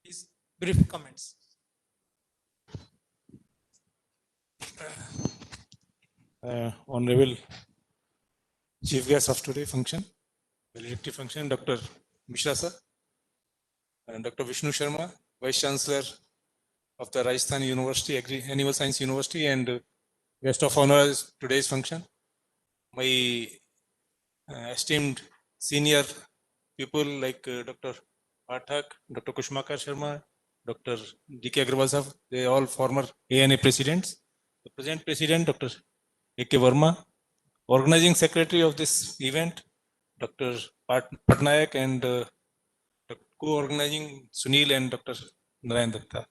his brief comments. Honorable Chief Guest of today's function, valedictory function, Dr. Mishra sir, and Dr. Vishnu Sharma, Vice Chancellor of the Rajasthan University, Animal Science University, and guest of honor is today's function. My esteemed senior people like Dr. Pathak, Dr. Kushmakar Sharma, Dr. D.K. Agrawal sir, they are all former ANA presidents. The present president, Dr. A.K. Verma, organizing secretary of this event, Dr. Patnaik, and co-organizing Sunil and Dr. Narayan Datta.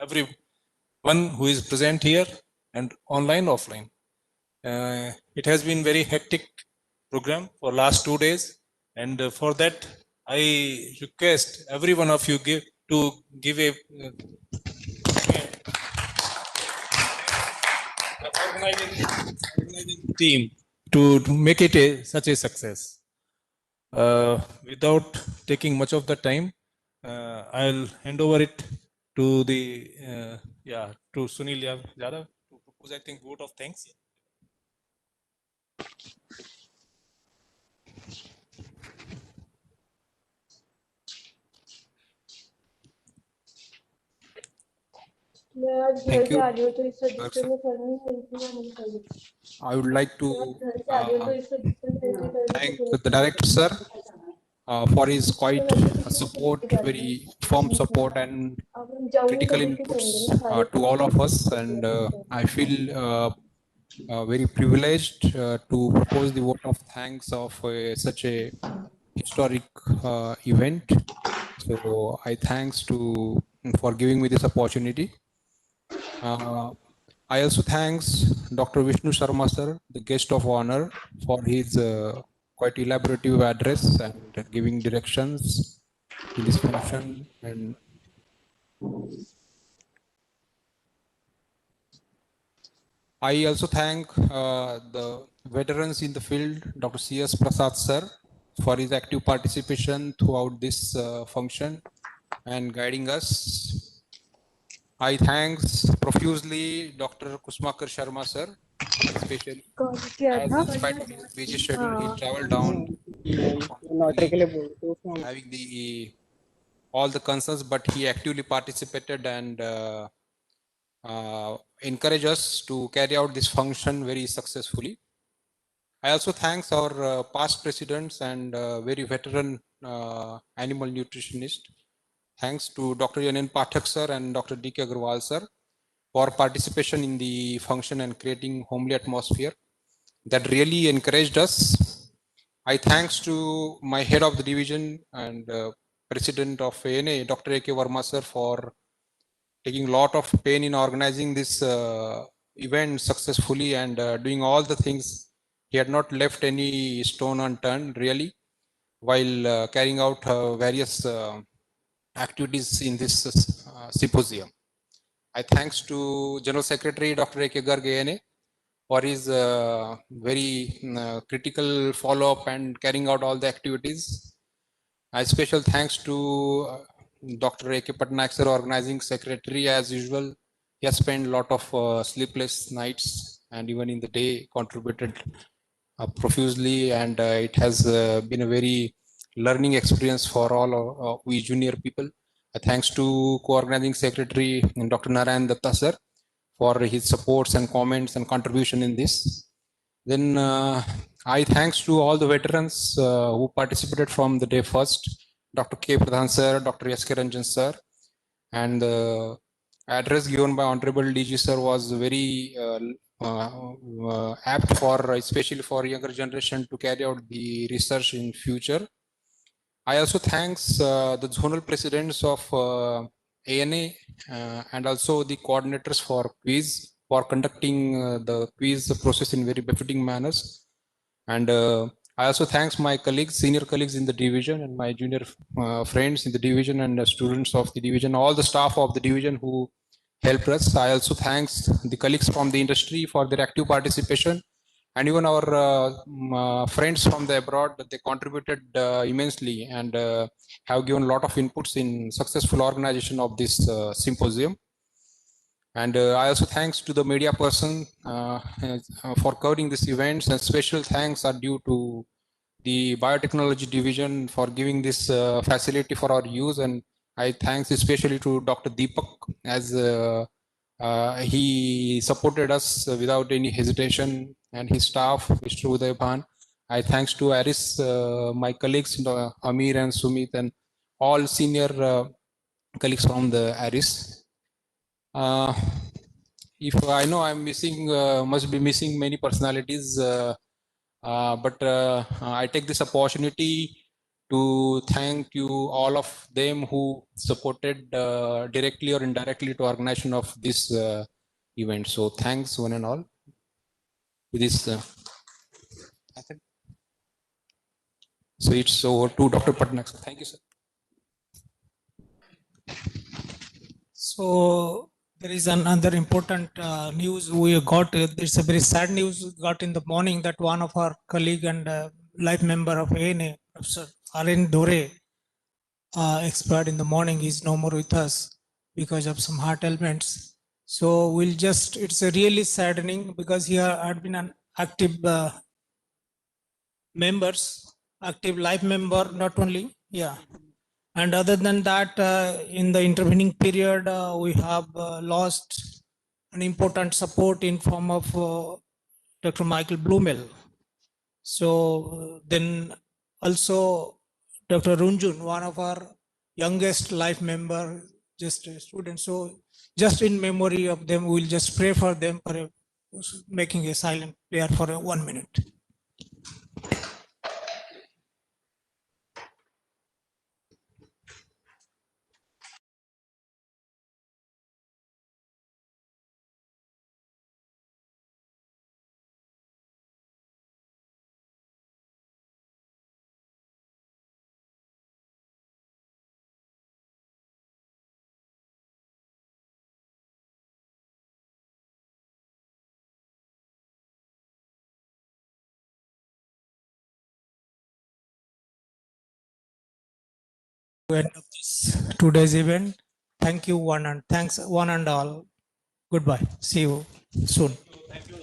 Everyone who is present here and online, offline. It has been very hectic program for last 2 days, and for that I request every one of you give a organizing team to make it such a success. Without taking much of the time, I'll hand over it to the to Sunil Yadav to propose, I think, vote of thanks. Thank you. I would like to thank the director sir for his quite support, very firm support and critical inputs to all of us, and I feel very privileged to propose the vote of thanks of such a historic event. So I thanks for giving me this opportunity. I also thanks Dr. Vishnu Sharma sir, the guest of honor, for his quite elaborative address and giving directions in this function. And I also thank the veterans in the field, Dr. C.S. Prasad sir, for his active participation throughout this function and guiding us. I thanks profusely Dr. Kushmakar Sharma sir, especially as in spite of his busy schedule, he traveled down having all the concerns, but he actively participated and encouraged us to carry out this function very successfully. I also thanks our past presidents and very veteran animal nutritionist. Thanks to Dr. Yanin Pathak sir and Dr. D.K. Agrawal sir for participation in the function and creating homely atmosphere that really encouraged us. I thanks to my head of the division and President of ANA, Dr. A.K. Verma sir, for taking a lot of pain in organizing this event successfully and doing all the things. He had not left any stone unturned, really, while carrying out various activities in this symposium. I thanks to General Secretary Dr. A.K. Garg, ANA, for his very critical follow-up and carrying out all the activities. A special thanks to Dr. A.K. Patnaik sir, organizing secretary, as usual. He has spent a lot of sleepless nights and even in the day contributed profusely, and it has been a very learning experience for all we junior people. Thanks to co-organizing secretary Dr. Narayan Datta sir for his supports and comments and contribution in this. Then I thanks to all the veterans who participated from the day first, Dr. K. Pradhan sir, Dr. S. K. Ranjan sir, and the address given by Honorable DG sir was very apt for, especially for younger generation, to carry out the research in future. I also thanks the zonal presidents of ANA and also the coordinators for quiz for conducting the quiz process in very befitting manners. And I also thanks my colleagues, senior colleagues in the division, and my junior friends in the division, and students of the division, all the staff of the division who helped us. I also thanks the colleagues from the industry for their active participation, and even our friends from the abroad. They contributed immensely and have given a lot of inputs in successful organization of this symposium. And I also thanks to the media person for covering this events, and special thanks are due to the biotechnology division for giving this facility for our use. And I thanks especially to Dr. Deepak, as he supported us without any hesitation, and his staff, Mr. Uday Bhan. I thanks to Aris, my colleagues, Amir and Sumit, and all senior colleagues from the Aris. If I know I'm missing, must be missing many personalities, but I take this opportunity to thank you all of them who supported directly or indirectly to organization of this event. So thanks one and all. With this, so it's over to Dr. Patnaik. Thank you, sir. So there is another important news we got. It's a very sad news we got in the morning that one of our colleague and life member of ANA, Professor Alain Dore, expired in the morning. He's no more with us because of some heart ailments. So we'll just, it's a really saddening because he had been an active active life member, not only, yeah. And other than that, in the intervening period, we have lost an important support in form of Dr. Michael Blumel. So then also Dr. Runjun, one of our youngest life member, just a student. So just in memory of them, we'll just pray for them for making a silent prayer for 1 minute. End of this today's event. Thank you one and thanks one and all. Goodbye. See you soon. Thank you.